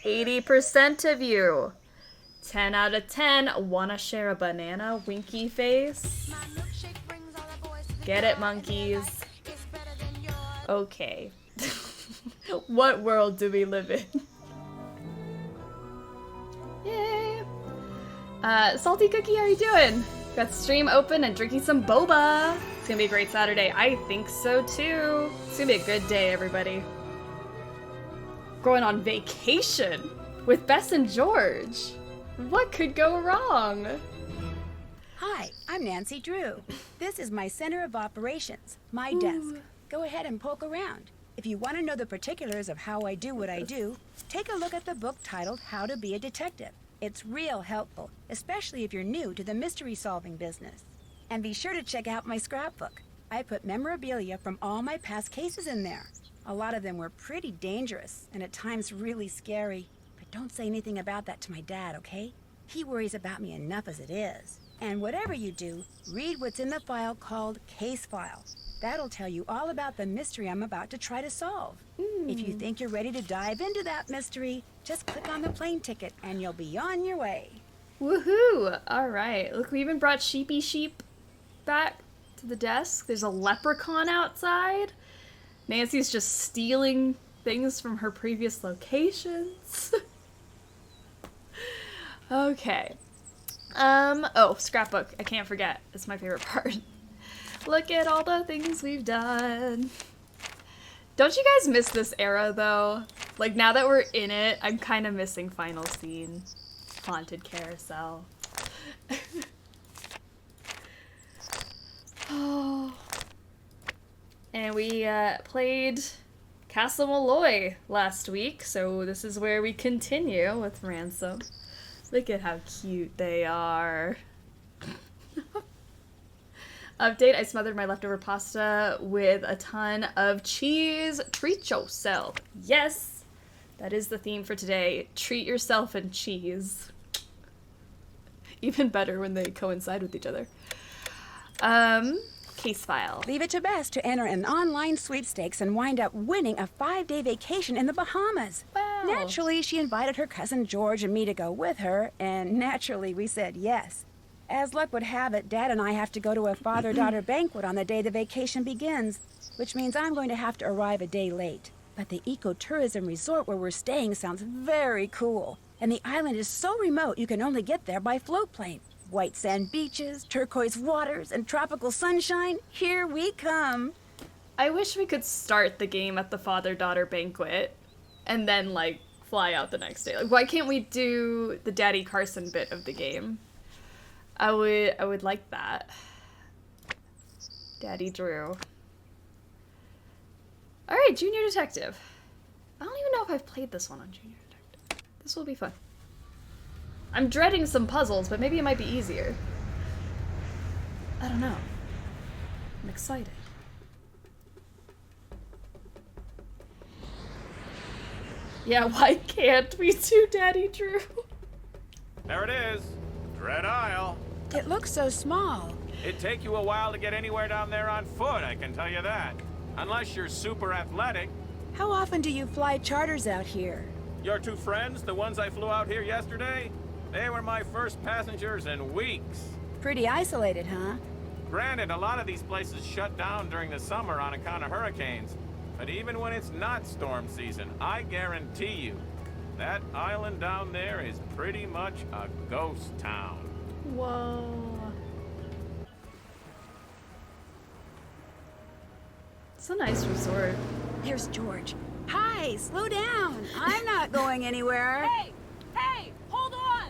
80% of you. 10 out of 10 wanna share a banana, winky face. Get it, monkeys. Okay. What world do we live in? Yay! Salty Cookie, how you doing? Got the stream open and drinking some boba. It's gonna be a great Saturday. I think so too. It's gonna be a good day, everybody. Going on vacation with Bess and George. What could go wrong? Hi, I'm Nancy Drew. This is my center of operations, my desk. Go ahead and poke around. If you want to know the particulars of how I do what I do, take a look at the book titled How to Be a Detective. It's real helpful, especially if you're new to the mystery-solving business. And be sure to check out my scrapbook. I put memorabilia from all my past cases in there. A lot of them were pretty dangerous and at times really scary. But don't say anything about that to my dad, okay? He worries about me enough as it is. And whatever you do, read what's in the file called Case File. That'll tell you all about the mystery I'm about to try to solve. If you think you're ready to dive into that mystery, just click on the plane ticket and you'll be on your way. Woohoo! Alright, look, we even brought Sheepy Sheep back to the desk. There's a leprechaun outside. Nancy's just stealing things from her previous locations. Okay. Oh, scrapbook. I can't forget. It's my favorite part. Look at all the things we've done. Don't you guys miss this era, though? Like, now that we're in it, I'm kind of missing Final Scene. Haunted Carousel. Oh. And we played Castle Malloy last week, so this is where we continue with Ransom. Look at how cute they are. Update, I smothered my leftover pasta with a ton of cheese. Treat yourself. Yes, that is the theme for today. Treat yourself and cheese. Even better when they coincide with each other. Case file. Leave it to Bess to enter an online sweepstakes and wind up winning a 5-day vacation in the Bahamas. Wow. Naturally, she invited her cousin George and me to go with her, and naturally we said yes. As luck would have it, Dad and I have to go to a father-daughter banquet on the day the vacation begins, which means I'm going to have to arrive a day late. But the ecotourism resort where we're staying sounds very cool, and the island is so remote you can only get there by float plane. White sand beaches, turquoise waters, and tropical sunshine, here we come. I wish we could start the game at the father-daughter banquet and then, like, fly out the next day. Like, why can't we do the Daddy Carson bit of the game? I would like that. Daddy Drew. Alright, Junior Detective. I don't even know if I've played this one on Junior Detective. This will be fun. I'm dreading some puzzles, but maybe it might be easier. I don't know. I'm excited. Yeah, why can't we do Daddy Drew? There it is. Dread Isle. It looks so small. It'd take you a while to get anywhere down there on foot, I can tell you that. Unless you're super athletic. How often do you fly charters out here? Your two friends, the ones I flew out here yesterday, they were my first passengers in weeks. Pretty isolated, huh? Granted, a lot of these places shut down during the summer on account of hurricanes. But even when it's not storm season, I guarantee you, that island down there is pretty much a ghost town. Whoa. It's a nice resort. There's George. Hi, slow down. I'm not going anywhere. Hey, hold on.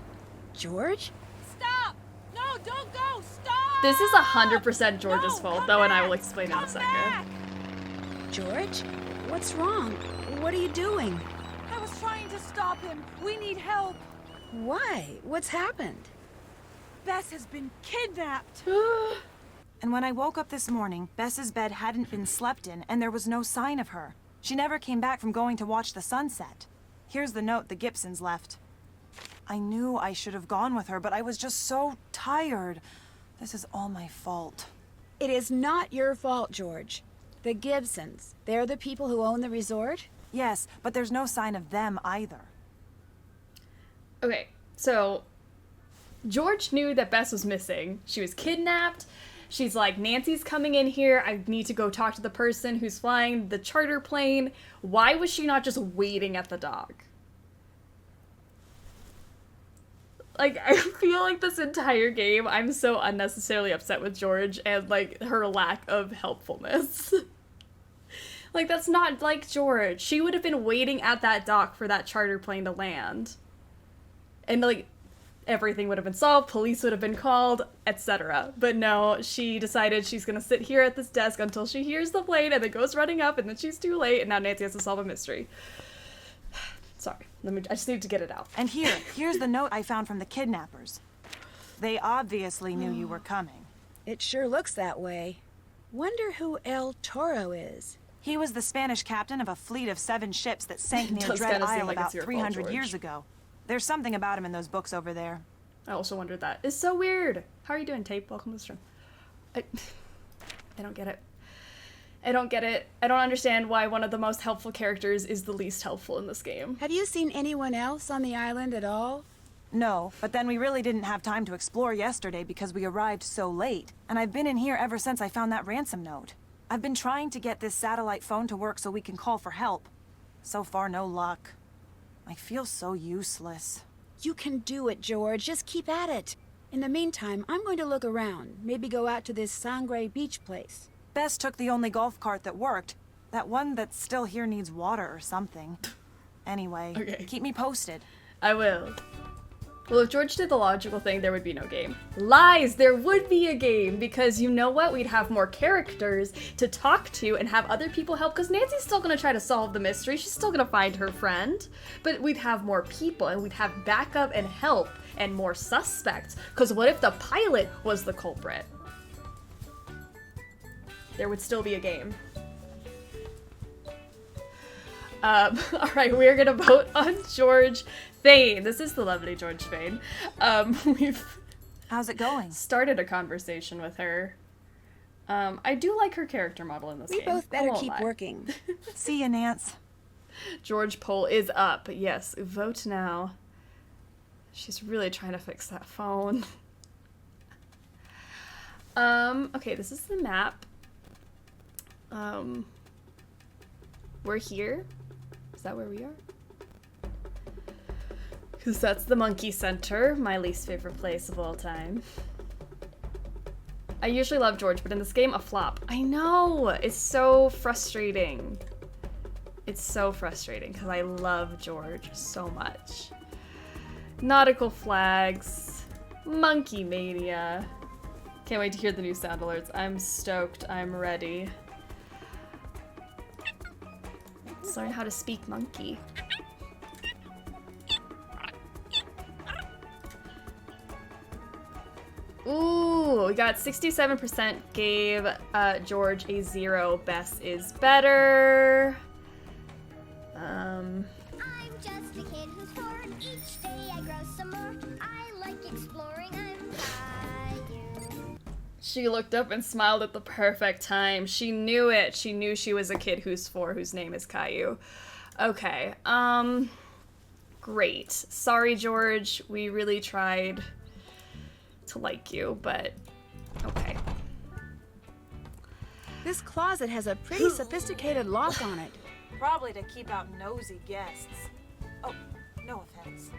George? Stop. No, don't go. Stop. This is 100% George's No, fault, come though, and I back. will explain in a Come second. back. George? What's wrong? What are you doing? I was trying to stop him. We need help. Why? What's happened? Bess has been kidnapped. And when I woke up this morning, Bess's bed hadn't been slept in, and there was no sign of her. She never came back from going to watch the sunset. Here's the note the Gibsons left. I knew I should have gone with her, but I was just so tired. This is all my fault. It is not your fault, George. The Gibsons, they're the people who own the resort? Yes, but there's no sign of them either. Okay, so George knew that Bess was missing. She was kidnapped. She's like, Nancy's coming in here. I need to go talk to the person who's flying the charter plane. Why was she not just waiting at the dock? Like, I feel like this entire game, I'm so unnecessarily upset with George and, like, her lack of helpfulness. Like, that's not like George. She would have been waiting at that dock for that charter plane to land. And, like, everything would have been solved, police would have been called, etc. But no, she decided she's gonna sit here at this desk until she hears the plane and then goes running up and then she's too late and now Nancy has to solve a mystery. Sorry, I just need to get it out. And here's the note I found from the kidnappers. They obviously knew you were coming. It sure looks that way. Wonder who El Toro is. He was the Spanish captain of a fleet of 7 ships that sank near Does Dread kinda seem Isle like about it's your fault, 300 George. years ago. There's something about him in those books over there. I also wondered that. It's so weird. How are you doing, Tape? Welcome to the stream. I don't get it. I don't get it. I don't understand why one of the most helpful characters is the least helpful in this game. Have you seen anyone else on the island at all? No, but then we really didn't have time to explore yesterday because we arrived so late. And I've been in here ever since I found that ransom note. I've been trying to get this satellite phone to work so we can call for help. So far, no luck. I feel so useless. You can do it, George. Just keep at it. In the meantime, I'm going to look around. Maybe go out to this Sangre Beach place. Bess took the only golf cart that worked. That one that's still here needs water or something. Anyway, Okay. keep me posted. I will. Well, if George did the logical thing, there would be no game. Lies! There would be a game, because you know what? We'd have more characters to talk to and have other people help, because Nancy's still going to try to solve the mystery. She's still going to find her friend. But we'd have more people, and we'd have backup and help and more suspects. Because what if the pilot was the culprit? There would still be a game. Alright, we're gonna vote on George Vane. This is the lovely George Vane. We've How's it going? started a conversation with her. I do like her character model in this We game. both I better won't keep lie. working. See ya, Nance. George poll is up. Yes, vote now. She's really trying to fix that phone. Okay, this is the map. We're here. Is that where we are? Because that's the Monkey Center, my least favorite place of all time. I usually love George, but in this game, a flop. I know! It's so frustrating. It's so frustrating, because I love George so much. Nautical flags. Monkey Mania. Can't wait to hear the new sound alerts. I'm stoked. I'm ready. Let's learn how to speak monkey. Ooh, we got 67% gave George a 0. Bess is better. I'm just a kid who's 4. Each day I grow some more. I like exploring. I'm Caillou. She looked up and smiled at the perfect time. She knew it. She knew she was a kid who's 4, whose name is Caillou. Okay, great. Sorry, George. We really tried to like you, but okay. This closet has a pretty sophisticated lock on it. Probably to keep out nosy guests. Oh, no offense.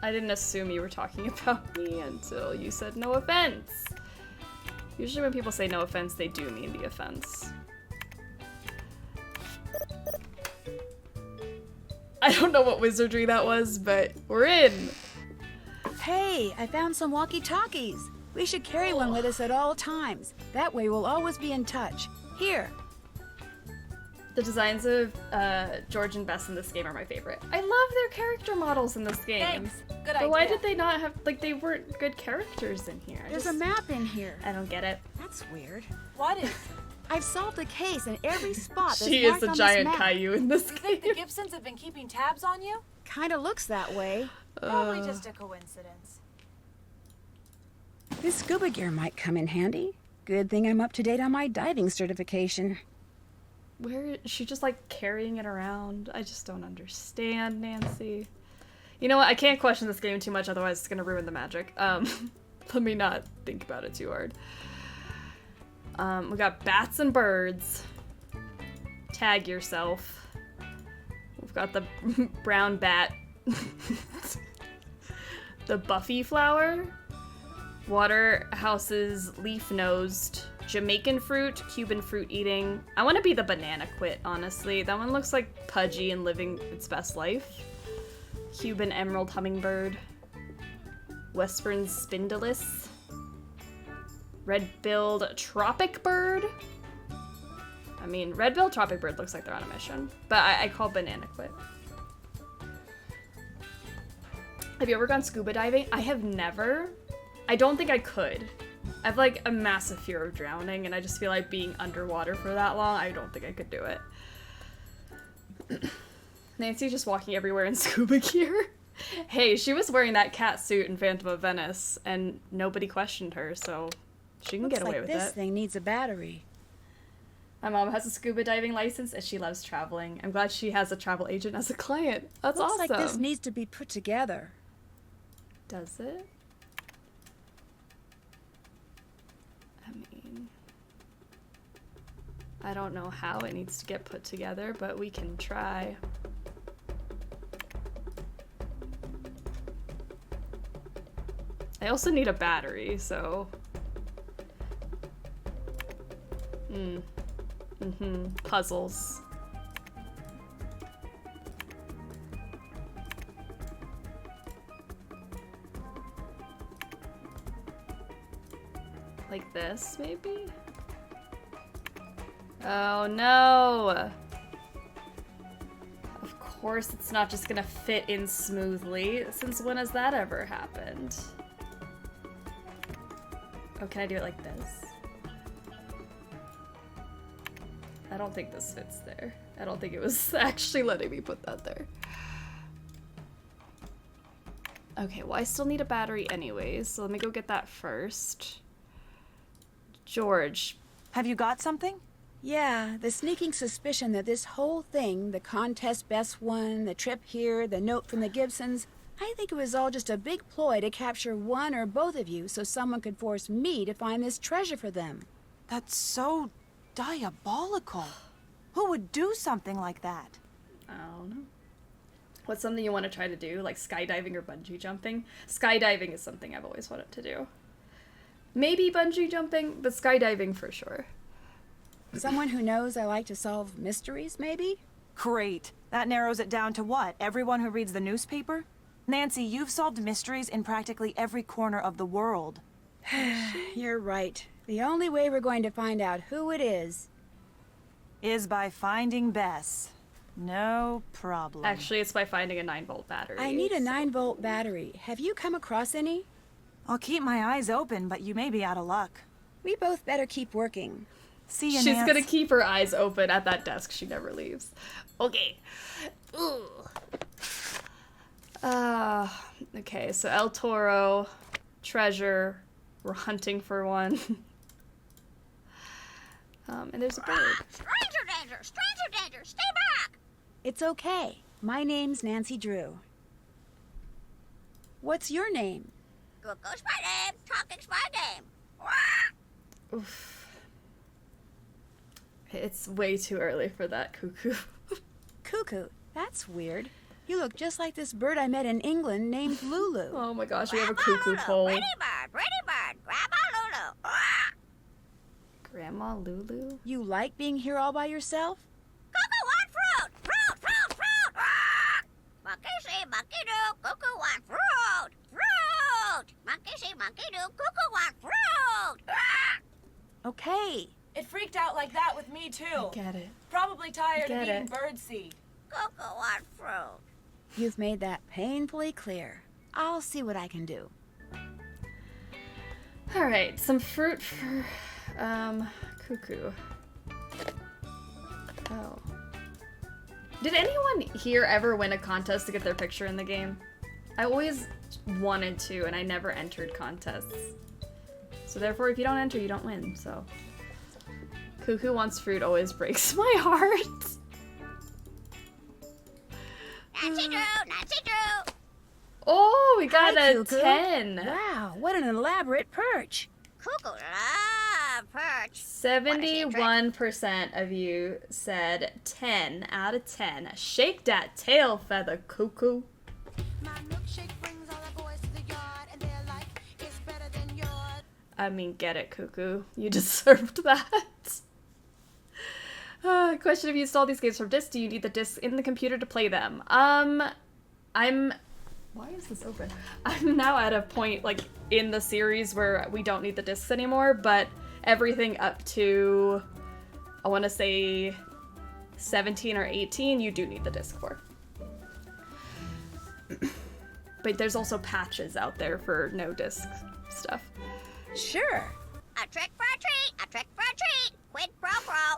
I didn't assume you were talking about me until you said no offense. Usually when people say no offense, they do mean the offense. I don't know what wizardry that was, but we're in. Hey, I found some walkie-talkies. We should carry one with us at all times. That way we'll always be in touch. Here. The designs of George and Bess in this game are my favorite. I love their character models in this game. Thanks. Good But why idea. did they not have, like, they weren't good characters in here? There's a map in here. I don't get it. That's weird. What is? I've solved the case in every spot that's She is marked the on giant this map. Caillou in this You think the game. Gibsons have been keeping tabs on you? Kinda looks that way. Probably just a coincidence. This scuba gear might come in handy. Good thing I'm up to date on my diving certification. Where is she just like carrying it around? I just don't understand, Nancy. You know what? I can't question this game too much, otherwise it's gonna ruin the magic. Let me not think about it too hard. We got bats and birds. Tag yourself. We've got the brown bat. The Buffy flower. Water houses, leaf-nosed. Jamaican fruit, Cuban fruit eating. I want to be the banana quit, honestly. That one looks like pudgy and living its best life. Cuban emerald hummingbird. Western spindleless. Red-billed tropic bird. I mean, red-billed tropic bird looks like they're on a mission. But I call banana quit. Have you ever gone scuba diving? I have never. I don't think I could. I have like a massive fear of drowning, and I just feel like being underwater for that long, I don't think I could do it. Nancy's just walking everywhere in scuba gear. Hey, she was wearing that cat suit in Phantom of Venice, and nobody questioned her, so she can get away with it. This thing needs a battery. My mom has a scuba diving license, and she loves traveling. I'm glad she has a travel agent as a client. That's awesome. Looks like this needs to be put together. Does it? I mean, I don't know how it needs to get put together, but we can try. I also need a battery, so... Puzzles. Like this, maybe? Oh no! Of course it's not just gonna fit in smoothly. Since when has that ever happened? Oh, can I do it like this? I don't think this fits there. I don't think it was actually letting me put that there. Okay, well I still need a battery anyways, so let me go get that first. George. Have you got something? Yeah, the sneaking suspicion that this whole thing, the contest Bess won, the trip here, the note from the Gibsons, I think it was all just a big ploy to capture one or both of you so someone could force me to find this treasure for them. That's so diabolical. Who would do something like that? I don't know. What's something you want to try to do? Like skydiving or bungee jumping? Skydiving is something I've always wanted to do. Maybe bungee jumping, but skydiving for sure. Someone who knows I like to solve mysteries, maybe? Great. That narrows it down to what? Everyone who reads the newspaper? Nancy, you've solved mysteries in practically every corner of the world. You're right. The only way we're going to find out who it is by finding Bess. No problem. Actually, it's by finding a 9-volt battery. I need a 9-volt battery. Have you come across any? I'll keep my eyes open, but you may be out of luck. We both better keep working. See you, She's Nance. gonna keep her eyes open at that desk. She never leaves. Okay. Okay, so El Toro, treasure. We're hunting for one. And there's a bird. Stranger danger! Stranger danger! Stay back! It's okay. My name's Nancy Drew. What's your name? Cuckoo's my name. Talking's my game. Oof. It's way too early for that, Cuckoo. Cuckoo. That's weird. You look just like this bird I met in England named Lulu. Oh my gosh, we have a cuckoo poll. Pretty bird, Grandma Lulu. Grandma Lulu? You like being here all by yourself? Cuckoo want fruit! Fruit, fruit, fruit! Monkey see, monkey do, cuckoo want fruit! Fruit! Monkey see, monkey do, cuckoo want fruit! Okay. It freaked out like that with me, too. Get it. Probably tired Get of eating it. birdseed. Cuckoo want fruit. You've made that painfully clear. I'll see what I can do. Alright, some fruit for, Cuckoo. Oh. Did anyone here ever win a contest to get their picture in the game? I always wanted to, and I never entered contests. So therefore, if you don't enter, you don't win, so. Cuckoo wants fruit always breaks my heart. Nancy Drew, Nancy Drew. we got Hi, a Cuckoo. 10. Wow, what an elaborate perch. Cuckoo love perch. 71% of you said 10 out of 10. Shake that tail feather, cuckoo. My milkshake brings all the boys to the yard, and they're like, it's better than yours. I mean, get it, cuckoo. You deserved that. Question: if you install these games from disc, do you need the disc in the computer to play them? Why is this open? I'm now at a point, like, in the series where we don't need the discs anymore, but everything up to, I want to say, 17 or 18, you do need the disc for. But there's also patches out there for no disc stuff. Sure. A trick for a treat, a trick for a treat. Quid pro quo.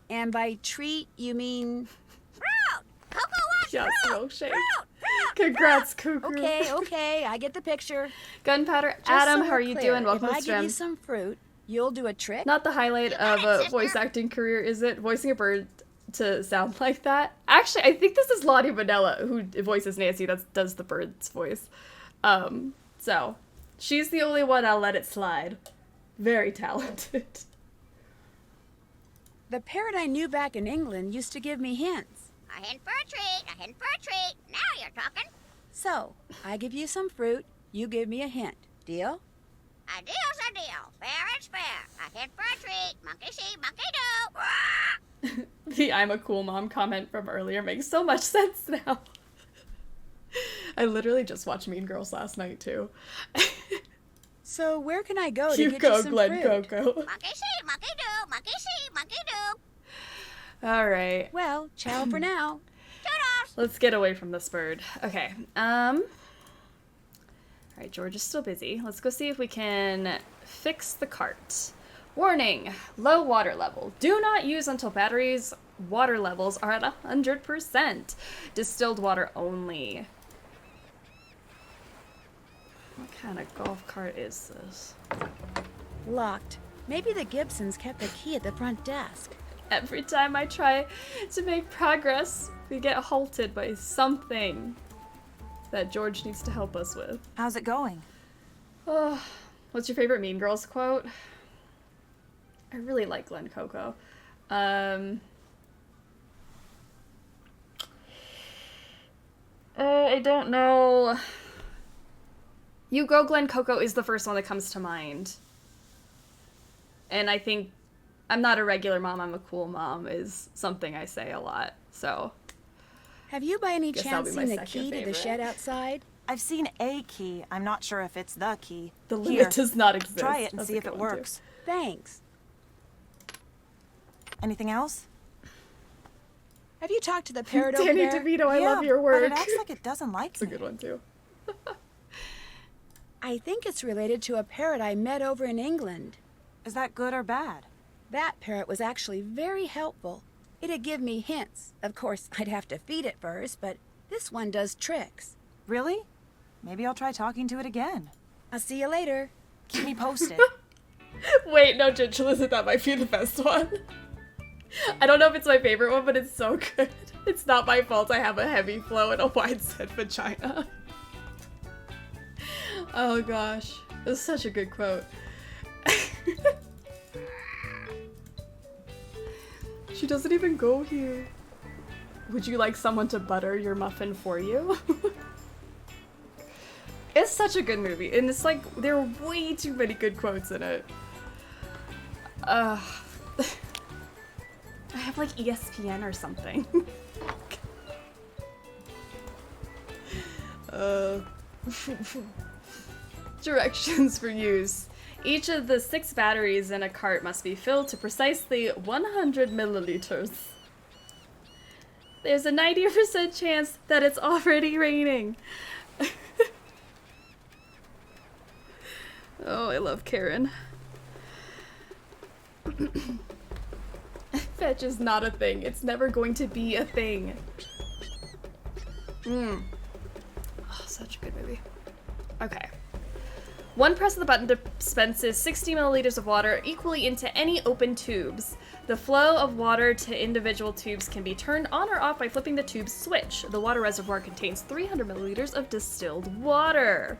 And by treat, you mean... Fruit. Cuckoo wants Yes, fruit. milkshake. Fruit. Congrats, cuckoo. Okay, I get the picture. Gunpowder. Just Adam, so how are we're you clear, doing? Welcome if to I the give you stream. some fruit, you'll do a trick? Not the highlight of got it, a voice sister. acting career, is it? Voicing a bird to sound like that? Actually, I think this is Lottie Vanilla who voices Nancy that does the bird's voice. So, she's the only one I'll let it slide. Very talented. The parrot I knew back in England used to give me hints. A hint for a treat, a hint for a treat. Now you're talking. So, I give you some fruit, you give me a hint. Deal? A deal's a deal. Fair is fair. A hint for a treat. Monkey see, monkey do. The I'm a cool mom comment from earlier makes so much sense now. I literally just watched Mean Girls last night, too. So where can I go to You get go, you some Glen fruit? Coco. Monkey see, monkey do. Monkey see, monkey do. Alright. Well, ciao for now. Toodles. Let's get away from this bird. Okay. Alright, George is still busy. Let's go see if we can fix the cart. Warning! Low water level. Do not use until batteries' water levels are at 100%. Distilled water only. What kind of golf cart is this? Locked. Maybe the Gibsons kept the key at the front desk. Every time I try to make progress, we get halted by something that George needs to help us with. How's it going? Oh, what's your favorite Mean Girls quote? I really like Glen Coco. I don't know. You Go Glen Coco is the first one that comes to mind. And I think I'm not a regular mom, I'm a cool mom is something I say a lot. So, Have you by any Guess that'll chance be my seen the second key to the favorite. shed outside? I've seen a key. I'm not sure if it's the key. the limit Here, does not exist. try it and That's see a if good it one, too. works. Thanks. Anything else? Have you talked to the parrot over Danny there? DeVito, I yeah, love your but work. it acts like it doesn't like It's a me. good one, too. I think it's related to a parrot I met over in England. Is that good or bad? That parrot was actually very helpful. It'd give me hints. Of course, I'd have to feed it first, but this one does tricks. Really? Maybe I'll try talking to it again. I'll see you later. Keep me posted. Wait, no, Listen, that might be the best one. I don't know if it's my favorite one, but it's so good. It's not my fault I have a heavy flow and a wide-set vagina. Oh gosh. It was such a good quote. She doesn't even go here. Would you like someone to butter your muffin for you? It's such a good movie, and it's like, there are way too many good quotes in it. I have like ESPN or something. Directions for use. Each of the 6 batteries in a cart must be filled to precisely 100 milliliters. There's a 90% chance that it's already raining. Oh, I love Karen. Fetch is not a thing. It's never going to be a thing. Oh, such a good movie. Okay. One press of the button dispenses 60 milliliters of water equally into any open tubes. The flow of water to individual tubes can be turned on or off by flipping the tube's switch. The water reservoir contains 300 milliliters of distilled water.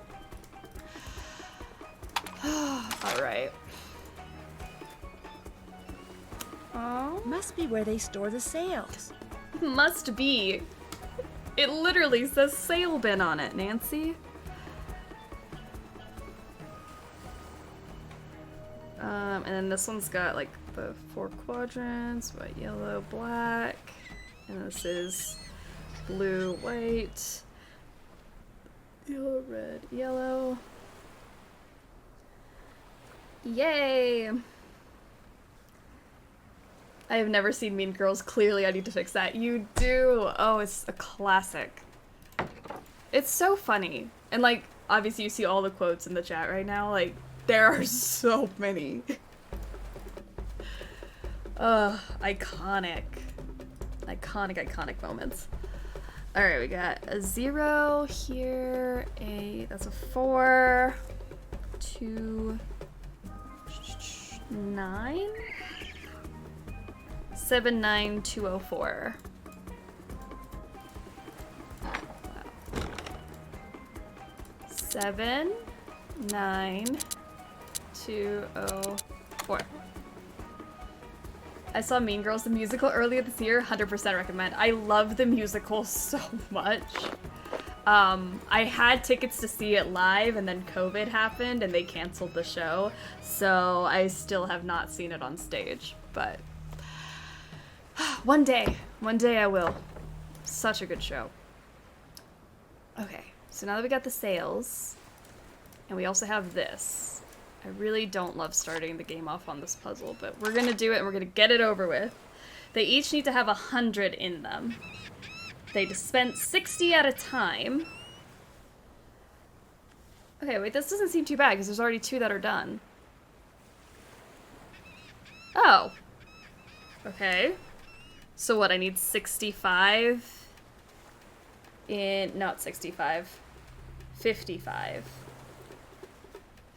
Alright. Oh. Must be where they store the sails. Must be. It literally says sail bin on it, Nancy. And then this one's got like the 4 quadrants, white, yellow, black. And this is blue, white, yellow, red, yellow. Yay! I have never seen Mean Girls. Clearly, I need to fix that. You do! Oh, it's a classic. It's so funny. And, like, obviously you see all the quotes in the chat right now. Like, there are so many. Iconic. Iconic moments. Alright, we got a 0 here, that's a 4, 2, 9? 79204. Wow. 79204. I saw Mean Girls the musical earlier this year. 100% recommend. I love the musical so much. I had tickets to see it live, and then COVID happened, and they canceled the show. So I still have not seen it on stage, but one day I will. Such a good show. Okay, so now that we got the sails, and we also have this. I really don't love starting the game off on this puzzle, but we're gonna do it and we're gonna get it over with. They each need to have 100 in them. They dispense 60 at a time. Okay, wait, this doesn't seem too bad because there's already 2 that are done. Oh. Okay. So what, I need 65 in, not 65, 55.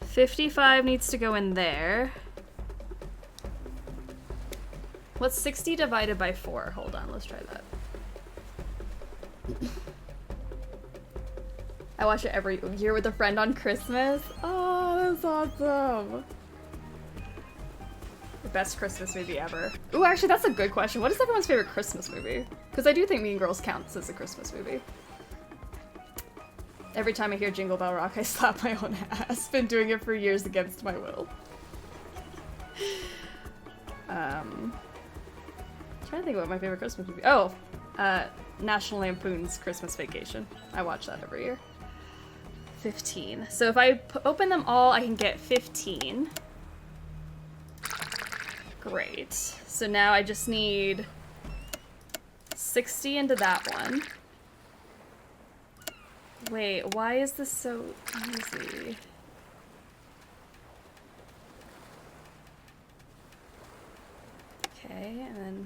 55 needs to go in there. What's 60 divided by 4? Hold on, let's try that. I watch it every year with a friend on Christmas. Oh, that's awesome. The best Christmas movie ever. Ooh, actually, that's a good question. What is everyone's favorite Christmas movie? Because I do think Mean Girls counts as a Christmas movie. Every time I hear Jingle Bell Rock, I slap my own ass. Been doing it for years against my will. I'm trying to think what my favorite Christmas movie. Oh, National Lampoon's Christmas Vacation. I watch that every year. 15. So if I open them all, I can get 15. Great. So now I just need 60 into that one. Wait, why is this so easy? Okay, and then...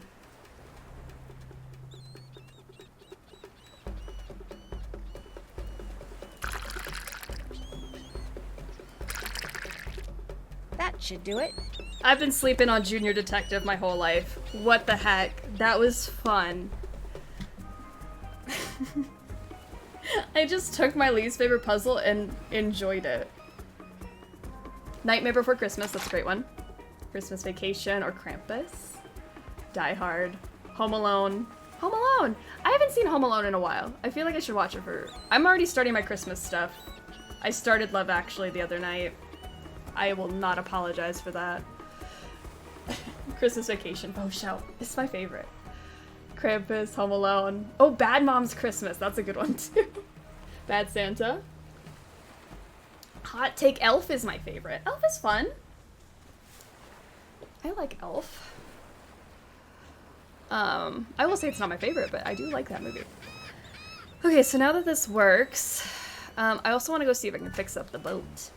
That should do it. I've been sleeping on Junior Detective my whole life. What the heck? That was fun. I just took my least favorite puzzle and enjoyed it. Nightmare Before Christmas, that's a great one. Christmas Vacation or Krampus. Die Hard. Home Alone. Home Alone! I haven't seen Home Alone in a while. I feel like I should watch it for... I'm already starting my Christmas stuff. I started Love Actually the other night. I will not apologize for that. Christmas Vacation. Oh, shout. It's my favorite. Krampus, Home Alone. Oh, Bad Mom's Christmas. That's a good one, too. Bad Santa. Hot Take Elf is my favorite. Elf is fun. I like Elf. I will say it's not my favorite, but I do like that movie. Okay, so now that this works, I also want to go see if I can fix up the boat.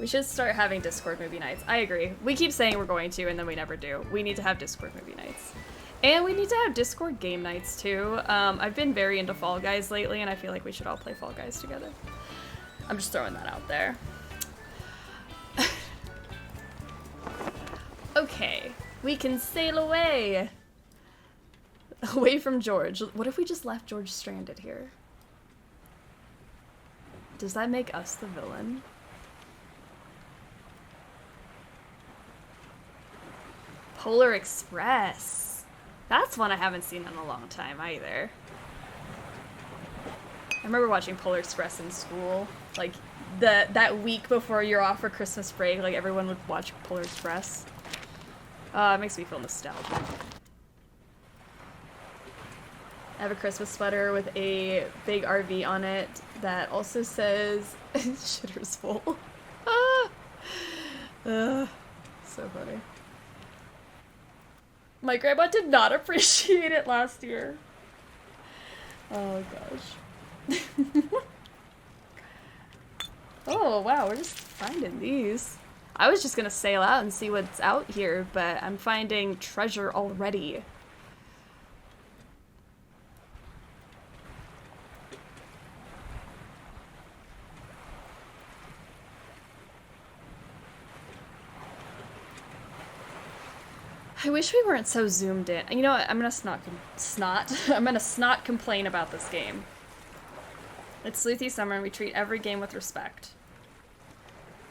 We should start having Discord movie nights. I agree. We keep saying we're going to, and then we never do. We need to have Discord movie nights. And we need to have Discord game nights, too. I've been very into Fall Guys lately, and I feel like we should all play Fall Guys together. I'm just throwing that out there. Okay, we can sail away. Away from George. What if we just left George stranded here? Does that make us the villain? Polar Express. That's one I haven't seen in a long time either. I remember watching Polar Express in school. Like, that week before you're off for Christmas break, like, everyone would watch Polar Express. It makes me feel nostalgic. I have a Christmas sweater with a big RV on it that also says shitter's full. So funny. My grandma did not appreciate it last year. Oh gosh. Oh wow, we're just finding these. I was just gonna sail out and see what's out here, but I'm finding treasure already. I wish we weren't so zoomed in. You know what? I'm gonna I'm gonna snot complain about this game. It's Sleuthy Summer and we treat every game with respect.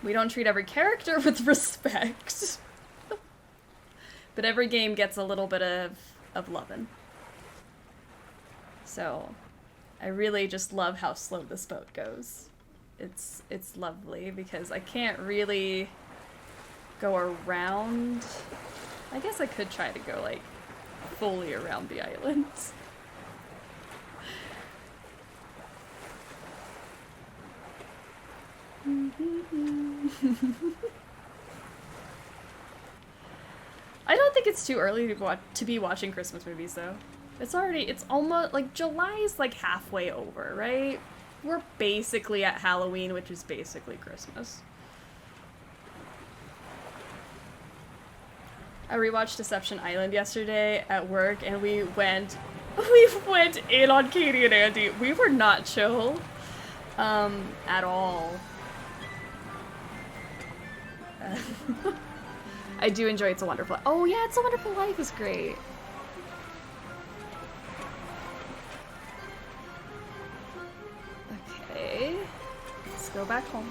We don't treat every character with respect. But every game gets a little bit of lovin'. So, I really just love how slow this boat goes. It's lovely because I can't really go around. I guess I could try to go, like, fully around the island. I don't think it's too early to be watching Christmas movies, though. It's almost, like, July's, like, halfway over, right? We're basically at Halloween, which is basically Christmas. I rewatched Deception Island yesterday at work, and we went in on Katie and Andy. We were not chill, at all. I do enjoy It's a Wonderful Life. Oh yeah, It's a Wonderful Life is great. Okay, let's go back home.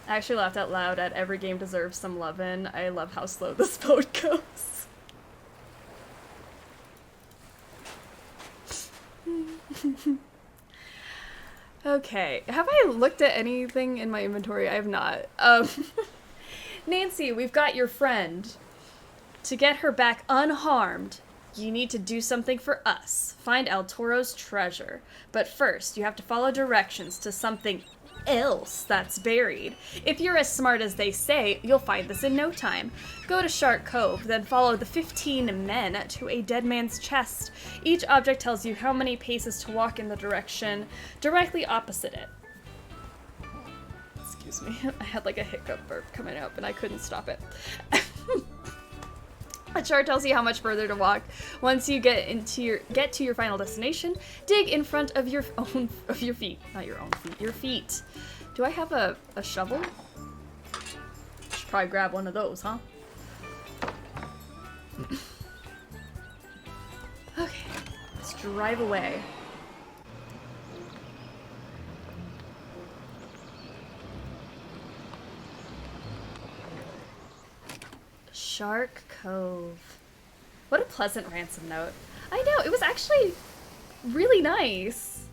I actually laughed out loud at every game deserves some lovin'. I love how slow this boat goes. Okay, have I looked at anything in my inventory? I have not. Nancy, we've got your friend. To get her back unharmed, you need to do something for us. Find El Toro's treasure. But first, you have to follow directions to something else that's buried. If you're as smart as they say, you'll find this in no time. Go to Shark Cove, then follow the 15 men to a dead man's chest. Each object tells you how many paces to walk in the direction directly opposite it. Excuse me, I had like a hiccup burp coming up and I couldn't stop it. A chart tells you how much further to walk. Once you get to your final destination, dig in front of your feet. Not your own feet, your feet. Do I have a shovel? Should probably grab one of those, huh? Okay, let's drive away. Shark Cove. What a pleasant Ransom note. I know, it was actually really nice.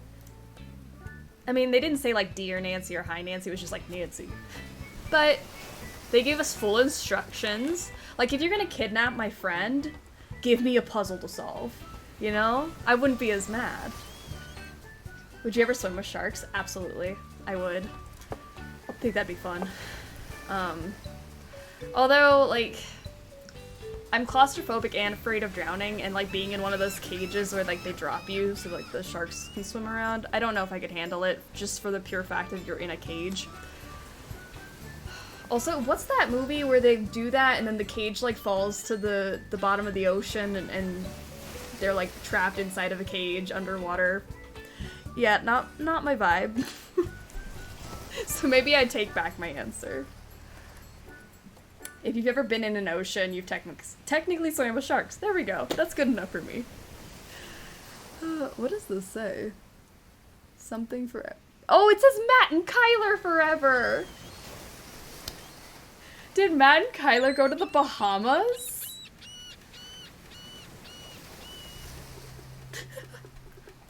I mean, they didn't say like Dear Nancy or Hi Nancy, it was just like Nancy. But they gave us full instructions. Like, if you're gonna kidnap my friend, give me a puzzle to solve. You know? I wouldn't be as mad. Would you ever swim with sharks? Absolutely. I would. I think that'd be fun. Although, like, I'm claustrophobic and afraid of drowning, and like being in one of those cages where like they drop you so like the sharks can swim around. I don't know if I could handle it, just for the pure fact that you're in a cage. Also, what's that movie where they do that and then the cage like falls to the bottom of the ocean and they're like trapped inside of a cage underwater? Yeah, not my vibe. So maybe I take back my answer. If you've ever been in an ocean, you've technically swam with sharks. There we go. That's good enough for me. What does this say? Something forever. Oh, it says Matt and Kyler forever! Did Matt and Kyler go to the Bahamas?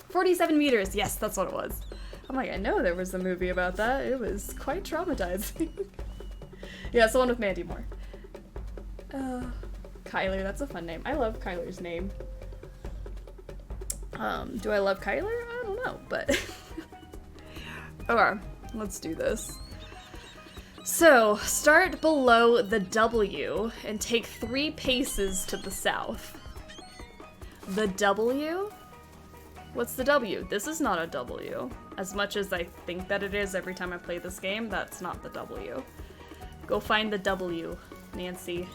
47 meters. Yes, that's what it was. I'm like, I know there was a movie about that. It was quite traumatizing. Yeah, it's the one with Mandy Moore. Kyler, that's a fun name. I love Kyler's name. Do I love Kyler? I don't know, but... Okay, let's do this. So, start below the W and take 3 paces to the south. The W? What's the W? This is not a W. As much as I think that it is every time I play this game, that's not the W. Go find the W, Nancy.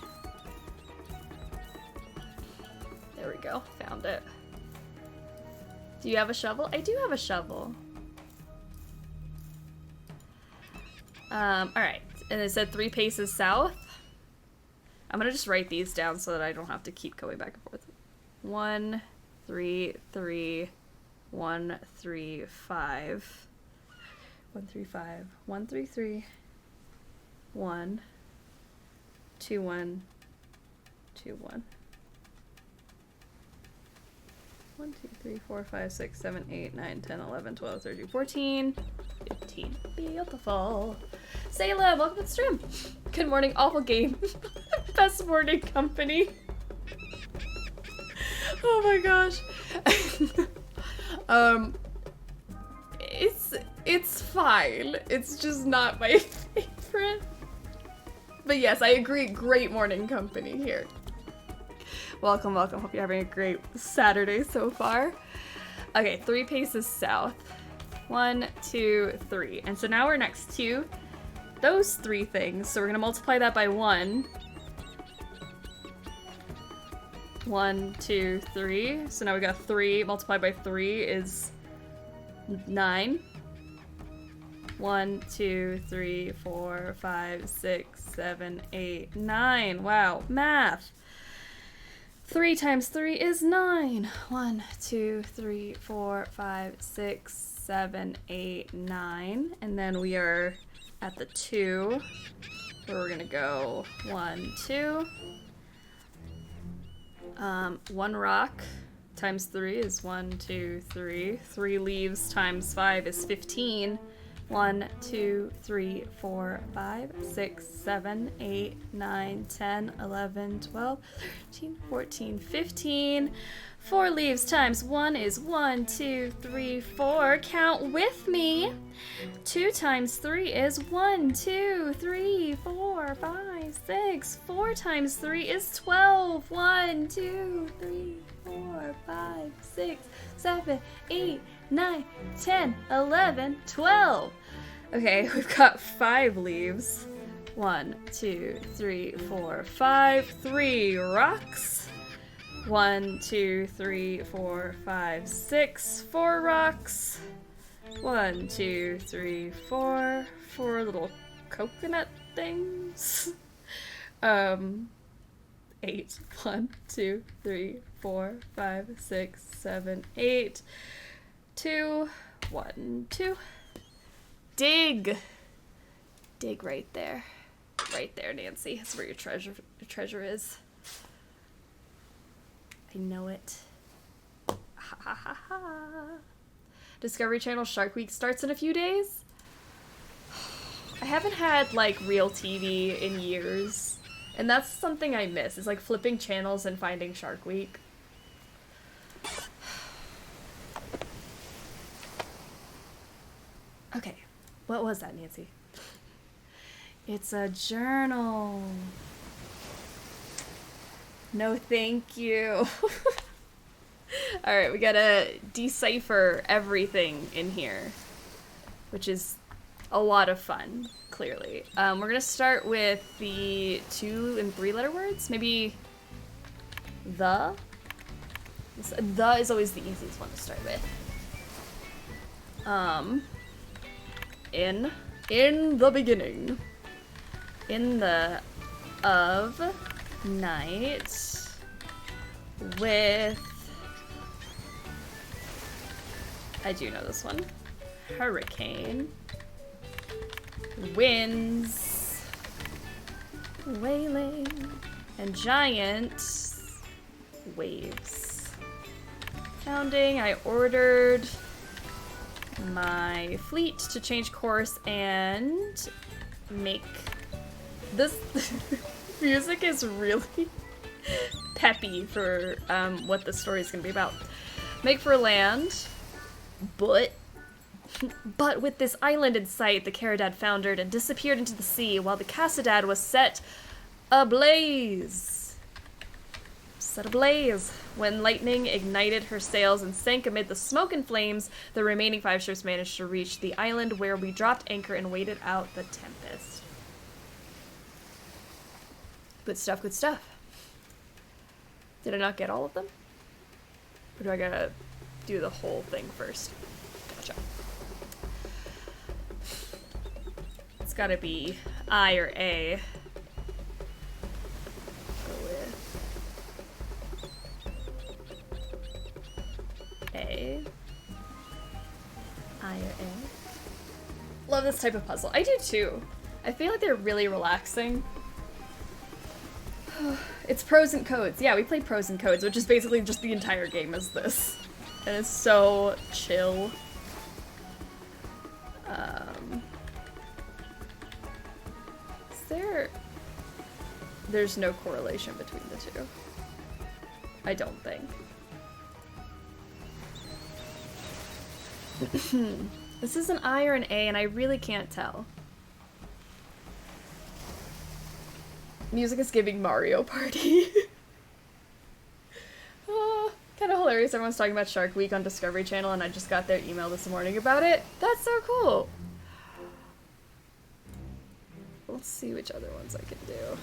There we go, found it. Do you have a shovel? I do have a shovel. Alright, and it said 3 paces south. I'm gonna just write these down so that I don't have to keep going back and forth. 1, 3, 3, 1, 3, 5. 1, 3, 5. 1, 3, 3. 1, 2, 1, 2, 1. 1, 2, 3, 4, 5, 6, 7, 8, 9, 10, 11, 12, 13, 14, 15. Beautiful. Sayla, welcome to the stream. Good morning, awful game. Best morning company. Oh my gosh. It's fine. It's just not my favorite. But yes, I agree. Great morning company here. Welcome, welcome. Hope you're having a great Saturday so far. Okay, 3 paces south. 1, 2, 3. And so now we're next to those 3 things. So we're gonna multiply that by 1. 1, 2, 3. So now we got 3 multiplied by 3 is 9. 1, 2, 3, 4, 5, 6, 7, 8, 9. Wow, math. 3 times 3 is 9. 1, 2, 3, 4, 5, 6, 7, 8, 9. And then we are at the 2, where we're gonna go 1, 2. 1 rock times 3 is 1, 2, 3. 3 leaves times 5 is 15. 1, 2, 3, 4, 5, 6, 7, 8, 9, 10, 11, 12, 13, 14, 15. 4 leaves times 1 is 1, 2, 3, 4. Count with me. 2 times 3 is 1, 2, 3, 4, 5, 6. 4 times 3 is 12. 1, 2, 3, 4, 5, 6, 7, 8, 9, 10, 11, 12. Okay, we've got 5 leaves. 1, 2, 3, 4, 5. 3 rocks. 1, 2, 3, 4, 5, 6. 4 rocks. 1, 2, 3, 4. 4 little coconut things. 8. 1, 2, 3, 4, 5, 6, 7, 8. 2, 1, 2. Dig! Dig right there. Right there, Nancy. That's where your treasure is. I know it. Ha ha ha ha. Discovery Channel Shark Week starts in a few days? I haven't had, like, real TV in years. And that's something I miss, is like flipping channels and finding Shark Week. Okay, what was that, Nancy? It's a journal. No, thank you. Alright, we gotta decipher everything in here, which is a lot of fun, clearly. We're gonna start with the 2 and 3 letter words. Maybe the? The is always the easiest one to start with. In the beginning. In the of Night with... I do know this one. Hurricane. Winds. Wailing. And giant waves. Founding. I ordered my fleet to change course and make this music is really peppy for what the story is going to be about. Make for land, but with this island in sight, the Caridad foundered and disappeared into the sea while the Cassidad was set ablaze. When lightning ignited her sails and sank amid the smoke and flames, the remaining 5 ships managed to reach the island where we dropped anchor and waited out the tempest. Good stuff, good stuff. Did I not get all of them? Or do I gotta do the whole thing first? Gotcha. It's gotta be I or A. Go with A. I or A. Love this type of puzzle. I do too. I feel like they're really relaxing. It's Pros and Codes. Yeah, we played Pros and Codes, which is basically just the entire game is this. And it's so chill. Is there... There's no correlation between the two. I don't think. This is an I or an A, and I really can't tell. Music is giving Mario Party. Kind of hilarious. Everyone's talking about Shark Week on Discovery Channel, and I just got their email this morning about it. That's so cool. Let's see which other ones I can do.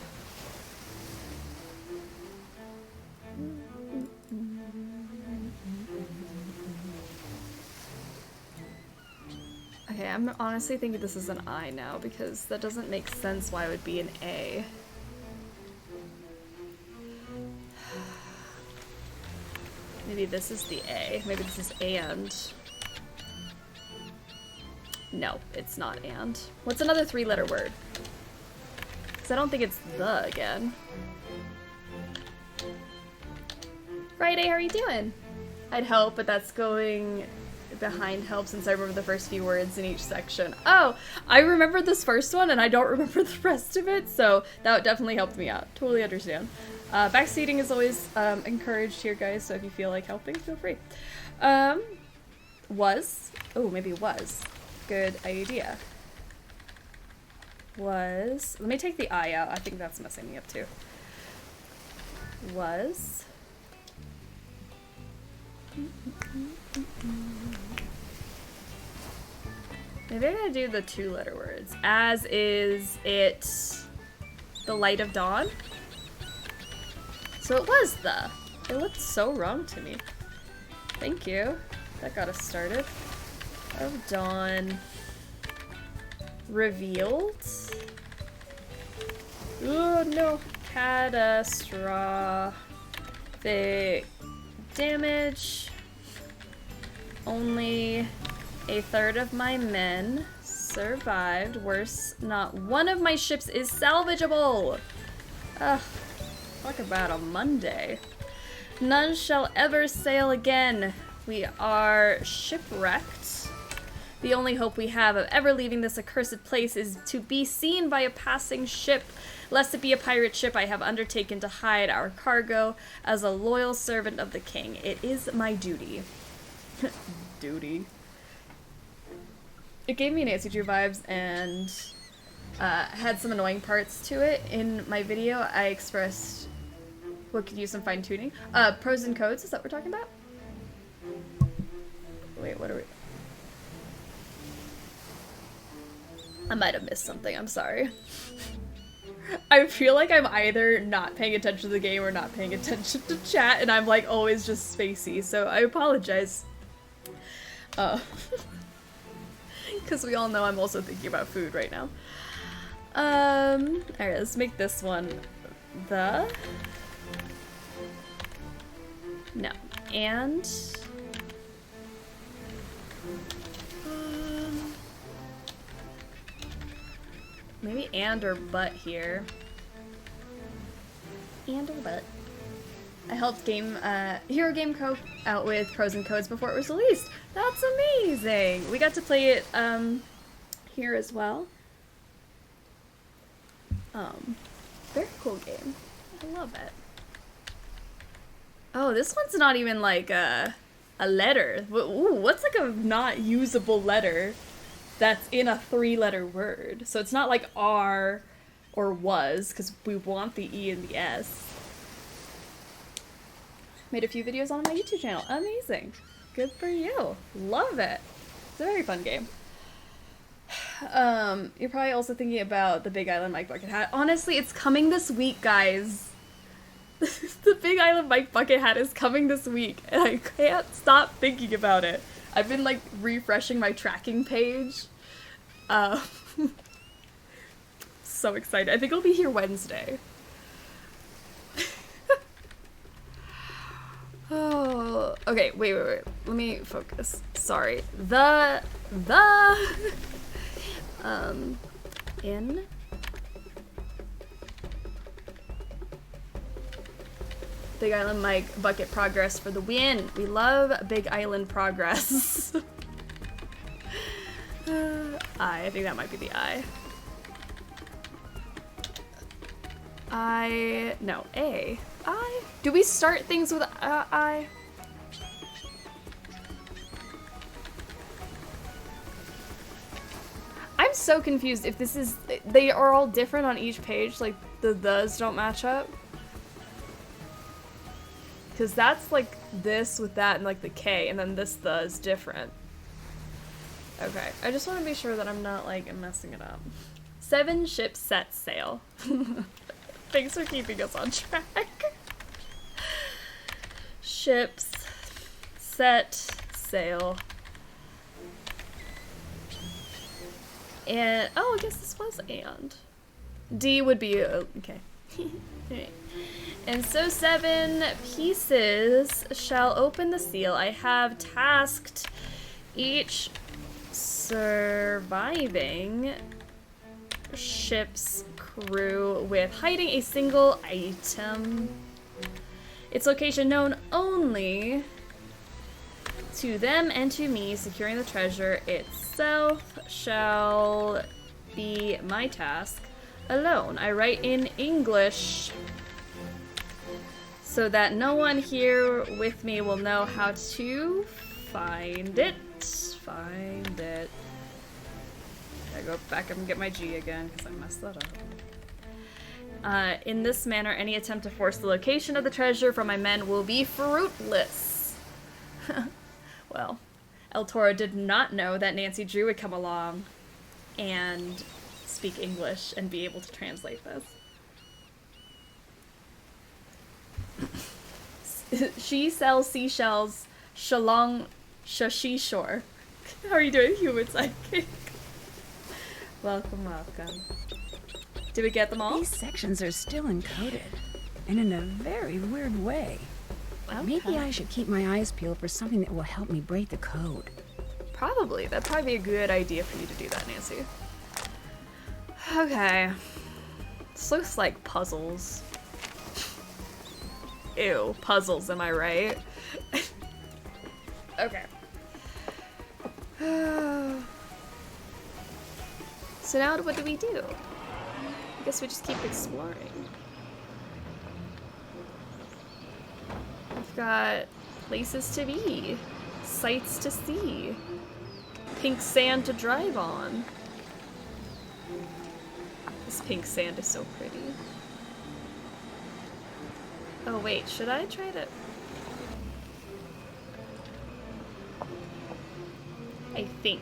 Okay, I'm honestly thinking this is an I now, because that doesn't make sense why it would be an A. Maybe this is the A. Maybe this is and. No, it's not and. What's another 3-letter word? Because I don't think it's the again. Friday, how are you doing? I'd help, but that's going behind help since I remember the first few words in each section. Oh, I remember this first one and I don't remember the rest of it, so that definitely helped me out. Totally understand. Backseating is always encouraged here, guys, so if you feel like helping, feel free. Was. Oh, maybe was. Good idea. Was. Let me take the I out. I think that's messing me up too. Was. Maybe I'm gonna do the 2-letter words. As is it the light of dawn? So it was the. It looked so wrong to me. Thank you. That got us started. Of dawn. Revealed. Oh no. Catastrophic damage. Only a third of my men survived. Worse, not one of my ships is salvageable. Ugh. Talk about a Monday. None shall ever sail again. We are shipwrecked. The only hope we have of ever leaving this accursed place is to be seen by a passing ship. Lest it be a pirate ship, I have undertaken to hide our cargo as a loyal servant of the king. It is my duty. Duty. It gave me Nancy Drew vibes and had some annoying parts to it. In my video, I expressed what could use some fine-tuning. Pros and Codes, is that what we're talking about? Wait, what are we... I might have missed something, I'm sorry. I feel like I'm either not paying attention to the game or not paying attention to chat, and I'm like always just spacey, so I apologize. Because we all know I'm also thinking about food right now. Alright, let's make this one the... No. And... maybe and or but here. And or but. I helped Hero Game Cove out with pros and codes before it was released. That's amazing! We got to play it here as well. Very cool game. I love it. Oh, this one's not even like a letter. Ooh, what's like a not usable letter that's in a 3-letter word? So it's not like R or was, because we want the E and the S. Made a few videos on my YouTube channel. Amazing. Good for you. Love it. It's a very fun game. You're probably also thinking about the Big Island Mike Bucket hat. Honestly, it's coming this week, guys. The Big Island Mike Bucket hat is coming this week, and I can't stop thinking about it. I've been, like, refreshing my tracking page. So excited. I think it'll be here Wednesday. Oh, okay, wait. Let me focus. Sorry. In Big Island Mike Bucket progress for the win. We love Big Island progress. I think that might be the I. No, A. I. Do we start things with I? I'm so confused if this is, they are all different on each page, like the thes don't match up. Because that's like this with that and like the K, and then this the is different. Okay, I just want to be sure that I'm not like messing it up. 7 ships set sail. Thanks for keeping us on track. Ships set sail. And oh, I guess this was and. D would be okay. Alright. And so 7 pieces shall open the seal. I have tasked each surviving ship's crew with hiding a single item. Its location known only to them and to me. Securing the treasure itself shall be my task alone. I write in English so that no one here with me will know how to find it. Find it. I go back up and get my G again because I messed that up. In this manner, any attempt to force the location of the treasure from my men will be fruitless. Well, El Toro did not know that Nancy Drew would come along and speak English and be able to translate this. She sells seashells, shalong, shashishore. How are you doing, human sidekick? Welcome, welcome. Did we get them all? These sections are still encoded, and in a very weird way. Okay. Maybe I should keep my eyes peeled for something that will help me break the code. Probably. That'd probably be a good idea for you to do that, Nancy. Okay. This looks like puzzles. Ew, puzzles, am I right? Okay. So now what do we do? I guess we just keep exploring. We've got places to be, sights to see, pink sand to drive on. This pink sand is so pretty. Oh wait, should I try to... I think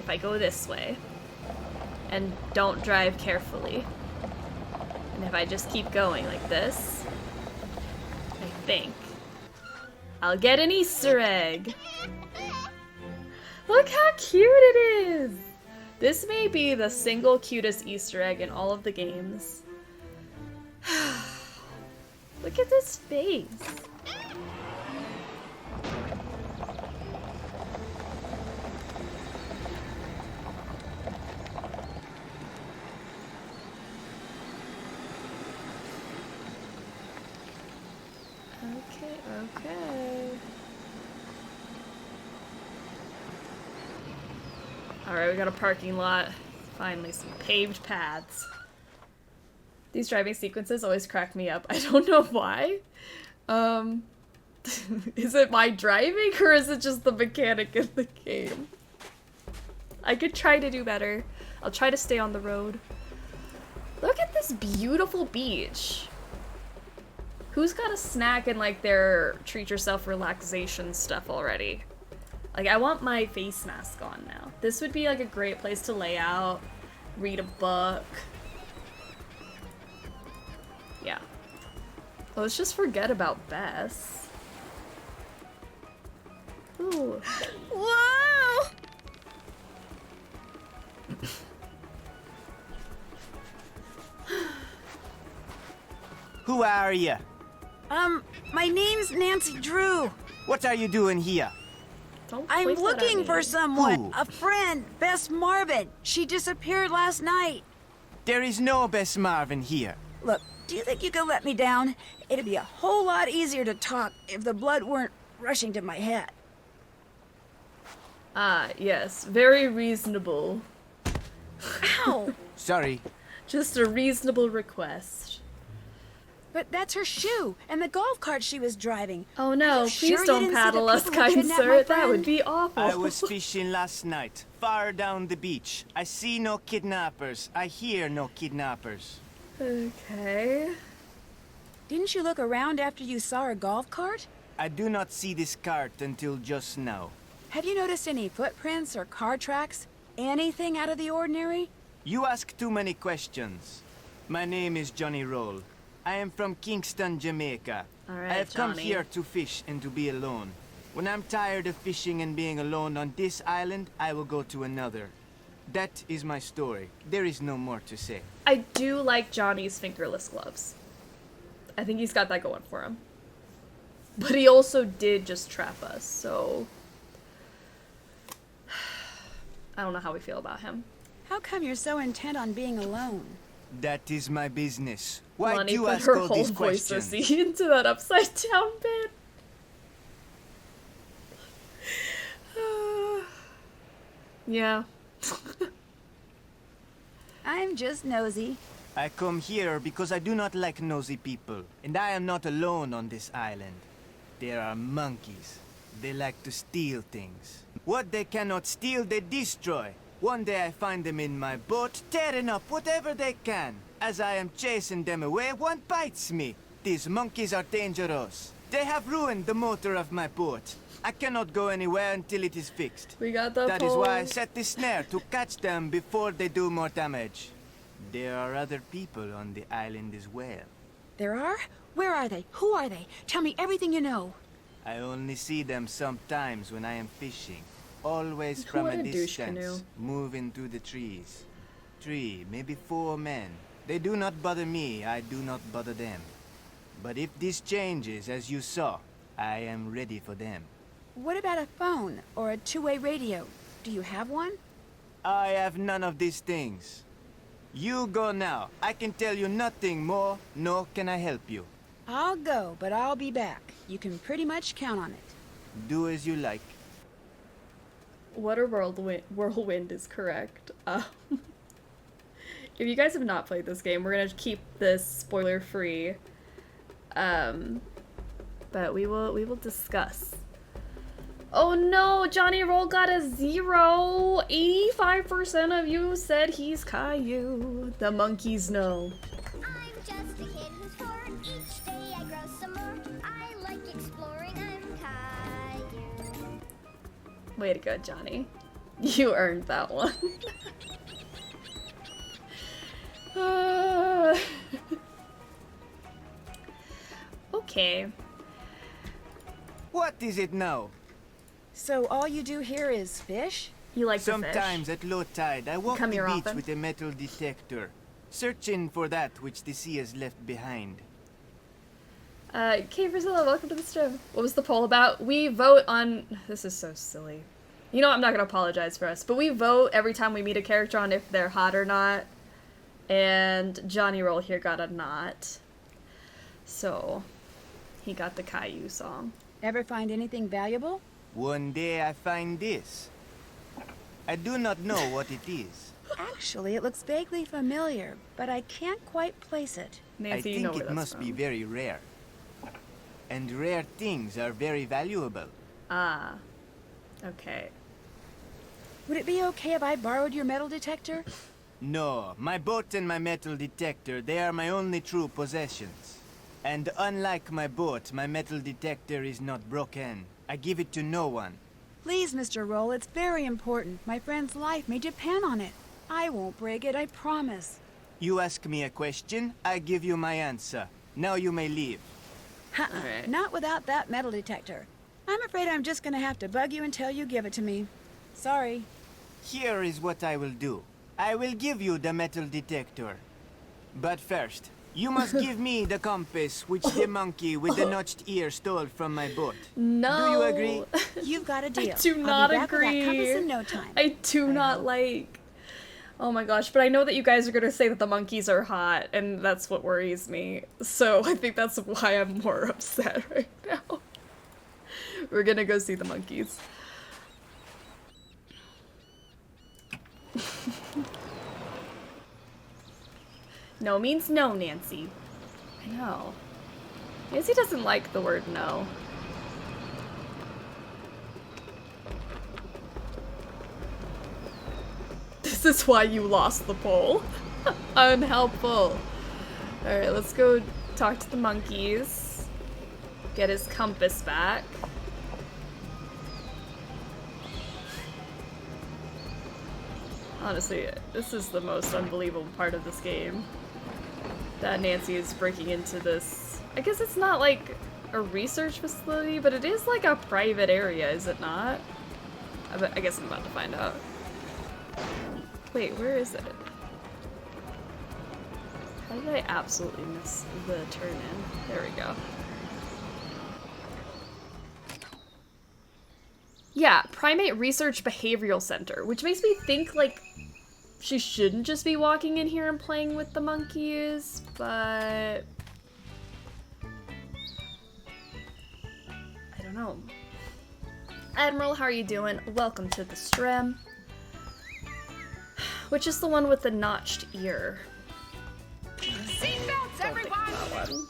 if I go this way and don't drive carefully, and if I just keep going like this, I think I'll get an Easter egg. Look how cute it is! This may be the single cutest Easter egg in all of the games. Look at this face. Okay. Alright, we got a parking lot. Finally, some paved paths. These driving sequences always crack me up. I don't know why. Is it my driving or is it just the mechanic in the game? I could try to do better. I'll try to stay on the road. Look at this beautiful beach. Who's got a snack and like their treat yourself relaxation stuff already? Like, I want my face mask on now. This would be like a great place to lay out, read a book. Yeah. Let's just forget about Bess. Ooh. Whoa! Who are you? My name's Nancy Drew. What are you doing here? Don't I'm point that at looking me. for someone. Who? A friend, Bess Marvin. She disappeared last night. There is no Bess Marvin here. Look, do you think you could let me down? It'd be a whole lot easier to talk if the blood weren't rushing to my head. Ah, yes. Very reasonable. Ow! Sorry. Just a reasonable request. But that's her shoe and the golf cart she was driving. Oh Are no, you please sure you don't didn't see paddle the us, people who kind kidnapped my sir. That friend? would be awful. I was fishing last night, far down the beach. I see no kidnappers. I hear no kidnappers. Okay. Didn't you look around after you saw her golf cart? I do not see this cart until just now. Have you noticed any footprints or car tracks? Anything out of the ordinary? You ask too many questions. My name is Johnny Roll. I am from Kingston, Jamaica. All right, I have come Johnny. here to fish and to be alone. When I'm tired of fishing and being alone on this island, I will go to another. That is my story. There is no more to say. I do like Johnny's fingerless gloves. I think he's got that going for him. But he also did just trap us, so... I don't know how we feel about him. How come you're so intent on being alone? That is my business. Why Lonnie do you put ask her all whole these voice questions? into that upside down bit. Yeah. I'm just nosy. I come here because I do not like nosy people, and I am not alone on this island. There are monkeys. They like to steal things. What they cannot steal, they destroy. One day I find them in my boat, tearing up whatever they can. As I am chasing them away, one bites me. These monkeys are dangerous. They have ruined the motor of my boat. I cannot go anywhere until it is fixed. We got the That is why I pole. set this snare to catch them before they do more damage. There are other people on the island as well. There are? Where are they? Who are they? Tell me everything you know. I only see them sometimes when I am fishing. Always Who from would a a douche distance, canoe? moving through the trees. 3, maybe 4 men. They do not bother me, I do not bother them. But if this changes, as you saw, I am ready for them. What about a phone or a two-way radio? Do you have one? I have none of these things. You go now. I can tell you nothing more, nor can I help you. I'll go, but I'll be back. You can pretty much count on it. Do as you like. What a whirlwind is correct. If you guys have not played this game, we're gonna keep this spoiler free. But we will discuss. Oh no, Johnny Roll got a 0. 85% of you said he's Caillou. The monkeys know. I'm just a kid who's 4. Each day I grow some more. I like exploring. I'm Caillou. Way to go, Johnny. You earned that one. Okay. What is it now? So all you do here is fish? You like the Sometimes fish? at low tide, I walk Come the here beach often? with a metal detector, searching for that which the sea has left behind. Kate Priscilla, welcome to the stream. What was the poll about? We vote on... This is so silly. You know, I'm not gonna apologize for us, but we vote every time we meet a character on if they're hot or not. And Johnny Roll here got a not. So, he got the Caillou song. Ever find anything valuable? One day I find this. I do not know what it is. Actually, it looks vaguely familiar, but I can't quite place it. Nancy, I you know think where it that's must be from. very rare. And rare things are very valuable. Ah. Okay. Would it be okay if I borrowed your metal detector? No, my boat and my metal detector, they are my only true possessions. And unlike my boat, my metal detector is not broken. I give it to no one. Please, Mr. Roll, it's very important. My friend's life may depend on it. I won't break it, I promise. You ask me a question, I give you my answer. Now you may leave. Alright. Not without that metal detector. I'm afraid I'm just gonna have to bug you until you give it to me. Sorry. Here is what I will do. I will give you the metal detector. But first, you must give me the compass which the monkey with the notched ear stole from my boat. No. Do you agree? You've got a deal. I do I'll not be back with that agree. compass in no time. I do not like... Oh my gosh, but I know that you guys are gonna say that the monkeys are hot, and that's what worries me. So I think that's why I'm more upset right now. We're gonna go see the monkeys. No means no, Nancy. I know. Nancy doesn't like the word no. This is why you lost the poll. Unhelpful. Alright, let's go talk to the monkeys. Get his compass back. Honestly, this is the most unbelievable part of this game. That Nancy is breaking into this... I guess it's not like a research facility, but it is like a private area, is it not? I guess I'm about to find out. Wait, where is it? How did I absolutely miss the turn in? There we go. Yeah, Primate Research Behavioral Center, which makes me think, like, she shouldn't just be walking in here and playing with the monkeys, but... I don't know. Admiral, how are you doing? Welcome to the stream. Which is the one with the notched ear? Seatbelts, everyone!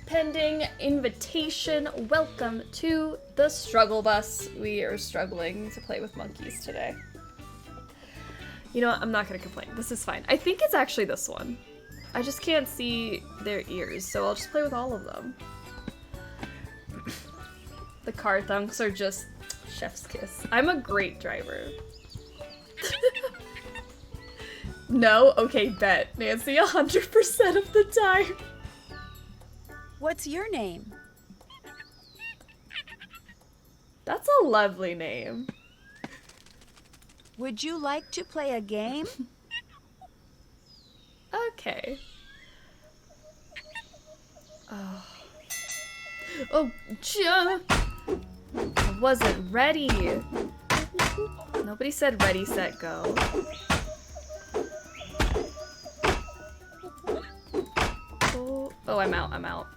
Pending invitation, welcome to the struggle bus. We are struggling to play with monkeys today. You know what? I'm not gonna complain. This is fine. I think it's actually this one. I just can't see their ears, so I'll just play with all of them. The car thunks are just chef's kiss. I'm a great driver. No? Okay, bet. Nancy, 100% of the time. What's your name? That's a lovely name. Would you like to play a game? Okay. Oh, I wasn't ready. Nobody said ready, set, go. Oh, I'm out.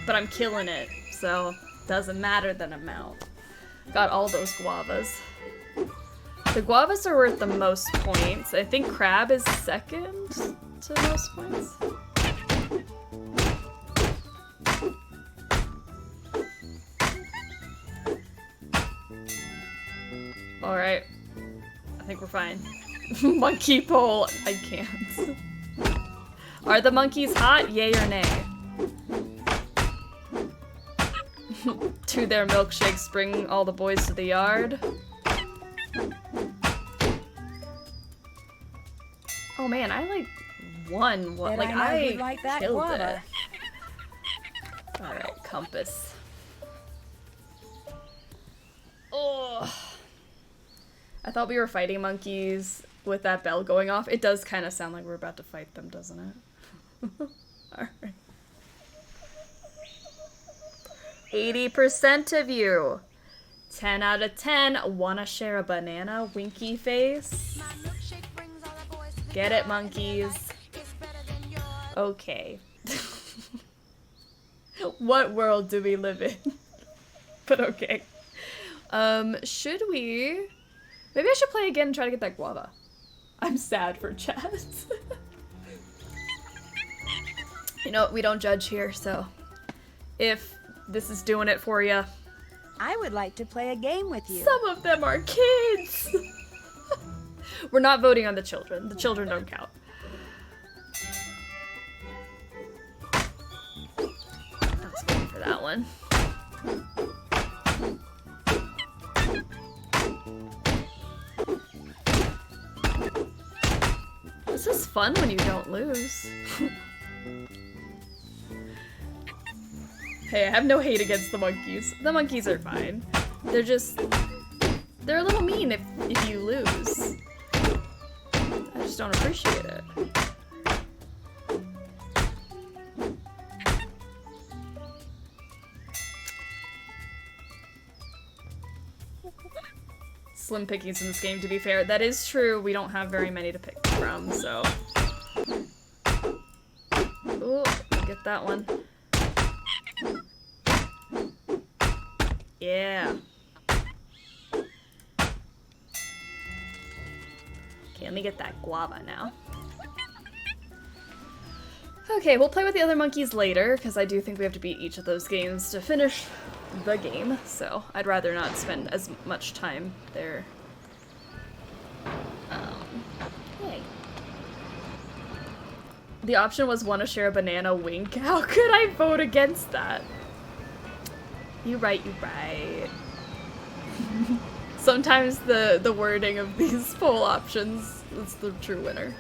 But I'm killing it, so doesn't matter that I'm out. Got all those guavas. The guavas are worth the most points. I think crab is second to most points. Alright. I think we're fine. Monkey pole. I can't. Are the monkeys hot? Yay or nay? To their milkshakes, bring all the boys to the yard. Oh man, I like won one. Like I would like that killed guava. it. All right, compass. Oh, thought we were fighting monkeys with that bell going off. It does kind of sound like we're about to fight them, doesn't it? Alright. 80% of you. 10 out of 10 wanna share a banana, winky face. Get it, monkeys. Okay. What world do we live in? But okay. Should we... Maybe I should play again and try to get that guava. I'm sad for Chaz. You know, we don't judge here, so... If this is doing it for you... I would like to play a game with you. Some of them are kids! We're not voting on the children. The children don't count. I was waiting for that one. This is fun when you don't lose. Hey, I have no hate against the monkeys. The monkeys are fine. They're just... They're a little mean if you lose. I just don't appreciate it. Slim pickings in this game, to be fair. That is true. We don't have very many to pick from, so... Ooh, get that one. Yeah. Okay, let me get that guava now. Okay, we'll play with the other monkeys later, because I do think we have to beat each of those games to finish the game, so I'd rather not spend as much time there. Hey. The option was want to share a banana, wink. How could I vote against that? You right, you right. Sometimes the wording of these poll options is the true winner.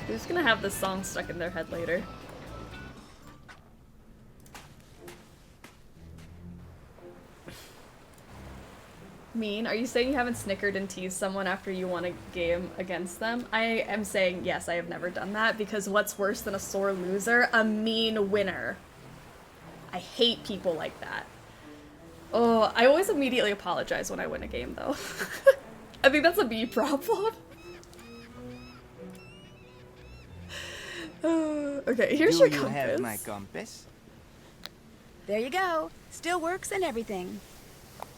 Who's gonna have this song stuck in their head later? Mean? Are you saying you haven't snickered and teased someone after you won a game against them? I am saying yes, I have never done that, because what's worse than a sore loser? A mean winner. I hate people like that. Oh, I always immediately apologize when I win a game, though. I think that's a me problem. Okay, here's your compass. Do you have my compass? There you go. Still works and everything.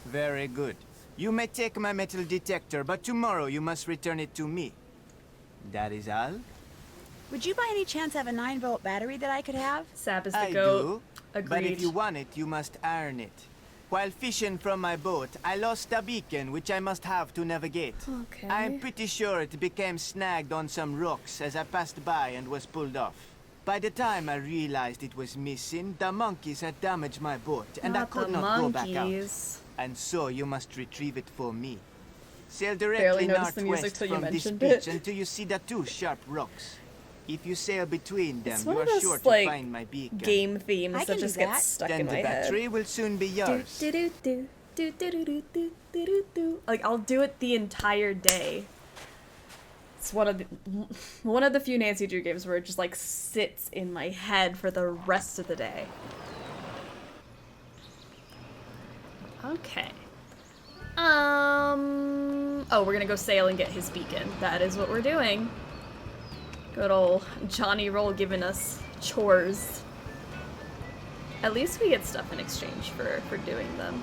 Very good. You may take my metal detector, but tomorrow you must return it to me. That is all? Would you by any chance have a 9-volt battery that I could have? Sap is the I goat. do. Agreed. But if you want it, you must earn it. While fishing from my boat, I lost a beacon which I must have to navigate. Okay. I'm pretty sure it became snagged on some rocks as I passed by and was pulled off. By the time I realized it was missing, the monkeys had damaged my boat, and I could not go back out. And so you must retrieve it for me. Sail directly northwest from this beach until you see the 2 sharp rocks. If you sail between them, you are sure to find my beacon. Game themes that just get stuck in my head. Then the battery will soon be yours. Like, I'll do it the entire day. It's one of the few Nancy Drew games where it just like sits in my head for the rest of the day. Okay. Oh, we're gonna go sail and get his beacon. That is what we're doing. Good old Johnny Roll giving us chores. At least we get stuff in exchange for doing them.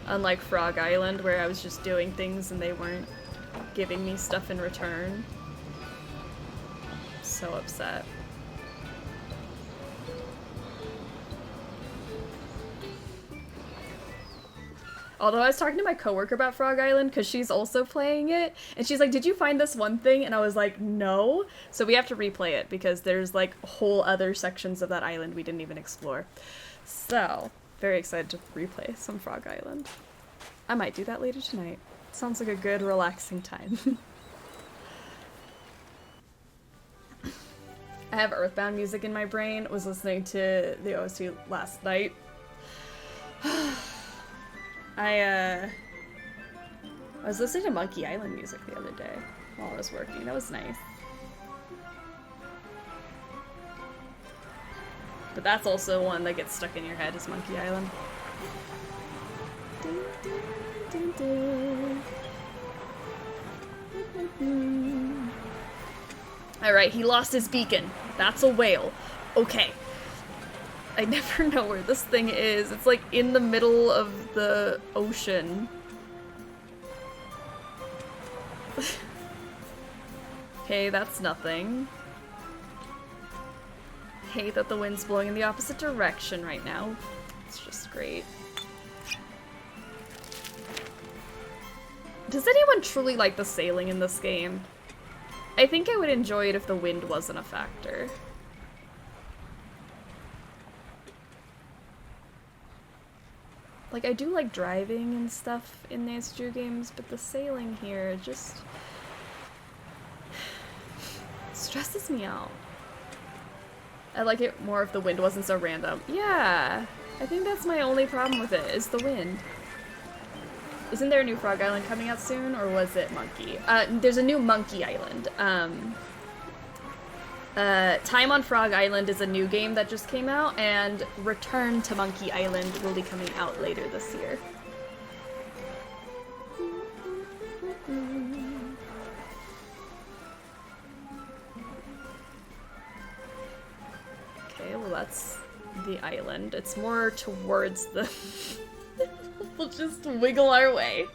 Unlike Frog Island, where I was just doing things and they weren't giving me stuff in return. So upset. Although I was talking to my coworker about Frog Island because she's also playing it, and she's like, did you find this one thing? And I was like, no. So we have to replay it because there's like whole other sections of that island we didn't even explore. So, very excited to replay some Frog Island. I might do that later tonight. Sounds like a good, relaxing time. I have Earthbound music in my brain. Was listening to the OST last night. I was listening to Monkey Island music the other day while I was working. That was nice. But that's also one that gets stuck in your head, is Monkey Island. Dun, dun, dun, dun. Alright, he lost his beacon. That's a whale. Okay. I never know where this thing is. It's like in the middle of the ocean. Okay, that's nothing. Hate that the wind's blowing in the opposite direction right now. It's just great. Does anyone truly like the sailing in this game? I think I would enjoy it if the wind wasn't a factor. Like, I do like driving and stuff in these Drew games, but the sailing here just stresses me out. I like it more if the wind wasn't so random. Yeah, I think that's my only problem with it, is the wind. Isn't there a new Frog Island coming out soon, or was it Monkey? There's a new Monkey Island. Time on Frog Island is a new game that just came out, and Return to Monkey Island will be coming out later this year. Okay, well that's the island. It's more towards the... We'll just wiggle our way.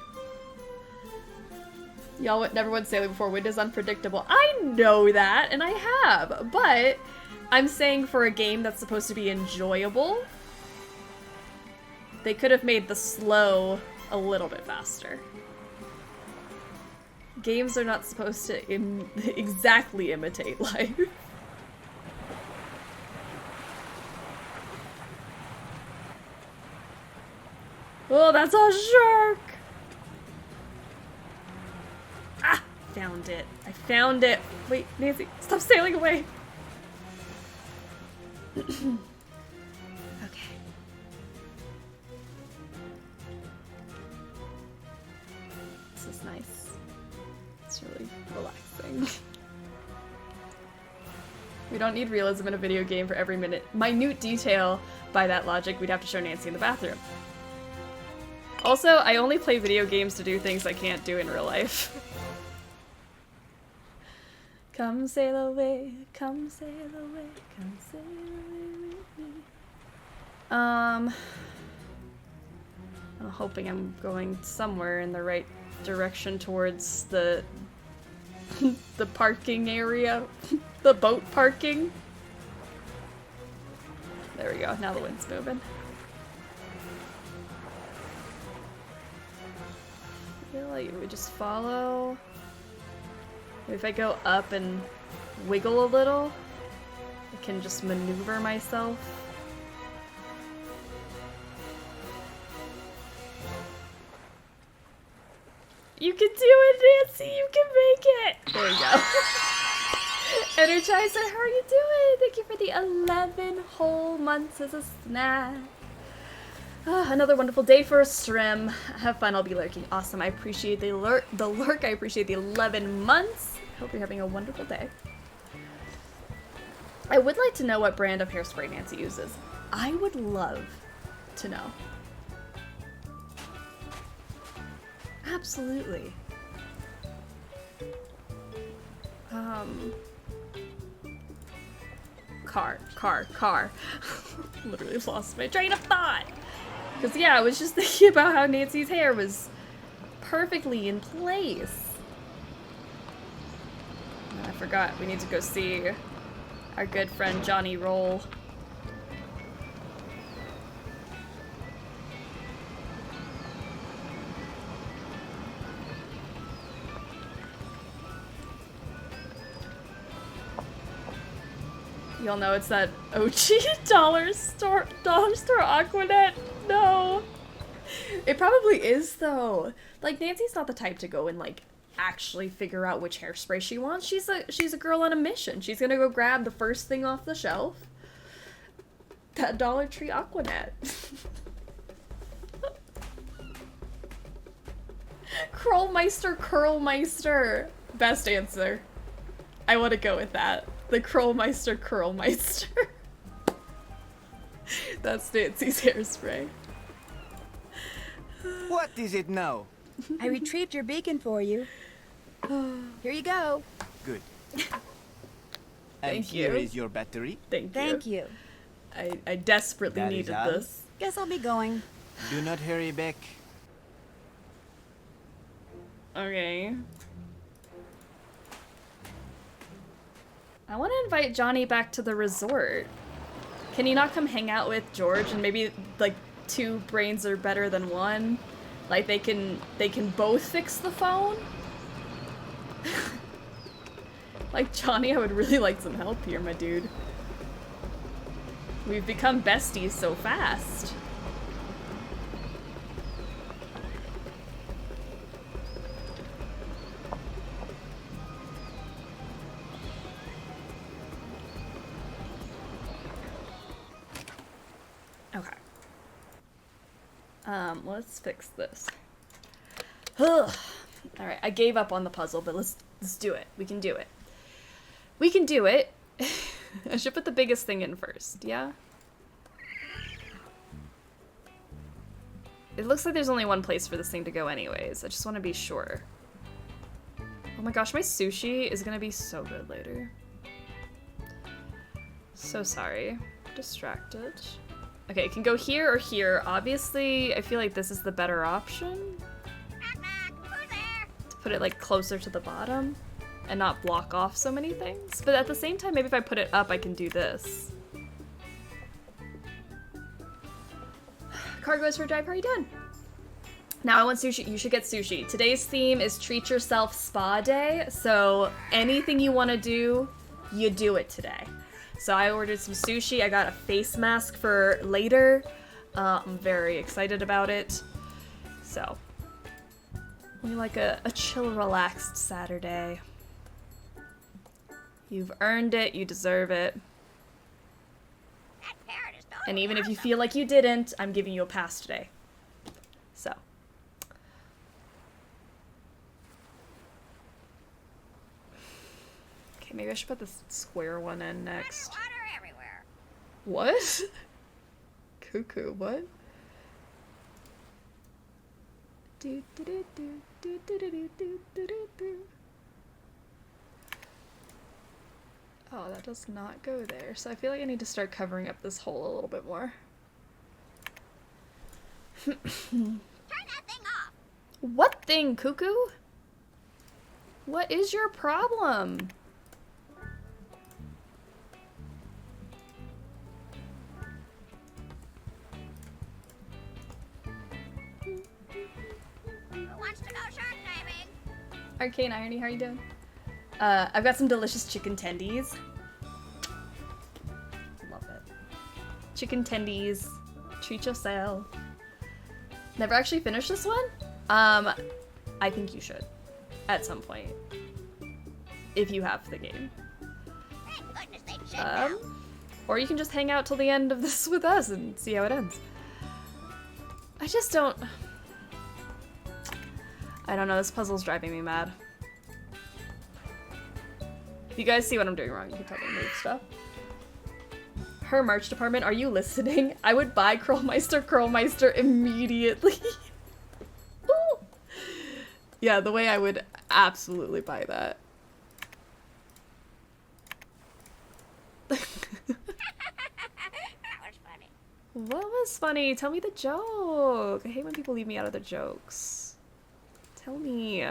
Y'all never went sailing before. Wind is unpredictable. I know that, and I have, but I'm saying for a game that's supposed to be enjoyable, they could have made the slow a little bit faster. Games are not supposed to exactly imitate life. Oh, that's a shark! Ah! Found it. I found it. Wait, Nancy, stop sailing away. Okay. This is nice. It's really relaxing. We don't need realism in a video game for every minute detail. By that logic, we'd have to show Nancy in the bathroom. Also, I only play video games to do things I can't do in real life. Come sail away, come sail away, come sail away with me. I'm hoping I'm going somewhere in the right direction towards the the parking area, the boat parking. There we go, now the wind's moving. I feel like we just follow. If I go up and wiggle a little, I can just maneuver myself. You can do it, Nancy! You can make it! There you go. Energizer, how are you doing? Thank you for the 11 whole months as a snack. Another wonderful day for a stream. Have fun, I'll be lurking. Awesome, I appreciate the lurk, I appreciate the 11 months. Hope you're having a wonderful day. I would like to know what brand of hairspray Nancy uses. I would love to know. Absolutely. Car. Literally lost my train of thought. Because, yeah, I was just thinking about how Nancy's hair was perfectly in place. And I forgot, we need to go see our good friend Johnny Roll. Y'all know it's that OG dollar store Aquanet. No. It probably is though. Like, Nancy's not the type to go and like actually figure out which hairspray she wants. She's a girl on a mission. She's gonna go grab the first thing off the shelf. That Dollar Tree Aquanet. Krollmeister Curlmeister. Best answer. I want to go with that. The Krollmeister Curlmeister. That's Nancy's hairspray. What is it now? I retrieved your beacon for you. Here you go. Good. And Thank here you. is your battery. Thank you. Thank you. I desperately That is needed all? this. Guess I'll be going. Do not hurry back. Okay. I want to invite Johnny back to the resort. Can he not come hang out with George and maybe like 2 brains are better than 1? Like they can both fix the phone? Like Johnny, I would really like some help here, my dude. We've become besties so fast. Okay. Let's fix this. Ugh. Alright, I gave up on the puzzle, but let's do it. We can do it. We can do it. I should put the biggest thing in first, yeah? It looks like there's only one place for this thing to go anyways. I just want to be sure. Oh my gosh, my sushi is gonna be so good later. So sorry. Distracted. Okay, it can go here or here. Obviously, I feel like this is the better option. Knock, knock. Who's there? To put it like closer to the bottom and not block off so many things. But at the same time, maybe if I put it up, I can do this. Car goes for a drive, already done. Now I want sushi. You should get sushi. Today's theme is treat yourself spa day. So anything you want to do, you do it today. So I ordered some sushi. I got a face mask for later. I'm very excited about it. So we like a chill, relaxed Saturday. You've earned it. You deserve it. That parrot is totally And even if you awesome. feel like you didn't, I'm giving you a pass today. So. Okay, maybe I should put this square one in next. Water everywhere. What? Cuckoo, what? Do, do, do, do, do, do, do, do, do, do, do. Oh, that does not go there. So I feel like I need to start covering up this hole a little bit more. Turn that thing off. What thing, Cuckoo? What is your problem? Who wants to go shark diving? Arcane Irony, how are you doing? I've got some delicious chicken tendies. Love it. Chicken tendies. Treat yourself. Never actually finished this one? I think you should. At some point. If you have the game. Thank goodness they shut down. Or you can just hang out till the end of this with us and see how it ends. I just don't... I don't know, this puzzle's driving me mad. If you guys see what I'm doing wrong, you can tell me to move stuff. Her merch department, are you listening? I would buy Curlmeister immediately. Ooh. Yeah, the way I would absolutely buy that. That was funny. What was funny? Tell me the joke. I hate when people leave me out of their jokes. Tell me.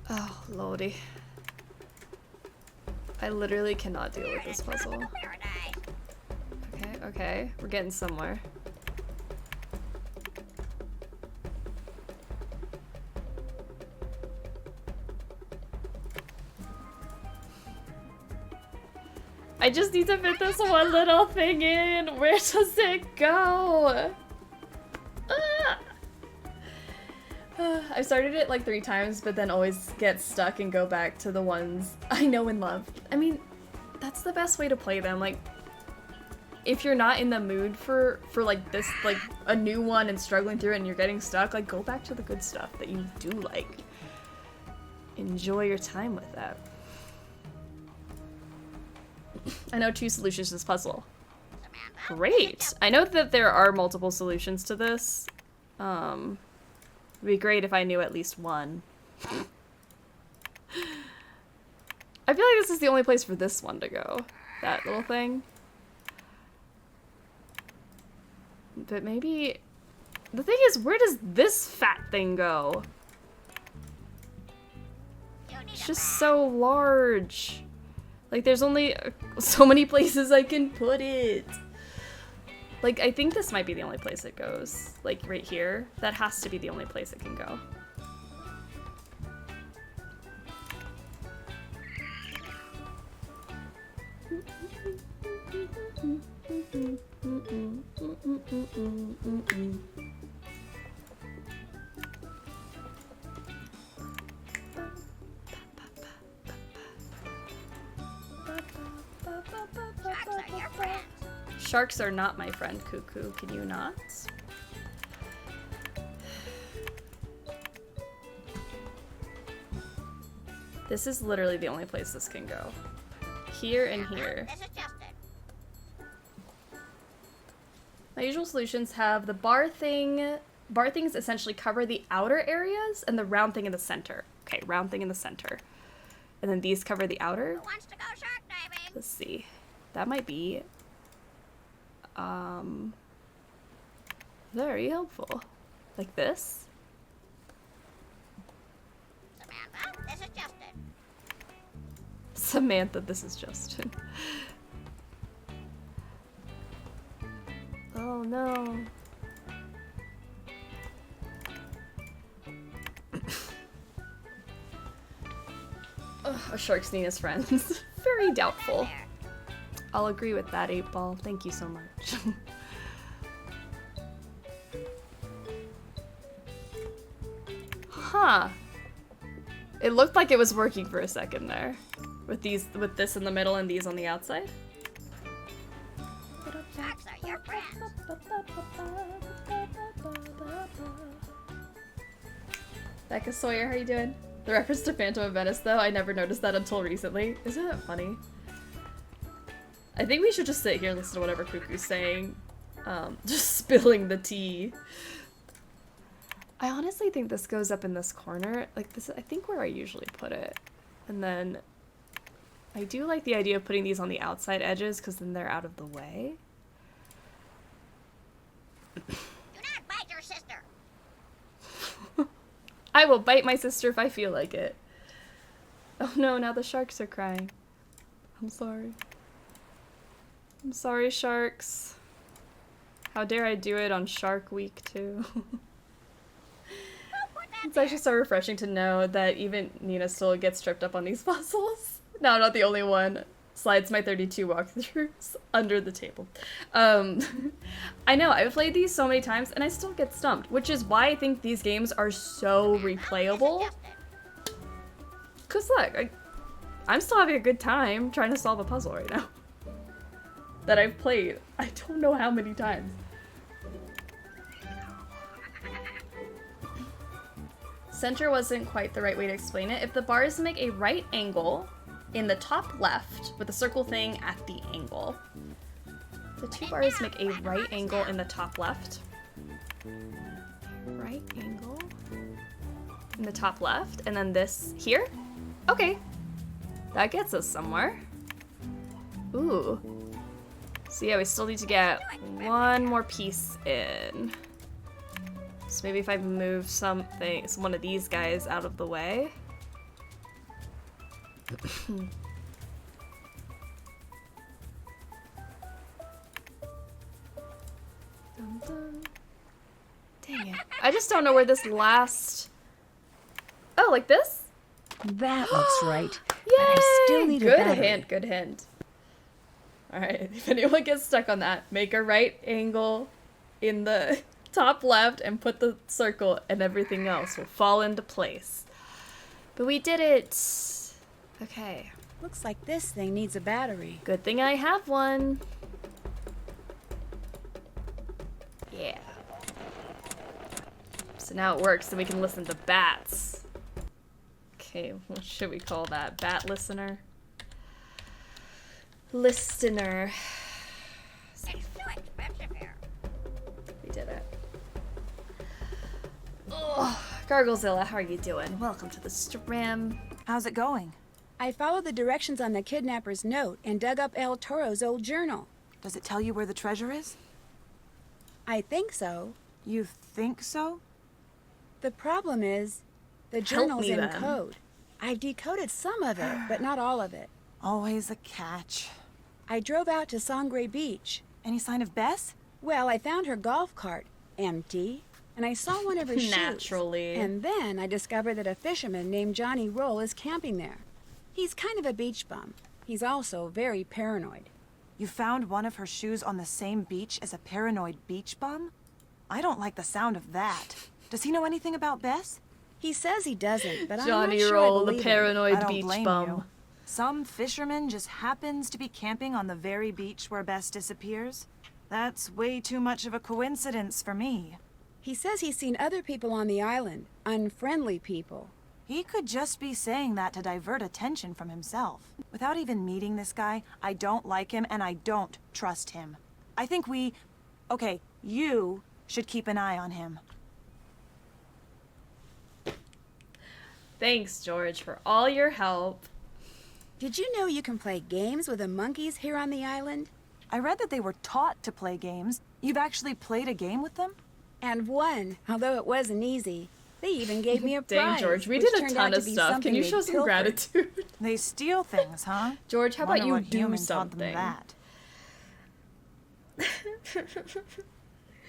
Oh, lordy. I literally cannot deal with this puzzle. Paradise. Okay, okay. We're getting somewhere. I just need to fit this one little thing in. Where does it go? I've started it like 3 times, but then always get stuck and go back to the ones I know and love. I mean, that's the best way to play them. Like, if you're not in the mood for like this, like a new one and struggling through it and you're getting stuck, like go back to the good stuff that you do like. Enjoy your time with that. I know 2 solutions to this puzzle. Great! I know that there are multiple solutions to this. It'd be great if I knew at least one. I feel like this is the only place for this one to go. That little thing. But maybe... The thing is, where does this fat thing go? It's just so large. Like, there's only so many places I can put it. Like, I think this might be the only place it goes. Like, right here. That has to be the only place it can go. Sharks are not my friend, Cuckoo. Can you not? This is literally the only place this can go. Here and here. My usual solutions have the bar thing. Bar things essentially cover the outer areas and the round thing in the center. Okay, round thing in the center. And then these cover the outer. Who wants to go shark diving? Let's see. That might be very helpful. Like this. Samantha, this is Justin. Samantha, this is Justin. Oh no. Ugh, are sharks Nina's friends? Very doubtful. I'll agree with that, 8-Ball. Thank you so much. Huh. It looked like it was working for a second there. With this in the middle and these on the outside. Sharks are your friends. Becca Sawyer, how you doing? The reference to Phantom of Venice, though, I never noticed that until recently. Isn't that funny? I think we should just sit here and listen to whatever Cuckoo's saying. Just spilling the tea. I honestly think this goes up in this corner. Like, this, I think where I usually put it. And then I do like the idea of putting these on the outside edges, because then they're out of the way. Do not bite your sister. I will bite my sister if I feel like it. Oh no, now the sharks are crying. I'm sorry. I'm sorry, sharks. How dare I do it on Shark Week, too. It's actually so refreshing to know that even Nina still gets tripped up on these puzzles. No, I'm not the only one. Slides my 32 walkthroughs under the table. I know, I've played these so many times and I still get stumped, which is why I think these games are so replayable. Cause look, I'm still having a good time trying to solve a puzzle right now. That I've played, I don't know how many times. Center wasn't quite the right way to explain it. If the bars make a right angle in the top left with the circle thing at the angle. The 2 bars make a right angle in the top left. Right angle in the top left, and then this here? Okay. That gets us somewhere. Ooh. So yeah, we still need to get one more piece in. So maybe if I move one of these guys out of the way. Dun, dun. Dang it. I just don't know where this last... Oh, like this? That looks right. Yay! But I still need a good battery. hint, good hint. Alright, if anyone gets stuck on that, make a right angle in the top left and put the circle and everything else will fall into place. But we did it! Okay. Looks like this thing needs a battery. Good thing I have one. Yeah. So now it works, so we can listen to bats. Okay, what should we call that? Bat listener? Listener. It's too expensive here. We did it. Oh, Garglezilla, how are you doing? Welcome to the stream. How's it going? I followed the directions on the kidnapper's note and dug up El Toro's old journal. Does it tell you where the treasure is? I think so. You think so? The problem is, the Help journal's me in then. code. I've decoded some of it, but not all of it. Always a catch. I drove out to Sangre Beach. Any sign of Bess? Well, I found her golf cart, empty, and I saw one of her shoes. Naturally. And then I discovered that a fisherman named Johnny Roll is camping there. He's kind of a beach bum. He's also very paranoid. You found one of her shoes on the same beach as a paranoid beach bum? I don't like the sound of that. Does he know anything about Bess? He says he doesn't, but Johnny I'm not sure I Roll, the believe him. paranoid I don't beach blame bum. you. Some fisherman just happens to be camping on the very beach where Bess disappears. That's way too much of a coincidence for me. He says he's seen other people on the island, unfriendly people. He could just be saying that to divert attention from himself. Without even meeting this guy, I don't like him and I don't trust him. I think you should keep an eye on him. Thanks, George, for all your help. Did you know you can play games with the monkeys here on the island? I read that they were taught to play games. You've actually played a game with them? And won, although it wasn't easy. They even gave me a Dang, prize. George, we which did a turned ton out to of be stuff. Can something you they show some pilfered. gratitude? They steal things, huh? George, how about Wonder you what do human taught them something? that.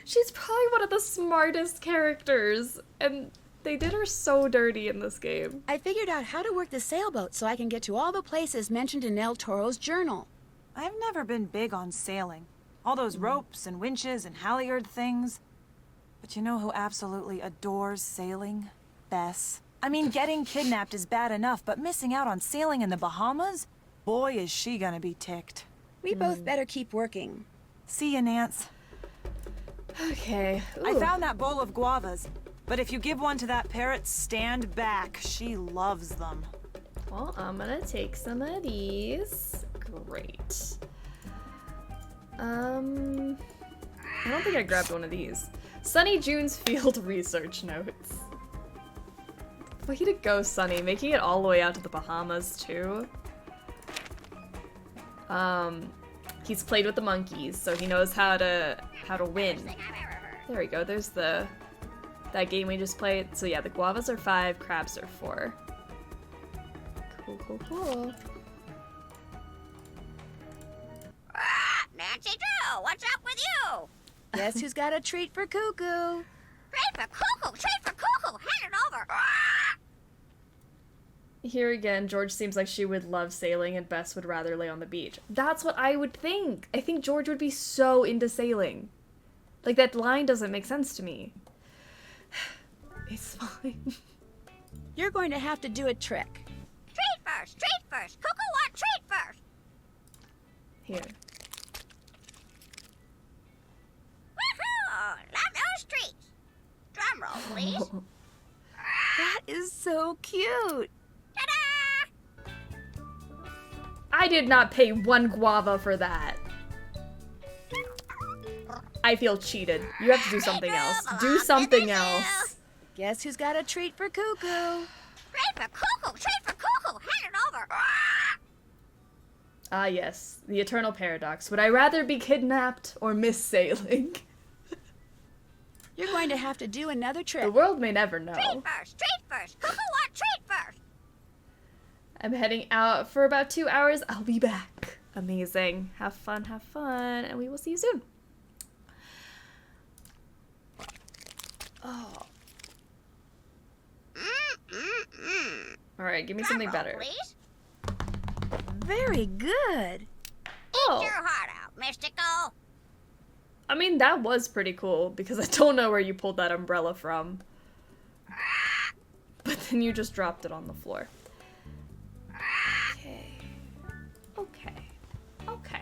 She's probably one of the smartest characters, and they did her so dirty in this game. I figured out how to work the sailboat so I can get to all the places mentioned in El Toro's journal. I've never been big on sailing. All those ropes and winches and halyard things. But you know who absolutely adores sailing? Bess. I mean, getting kidnapped is bad enough, but missing out on sailing in the Bahamas? Boy, is she gonna be ticked. We both better keep working. See ya, Nance. Okay. I Ooh. found that bowl of guavas. But if you give one to that parrot, stand back. She loves them. Well, I'm gonna take some of these. Great. I don't think I grabbed one of these. Sunny June's field research notes. Way to go, Sunny. Making it all the way out to the Bahamas, too. He's played with the monkeys, so he knows how to win. There we go. There's that game we just played. So yeah, the guavas are 5, crabs are 4. Cool, cool, cool. Nancy Drew, what's up with you? Guess who's got a treat for Cuckoo? Treat for Cuckoo, treat for Cuckoo, hand it over. Here again, George seems like she would love sailing and Bess would rather lay on the beach. That's what I would think. I think George would be so into sailing. Like, that line doesn't make sense to me. It's fine. You're going to have to do a trick. Treat first, treat first. Cuckoo want treat first. Here. Woohoo! Love those treats. Drum roll, please. That is so cute. Ta-da! I did not pay 1 guava for that. I feel cheated. You have to do something else. Do something else. Guess who's got a treat for Cuckoo? Treat for Cuckoo, treat for Cuckoo, hand it over. Ah, yes. The eternal paradox. Would I rather be kidnapped or miss sailing? You're going to have to do another The trick. world may never know. Treat first, treat first. Cuckoo want treat first. I'm heading out for about 2 hours. I'll be back. Amazing. Have fun, and we will see you soon. Oh. Alright, give me something Drum roll, better. please. Very good. Oh. Eat your heart out, Mystical. I mean, that was pretty cool, because I don't know where you pulled that umbrella from. But then you just dropped it on the floor. Okay. Okay. Okay.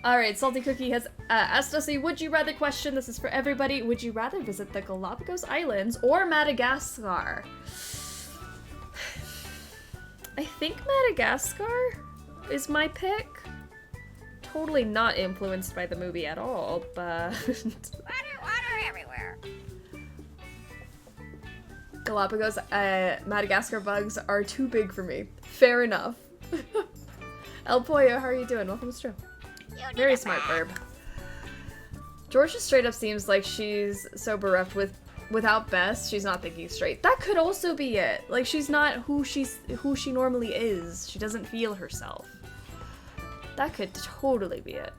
Alright, Salty Cookie has asked us a would you rather question. This is for everybody. Would you rather visit the Galapagos Islands or Madagascar? I think Madagascar is my pick. Totally not influenced by the movie at all, but... Water everywhere. Galapagos, Madagascar bugs are too big for me. Fair enough. El Pollo, how are you doing? Welcome to the stream. Very smart verb. George just straight up seems like she's so bereft without Bess, she's not thinking straight. That could also be it. Like, she's not who she normally is. She doesn't feel herself. That could totally be it.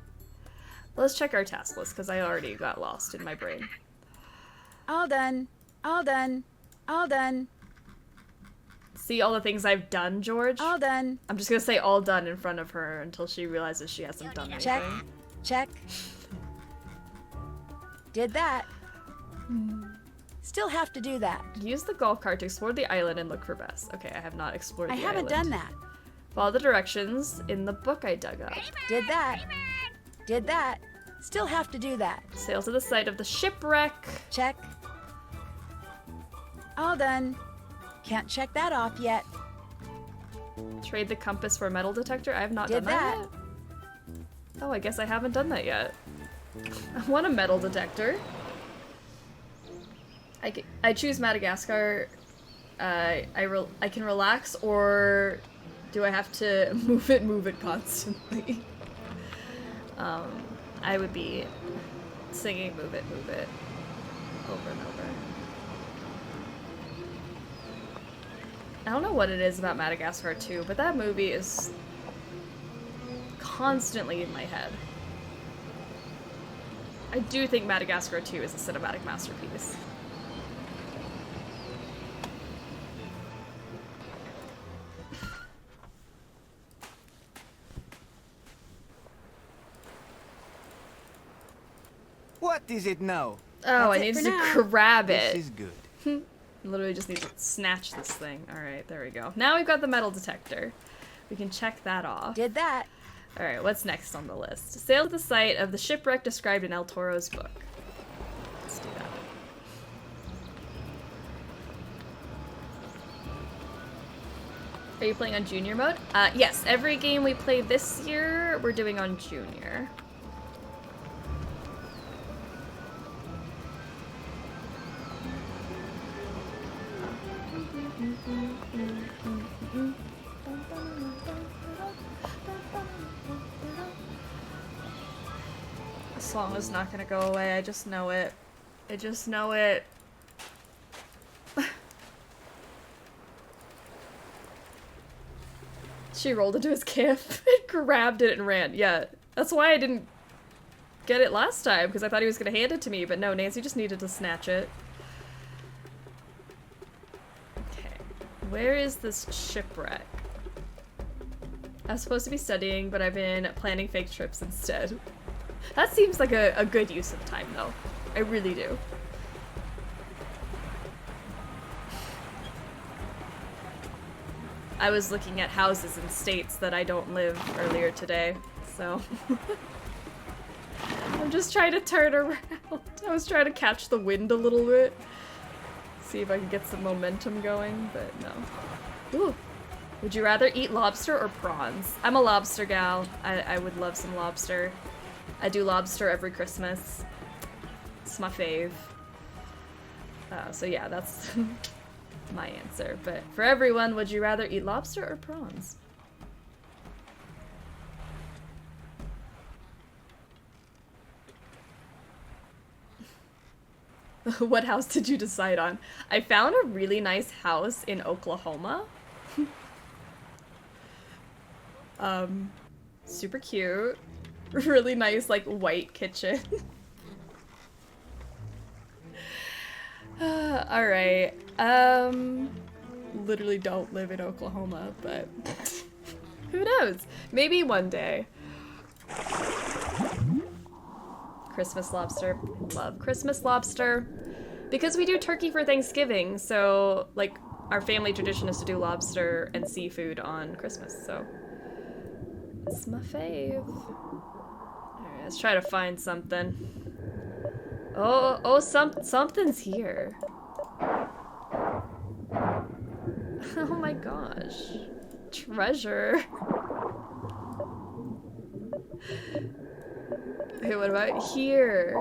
Let's check our task list, because I already got lost in my brain. All done. All done. All done. See all the things I've done, George? All done. I'm just gonna say all done in front of her until she realizes she hasn't done anything. Check. Check. Did that. Still have to do that. Use the golf cart to explore the island and look for Bess. Okay, I have not explored the I island. haven't done that. Follow the directions in the book I dug up. Did that. Did that. Still have to do that. Sail to the site of the shipwreck. Check. All done. Can't check that off yet. Trade the compass for a metal detector. I have not Did done that that. yet. Oh, I guess I haven't done that yet. I want a metal detector. I choose Madagascar. I can relax, or do I have to move it constantly? I would be singing move it, over and over. I don't know what it is about Madagascar 2, but that movie is constantly in my head. I do think Madagascar 2 is a cinematic masterpiece. What is it now? Oh, I That's need it to for now. grab This it. is good. Literally just need to snatch this thing. Alright, there we go. Now we've got the metal detector. We can check that off. Did that. Alright, what's next on the list? Sail to the site of the shipwreck described in El Toro's book. Let's do that. Are you playing on Junior mode? Yes, every game we play this year, we're doing on Junior. This song is not gonna go away, I just know it. I just know it. She rolled into his camp and grabbed it and ran. Yeah, that's why I didn't get it last time, because I thought he was gonna hand it to me, but no, Nancy just needed to snatch it. Okay, where is this shipwreck? I was supposed to be studying, but I've been planning fake trips instead. That seems like a good use of time, though. I really do. I was looking at houses in states that I don't live earlier today, so... I'm just trying to turn around. I was trying to catch the wind a little bit. See if I can get some momentum going, but no. Ooh. Would you rather eat lobster or prawns? I'm a lobster gal. I would love some lobster. I do lobster every Christmas. It's my fave. So yeah, that's my answer. But for everyone, would you rather eat lobster or prawns? What house did you decide on? I found a really nice house in Oklahoma. Super cute. Really nice, like, white kitchen. Alright. Literally don't live in Oklahoma, but... Who knows? Maybe one day. Christmas lobster. Love Christmas lobster. Because we do turkey for Thanksgiving, so, like, our family tradition is to do lobster and seafood on Christmas, so. It's my fave. Alright, let's try to find something. Oh, something's here. Oh my gosh. Treasure. Okay, what about here?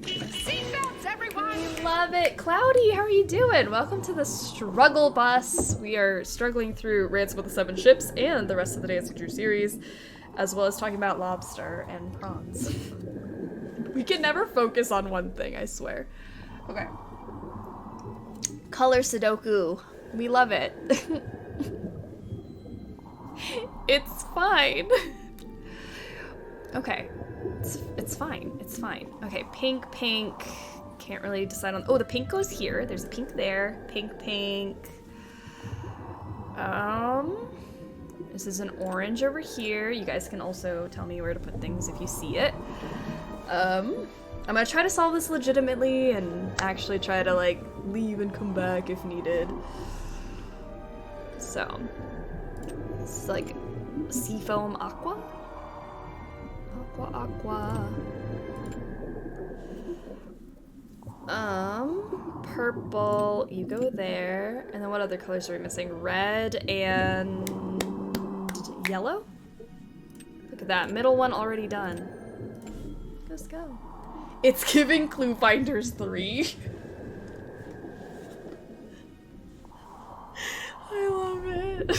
Seatbelts, everyone! We love it. Cloudy, how are you doing? Welcome to the Struggle Bus. We are struggling through Ransom with the 7 Ships and the rest of the Nancy Drew series, as well as talking about lobster and prawns. We can never focus on one thing, I swear. Okay. Color Sudoku. We love it. It's fine. Okay. It's fine. It's fine. Okay, pink. Can't really decide on... Oh, the pink goes here. There's a pink there. Pink. This is an orange over here. You guys can also tell me where to put things if you see it. I'm gonna try to solve this legitimately and actually try to, like, leave and come back if needed. So, it's like seafoam aqua? Aqua. Purple, you go there. And then what other colors are we missing? Red and yellow? Look at that, middle one already done. Let's go. It's giving Clue Finders 3. I love it.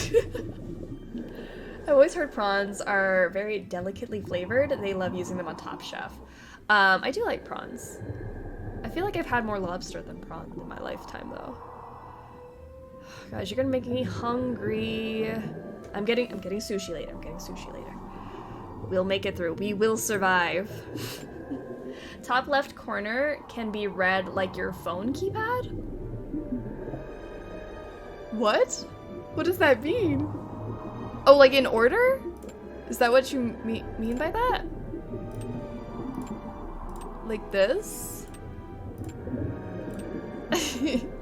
I've always heard prawns are very delicately flavored. They love using them on Top Chef. I do like prawns. I feel like I've had more lobster than prawn in my lifetime, though. Guys, you're gonna make me hungry. I'm getting sushi later. We'll make it through. We will survive. Top left corner can be read like your phone keypad? What? What does that mean? Oh, like in order? Is that what you mean by that? Like this?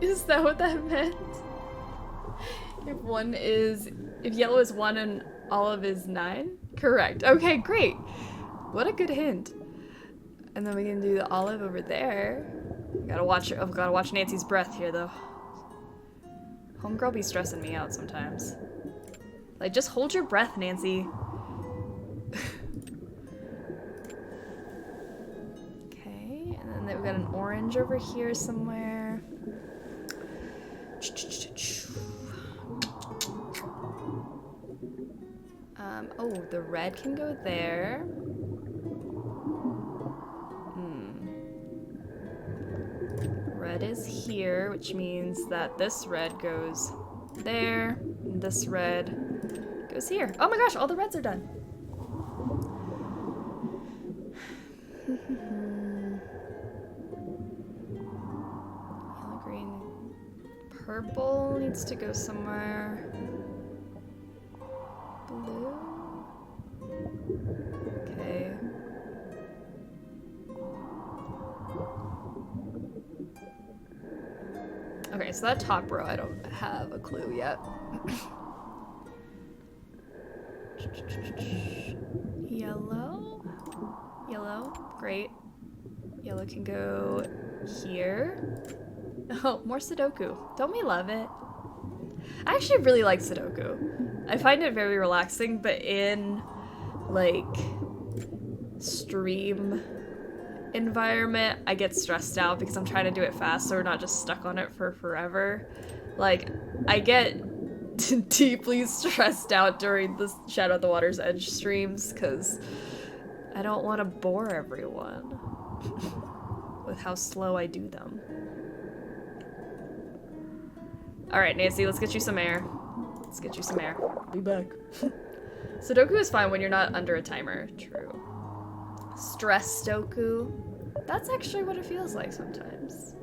Is that what that meant? If yellow is 1 and olive is 9? Correct. Okay, great. What a good hint. And then we can do the olive over there. Gotta watch Nancy's breath here, though. Homegirl be stressing me out sometimes. Like, just hold your breath, Nancy. Okay, and then we've got an orange over here somewhere. Oh, the red can go there. Red is here, which means that this red goes there, and this red goes here. Oh my gosh, all the reds are done. Yellow, green, purple needs to go somewhere. Blue. Okay. Okay, so that top row, I don't have a clue yet. Yellow. Yellow, great. Yellow can go here. Oh, more Sudoku. Don't we love it? I actually really like Sudoku. I find it very relaxing, but in, like, stream environment, I get stressed out because I'm trying to do it fast so we're not just stuck on it for forever. Like, I get deeply stressed out during the Shadow of the Water's Edge streams because I don't want to bore everyone with how slow I do them. Alright, Nancy, let's get you some air. Let's get you some air. Be back. Sudoku is fine when you're not under a timer. True. Stress Doku. That's actually what it feels like sometimes.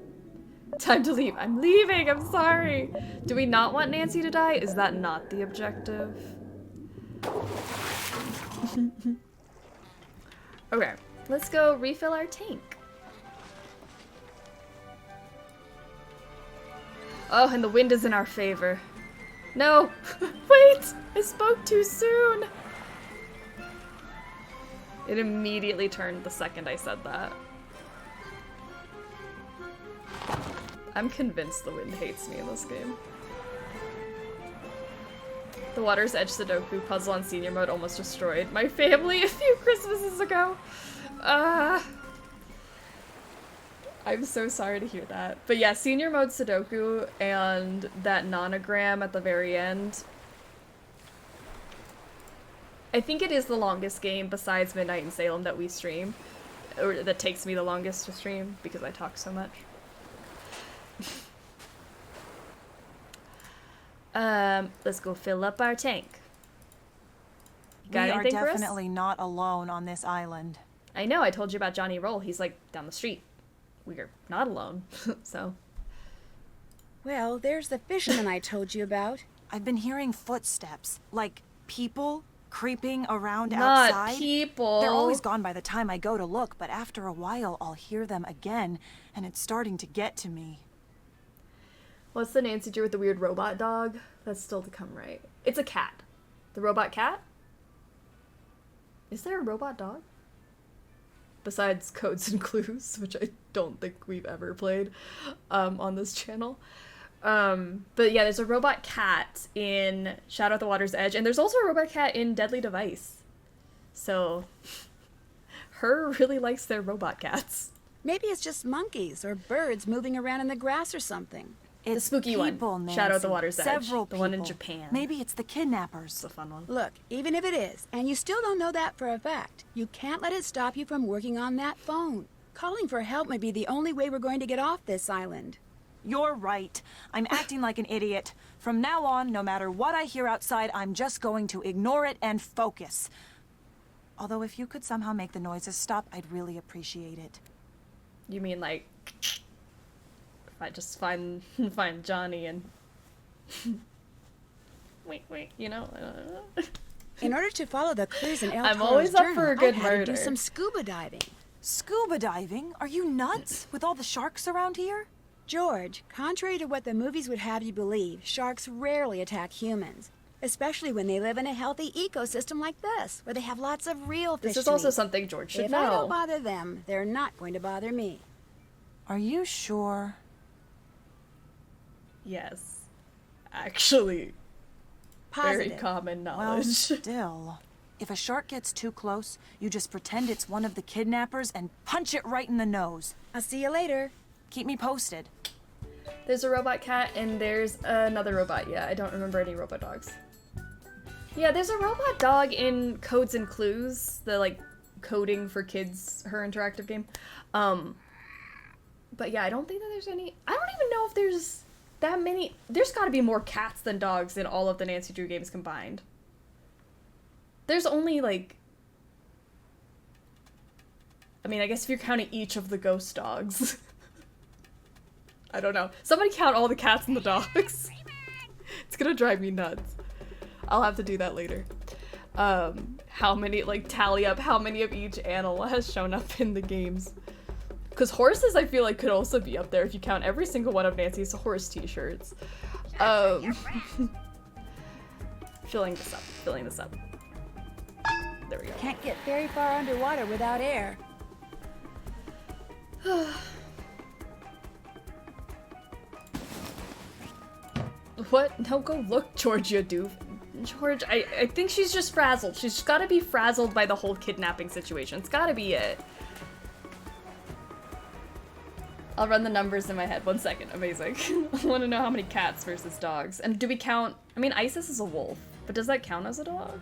Time to leave. I'm leaving. I'm sorry. Do we not want Nancy to die? Is that not the objective? Okay, let's go refill our tank. Oh, and the wind is in our favor. No! Wait! I spoke too soon! It immediately turned the second I said that. I'm convinced the wind hates me in this game. The Water's Edge Sudoku puzzle on senior mode almost destroyed my family a few Christmases ago. I'm so sorry to hear that. But yeah, senior mode Sudoku and that nonogram at the very end. I think it is the longest game besides Midnight in Salem that we stream. Or that takes me the longest to stream because I talk so much. Let's go fill up our tank. Got anything for us? We are definitely not alone on this island. I know, I told you about Johnny Roll. He's like down the street. We're not alone, so. Well, there's the fisherman I told you about. I've been hearing footsteps, like people creeping around Not outside. people. They're always gone by the time I go to look, but after a while I'll hear them again, and it's starting to get to me. What's the Nancy Drew with the weird robot dog? That's still to come, right? It's a cat. The robot cat? Is there a robot dog? Besides Codes and Clues, which I don't think we've ever played on this channel. But yeah, there's a robot cat in Shadow at the Water's Edge, and there's also a robot cat in Deadly Device. So, her really likes their robot cats. Maybe it's just monkeys or birds moving around in the grass or something. It's the spooky people, one, Nancy. Shadow at the Water's Edge. Several the one in people. Japan. Maybe it's the kidnappers. It's a fun one. Look, even if it is, and you still don't know that for a fact, you can't let it stop you from working on that phone. Calling for help may be the only way we're going to get off this island. You're right. I'm acting like an idiot. From now on, no matter what I hear outside, I'm just going to ignore it and focus. Although if you could somehow make the noises stop, I'd really appreciate it. You mean like, if I just find Johnny and wait, you know? In order to follow the clues in El I'm Toro's always up journal, for a good I had to murder. do some scuba diving. Scuba diving? Are you nuts? With all the sharks around here? George, contrary to what the movies would have you believe, sharks rarely attack humans. Especially when they live in a healthy ecosystem like this, where they have lots of real fish This is to also eat. something George should If I don't know. bother them, they're not going to bother me. Are you sure? Yes. Actually, very Positive. common Well, knowledge. still. If a shark gets too close, you just pretend it's one of the kidnappers and punch it right in the nose. I'll see you later. Keep me posted. There's a robot cat and there's another robot. Yeah, I don't remember any robot dogs. Yeah, there's a robot dog in Codes and Clues, the like coding for kids, her interactive game. But yeah, I don't think that there's any. I don't even know if there's that many. There's got to be more cats than dogs in all of the Nancy Drew games combined. There's only like. I mean, I guess if you're counting each of the ghost dogs. I don't know. Somebody count all the cats and the dogs. It's gonna drive me nuts. I'll have to do that later. How many, like, tally up how many of each animal has shown up in the games. Because horses, I feel like, could also be up there if you count every single one of Nancy's horse t-shirts. Filling this up. There we go. Can't get very far underwater without air. What? No, go look, Georgia Doof. George, I think she's just frazzled. She's gotta be frazzled by the whole kidnapping situation. It's gotta be it. I'll run the numbers in my head. 1 second. Amazing. I want to know how many cats versus dogs. And do we count... I mean, Isis is a wolf, but does that count as a dog?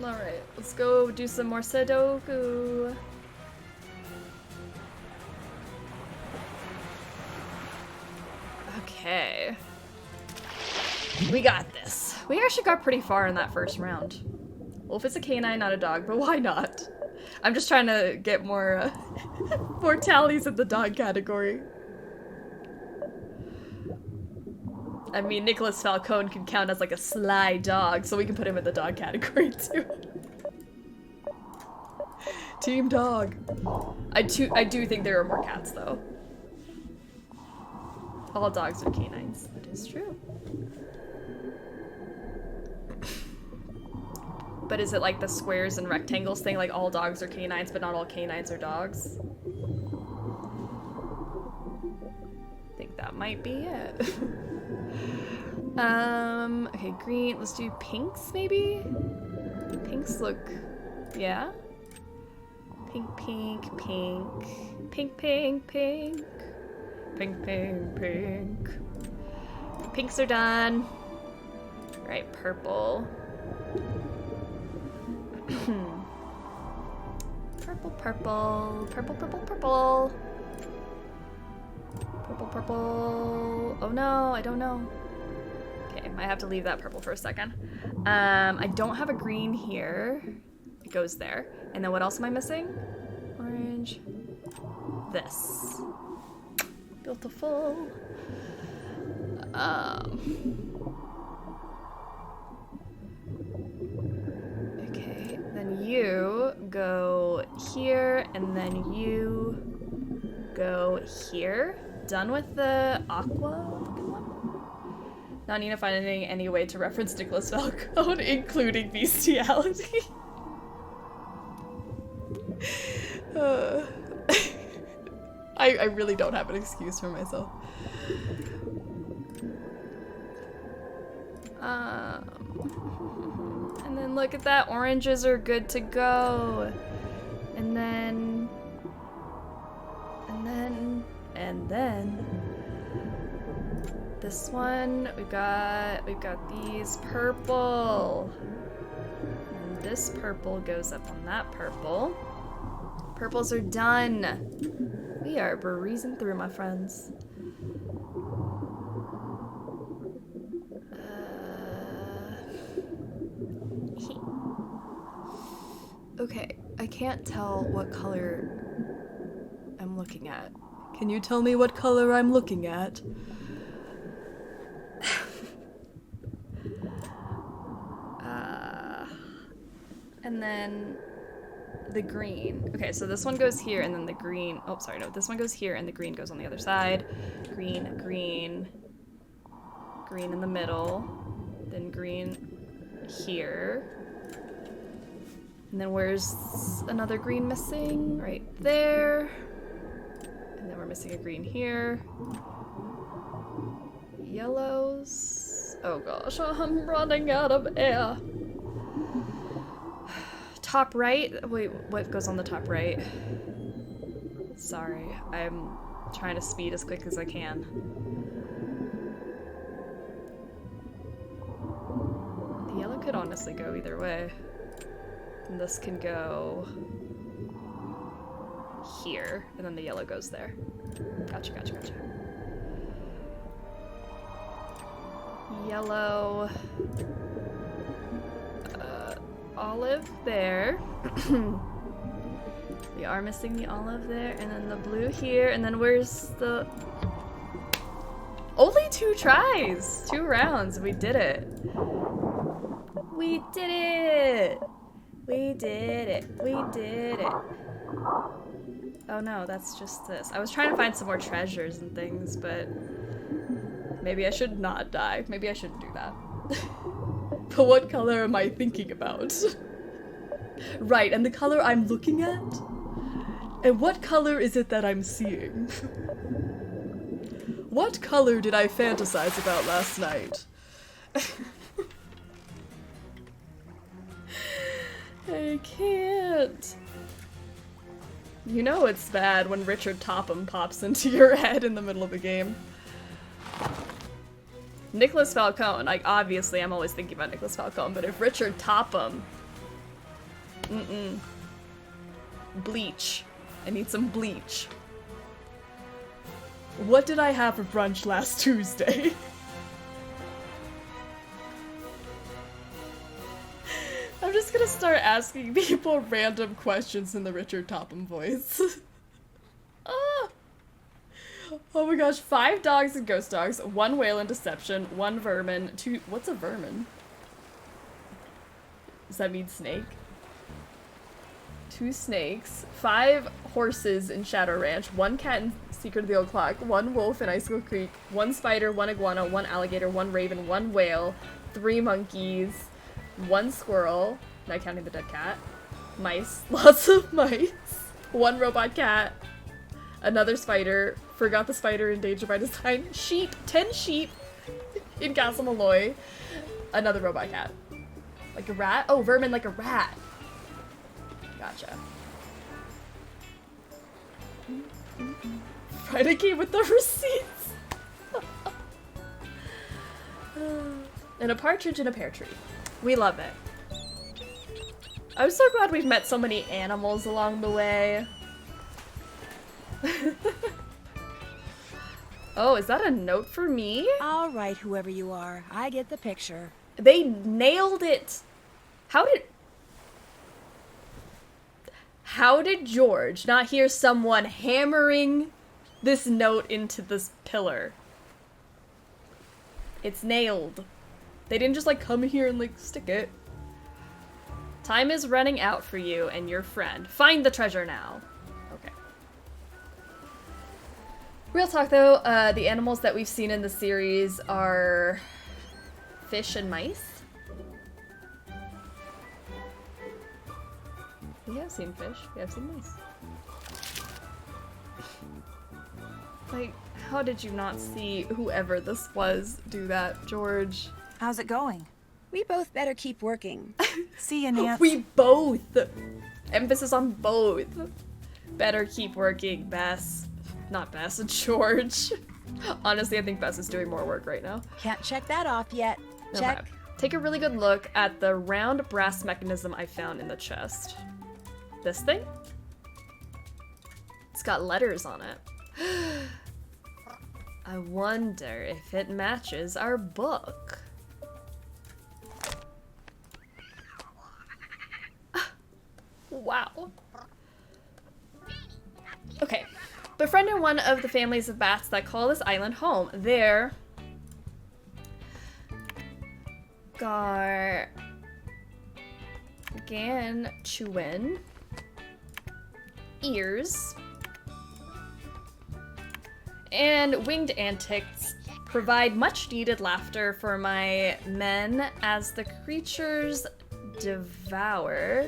Alright, let's go do some more Sudoku. Okay. We got this. We actually got pretty far in that first round. Wolf is a canine, not a dog, but why not? I'm just trying to get more, more tallies in the dog category. I mean, Nicholas Falcone can count as like a sly dog, so we can put him in the dog category too. Team dog. I do think there are more cats though. All dogs are canines. That is true. But is it like the squares and rectangles thing, like all dogs are canines, but not all canines are dogs? I think that might be it. Okay, green. Let's do pinks, maybe? Pinks look, yeah? Pink, pink, pink. Pink, pink, pink. Pink, pink, pink. Pinks are done. Right, purple. Purple, purple. Purple, purple, purple. Purple, purple. Oh no, I don't know. Okay, I have to leave that purple for a second. I don't have a green here. It goes there. And then what else am I missing? Orange. This. Beautiful. Okay, then you go here, and then you go here. Done with the aqua looking one. Now I need to find any way to reference Nicholas Falcone, including bestiality. I really don't have an excuse for myself. And then look at that, oranges are good to go. And then this one, we've got these purple. And this purple goes up on that purple. Purples are done. We are breezing through, my friends. Okay, I can't tell what color I'm looking at. Can you tell me what color I'm looking at? And then the green. Okay, so this one goes here and then the green. Oh, sorry, no. This one goes here and the green goes on the other side. Green, green, green in the middle. Then green here. And then where's another green missing? Right there. And then we're missing a green here. Yellows. Oh gosh, I'm running out of air. Top right. Wait, what goes on the top right? Sorry, I'm trying to speed as quick as I can. The yellow could honestly go either way. And this can go here, and then the yellow goes there. Gotcha, gotcha, gotcha. Yellow. Olive there. We are missing the olive there, and then the blue here, and then where's the... Only 2 tries! 2 rounds, we did it. We did it! We did it. We did it. Oh no, that's just this. I was trying to find some more treasures and things, but maybe I should not die. Maybe I shouldn't do that. But what color am I thinking about? Right, and the color I'm looking at? And what color is it that I'm seeing? What color did I fantasize about last night? I can't. You know it's bad when Richard Topham pops into your head in the middle of the game. Nicholas Falcone, like obviously I'm always thinking about Nicholas Falcone, but if Richard Topham, bleach. I need some bleach. What did I have for brunch last Tuesday? I'm just gonna start asking people random questions in the Richard Topham voice. Ah. Oh my gosh, 5 dogs and ghost dogs, 1 whale in deception, 1 vermin, 2... What's a vermin? Does that mean snake? 2 snakes, 5 horses in Shadow Ranch, 1 cat in Secret of the Old Clock, 1 wolf in Icicle Creek, 1 spider, 1 iguana, 1 alligator, 1 raven, 1 whale, 3 monkeys, 1 squirrel, not counting the dead cat, mice, lots of mice, 1 robot cat, another spider, forgot the spider in Danger by Design, sheep, 10 sheep in Castle Malloy, another robot cat. Like a rat? Oh, vermin like a rat. Gotcha. Friday came with the receipts. And a partridge in a pear tree. We love it. I'm so glad we've met so many animals along the way. Oh, is that a note for me? All right, whoever you are, I get the picture. They nailed it. How did George not hear someone hammering this note into this pillar? It's nailed. They didn't just like come here and like stick it. Time is running out for you and your friend. Find the treasure now. Okay. Real talk though, the animals that we've seen in the series are fish and mice. We have seen fish. We have seen mice. Like, how did you not see whoever this was do that, George? How's it going? We both better keep working. See ya, Nance. We both! Emphasis on both. Better keep working, Bess. Not Bess, George. Honestly, I think Bess is doing more work right now. Can't check that off yet. Okay. Check. Take a really good look at the round brass mechanism I found in the chest. This thing? It's got letters on it. I wonder if it matches our book. Wow. Okay. Befriended one of the families of bats that call this island home. They're gargantuan ears and winged antics provide much needed laughter for my men as the creatures devour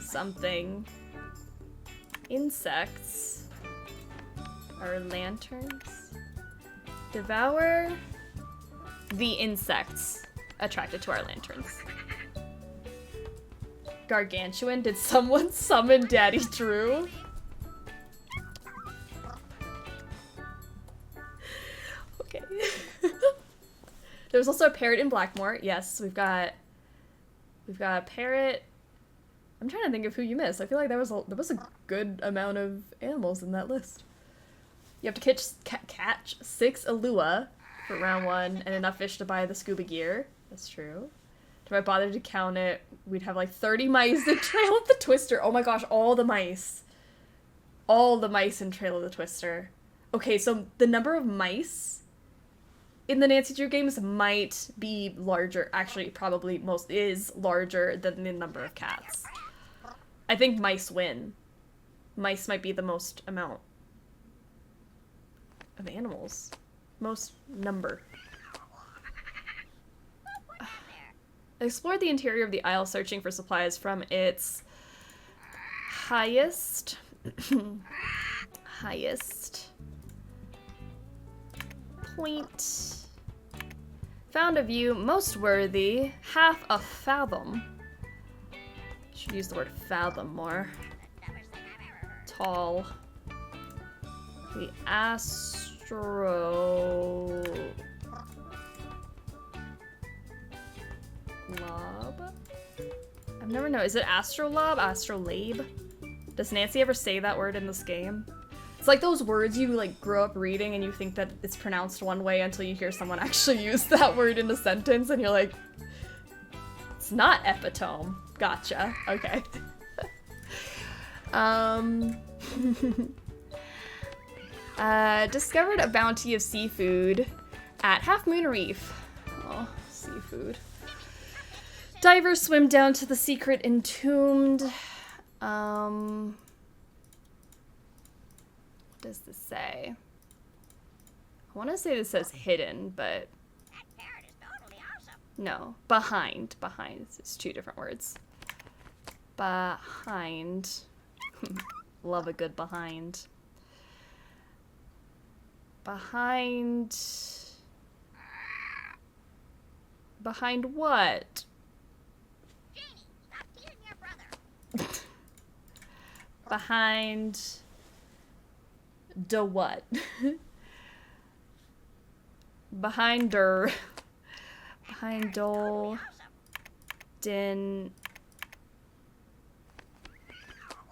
something. Insects. Our lanterns. Devour the insects attracted to our lanterns. Gargantuan, did someone summon Daddy Drew? Okay. There was also a parrot in Blackmore. Yes, we've got a parrot. I'm trying to think of who you missed. I feel like there was a good amount of animals in that list. You have to catch 6 Alua for round 1 and enough fish to buy the scuba gear. That's true. If I bothered to count it, we'd have like 30 mice in Trail of the Twister. Oh my gosh, all the mice. All the mice in Trail of the Twister. Okay, so the number of mice in the Nancy Drew games might be larger. Actually, probably is larger than the number of cats. I think mice win. Mice might be the most amount of animals. Most number. I explored the interior of the isle searching for supplies from its highest point. Found a view most worthy, half a fathom. Should use the word fathom more. Tall. The Lob? I've never known. Is it astrolabe? Astrolabe? Does Nancy ever say that word in this game? It's like those words you like grow up reading and you think that it's pronounced one way until you hear someone actually use that word in a sentence and you're like, it's not epitome. Gotcha. Okay. Discovered a bounty of seafood at Half Moon Reef. Oh, seafood. Divers swim down to the secret entombed. What does this say? I want to say this says hidden, but That parrot is totally awesome. no. Behind. Behind. It's two different words. Behind. Love a good behind. Behind. Behind what? Janie, stop teasing your brother. Behind. Da what? Behind der. Behind dole. Din.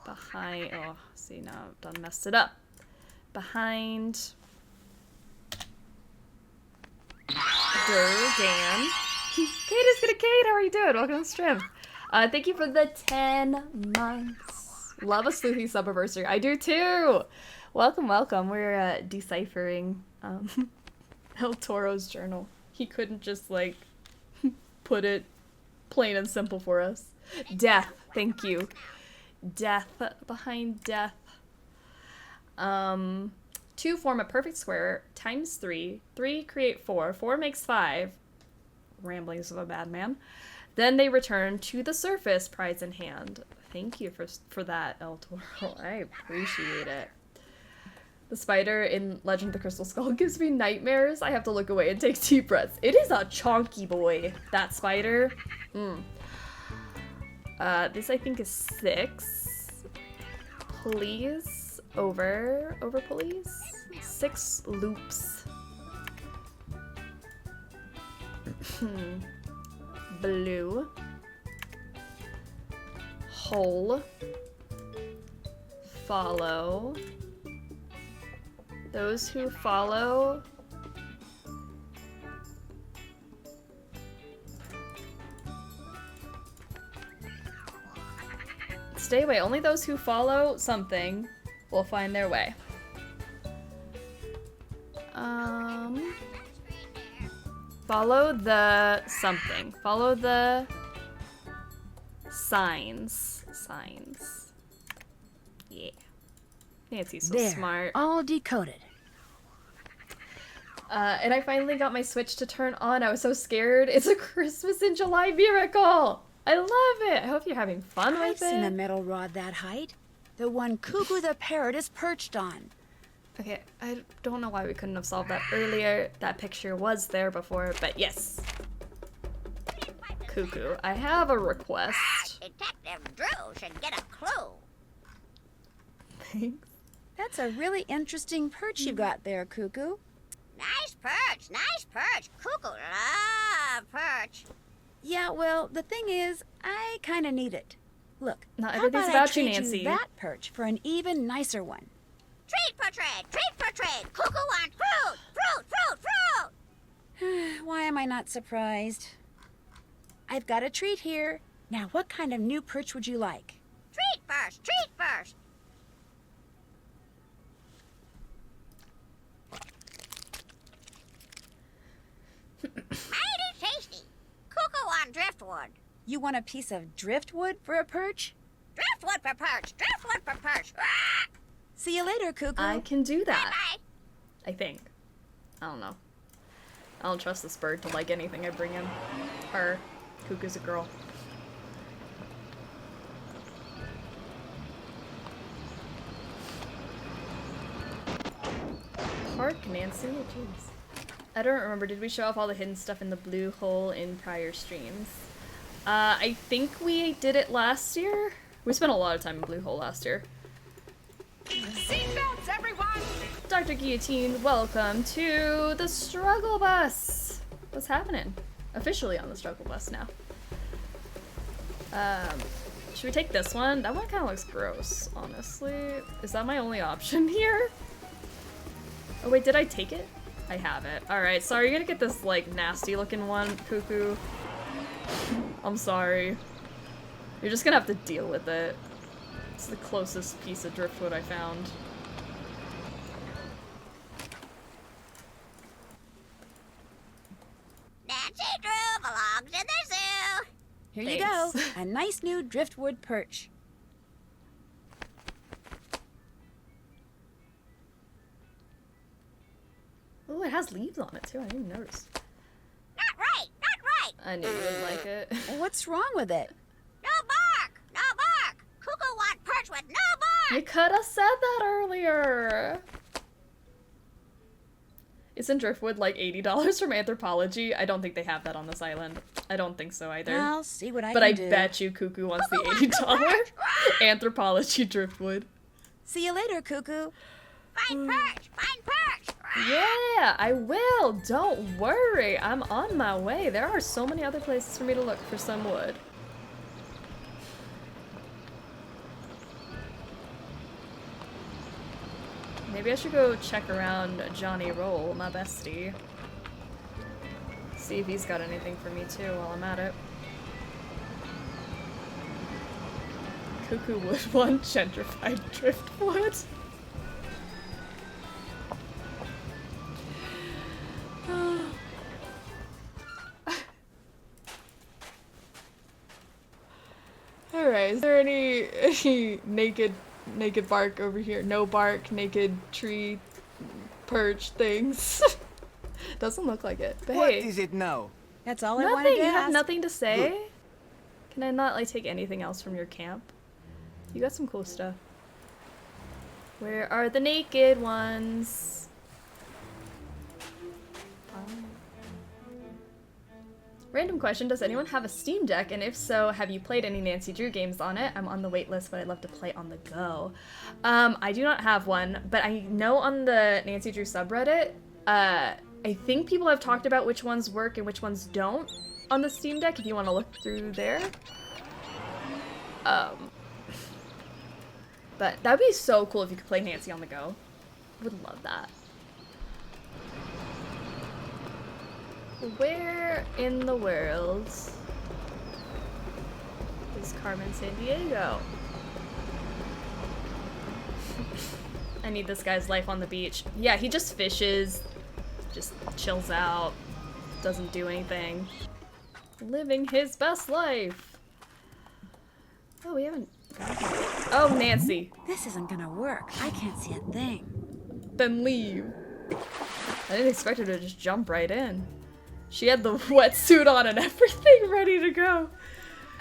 Behind. Oh, see, now I've done messed it up. Behind. Dan. Kate is gonna Kate, how are you doing? Welcome to the stream. Thank you for the 10 months. Love a Sleuthy Summerversary. I do too! Welcome, welcome. We're deciphering El Toro's journal. He couldn't just like put it plain and simple for us. Death, thank you. Death, behind death. 2 form a perfect square, times 3. 3 create 4. 4 makes 5. Ramblings of a madman. Then they return to the surface, prize in hand. Thank you for that, El Toro. I appreciate it. The spider in Legend of the Crystal Skull gives me nightmares. I have to look away and take deep breaths. It is a chonky boy, that spider. This I think is 6. Please. Over please. 6 loops. Blue. Hole. Follow. Those who follow. Stay away. Only those who follow something will find their way. Follow the something. Follow the signs. Signs. Yeah. Nancy's so There, smart. all decoded. And I finally got my Switch to turn on. I was so scared. It's a Christmas in July miracle. I love it. I hope you're having fun I've with seen a it. metal rod that height. The one Cuckoo the parrot is perched on. Okay, I don't know why we couldn't have solved that earlier. That picture was there before, but yes. Cuckoo, I have a request. Detective Drew should get a clue. Thanks. That's a really interesting perch you got there, Cuckoo. Nice perch, nice perch. Cuckoo love perch. Yeah, well, the thing is, I kind of need it. Look, Not how everything's about I about you, trade Nancy. that perch for an even nicer one? Treat for trade, treat for trade. Cuckoo wants fruit, fruit, fruit, fruit. Why am I not surprised? I've got a treat here. Now, what kind of new perch would you like? Treat first, treat first. Mighty tasty. Cuckoo on driftwood. You want a piece of driftwood for a perch? Driftwood for perch, driftwood for perch. Ah! See you later, Cuckoo. I can do that. Bye-bye. I think. I don't know. I don't trust this bird to like anything I bring him. Her. Cuckoo's a girl. Park, Nancy? Jeez. I don't remember. Did we show off all the hidden stuff in the blue hole in prior streams? I think we did it last year. We spent a lot of time in blue hole last year. Seatbelts, everyone! Dr. Guillotine, welcome to the Struggle Bus! What's happening? Officially on the Struggle Bus now. Should we take this one? That one kind of looks gross, honestly. Is that my only option here? Oh wait, did I take it? I have it. Alright, sorry, you're gonna get this, like, nasty looking one, Cuckoo. I'm sorry. You're just gonna have to deal with it. It's the closest piece of driftwood I found. Nancy Drew belongs in the zoo. Here you go. Thanks. A nice new driftwood perch. Oh, it has leaves on it too. I didn't even notice. Not right, not right. I knew you wouldn't like it. What's wrong with it? No bark, no bark. Cuckoo want perch with no bark. You could have said that earlier. Isn't driftwood like $80 from Anthropology? I don't think they have that on this island. I don't think so either. I'll see what I But can I do. bet you Cuckoo wants the $80 Anthropology driftwood. See you later, Cuckoo. Find perch, find perch. Yeah, I will. Don't worry. I'm on my way. There are so many other places for me to look for some wood. Maybe I should go check around Johnny Roll, my bestie. See if he's got anything for me too while I'm at it. Cuckoo would want gentrified driftwood. Alright, is there any naked bark over here? No bark, naked tree, perch things. Doesn't look like it. But What hey, is it now? That's all I wanted nothing. to You have ask. nothing to say? Can I not like take anything else from your camp? You got some cool stuff. Where are the naked ones? Random question, does anyone have a Steam Deck? And if so, have you played any Nancy Drew games on it? I'm on the wait list, but I'd love to play on the go. I do not have one, but I know on the Nancy Drew subreddit, I think people have talked about which ones work and which ones don't on the Steam Deck, if you want to look through there. But that'd be so cool if you could play Nancy on the go. Would love that. Where in the world is Carmen Sandiego? I need this guy's life on the beach. Yeah, he just fishes, just chills out, doesn't do anything. Living his best life. Oh, we haven't. Oh, Nancy. This isn't gonna work. I can't see a thing. Then leave. I didn't expect her to just jump right in. She had the wetsuit on and everything ready to go.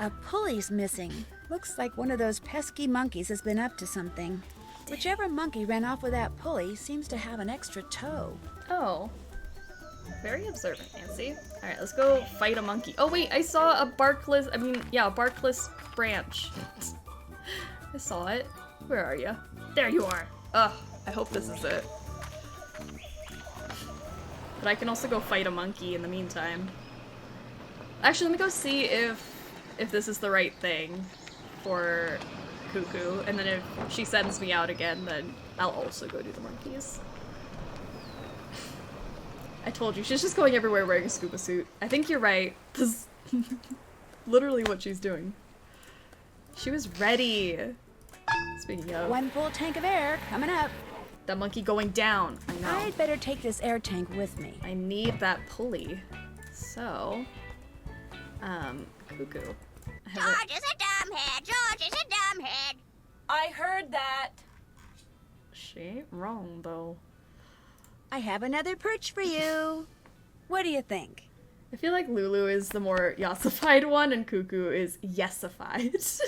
A pulley's missing. Looks like one of those pesky monkeys has been up to something. Whichever monkey ran off with that pulley seems to have an extra toe. Oh. Very observant, Nancy. Alright, let's go fight a monkey. Oh wait, I saw a barkless, a barkless branch. I saw it. Where are you? There you are. Ugh, I hope this is it. But I can also go fight a monkey in the meantime. Actually, let me go see if this is the right thing for Cuckoo, and then if she sends me out again, then I'll also go do the monkeys. I told you, she's just going everywhere wearing a scuba suit. I think you're right. This is literally what she's doing. She was ready. Speaking of, One full tank of air coming up. that monkey going down. I know. I'd better take this air tank with me. I need that pulley. So, Cuckoo. I have George is a dumbhead. George is a dumbhead. I heard that. She ain't wrong, though. I have another perch for you. What do you think? I feel like Lulu is the more yassified one, and Cuckoo is yesified.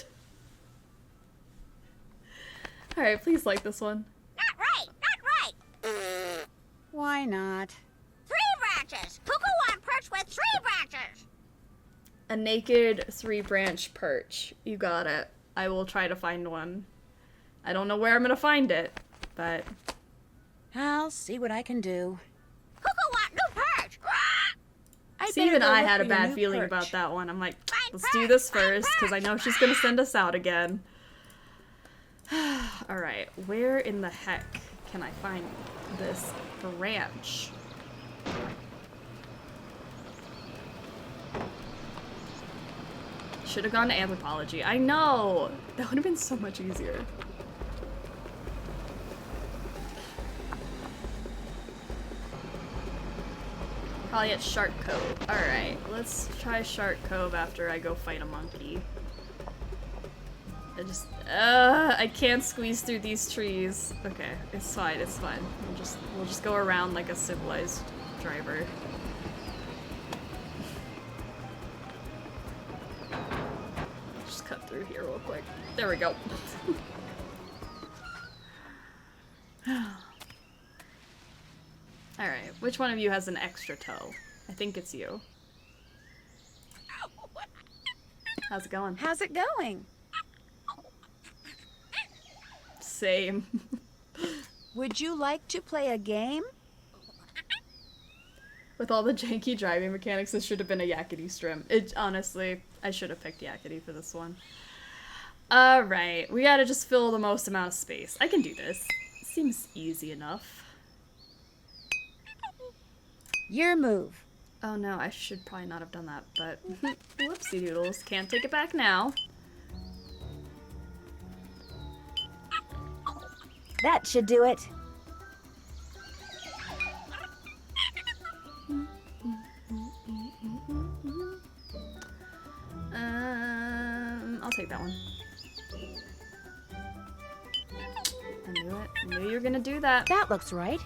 Alright, please like this one. Not right, not right. Why not? 3 branches. Cuckoo want perch with 3 branches. A naked 3-branch perch. You got it. I will try to find one. I don't know where I'm gonna find it, but... I'll see what I can do. Cuckoo want new perch. I'd See, better even go I look had a for your bad new feeling perch. about that one. I'm like, Fine let's perch, do this fine first, because I know she's gonna send us out again. Alright, where in the heck can I find this branch. Should have gone to anthropology. I know! That would have been so much easier. Probably at Shark Cove. Alright, let's try Shark Cove after I go fight a monkey. I can't squeeze through these trees. Okay, it's fine, it's fine. We'll just go around like a civilized driver. Just cut through here real quick. There we go. Alright, which one of you has an extra toe? I think it's you. How's it going? How's it going? Same. Would you like to play a game? With all the janky driving mechanics, this should have been a Yakety Strim. Honestly, I should have picked Yakety for this one. Alright, we gotta just fill the most amount of space. I can do this. Seems easy enough. Your move. Oh no, I should probably not have done that, but whoopsie doodles. Can't take it back now. That should do it. I'll take that one. I knew it. I knew you were gonna do that. That looks right.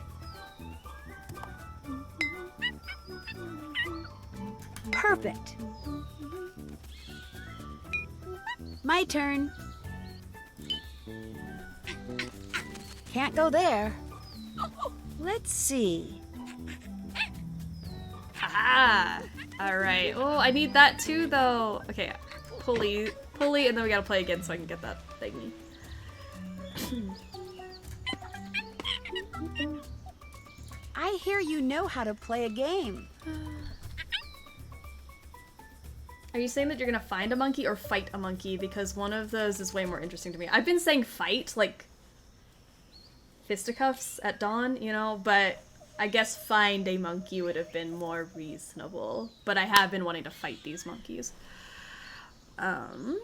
Perfect. My turn. Can't go there. Let's see. Haha! Alright. Oh, I need that too, though. Okay, pulley, and then we gotta play again so I can get that thingy. I hear you know how to play a game. Are you saying that you're gonna find a monkey or fight a monkey? Because one of those is way more interesting to me. I've been saying fight, like fisticuffs at dawn, you know, but I guess find a monkey would have been more reasonable. But I have been wanting to fight these monkeys. I'm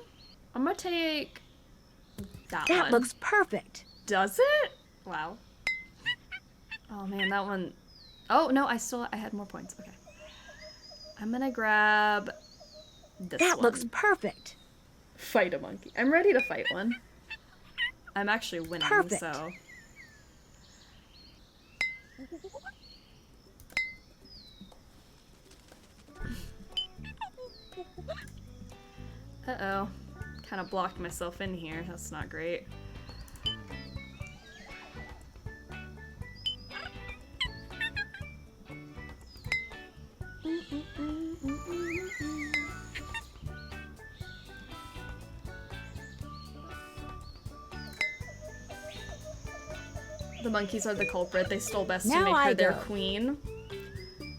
gonna take that one. That looks perfect. Does it? Wow. Oh man, that one. Oh no, I had more points. Okay. I'm gonna grab this That one. looks perfect. Fight a monkey. I'm ready to fight one. I'm actually winning, Perfect. so. Uh-oh. Kind of blocked myself in here. That's not great. The monkeys are the culprit. They stole Bess to Now make her I their go. queen.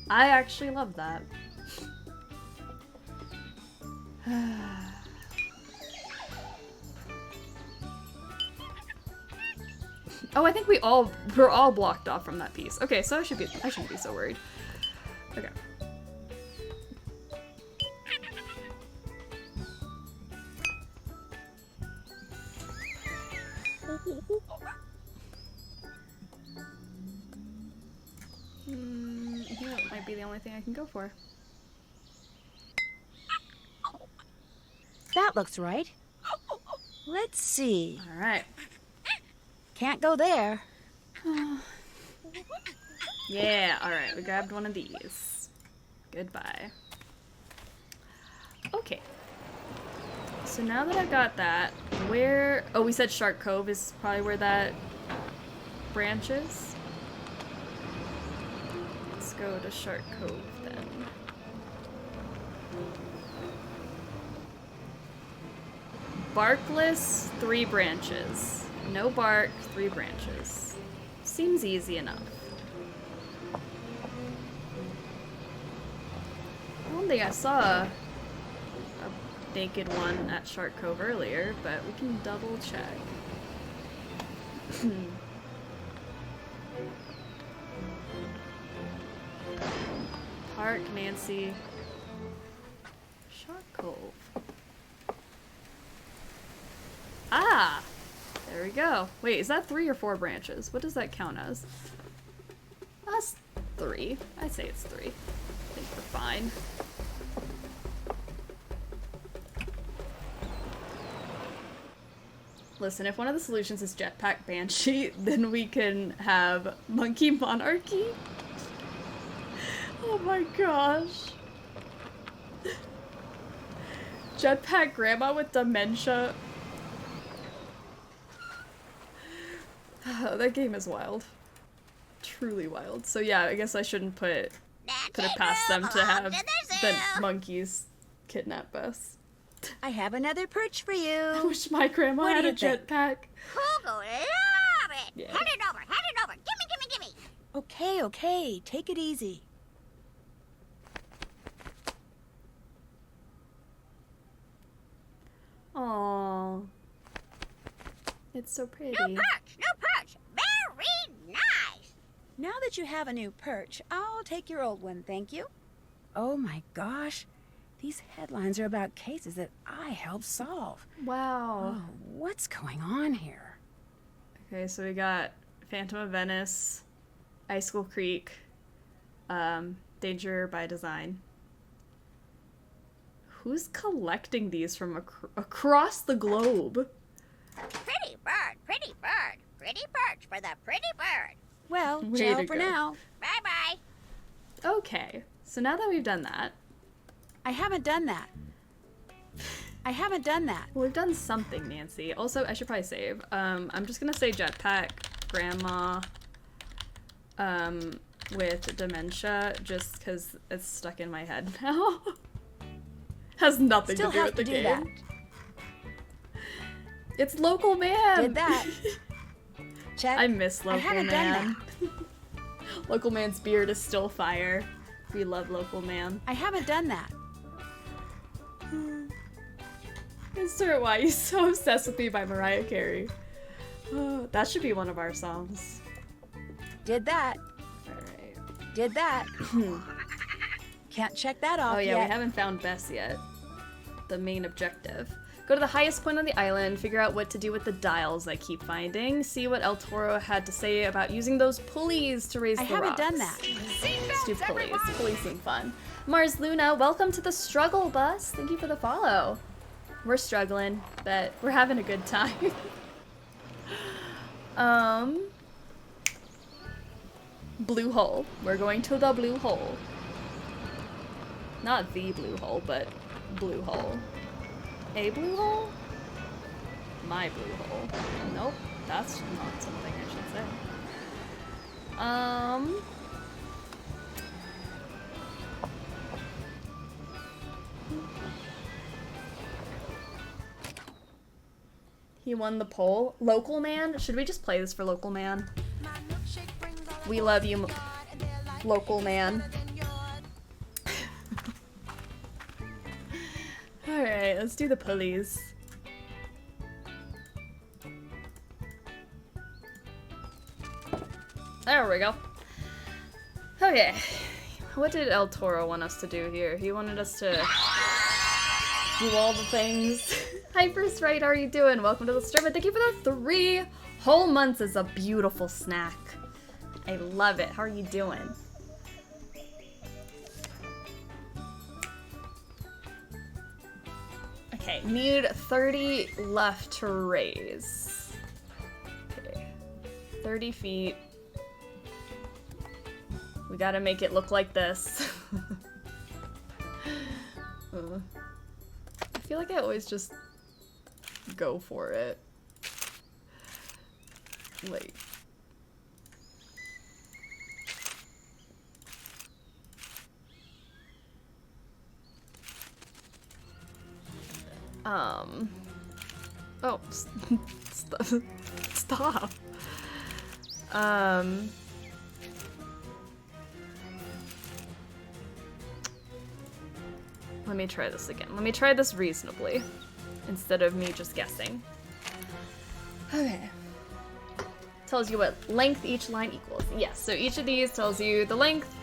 I actually love that. Oh, I think we're all blocked off from that piece. Okay, so I shouldn't be so worried. Okay. Yeah, that might be the only thing I can go for. That looks right. Let's see. All right. Can't go there. Yeah, all right. We grabbed one of these. Goodbye. Okay. So now that I've got that, where... Oh, we said Shark Cove is probably where that branch is. Let's go to Shark Cove then. Barkless, 3 branches. No bark, 3 branches. Seems easy enough. I don't think I saw a naked one at Shark Cove earlier, but we can double check. Park, Nancy. Shark Cove. Ah! There we go. Wait, is that 3 or 4 branches? What does that count as? That's 3. I'd say it's 3. I think we're fine. Listen, if one of the solutions is Jetpack Banshee, then we can have Monkey Monarchy. Oh my gosh. Jetpack Grandma with dementia. That game is wild. Truly wild. So yeah, I guess I shouldn't put it past them to have the monkeys kidnap us. I have another perch for you. I wish my grandma What had do a you think? jetpack. Cuckoo, love it. Yeah. Hand it over, hand it over. Gimme. Okay, okay. Take it easy. Aww. It's so pretty. New perch. Very nice. Now that you have a new perch, I'll take your old one, thank you. Oh my gosh. These headlines are about cases that I helped solve. Wow. Oh, what's going on here? Okay, so we got Phantom of Venice, Icicle Creek, Danger by Design. Who's collecting these from across the globe? Pretty bird. Pretty perch for the pretty bird. Well, Way ciao to for go. now. Bye-bye. Okay, so now that we've done that, I haven't done that. well, we've done something, Nancy. Also, I should probably save. I'm just gonna say Jetpack Grandma, with dementia, just because it's stuck in my head now. Has nothing Still to do have with the to do game. that. It's Local Man. Did that. Check. I miss Local haven't Man. done Local Man's beard is still fire. We love Local Man. I haven't done that. Mr. Why You So Obsessed With Me by Mariah Carey. Oh, that should be one of our songs. Did that. Alright. Did that. Can't check that off Oh yeah, yet. we haven't found Bess yet. The main objective. Go to the highest point on the island, figure out what to do with the dials I keep finding, see what El Toro had to say about using those pulleys to raise I the haven't rocks. done that. Let's do pulleys. Pulleys seem fun. Mars Luna, welcome to the struggle bus. Thank you for the follow. We're struggling, but we're having a good time. Blue hole. We're going to the blue hole. Not the blue hole, but blue hole. A blue hole? My blue hole. Nope, that's not something I should say. He won the poll. Local Man? Should we just play this for Local Man? We love you, Local Man. Alright, let's do the pulleys. There we go. Okay. What did El Toro want us to do here? He wanted us to do all the things. Hi, First Right, how are you doing? Welcome to the stream, and thank you for the 3 whole months as a beautiful snack. I love it. How are you doing? Okay, need 30 left to raise. Okay, 30 feet. We gotta make it look like this. I feel like I always just go for it. Like... Oh, stop. Let me try this again. Let me try this reasonably, instead of me just guessing. Okay. Tells you what length each line equals. Yes, so each of these tells you the length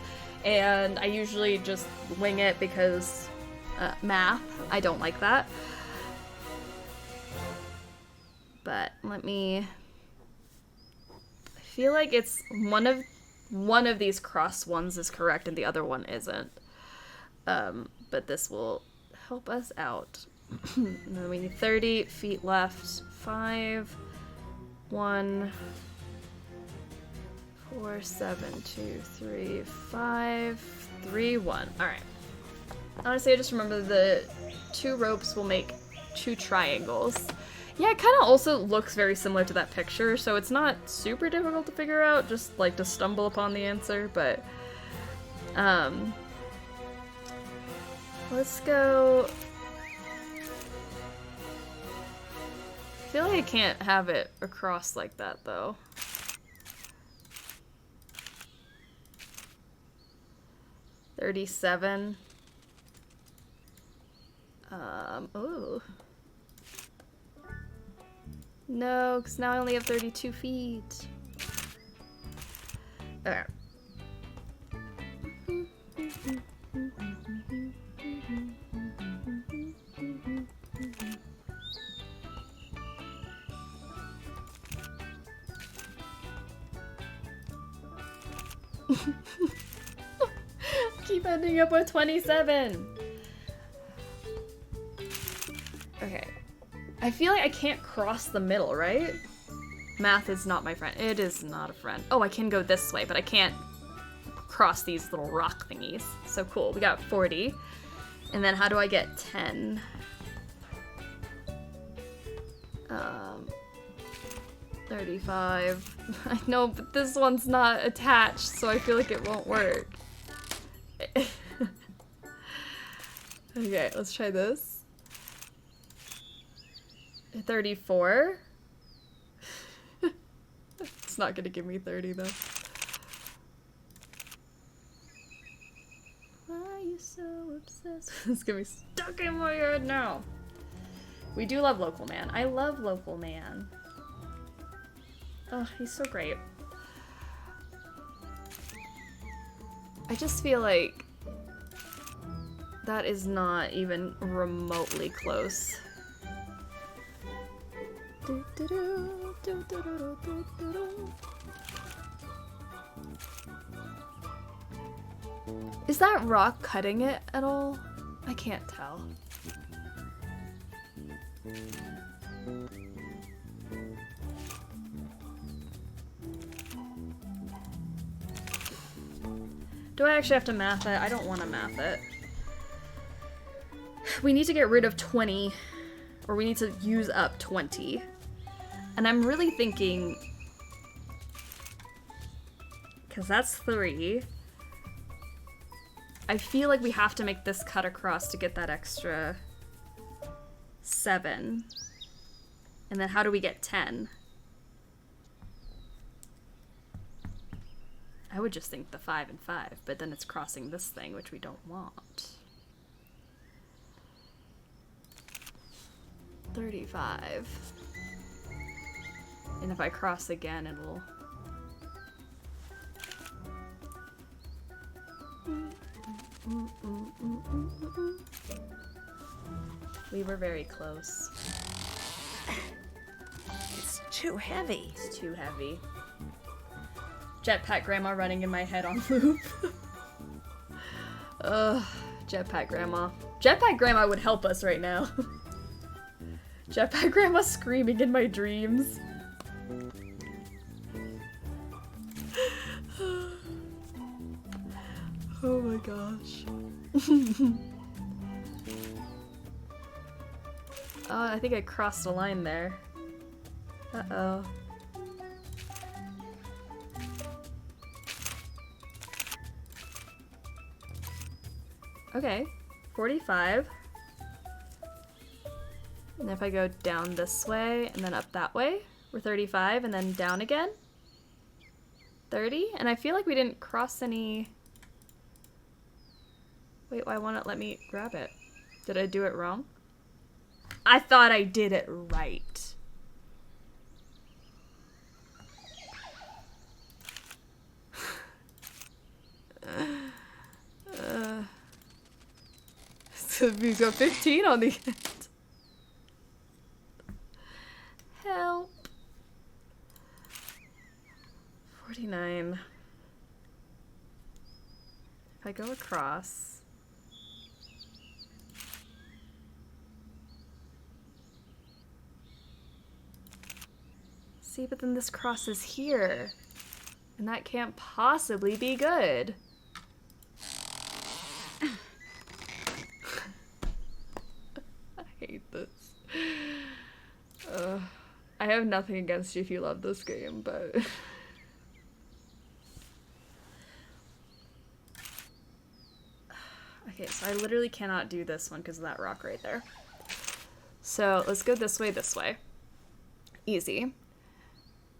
and I usually just wing it because math. I don't like that. But let me... I feel like it's one of these cross ones is correct and the other one isn't. But this will help us out. And then we need 30 feet left. 5, 1, 4, 7, 2, 3, 5, 3, 1. Alright. Honestly, I just remember the 2 ropes will make 2 triangles. Yeah, it kind of also looks very similar to that picture, so it's not super difficult to figure out, just like to stumble upon the answer, but let's go. I feel like I can't have it across like that though. $37. Oh. No, because now I only have 32 feet. Okay. Keep ending up with 27. Okay. I feel like I can't cross the middle, right? Math is not my friend. It is not a friend. Oh, I can go this way, but I can't cross these little rock thingies. So cool. We got 40. And then how do I get 10? 35. I know, but this one's not attached, so I feel like it won't work. Okay, let's try this. 34. It's not gonna give me 30 though. Why are you so obsessed? It's gonna be stuck in my head now. We do love Local Man. I love Local Man. Oh, he's so great. I just feel like that is not even remotely close. Is that rock cutting it at all? I can't tell. Do I actually have to math it? I don't want to math it. We need to get rid of 20, or we need to use up 20. And I'm really thinking, because that's 3. I feel like we have to make this cut across to get that extra 7. And then how do we get 10? I would just think the 5 and 5, but then it's crossing this thing, which we don't want. 35. And if I cross again, it'll... We were very close. It's too heavy. It's too heavy. Jetpack Grandma running in my head on loop. Ugh, Jetpack Grandma. Jetpack Grandma would help us right now. Jetpack Grandma screaming in my dreams. Oh my gosh. Oh, I think I crossed a line there. Uh-oh. Okay, 45. And if I go down this way and then up that way, we're 35, and then down again. 30, and I feel like we didn't cross any... Wait, why won't it let me grab it? Did I do it wrong? I thought I did it right. So we've got 15 on the end. Help. 49. If I go across. See, but then this crosses here. And that can't possibly be good. I hate this. I have nothing against you if you love this game, but... Okay, so I literally cannot do this one because of that rock right there. So let's go this way. Easy.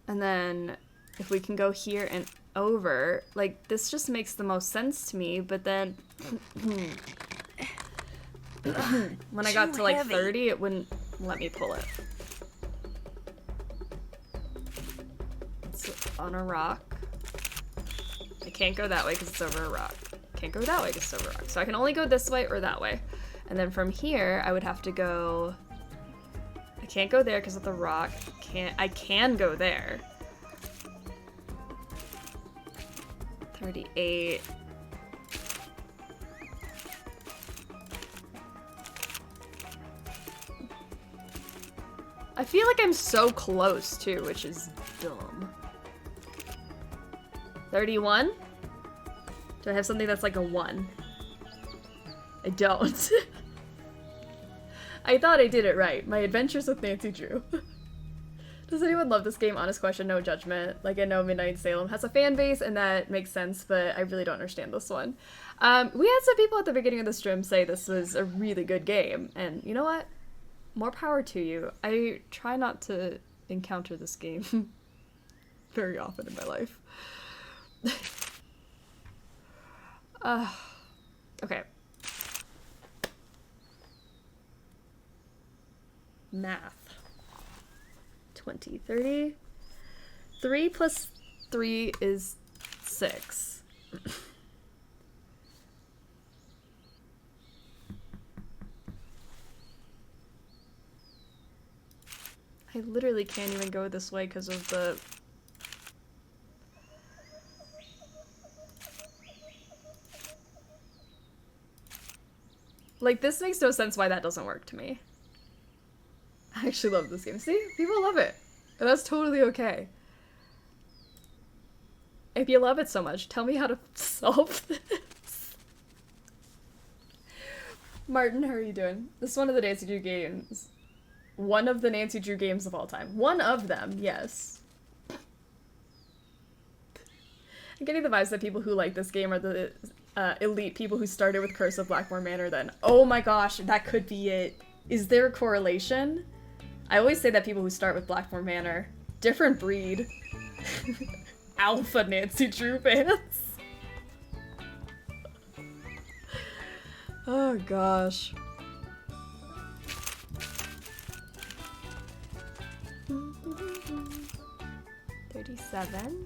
And then if we can go here and over, like, this just makes the most sense to me, but then when I got to like 30, it wouldn't let me pull it. It's on a rock. I can't go that way because it's over a rock. Can't go that way because it's over a rock. So I can only go this way or that way. And then from here, I would have to go... I can't go there because of the rock. I can go there. 38. I feel like I'm so close too, which is dumb. 31? Do I have something that's like a 1? I don't. I thought I did it right. My Adventures with Nancy Drew. Does anyone love this game? Honest question, no judgment. Like, I know Midnight Salem has a fan base, and that makes sense, but I really don't understand this one. We had some people at the beginning of the stream say this was a really good game, and you know what? More power to you. I try not to encounter this game very often in my life. Okay. Math. 20, 30. 3 plus 3 is 6. I literally can't even go this way because of the... Like, this makes no sense why that doesn't work to me. I actually love this game. See? People love it. And that's totally okay. If you love it so much, tell me how to solve this. Martin, how are you doing? This is one of the Nancy Drew games. One of the Nancy Drew games of all time. One of them, yes. I'm getting the vibes that people who like this game are the elite people who started with Curse of Blackmore Manor then. Oh my gosh, that could be it. Is there a correlation? I always say that people who start with Blackmore Manor, different breed. Alpha Nancy Drew fans. Oh gosh. $37.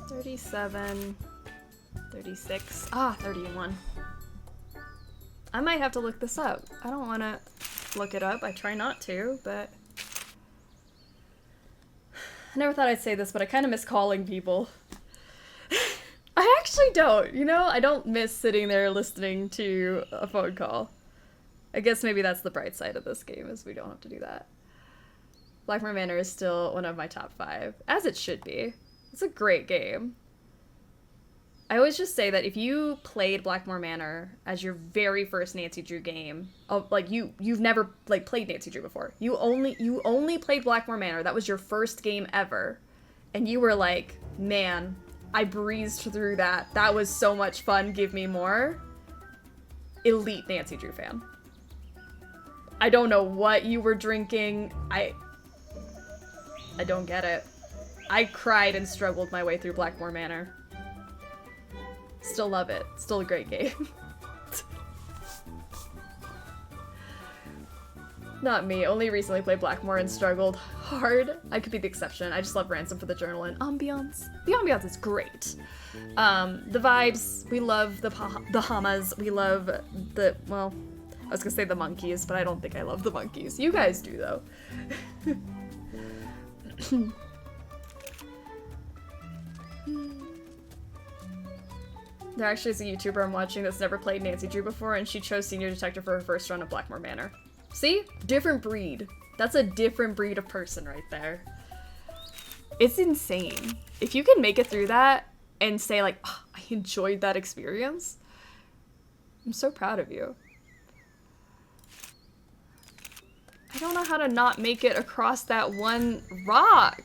$37, 36, 31. I might have to look this up. I don't want to look it up. I try not to, but... I never thought I'd say this, but I kind of miss calling people. I actually don't, you know? I don't miss sitting there listening to a phone call. I guess maybe that's the bright side of this game, is we don't have to do that. Blackmore Manor is still one of my top 5, as it should be. It's a great game. I always just say that if you played Blackmore Manor as your very first Nancy Drew game, like you've never like played Nancy Drew before. You only played Blackmore Manor. That was your first game ever. And you were like, "Man, I breezed through that. That was so much fun. Give me more." Elite Nancy Drew fan. I don't know what you were drinking. I don't get it. I cried and struggled my way through Blackmore Manor. Still love it. Still a great game. Not me. Only recently played Blackmore and struggled hard. I could be the exception. I just love Ransom for the journal and ambiance. The ambiance is great. The vibes. We love the Hamas. We love the, well, I was gonna say the monkeys, but I don't think I love the monkeys. You guys do, though. There actually is a YouTuber I'm watching that's never played Nancy Drew before, and she chose Senior Detective for her first run of Blackmore Manor. See? Different breed. That's a different breed of person right there. It's insane. If you can make it through that and say, like, oh, I enjoyed that experience, I'm so proud of you. I don't know how to not make it across that one rock.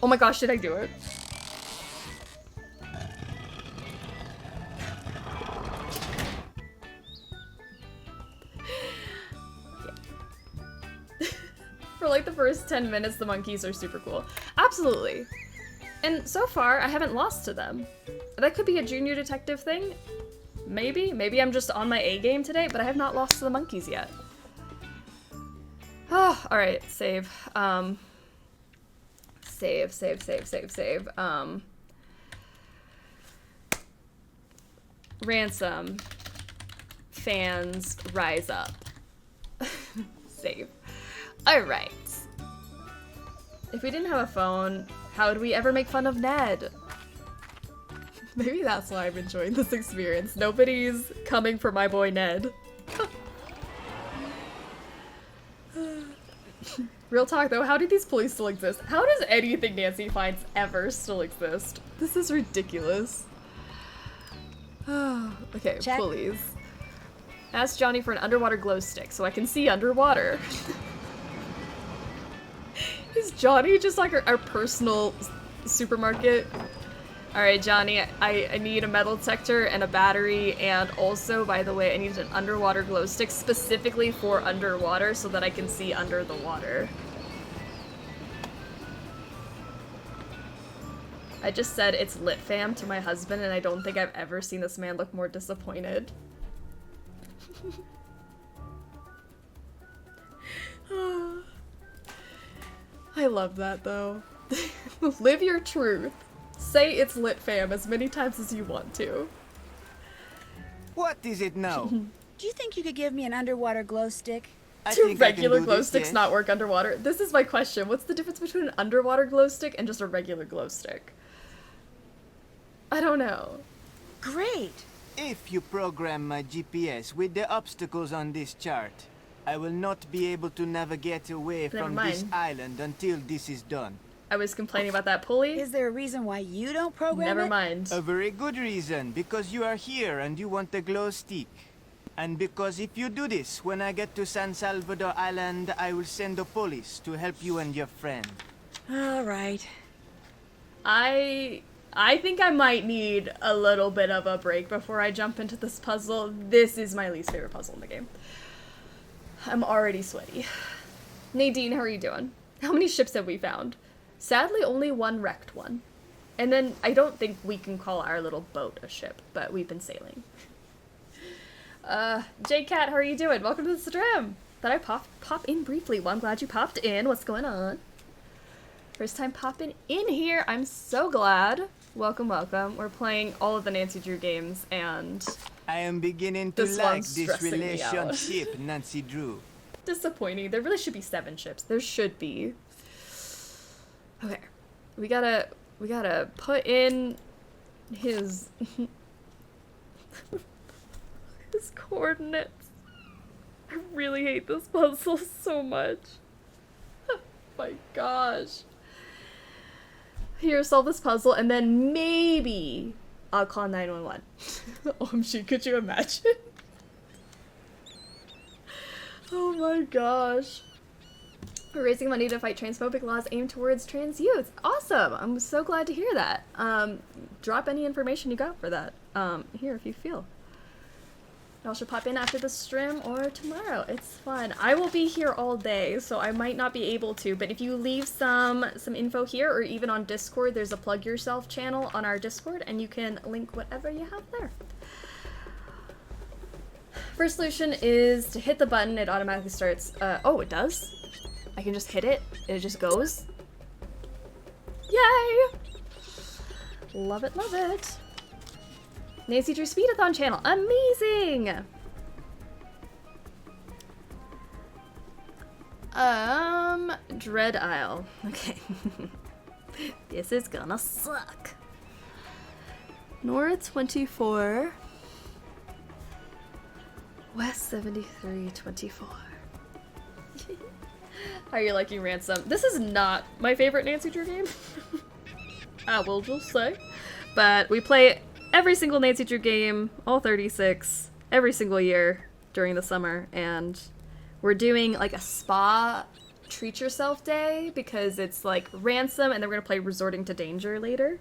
Oh my gosh, did I do it? For like the first 10 minutes, the monkeys are super cool. Absolutely. And so far, I haven't lost to them. That could be a junior detective thing. Maybe. Maybe I'm just on my A game today, but I have not lost to the monkeys yet. Oh, alright, save. Save. Ransom. Fans, rise up. Save. Alright. If we didn't have a phone, how would we ever make fun of Ned? Maybe that's why I'm enjoying this experience. Nobody's coming for my boy Ned. Real talk though, how do these police still exist? How does anything Nancy finds ever still exist? This is ridiculous. Okay, Check. Please. Ask Johnny for an underwater glow stick so I can see underwater. Is Johnny just like our personal supermarket? Alright, Johnny, I need a metal detector and a battery, and also, by the way, I need an underwater glow stick specifically for underwater so that I can see under the water. I just said it's lit fam to my husband, and I don't think I've ever seen this man look more disappointed. I love that, though. Live your truth. Say it's lit fam as many times as you want to. What is it now? Do you think you could give me an underwater glow stick? I Do think I can regular do glow this, sticks yes. not work underwater? This is my question. What's the difference between an underwater glow stick and just a regular glow stick? I don't know. Great! If you program my GPS with the obstacles on this chart, I will not be able to navigate away Never from this mind. island until this is done. I was complaining about that pulley. Is there a reason why you don't program Never it? mind. A very good reason, because you are here and you want the glow stick. And because if you do this, when I get to San Salvador Island, I will send the police to help you and your friend. All right. I think I might need a little bit of a break before I jump into this puzzle. This is my least favorite puzzle in the game. I'm already sweaty. Nadine, how are you doing? How many ships have we found? Sadly, only one wrecked one. And then I don't think we can call our little boat a ship, but we've been sailing. J-Cat, how are you doing? Welcome to the stream. Thought I'd pop in briefly. Well, I'm glad you popped in. What's going on? First time popping in here. I'm so glad. Welcome, welcome. We're playing all of the Nancy Drew games, and I am beginning to This like one's this stressing me out. relationship, Nancy Drew. disappointing. There really should be 7 ships. There should be. Okay. We gotta put in his his coordinates. I really hate this puzzle so much. My gosh. Here, solve this puzzle, and then maybe I'll call 911. OMG, could you imagine? Oh my gosh. We're raising money to fight transphobic laws aimed towards trans youth. Awesome! I'm so glad to hear that. Drop any information you got for that. Here, if you feel. Y'all should pop in after the stream or tomorrow. It's fun. I will be here all day, so I might not be able to, but if you leave some info here or even on Discord, there's a Plug Yourself channel on our Discord, and you can link whatever you have there. First solution is to hit the button, it automatically starts. Oh, it does? I can just hit it, and it just goes? Yay! Love it, love it. Nancy Drew Speedathon channel, amazing! Dread Isle. Okay. This is gonna suck. North 24. West 73, 24. How are you liking Ransom? This is not my favorite Nancy Drew game. I will just say. But we play every single Nancy Drew game, all 36, every single year during the summer, and we're doing like a spa treat yourself day because it's like Ransom, and then we're gonna play Resorting to Danger later.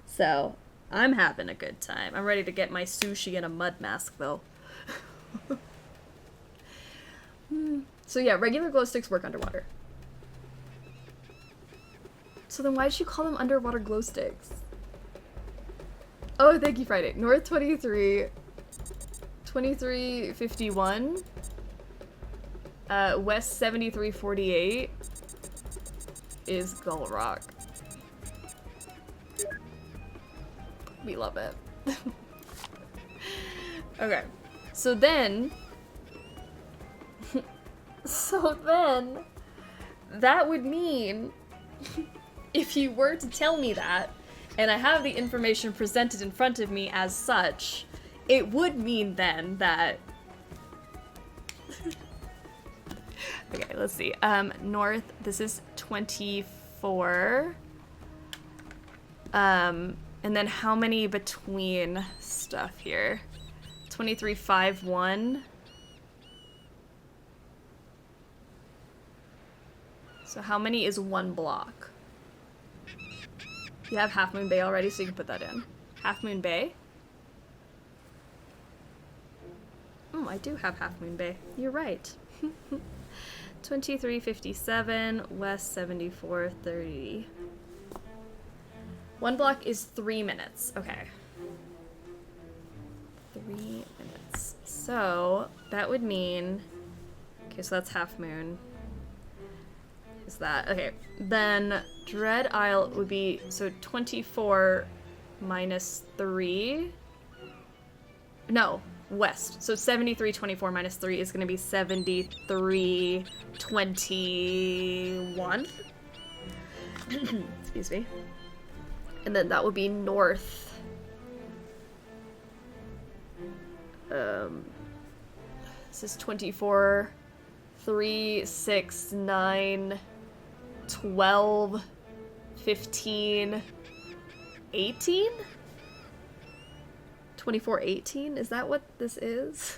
So I'm having a good time. I'm ready to get my sushi and a mud mask though. So yeah, regular glow sticks work underwater. So then why did you call them underwater glow sticks? Oh, thank you, Friday. North 23, 2351, West 7348 is Gull Rock. We love it. Okay, so then, that would mean, if you were to tell me that, and I have the information presented in front of me as such, it would mean then that... Okay, let's see. North, this is 24. And then how many between stuff here? 2351. So how many is one block? You have Half Moon Bay already, so you can put that in. Half Moon Bay? Oh, I do have Half Moon Bay. You're right. 2357, West 7430. One block is 3 minutes. Okay. 3 minutes. So, that would mean... Okay, so that's Half Moon. Is that... Okay, then Dread Isle would be... So, 24 minus 3... No, West. So, 7324 minus 3 is going to be 7321. Excuse me. And then that would be North. This is 24, 3, 6, 9, 12, 15, 18? 24, 18? Is that what this is?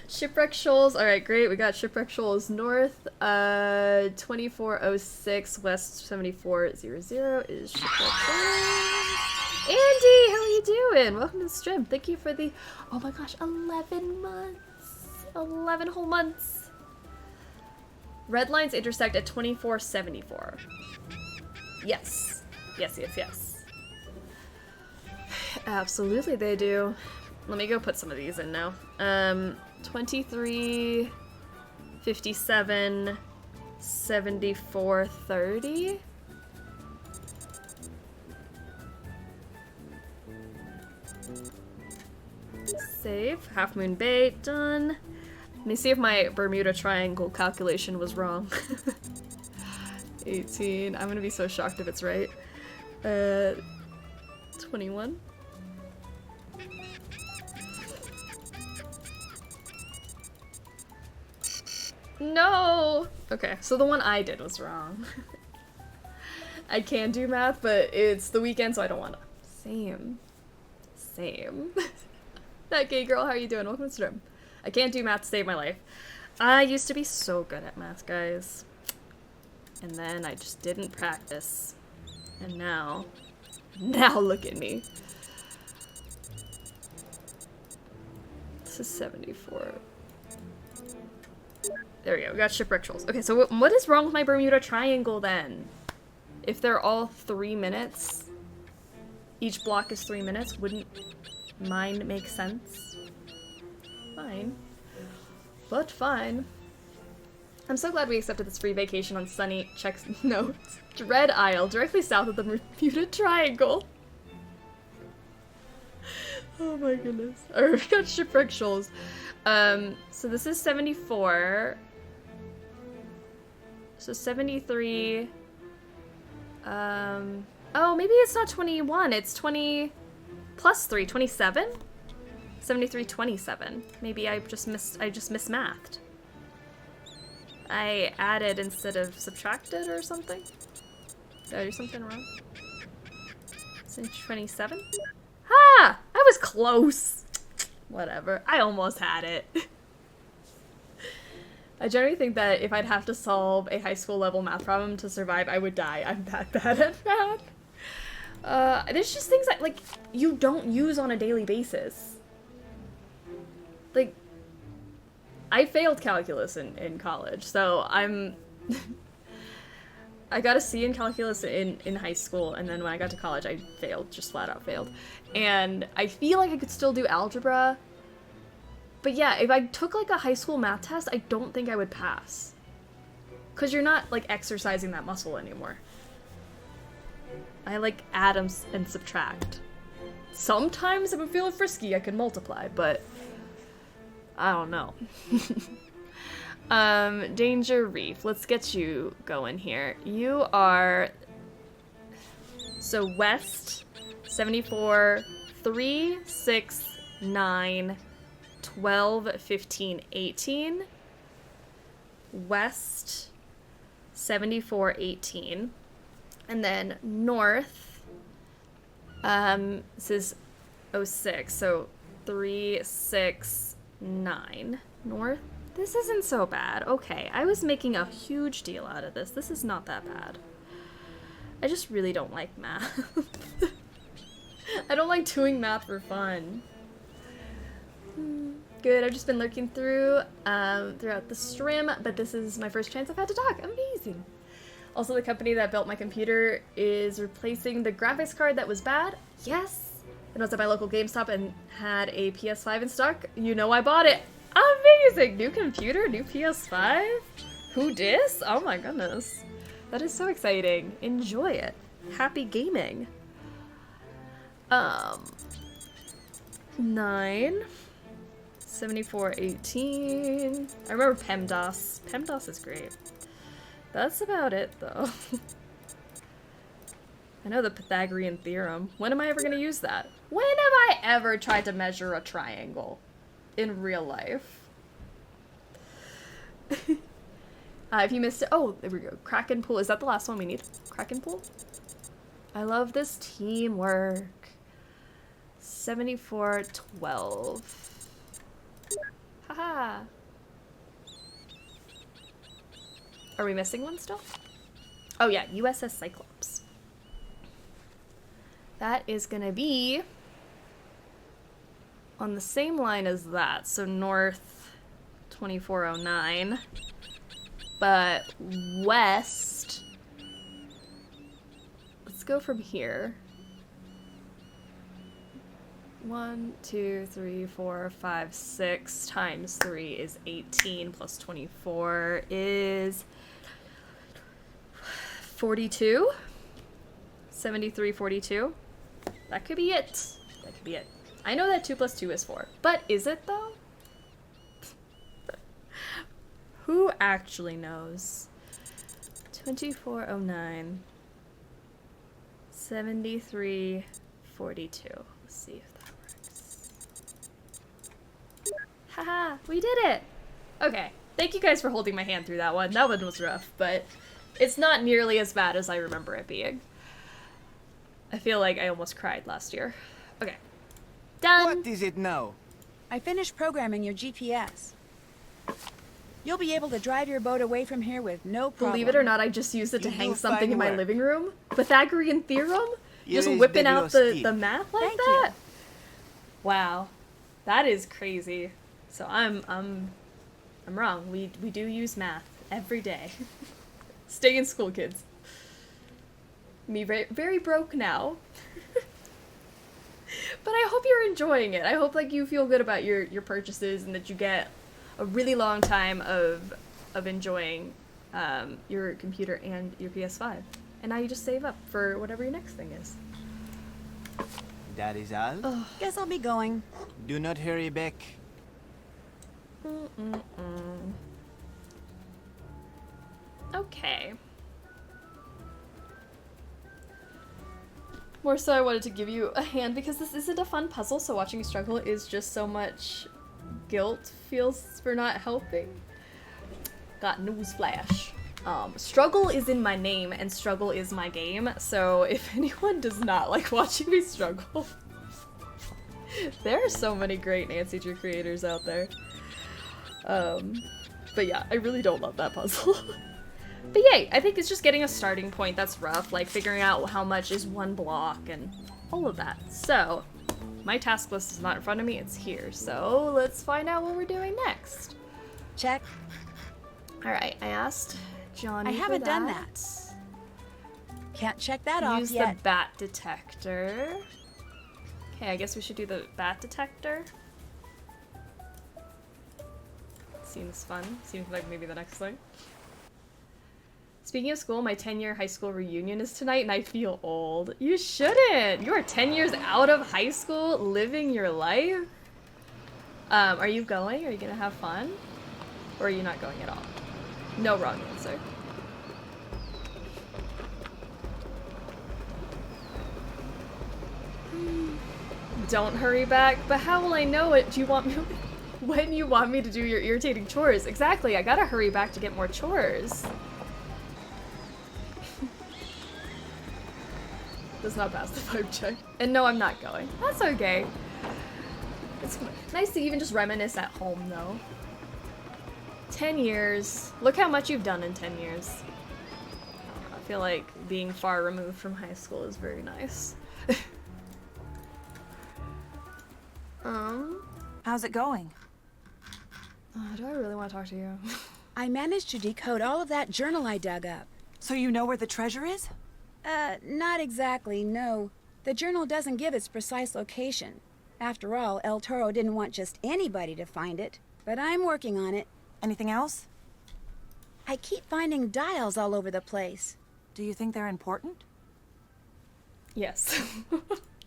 Shipwreck Shoals. Alright, great. We got Shipwreck Shoals North. 2406 West 7400 is Shipwreck Shoals. Andy, how are you doing? Welcome to the stream. Thank you for the, oh my gosh, 11 months. 11 whole months. Red lines intersect at 2474. Yes. Yes, yes, yes. Absolutely they do. Let me go put some of these in now. 23, 57, 74, 30. Save. Half Moon Bay, done. Let me see if my Bermuda Triangle calculation was wrong. 18. I'm gonna be so shocked if it's right. 21. No! Okay, so the one I did was wrong. I can do math, but it's the weekend, so I don't wanna. Same. Same. That gay girl, how are you doing? Welcome to the stream. I can't do math to save my life. I used to be so good at math, guys. And then I just didn't practice. And now look at me. This is 74. There we go, we got shipwreck shoals. Okay, so what is wrong with my Bermuda Triangle then? If they're all 3 minutes, each block is 3 minutes, wouldn't mine make sense? Fine. But fine. I'm so glad we accepted this free vacation on sunny checks notes. Dread Isle, directly south of the Bermuda Triangle. Oh my goodness. Alright, we got shipwreck shoals. So this is 74. So 73. Oh, maybe it's not 21. It's 20 plus 3, 27? 73, 27. Maybe I just mismathed. I added instead of subtracted or something? Did I do something wrong? It's in 27? Ah! I was close! Whatever. I almost had it. I generally think that if I'd have to solve a high school level math problem to survive, I would die. I'm that bad at math. There's just things that, like, you don't use on a daily basis. Like, I failed calculus in college, so I'm... I got a C in calculus in high school, and then when I got to college, I failed, just flat out failed. And I feel like I could still do algebra, but yeah, if I took like a high school math test, I don't think I would pass. Because you're not like exercising that muscle anymore. I like add and subtract. Sometimes if I'm feeling frisky, I can multiply, but I don't know. Danger Reef. Let's get you going here. You are... So west, 74, 3, 6, 9, 12, 15, 18. West, 74, 18. And then north, this is 06, so 3, 6, 9. North? This isn't so bad. Okay, I was making a huge deal out of this. This is not that bad. I just really don't like math. I don't like doing math for fun. Good, I've just been lurking throughout the stream, but this is my first chance I've had to talk. Amazing. Also, the company that built my computer is replacing the graphics card that was bad. Yes. And I was at my local GameStop and had a PS5 in stock. You know I bought it. Amazing! New computer, new PS5? Who dis? Oh my goodness. That is so exciting. Enjoy it. Happy gaming. 9. 74, 18. I remember PEMDAS. PEMDAS is great. That's about it, though. I know the Pythagorean theorem. When am I ever going to use that? When have I ever tried to measure a triangle in real life? If you missed it, oh, there we go. Kraken Pool. Is that the last one we need? Kraken Pool? I love this teamwork. 74, 12. Haha. Are we missing one still? Oh yeah, USS Cyclops. That is gonna be on the same line as that, so north 2409, but west, let's go from here. 1, 2, 3, 4, 5, 6 times 3 is 18 plus 24 is 42. 73, 42. That could be it. That could be it. I know that 2 plus 2 is 4, but is it though? Who actually knows? 2409. 73, 42. Let's see if that works. Haha, we did it! Okay, thank you guys for holding my hand through that one. That one was rough, but it's not nearly as bad as I remember it being. I feel like I almost cried last year. Okay. Done! What is it now? I finished programming your GPS. You'll be able to drive your boat away from here with no problem. Believe it or not, I just used it to You hang do something fine in my work. living room. Pythagorean theorem? Here Just is whipping out Devil's the math like Thank that? you. Wow. That is crazy. So I'm wrong. We do use math every day. Stay in school, kids. Me very, very broke now. But I hope you're enjoying it. I hope like you feel good about your purchases and that you get a really long time of enjoying your computer and your PS5. And now you just save up for whatever your next thing is. That is all? Guess I'll be going. Do not hurry back. Okay. More so I wanted to give you a hand because this isn't a fun puzzle, so watching you struggle is just so much guilt feels for not helping. Got newsflash. Struggle is in my name and struggle is my game, so if anyone does not like watching me struggle, there are so many great Nancy Drew creators out there. But yeah, I really don't love that puzzle. But yay, I think it's just getting a starting point that's rough, like figuring out how much is one block and all of that. So, my task list is not in front of me, it's here. So, let's find out what we're doing next. Check. Alright, I asked Johnny I haven't for done that. Can't check that off Use yet. the bat detector. Okay, I guess we should do the bat detector. Seems fun. Seems like maybe the next thing. Speaking of school, my 10-year high school reunion is tonight and I feel old. You shouldn't! You are 10 years out of high school, living your life. Are you going? Are you gonna have fun? Or are you not going at all? No wrong answer. Don't hurry back, but how will I know it? Do you want me when you want me to do your irritating chores? Exactly, I gotta hurry back to get more chores. Does not pass the vibe check. And no, I'm not going. That's okay. It's nice to even just reminisce at home, though. 10 years. Look how much you've done in 10 years. I feel like being far removed from high school is very nice. How's it going? Do I really want to talk to you? I managed to decode all of that journal I dug up. So you know where the treasure is? Not exactly, no. The journal doesn't give its precise location. After all, El Toro didn't want just anybody to find it, but I'm working on it. Anything else? I keep finding dials all over the place. Do you think they're important? Yes.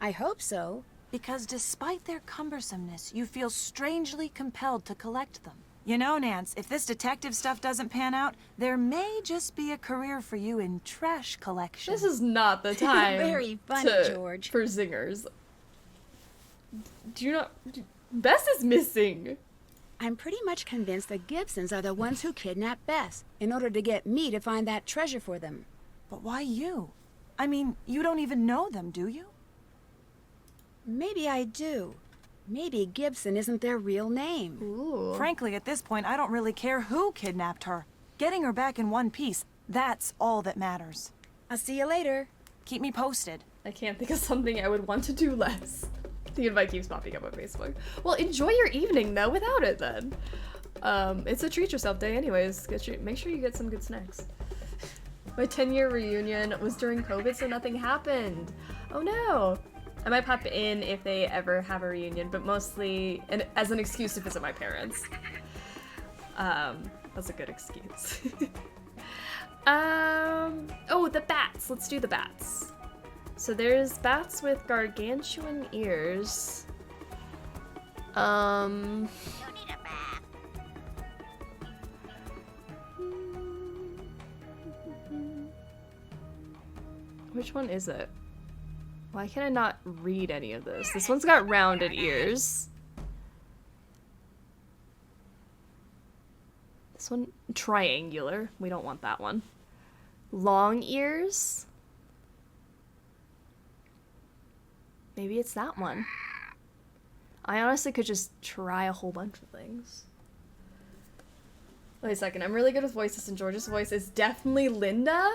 I hope so. Because despite their cumbersomeness, you feel strangely compelled to collect them. You know, Nance, if this detective stuff doesn't pan out, there may just be a career for you in trash collection. This is not the time. Very funny, George. For zingers. Do you not... Bess is missing. I'm pretty much convinced the Gibsons are the ones who kidnapped Bess in order to get me to find that treasure for them. But why you? I mean, you don't even know them, do you? Maybe I do. Maybe Gibson isn't their real name. Ooh. Frankly, at this point, I don't really care who kidnapped her. Getting her back in one piece, that's all that matters. I'll see you later. Keep me posted. I can't think of something I would want to do less. The invite keeps popping up on Facebook. Well, enjoy your evening, though, without it, then. It's a treat yourself day anyways. Make sure you get some good snacks. My 10-year reunion was during COVID, so nothing happened. Oh, no. I might pop in if they ever have a reunion, but mostly as an excuse to visit my parents. That's a good excuse. Oh, the bats. Let's do the bats. So there's bats with gargantuan ears. You need a bat. Which one is it? Why can I not read any of this? This one's got rounded ears. This one, triangular. We don't want that one. Long ears. Maybe it's that one. I honestly could just try a whole bunch of things. Wait a second, I'm really good with voices, and George's voice is definitely Linda?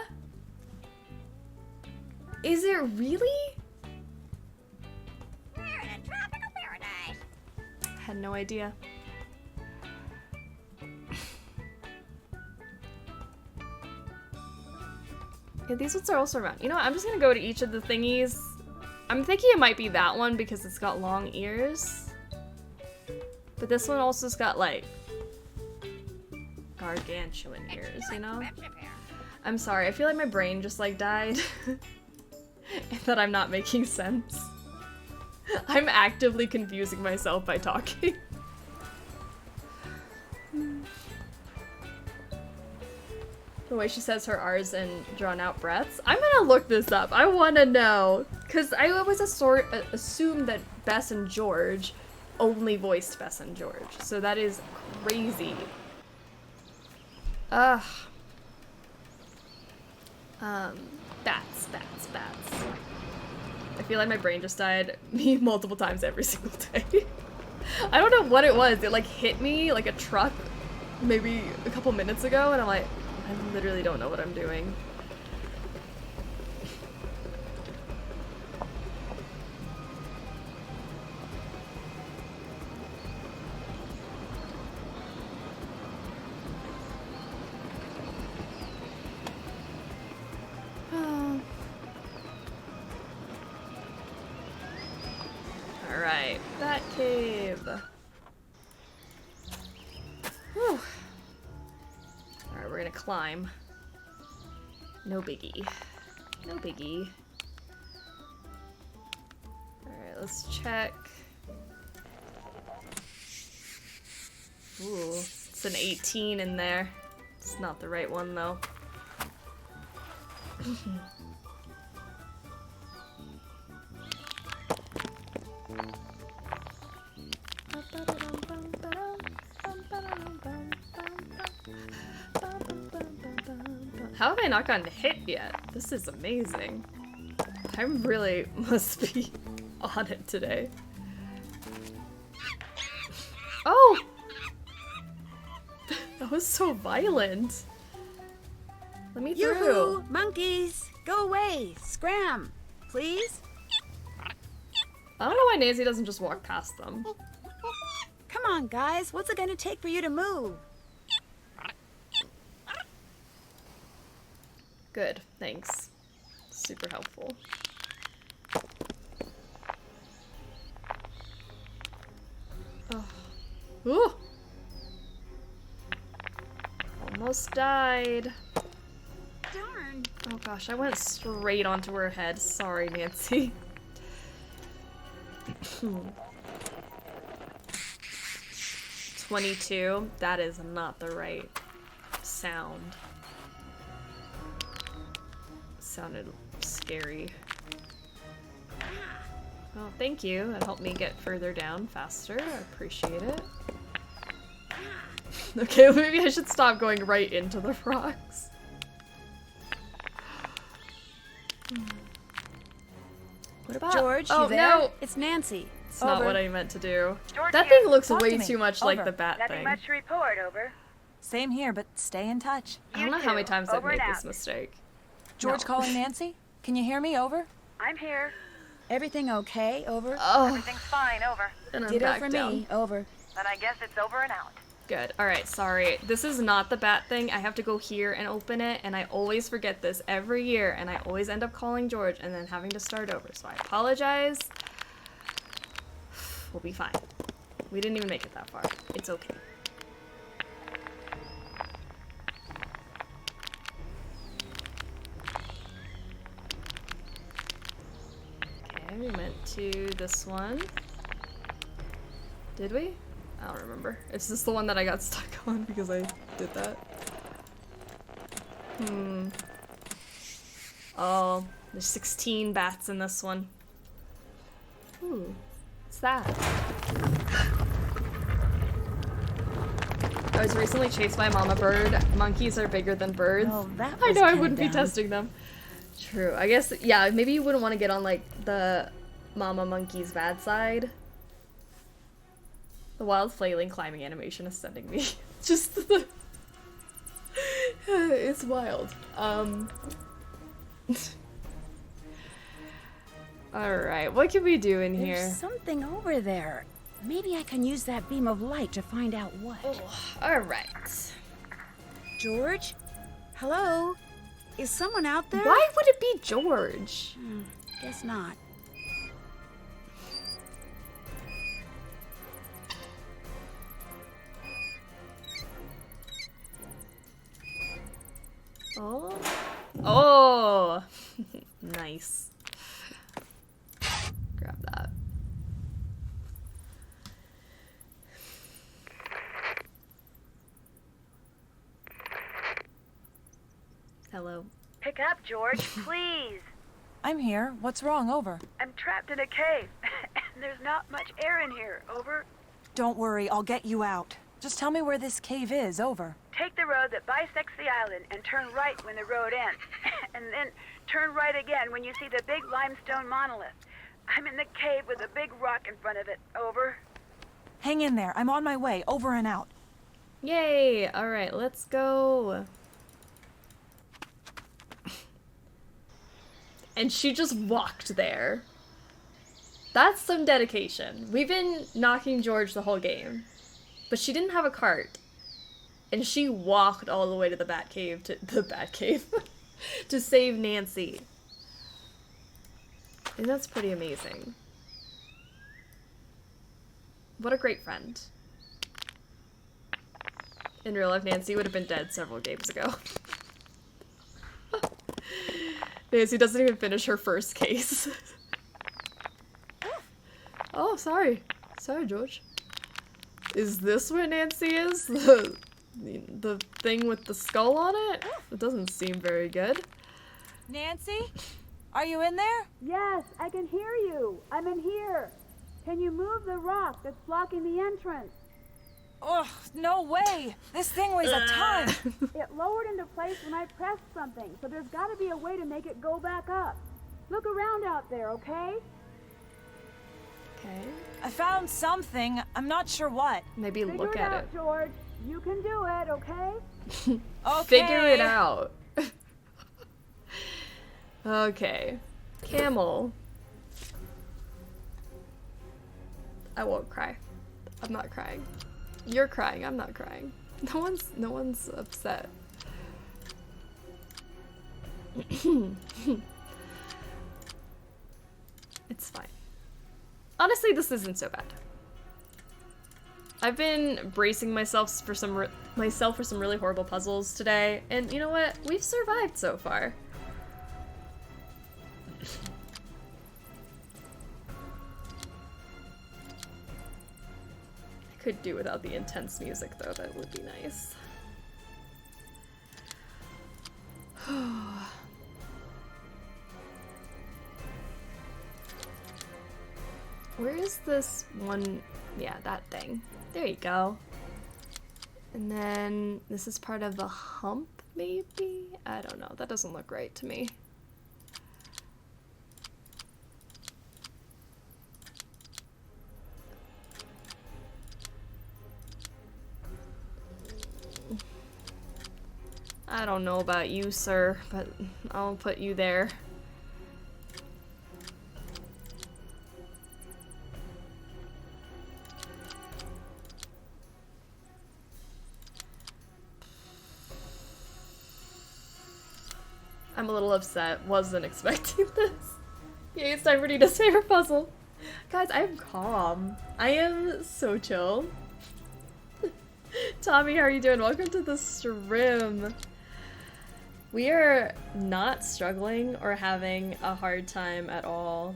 Is it really? We're in a tropical paradise. Had no idea. Yeah, these ones are also around. You know what? I'm just gonna go to each of the thingies. I'm thinking it might be that one because it's got long ears. But this one also's got, like, gargantuan ears, you know? I'm sorry, I feel like my brain just, like, died. And that I'm not making sense. I'm actively confusing myself by talking. The way she says her R's and drawn out breaths. I'm gonna look this up. I wanna know. Because I always assumed that Bess and George only voiced Bess and George. So that is crazy. Ugh. Bats. I feel like my brain just died me multiple times every single day. I don't know what it was. It like hit me like a truck maybe a couple minutes ago and I'm like, I literally don't know what I'm doing. Alright, that cave. Whew. Alright, we're gonna climb. No biggie. No biggie. Alright, let's check. Ooh, it's an 18 in there. It's not the right one though. How have I not gotten hit yet? This is amazing. I really must be on it today. Oh! That was so violent. Let me through. Yoo-hoo! Monkeys! Go away! Scram! Please? I don't know why Nancy doesn't just walk past them. Come on, guys. What's it gonna take for you to move? Good, thanks. Super helpful. Oh. Ooh! Almost died. Darn. Oh gosh, I went straight onto her head. Sorry, Nancy. 22. That is not the right sound. Sounded scary. Oh, thank you. That helped me get further down faster. I appreciate it. Okay, maybe I should stop going right into the frogs. What about George, oh, you there? No. It's Nancy. It's not Over. what I meant to do. George That here. thing looks Talk way to me. too much like Over. the bat Nothing thing. much to report, over. Same here, but stay in touch. I don't You know how many too. times I've Over made and this out. mistake. George No. calling Nancy? Can you hear me? Over? I'm here. Everything okay? Over. Oh, Everything's fine, over. and I'm Ditto back for down. me. Over. Then I guess it's over and out. Good. Alright, sorry. This is not the bat thing. I have to go here and open it, and I always forget this every year, and I always end up calling George and then having to start over. So I apologize. We'll be fine. We didn't even make it that far. It's okay. Okay, we went to this one. Did we? I don't remember. Is this the one that I got stuck on because I did that? Oh, there's 16 bats in this one. Ooh, what's that? I was recently chased by a mama bird. Monkeys are bigger than birds. Oh, that I was know I kinda wouldn't be dumb. testing them. True. I guess, yeah, maybe you wouldn't want to get on, like, the mama monkey's bad side. The wild flailing climbing animation is sending me. Just the... It's wild. Alright, what can we do in here? There's something over there. Maybe I can use that beam of light to find out what. Oh, alright. George? Hello? Is someone out there? Why would it be George? Guess not. Oh. Oh. Nice. Grab that. Hello. Pick up, George, please. I'm here. What's wrong? Over. I'm trapped in a cave, and there's not much air in here. Over. Don't worry, I'll get you out. Just tell me where this cave is. Over. Take the road that bisects the island and turn right when the road ends. And then turn right again when you see the big limestone monolith. I'm in the cave with a big rock in front of it. Over. Hang in there. I'm on my way. Over and out. Yay! Alright, let's go. And she just walked there. That's some dedication. We've been knocking George the whole game. But she didn't have a cart. And she walked all the way to the Batcave to save Nancy. And that's pretty amazing. What a great friend. In real life, Nancy would have been dead several games ago. Nancy doesn't even finish her first case. Oh, sorry. Sorry, George. Is this where Nancy is? The thing with the skull on it? It doesn't seem very good. Nancy? Are you in there? Yes, I can hear you. I'm in here. Can you move the rock that's blocking the entrance? Oh, no way. This thing weighs a ton. It lowered into place when I pressed something, so there's got to be a way to make it go back up. Look around out there, okay? Okay. I found something. I'm not sure what. Maybe Figure look it at out, it. George. You can do it, okay? Okay. Figure it out. Okay. Camel. I won't cry. I'm not crying. You're crying, I'm not crying. No one's upset. It's fine. Honestly, this isn't so bad. I've been bracing myself for some really horrible puzzles today, and you know what? We've survived so far. I could do without the intense music though, that would be nice. Where is this one? Yeah, that thing. There you go. And then this is part of the hump, maybe? I don't know. That doesn't look right to me. I don't know about you, sir, but I'll put you there. I'm a little upset. Wasn't expecting this. Yeah, it's time for Nina's favorite puzzle. Guys, I am calm. I am so chill. Tommy, how are you doing? Welcome to the stream. We are not struggling or having a hard time at all.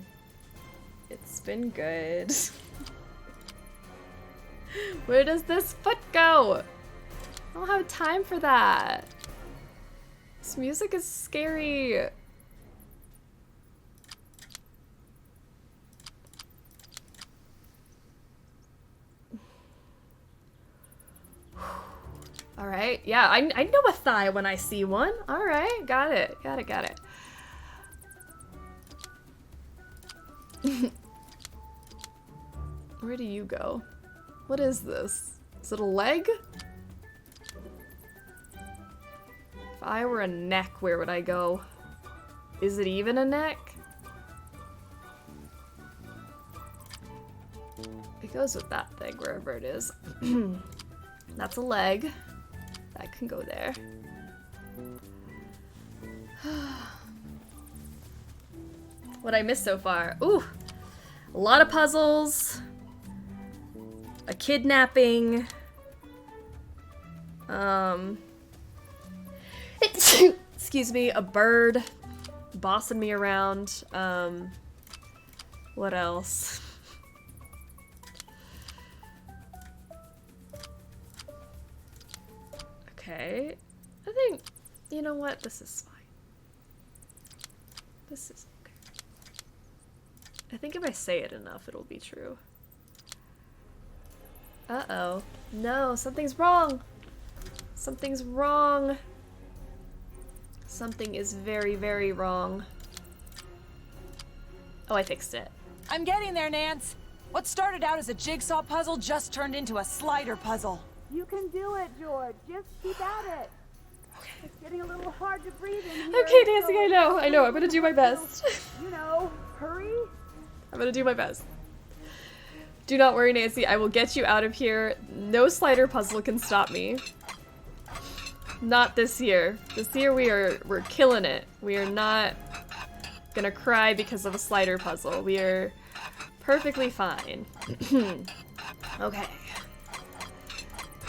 It's been good. Where does this foot go? I don't have time for that. This music is scary. All right, yeah, I know a thigh when I see one. All right, got it. Where do you go? What is this? Is it a leg? If I were a neck, where would I go? Is it even a neck? It goes with that thing, wherever it is. That's a leg. That can go there. What I missed so far? Ooh, a lot of puzzles. A kidnapping. Excuse me, a bird bossing me around. What else? Okay. I think, you know what? This is fine. This is okay. I think if I say it enough, it'll be true. Uh-oh. No, something's wrong. Something's wrong. Something is very, very wrong. Oh, I fixed it. I'm getting there, Nance. What started out as a jigsaw puzzle just turned into a slider puzzle. You can do it, George. Just keep at it. It's getting a little hard to breathe in here. Okay, Nancy, I know. I'm gonna do my best. You know, hurry. I'm gonna do my best. Do not worry, Nancy. I will get you out of here. No slider puzzle can stop me. Not this year. This year we're killing it. We are not gonna cry because of a slider puzzle. We are perfectly fine. Okay.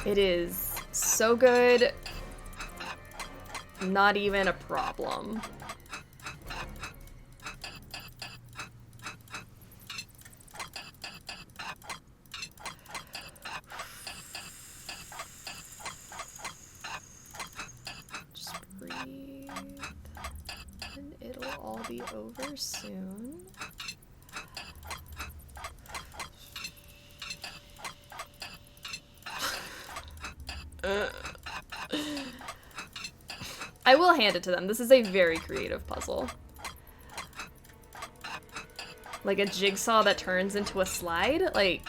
It is so good. Not even a problem. Just breathe. And it'll all be over soon. I will hand it to them. This is a very creative puzzle. Like a jigsaw that turns into a slide? Like,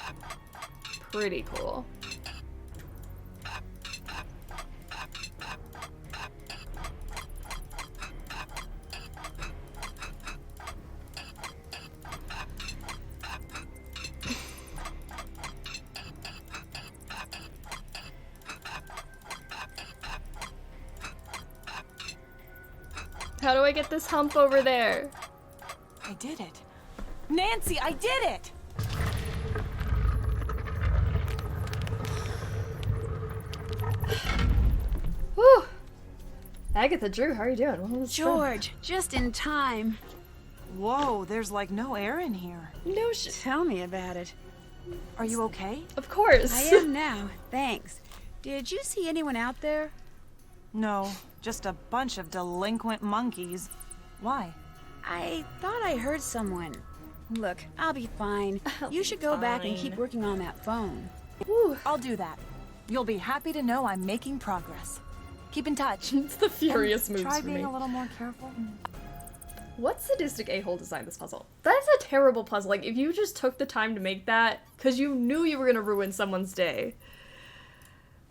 pretty cool. How do I get this hump over there? I did it. Nancy, I did it! Whew. Agatha, Drew, how are you doing? What was George, just in time. Whoa, there's like no air in here. No shit. Tell me about it. Are you okay? Of course. I am now, thanks. Did you see anyone out there? No, just a bunch of delinquent monkeys. Why? I thought I heard someone. Look, I'll be fine. You should go back and keep working on that phone. Whew, I'll do that. You'll be happy to know I'm making progress. Keep in touch. It's the furious And moves try for being me. a little more careful. What sadistic a-hole designed this puzzle? That's a terrible puzzle. Like, if you just took the time to make that, because you knew you were gonna ruin someone's day.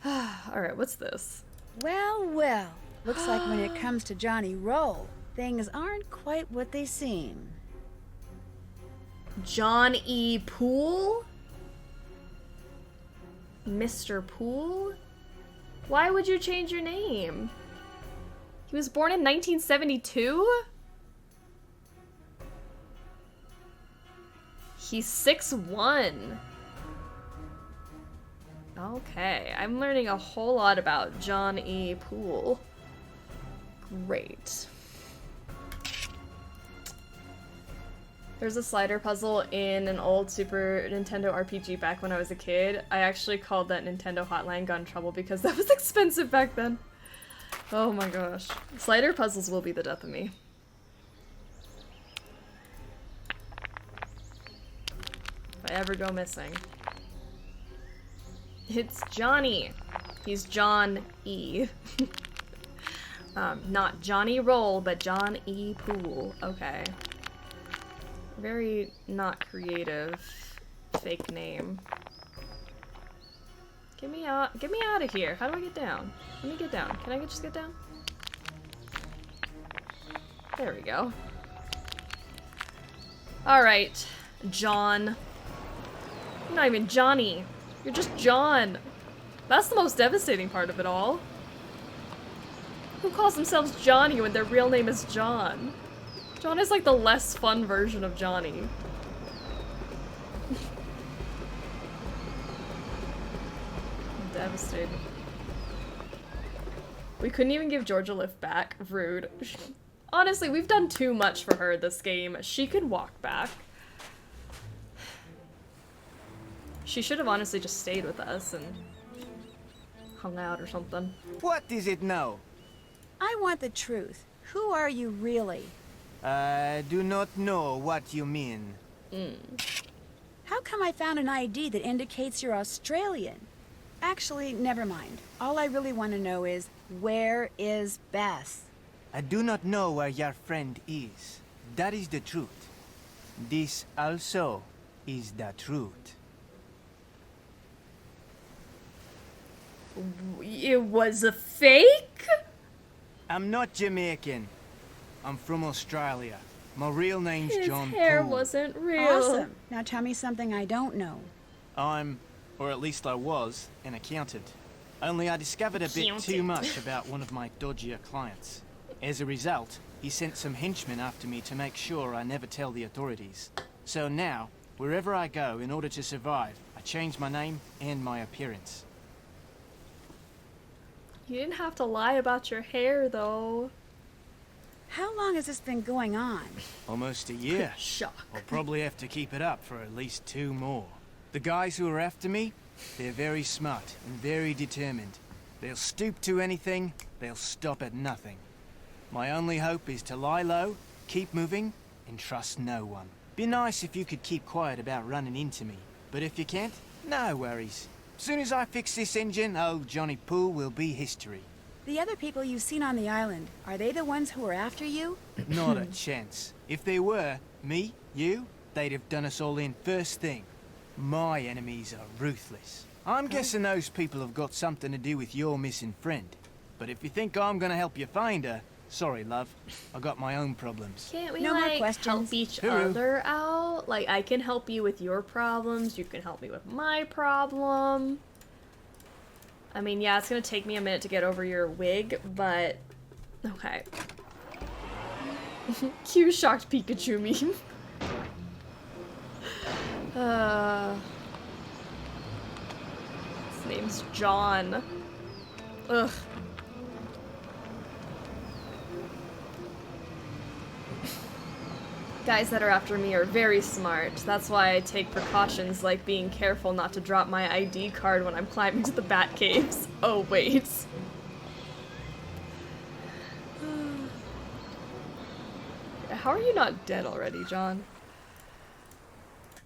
Alright, what's this? Well, well. Looks like when it comes to Johnny Roll, things aren't quite what they seem. John E. Poole? Mr. Poole? Why would you change your name? He was born in 1972? He's 6'1". Okay, I'm learning a whole lot about John E. Poole. Great. There's a slider puzzle in an old Super Nintendo RPG back when I was a kid. I actually called that Nintendo hotline, got in trouble because that was expensive back then. Oh my gosh. Slider puzzles will be the death of me. If I ever go missing. It's Johnny. He's John E. Not Johnny Roll, but John E. Poole. Okay. Very not creative fake name. Get me out of here. How do I get down? Let me get down. Can I just get down? There we go. Alright, John. You're not even Johnny. You're just John. That's the most devastating part of it all. Who calls themselves Johnny when their real name is John? John is like the less fun version of Johnny. I'm devastated. We couldn't even give Georgia a lift back. Rude. Honestly, we've done too much for her this game. She could walk back. She should have honestly just stayed with us and hung out or something. What is it now? I want the truth. Who are you really? I do not know what you mean. How come I found an ID that indicates you're Australian? Actually, never mind. All I really want to know is, where is Bess? I do not know where your friend is. That is the truth. This also is the truth. It was a fake? I'm not Jamaican. I'm from Australia. My real name's His John hair Poole. wasn't real. Awesome. Now tell me something I don't know. I'm, or at least I was, an accountant. Only I discovered a bit too much about one of my dodgier clients. As a result, he sent some henchmen after me to make sure I never tell the authorities. So now, wherever I go in order to survive, I change my name and my appearance. You didn't have to lie about your hair, though. How long has this been going on? Almost a year. Shock. I'll probably have to keep it up for at least 2 more. The guys who are after me, they're very smart and very determined. They'll stoop to anything, they'll stop at nothing. My only hope is to lie low, keep moving, and trust no one. Be nice if you could keep quiet about running into me, but if you can't, no worries. Soon as I fix this engine, old Johnny Poole will be history. The other people you've seen on the island, are they the ones who are after you? Not a chance. If they were, me, you, they'd have done us all in first thing. My enemies are ruthless. I'm guessing those people have got something to do with your missing friend. But if you think I'm gonna help you find her, sorry, love. I got my own problems. Can't we, No more like, questions. help each other out? Like, I can help you with your problems, you can help me with my problem. I mean, yeah, it's gonna take me a minute to get over your wig, but... Okay. Cue shocked Pikachu meme. His name's John. Ugh. Guys that are after me are very smart. That's why I take precautions like being careful not to drop my ID card when I'm climbing to the bat caves. Oh, wait. How are you not dead already, John?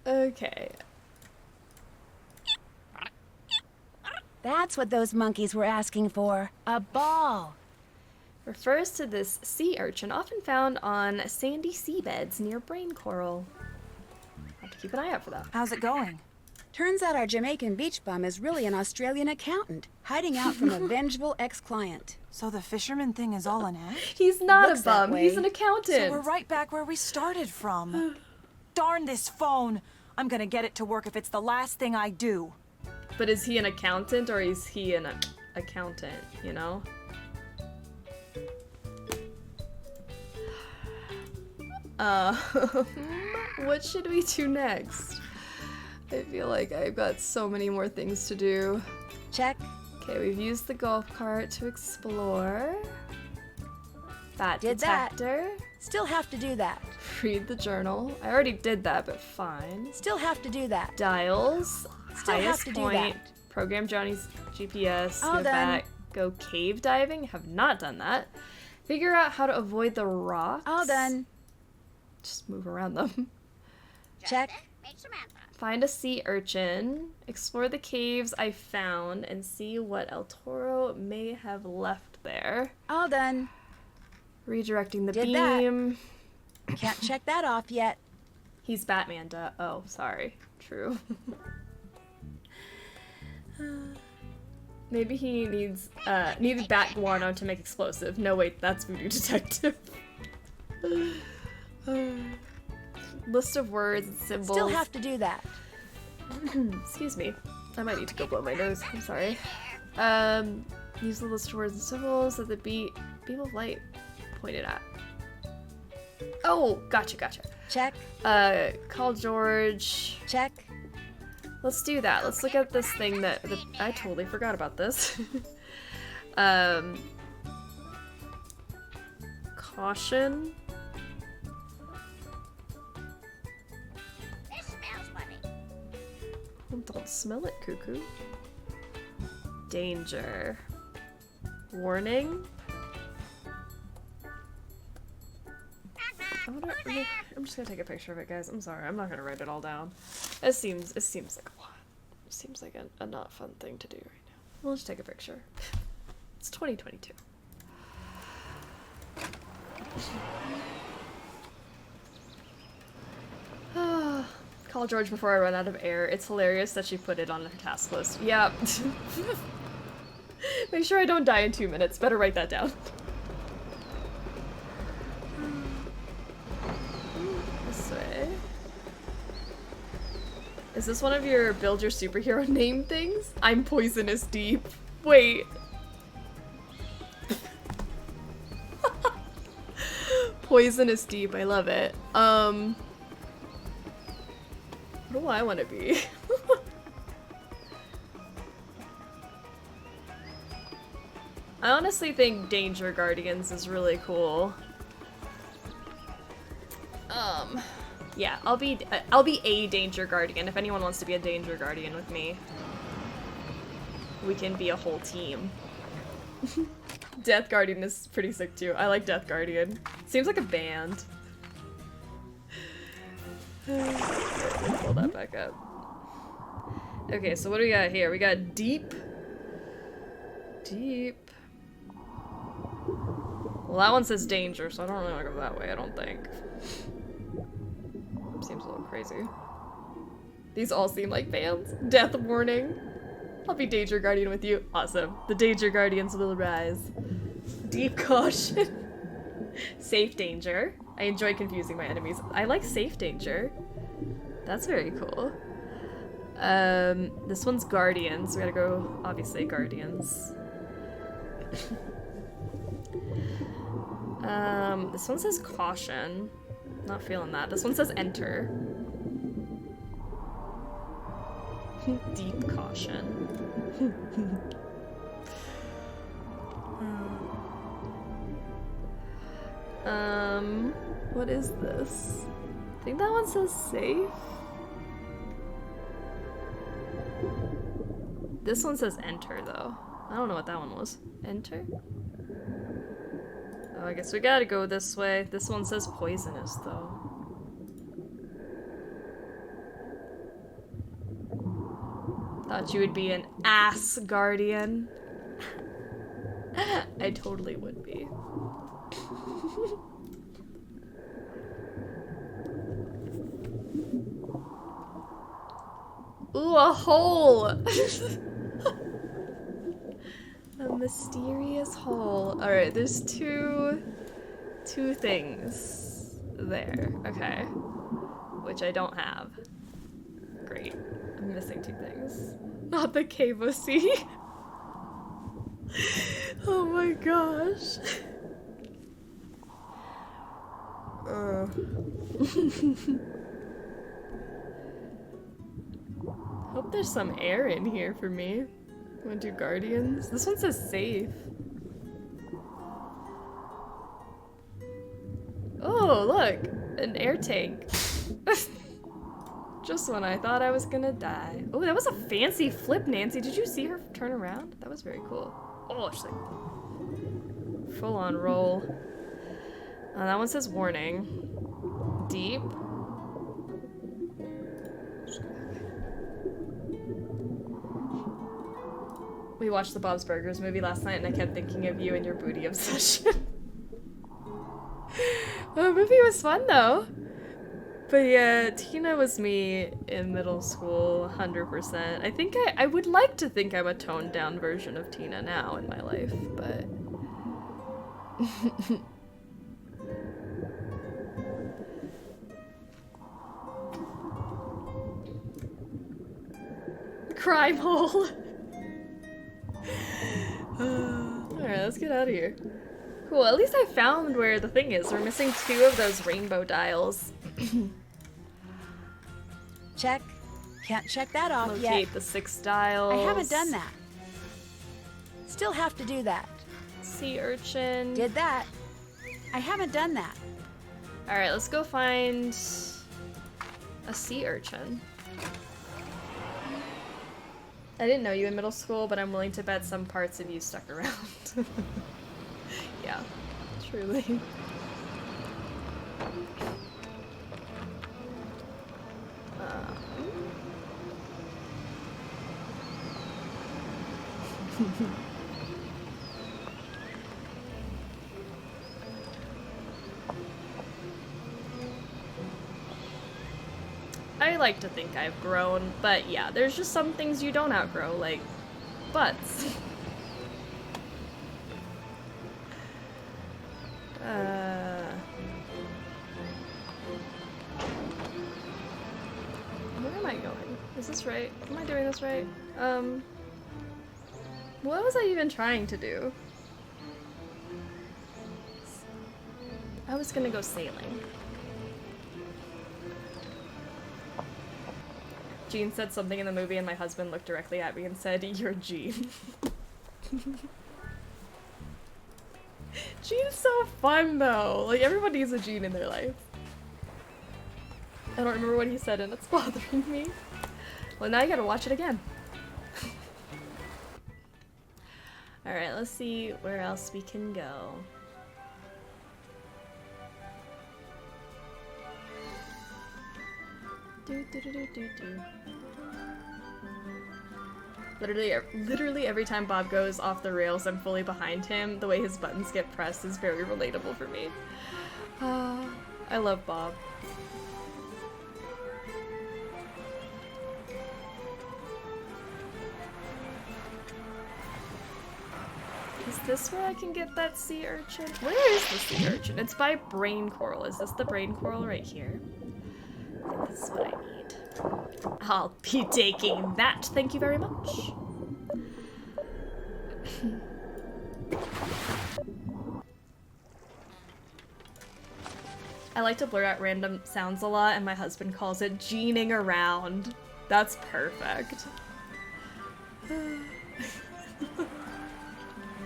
Okay. That's what those monkeys were asking for. A ball. Refers to this sea urchin often found on sandy seabeds near brain coral. Have to keep an eye out for that. How's it going? Turns out our Jamaican beach bum is really an Australian accountant, hiding out from a vengeful ex-client. So the fisherman thing is all an act? He's not Looks a that bum, way. he's an accountant. So we're right back where we started from. Darn this phone! I'm gonna get it to work if it's the last thing I do. But is he an accountant or is he an accountant, you know? What should we do next? I feel like I've got so many more things to do. Check. Okay, we've used the golf cart to explore. Bat Did that. detector. Still have to do that. Read the journal. I already did that, but fine. Still have to do that. Dials. Still have highest to do point. that. Program Johnny's GPS. All go done. back. Go cave diving. Have not done that. Figure out how to avoid the rocks. All done. Just move around them. Check. Meet Samantha. Find a sea urchin. Explore the caves I found and see what El Toro may have left there. All done. Redirecting the Did that. beam. Can't check that off yet. He's Batman, duh. Oh, sorry. True. Maybe he needed bat guano to make explosive. No, wait, that's Voodoo Detective. List of words and symbols. Still have to do that. Excuse me. I might need to go blow my nose. I'm sorry. Use the list of words and symbols that the beam of light pointed at. Oh, gotcha. Check. Call George. Check. Let's do that. Let's look at this thing that I totally forgot about this. Caution. This smells funny. Don't smell it, cuckoo. Danger. Warning. I'm just gonna take a picture of it, guys. I'm sorry. I'm not gonna write it all down. It seems like a lot. It seems like a not fun thing to do right now. We'll just take a picture. It's 2022. Call George before I run out of air. It's hilarious that she put it on her task list. Yeah. Make sure I don't die in 2 minutes. Better write that down. This way. Is this one of your build your superhero name things? I'm Poisonous Deep. Wait. Poisonous Deep, I love it. What do I want to be? I honestly think Danger Guardians is really cool. Yeah, I'll be a Danger Guardian. If anyone wants to be a Danger Guardian with me, we can be a whole team. Death Guardian is pretty sick too. I like Death Guardian. Seems like a band. Pull that back up. Okay, so what do we got here? We got Deep. Deep. Well, that one says Danger, so I don't really want to go that way, I don't think. Seems a little crazy. These all seem like bands. Death Warning. I'll be Danger Guardian with you. Awesome. The Danger Guardians will rise. Deep Caution. Safe Danger. I enjoy confusing my enemies. I like Safe Danger. That's very cool. This one's Guardians. We gotta go, obviously, Guardians. This one says Caution. Not feeling that. This one says Enter. Deep Caution. What is this? I think that one says Safe. This one says Enter, though. I don't know what that one was. Enter? Oh, I guess we gotta go this way. This one says Poisonous, though. Thought you would be an ass guardian. I totally would be. Ooh, a hole! A mysterious hole. Alright, there's two things there. Okay. Which I don't have. Great. I'm missing 2 things. Not the Cave of Sea. Oh my gosh. Hope there's some air in here for me. Wanna do Guardians? This one says Safe. Oh, look! An air tank. Just when I thought I was gonna die. Oh, that was a fancy flip, Nancy. Did you see her turn around? That was very cool. Oh, she's like full on roll. That one says Warning. Deep. We watched the Bob's Burgers movie last night and I kept thinking of you and your booty obsession. The movie was fun though. But yeah, Tina was me in middle school, 100%. I think I would like to think I'm a toned down version of Tina now in my life, but... Crime hole! let's get out of here. Cool, at least I found where the thing is. We're missing 2 of those rainbow dials. Check. Can't check that off Locate yet. the 6 dials. I haven't done that. Still have to do that. Sea urchin. Did that. I haven't done that. Alright, let's go find a sea urchin. I didn't know you in middle school, but I'm willing to bet some parts of you stuck around. Yeah, truly. I like to think I've grown, but yeah, there's just some things you don't outgrow, like butts. Where am I going? Is this right? Am I doing this right? What was I even trying to do? I was gonna go sailing. Jean said something in the movie and my husband looked directly at me and said, "You're Jean." Jean's so fun though. Like, everyone needs a Jean in their life. I don't remember what he said and it's bothering me. Well, now you gotta watch it again. Alright, let's see where else we can go. Literally every time Bob goes off the rails, I'm fully behind him. The way his buttons get pressed is very relatable for me. I love Bob. Is this where I can get that sea urchin? Where is the sea urchin? It's by brain coral. Is this the brain coral right here? I think this is what I need. I'll be taking that. Thank you very much. I like to blur out random sounds a lot, and my husband calls it Jeaning around. That's perfect.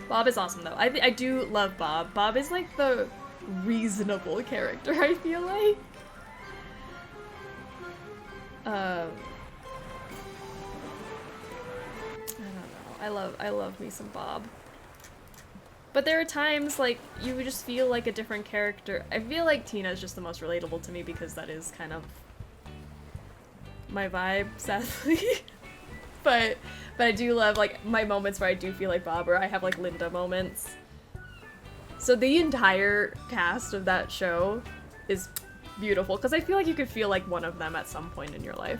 Bob is awesome, though. I do love Bob. Bob is like the reasonable character, I feel like. I don't know. I love me some Bob. But there are times, like, you just feel like a different character. I feel like Tina is just the most relatable to me because that is kind of my vibe, sadly. But I do love, like, my moments where I do feel like Bob, or I have, like, Linda moments. So the entire cast of that show is beautiful, because I feel like you could feel like one of them at some point in your life.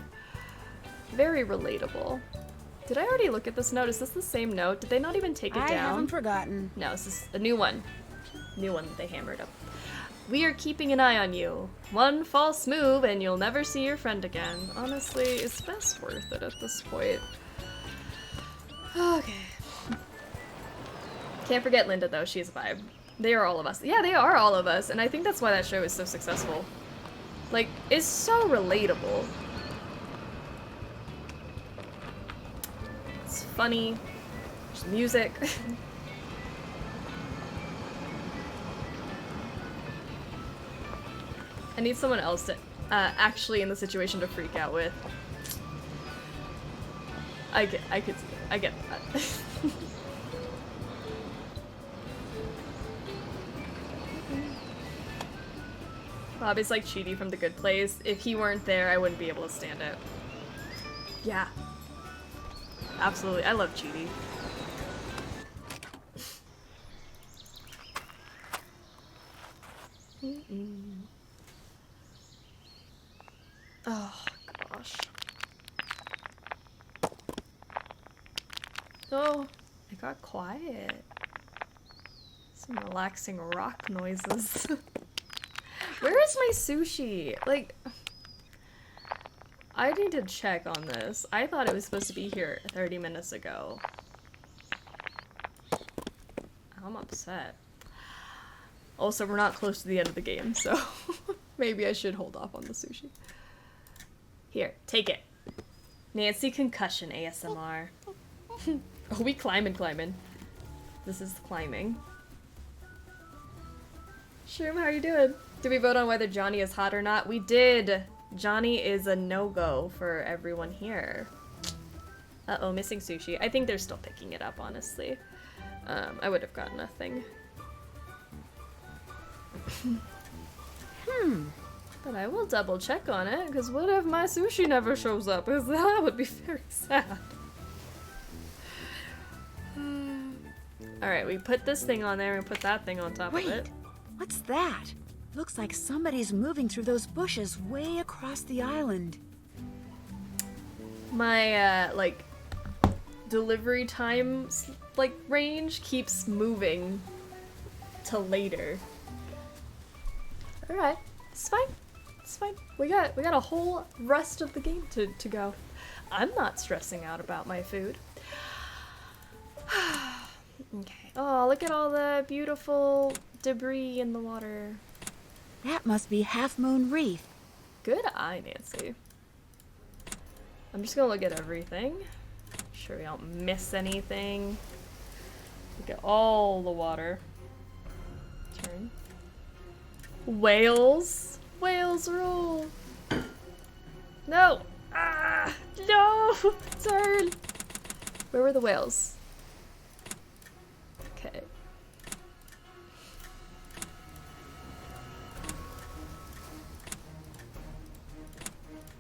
Very relatable. Did I already look at this note? Is this the same note? Did they not even take it down? I haven't forgotten. No, this is a new one. New one that they hammered up. We are keeping an eye on you. One false move and you'll never see your friend again. Honestly, it's best worth it at this point. Okay. Can't forget Linda, though. She is a vibe. They are all of us. Yeah, they are all of us, and I think that's why that show is so successful. Like, it's so relatable. It's funny. There's music. I need someone else to actually in the situation to freak out with. I get that. Bob is like Chidi from The Good Place. If he weren't there, I wouldn't be able to stand it. Yeah. Absolutely. I love Chidi. Oh, gosh. Oh, it got quiet. Some relaxing rock noises. Where is my sushi? Like, I need to check on this. I thought it was supposed to be here 30 minutes ago. I'm upset. Also, we're not close to the end of the game, so maybe I should hold off on the sushi. Here, take it. Nancy Concussion ASMR. Oh, we climbing. This is climbing. Shroom, how are you doing? Did we vote on whether Johnny is hot or not? We did! Johnny is a no-go for everyone here. Uh-oh, missing sushi. I think they're still picking it up, honestly. I would have gotten nothing. But I will double check on it, because what if my sushi never shows up? Because that would be very sad. Alright, we put this thing on there and put that thing on top of it. What's that? Looks like somebody's moving through those bushes way across the island. My, like, delivery time, like, range keeps moving to later. Alright, it's fine. It's fine. We got a whole rest of the game to go. I'm not stressing out about my food. Okay. Oh, look at all the beautiful debris in the water. That must be Half Moon Reef. Good eye, Nancy. I'm just gonna look at everything. Make sure we don't miss anything. Look at all the water. Turn. Whales. Whales rule. No. Ah, no. Turn. Where were the whales? Okay.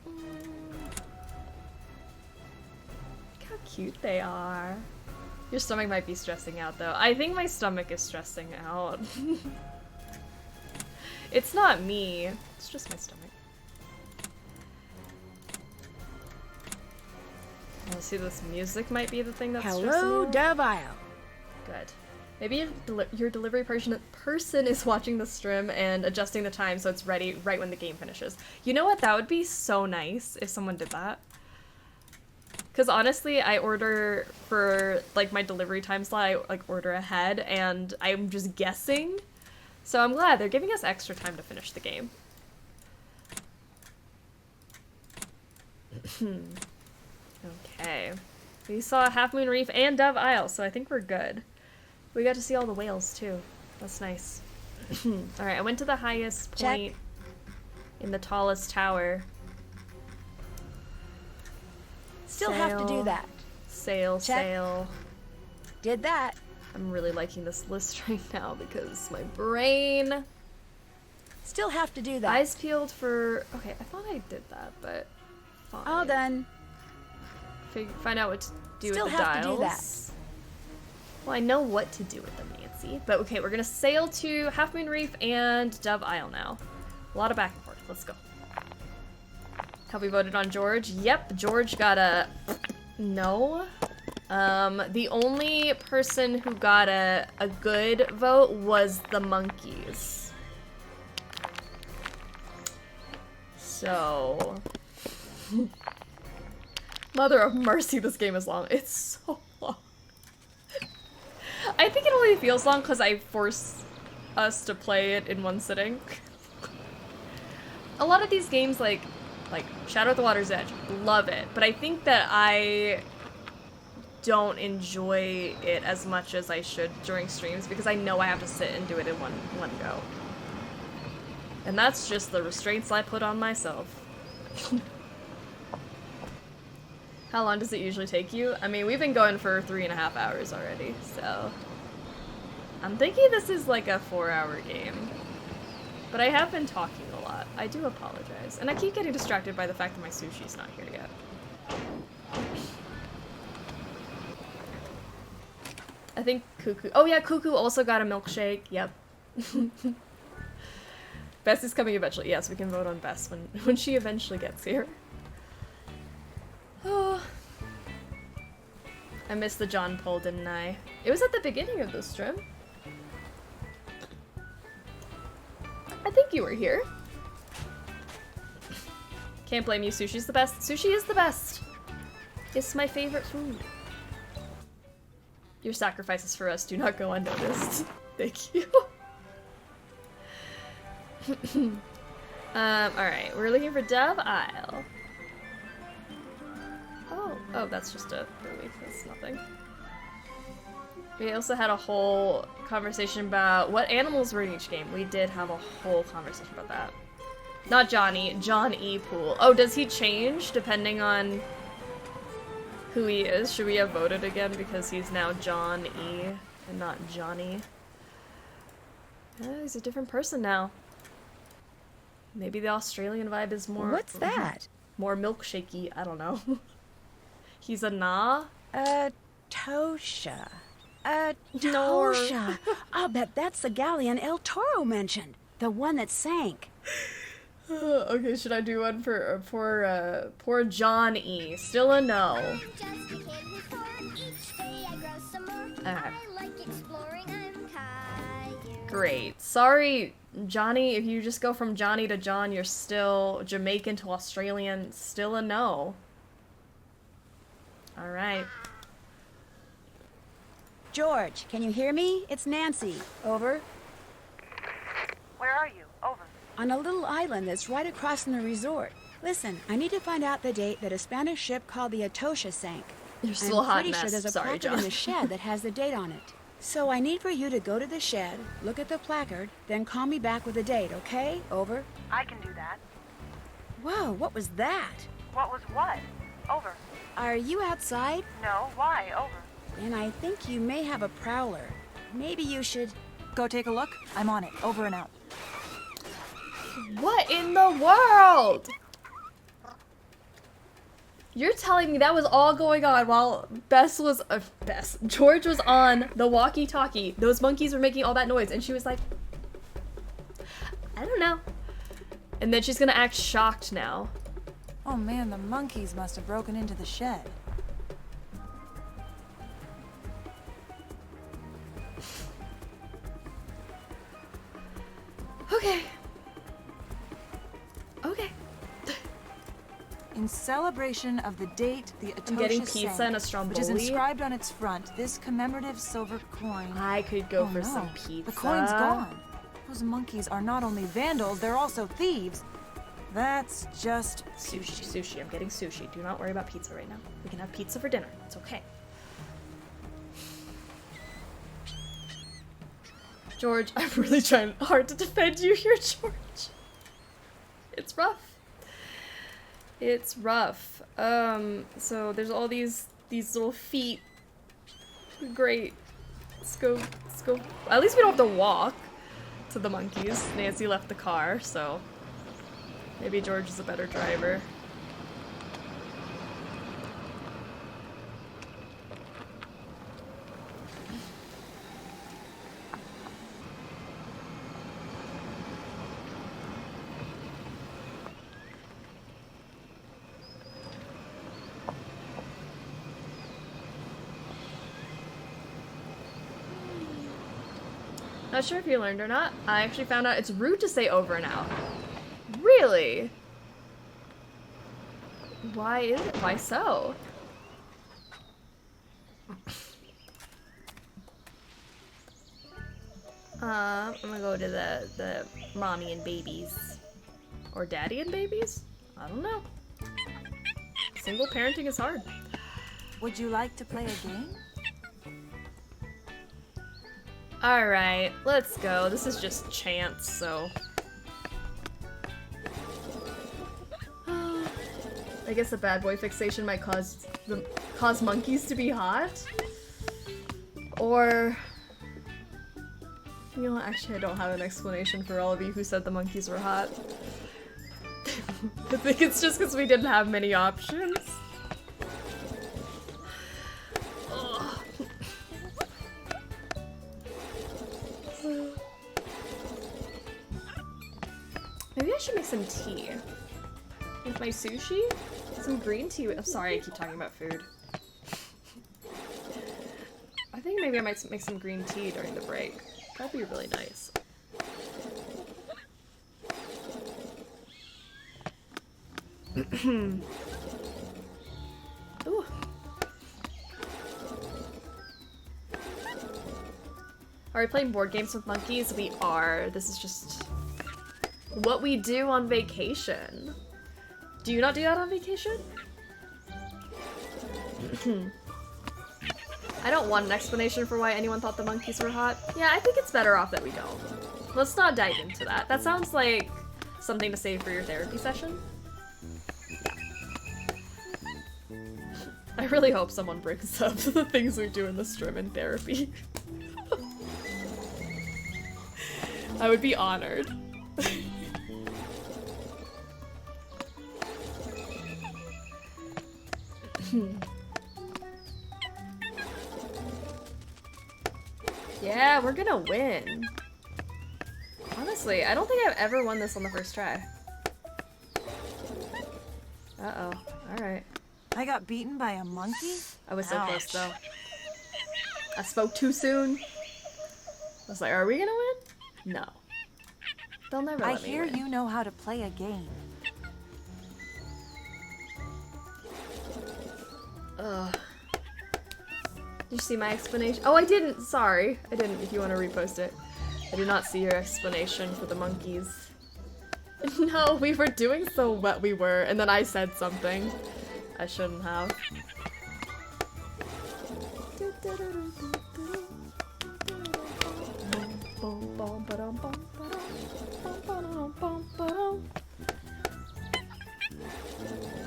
Look how cute they are. Your stomach might be stressing out though. I think my stomach is stressing out. It's not me. It's just my stomach. Oh, see, this music might be the thing that's stressing Hello, out. Dove Isle. Good. Maybe your delivery person is watching the stream and adjusting the time so it's ready right when the game finishes. You know what? That would be so nice if someone did that. Because honestly, I order for like my delivery time slot, I like order ahead and I'm just guessing. So I'm glad they're giving us extra time to finish the game. Okay. We saw Half Moon Reef and Dove Isle, so I think we're good. We got to see all the whales too. That's nice. Alright, I went to the highest point in the tallest tower. Still have to do that. Sail, Check. sail. Did that. I'm really liking this list right now because my brain. Still have to do that. Eyes peeled for. Okay, I thought I did that, but fine. All done. Find out what to do Still with the have dials. to do that. Well, I know what to do with them, Nancy. But okay, we're gonna sail to Half Moon Reef and Dove Isle now. A lot of back and forth. Let's go. Have we voted on George? Yep, George got a no. The only person who got a good vote was the monkeys. So... Mother of mercy, this game is long. It's so long. I think it only feels long because I force us to play it in one sitting. A lot of these games, like Shadow at the Water's Edge, love it, but I think that I don't enjoy it as much as I should during streams because I know I have to sit and do it in one go. And that's just the restraints I put on myself. How long does it usually take you? I mean, we've been going for 3.5 hours already, so... I'm thinking this is like a 4-hour game. But I have been talking a lot. I do apologize. And I keep getting distracted by the fact that my sushi's not here yet. I think Cuckoo... Oh yeah, Cuckoo also got a milkshake. Yep. Bess is coming eventually. Yes, we can vote on Bess when she eventually gets here. Oh. I missed the John poll, didn't I? It was at the beginning of the stream. I think you were here. Can't blame you, sushi's the best. Sushi is the best. It's my favorite food. Your sacrifices for us do not go unnoticed. Thank you. Alright, we're looking for Dove Isle. Oh, that's just a buoy. That's nothing. We also had a whole conversation about what animals were in each game. We did have a whole conversation about that. Not Johnny, John E. Poole. Oh, does he change depending on who he is? Should we have voted again because he's now John E. and not Johnny? He's a different person now. Maybe the Australian vibe is more... What's that? More milkshakey, I don't know. He's a nah? Tosha. Tosha. I'll bet that's the galleon El Toro mentioned. The one that sank. Okay, should I do one for poor John E? Still a no. Great. Sorry, Johnny, if you just go from Johnny to John, you're still Jamaican to Australian. Still a no. Alright. George, can you hear me? It's Nancy. Over. Where are you? Over. On a little island that's right across from the resort. Listen, I need to find out the date that a Spanish ship called the Atosha sank. You're still a hot pretty mess. sure there's a Sorry, placard John. in the shed that has the date on it. So I need for you to go to the shed, look at the placard, then call me back with a date, okay? Over. I can do that. Whoa, what was that? What was what? Over. Are you outside? No, why? Over. Then I think you may have a prowler. Maybe you should... Go take a look. I'm on it. Over and out. What in the world? You're telling me that was all going on while George was on the walkie-talkie. Those monkeys were making all that noise, and she was like, I don't know. And then she's gonna act shocked now. Oh man, the monkeys must have broken into the shed. Okay. Okay. In celebration of the date the Atosha I'm getting pizza sank, and a stromboli. which is inscribed on its front, this commemorative silver coin. I could go for no. some pizza. The coin's gone. Those monkeys are not only vandals, they're also thieves. That's just Sushi. Sushi. I'm getting sushi. Do not worry about pizza right now. We can have pizza for dinner. It's okay. George, I'm really trying hard to defend you here, George. It's rough. It's rough. So there's all these little feet. Great. Let's go. At least we don't have to walk to the monkeys. Nancy left the car, so maybe George is a better driver. Not sure if you learned or not. I actually found out it's rude to say over and out. Really? Why is it? Why so? I'm gonna go to the mommy and babies. Or daddy and babies? I don't know. Single parenting is hard. Would you like to play a game? Alright, let's go. This is just chance, so... I guess a bad boy fixation might cause monkeys to be hot? Or... You know, actually I don't have an explanation for all of you who said the monkeys were hot. I think it's just because we didn't have many options. Maybe I should make some tea. With my sushi? Some green tea. I'm sorry I keep talking about food. I think maybe I might make some green tea during the break. That'd be really nice. Ooh. Are we playing board games with monkeys? We are. This is just what we do on vacation. Do you not do that on vacation? I don't want an explanation for why anyone thought the monkeys were hot. Yeah, I think it's better off that we don't. Let's not dive into that. That sounds like something to save for your therapy session. I really hope someone brings up the things we do in the stream in therapy. I would be honored. Yeah, we're gonna win. Honestly, I don't think I've ever won this on the first try. Uh-oh. Alright. I got beaten by a monkey? I was so close, though. I spoke too soon. I was like, are we gonna win? No. They'll never let me I hear win. you know how to play a game. Ugh. Did you see my explanation? Oh, I didn't! Sorry. I didn't, if you want to repost it. I did not see your explanation for the monkeys. No, we were doing so what we were, and then I said something I shouldn't have.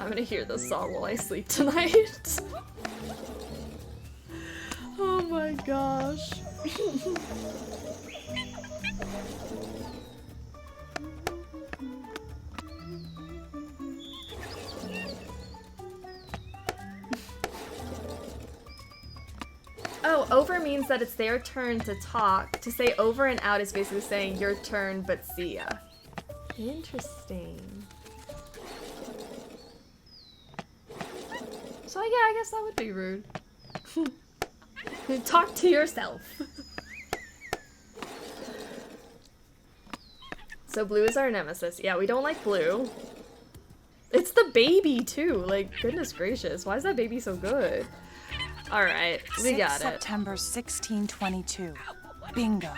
I'm gonna hear this song while I sleep tonight. Oh my gosh. Oh, over means that it's their turn to talk. To say over and out is basically saying your turn, but see ya. Interesting. So yeah, I guess that would be rude. Talk to yourself. So blue is our nemesis. Yeah, we don't like blue. It's the baby too. Like, goodness gracious, why is that baby so good? All right, we got it. September 1622. Bingo.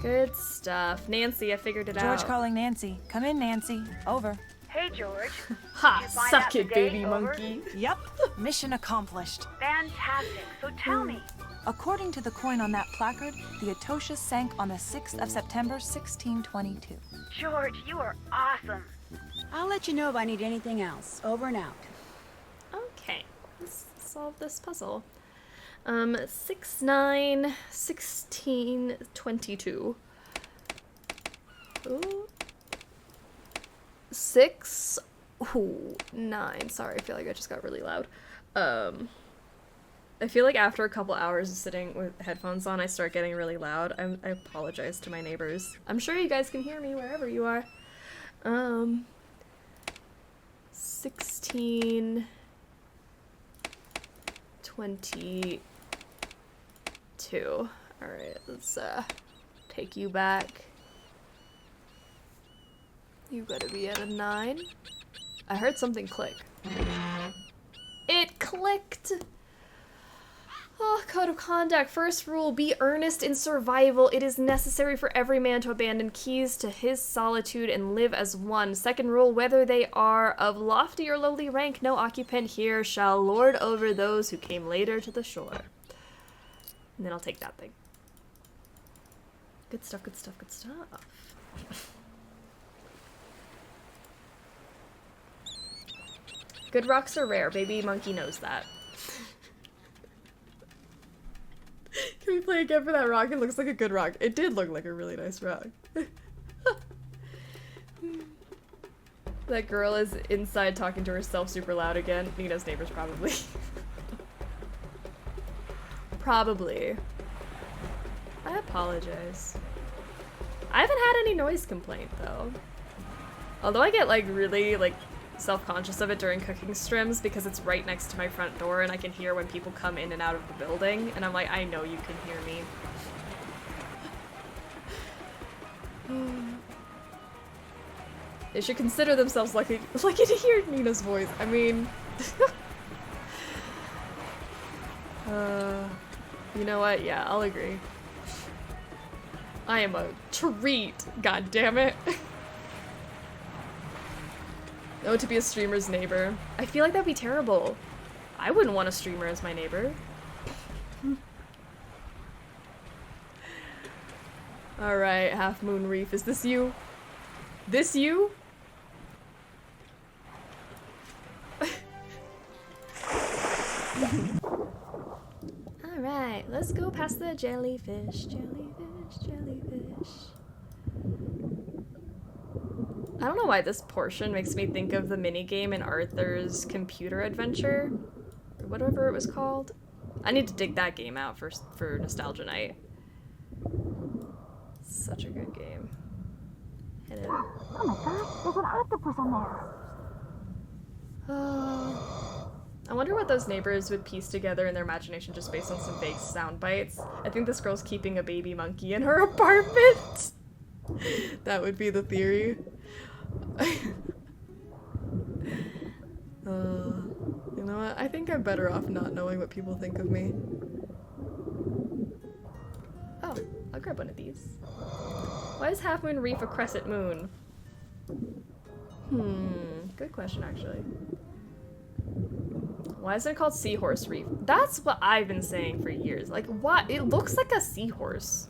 Good stuff. Nancy, I figured it out. George calling Nancy. Come in, Nancy. Over. Hey, George. Ha! Did you find Suck out it, the date? baby Over? monkey. Yep. Mission accomplished. Fantastic. So tell me. According to the coin on that placard, the Etosha sank on the 6th of September, 1622. George, you are awesome. I'll let you know if I need anything else. Over and out. Okay, let's solve this puzzle. 6, 9, 16, 22. Ooh. 6, ooh, 9. Sorry, I feel like I just got really loud. I feel like after a couple hours of sitting with headphones on, I start getting really loud. I apologize to my neighbors. I'm sure you guys can hear me wherever you are. 16, 22. Alright, let's take you back. You gotta be at a 9. I heard something click. It clicked! Oh, code of conduct. First rule, be earnest in survival. It is necessary for every man to abandon keys to his solitude and live as one. Second rule, whether they are of lofty or lowly rank, no occupant here shall lord over those who came later to the shore. And then I'll take that thing. Good stuff, good stuff, good stuff. Good rocks are rare. Baby monkey knows that. Can we play again for that rock? It looks like a good rock. It did look like a really nice rock. That girl is inside talking to herself super loud again. Nina's neighbors probably. Probably. I apologize. I haven't had any noise complaint though. Although I get like really like self-conscious of it during cooking streams because it's right next to my front door and I can hear when people come in and out of the building and I'm like, I know you can hear me. They should consider themselves lucky to hear Nina's voice. I mean... You know what? Yeah, I'll agree. I am a treat, god damn it. Oh, to be a streamer's neighbor. I feel like that'd be terrible. I wouldn't want a streamer as my neighbor. Alright, Half Moon Reef. Is this you? This you? Alright, let's go past the jellyfish. Jellyfish, jellyfish. I don't know why this portion makes me think of the minigame in Arthur's Computer Adventure. Or whatever it was called. I need to dig that game out for Nostalgia Night. Such a good game. Hello. Oh my gosh, there's an octopus on there. I wonder what those neighbors would piece together in their imagination just based on some vague sound bites. I think this girl's keeping a baby monkey in her apartment. That would be the theory. You know what? I think I'm better off not knowing what people think of me. Oh, I'll grab one of these. Why is Half Moon Reef a crescent moon? Good question, actually. Why is it called Seahorse Reef? That's what I've been saying for years. Like, what? It looks like a seahorse.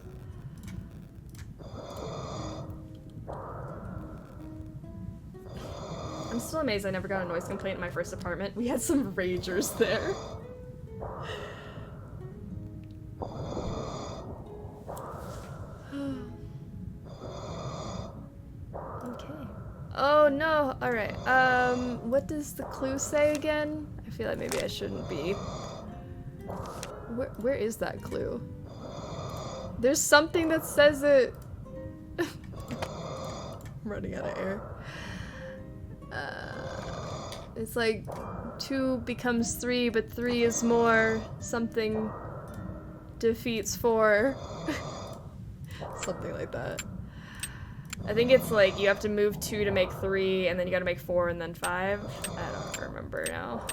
I'm still amazed I never got a noise complaint in my first apartment. We had some ragers there. Okay. Oh no, alright. What does the clue say again? I feel like maybe I shouldn't be. Where is that clue? There's something that says it. I'm running out of air. It's like 2 becomes 3, but 3 is more. Something defeats 4. Something like that. I think it's like you have to move 2 to make 3, and then you gotta make 4 and then 5. I don't remember now.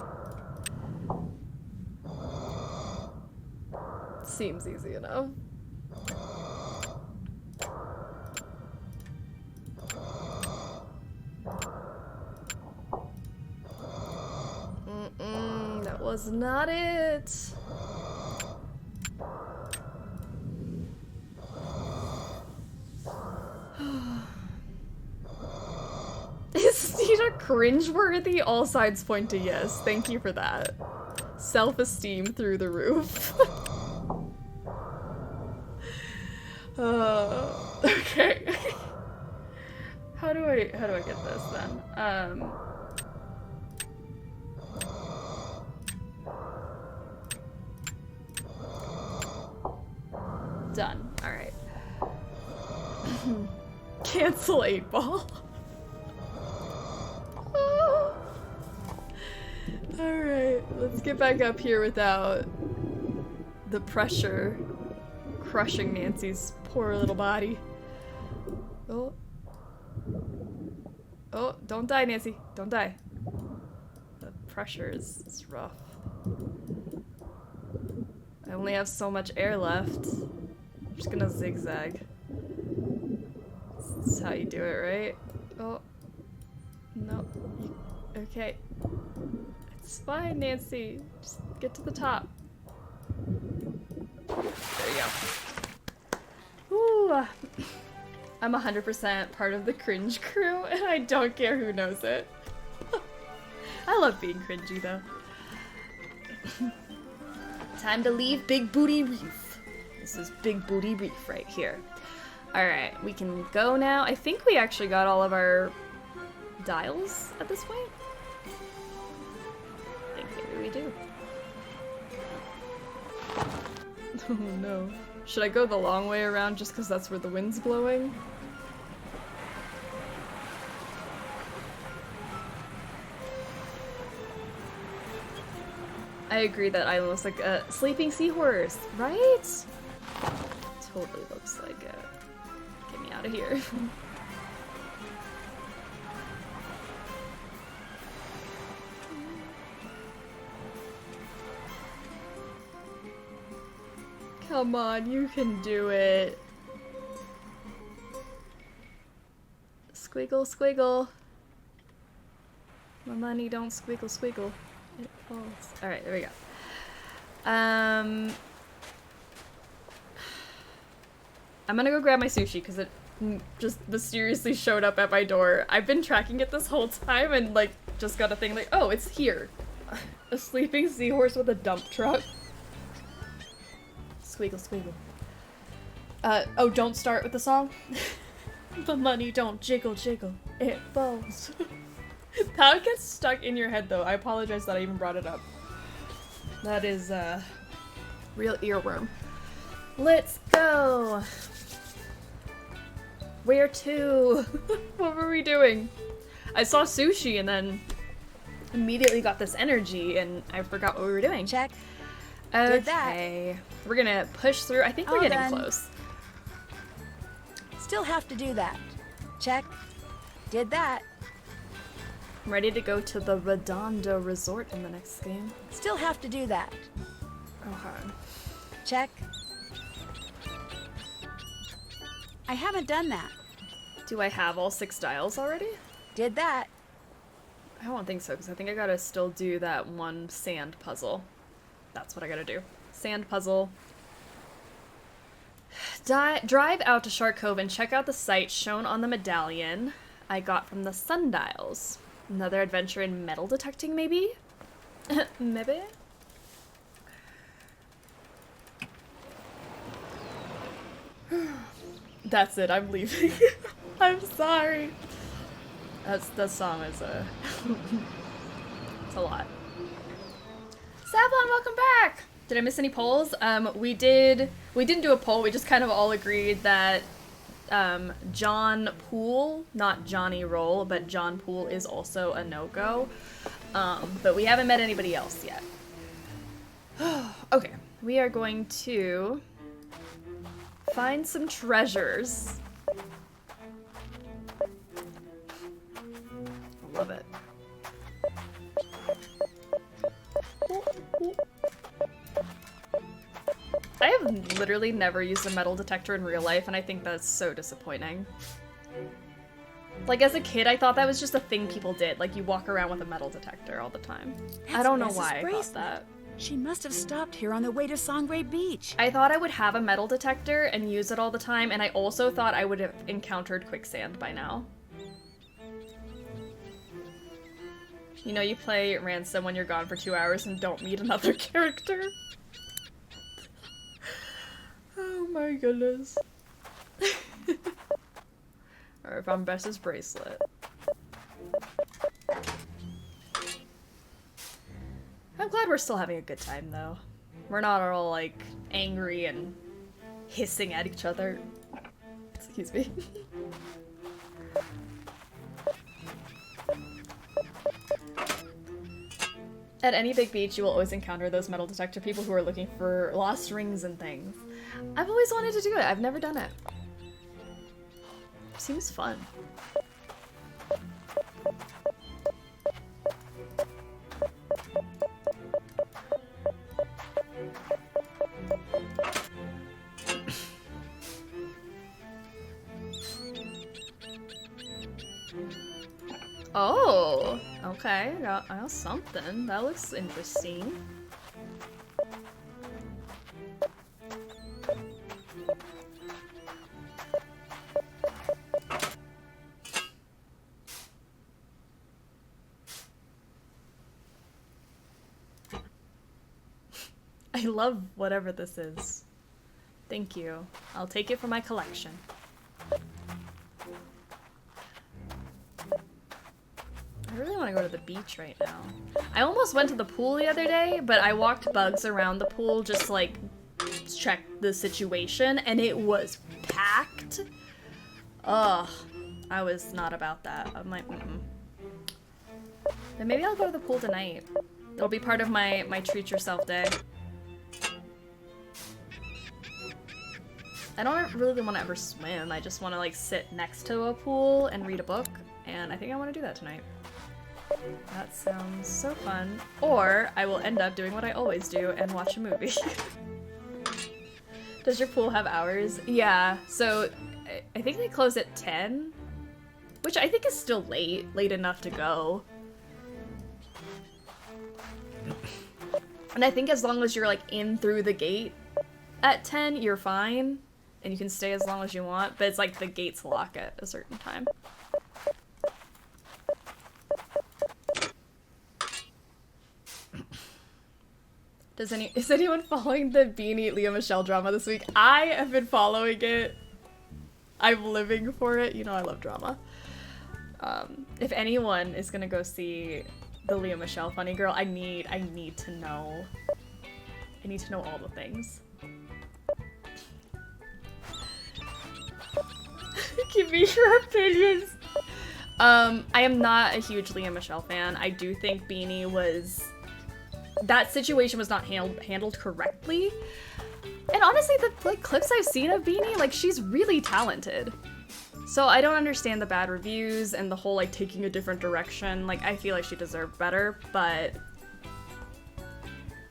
Seems easy enough. That was not it. Is Nina cringeworthy? All sides point to yes. Thank you for that. Self-esteem through the roof. Okay. How do I get this then? Done. Alright. Cancel 8 ball. Alright, let's get back up here without the pressure crushing Nancy's poor little body. Oh. Oh, don't die, Nancy. Don't die. The pressure is rough. I only have so much air left. I'm just gonna zigzag. That's how you do it, right? Oh. No. Okay. It's fine, Nancy. Just get to the top. There you go. Ooh. I'm 100% part of the cringe crew, and I don't care who knows it. I love being cringy, though. Time to leave Big Booty Reef. This is Big Booty Reef right here. Alright, we can go now. I think we actually got all of our dials at this point. I think maybe we do. Oh no. Should I go the long way around just because that's where the wind's blowing? I agree that island looks like a sleeping seahorse, right? Totally looks like it. Get me out of here. Come on, you can do it. Squiggle, squiggle. My money don't squiggle, squiggle. It falls. Alright, there we go. I'm gonna go grab my sushi because it just mysteriously showed up at my door. I've been tracking it this whole time and like just got a thing like, oh, it's here. A sleeping seahorse with a dump truck. Squiggle, squiggle. Oh, don't start with the song. The money don't jiggle, jiggle. It falls. That gets stuck in your head though. I apologize that I even brought it up. That is real earworm. Let's go. Where to? What were we doing? I saw sushi and then immediately got this energy and I forgot what we were doing. Check. Okay. Did that. We're gonna push through. I think we're All getting done. close. Still have to do that. Check. Did that. I'm ready to go to the Redondo Resort in the next game. Still have to do that. Okay. Check. I haven't done that. Do I have all 6 dials already? Did that. I don't think so, because I think I gotta still do that one sand puzzle. That's what I gotta do. Sand puzzle. Drive out to Shark Cove and check out the site shown on the medallion I got from the sundials. Another adventure in metal detecting, maybe? Maybe? That's it, I'm leaving. I'm sorry. That song is it's a lot. Savlon, welcome back! Did I miss any polls? We didn't do a poll, we just kind of all agreed that John Poole, not Johnny Roll, but John Poole is also a no-go. But we haven't met anybody else yet. Okay, we are going to find some treasures. Love it. I have literally never used a metal detector in real life, and I think that's so disappointing. Like, as a kid, I thought that was just a thing people did. Like, you walk around with a metal detector all the time. I don't know Bess's why I bracelet. thought that. She must have stopped here on the way to Sangre Beach. I thought I would have a metal detector and use it all the time, and I also thought I would have encountered quicksand by now. You know, you play Ransom when you're gone for 2 hours and don't meet another character. Oh my goodness. Or if I'm Bess's bracelet. I'm glad we're still having a good time though. We're not all like angry and hissing at each other. Excuse me. At any big beach, you will always encounter those metal detector people who are looking for lost rings and things. I've always wanted to do it. I've never done it. Seems fun. Oh, okay. I got something. That looks interesting. I love whatever this is. Thank you. I'll take it for my collection. I really want to go to the beach right now. I almost went to the pool the other day, but I walked bugs around the pool just to, like, check the situation, and it was packed. Ugh. I was not about that. I'm like, Then maybe I'll go to the pool tonight. It'll be part of my treat yourself day. I don't really want to ever swim. I just want to, like, sit next to a pool and read a book, and I think I want to do that tonight. That sounds so fun. Or I will end up doing what I always do and watch a movie. Does your pool have hours? Yeah, so I think they close at 10, which I think is still late enough to go. And I think as long as you're like in through the gate at 10, you're fine, and you can stay as long as you want, but it's like the gates lock at a certain time. Is anyone following the Beanie Lea Michele drama this week? I have been following it. I'm living for it. You know I love drama. If anyone is gonna go see the Lea Michele Funny Girl, I need to know. I need to know all the things. Give me your opinions. I am not a huge Lea Michele fan. I do think Beanie was... that situation was not handled correctly. And honestly, the like clips I've seen of Beanie, like she's really talented. So I don't understand the bad reviews and the whole like taking a different direction. Like I feel like she deserved better, but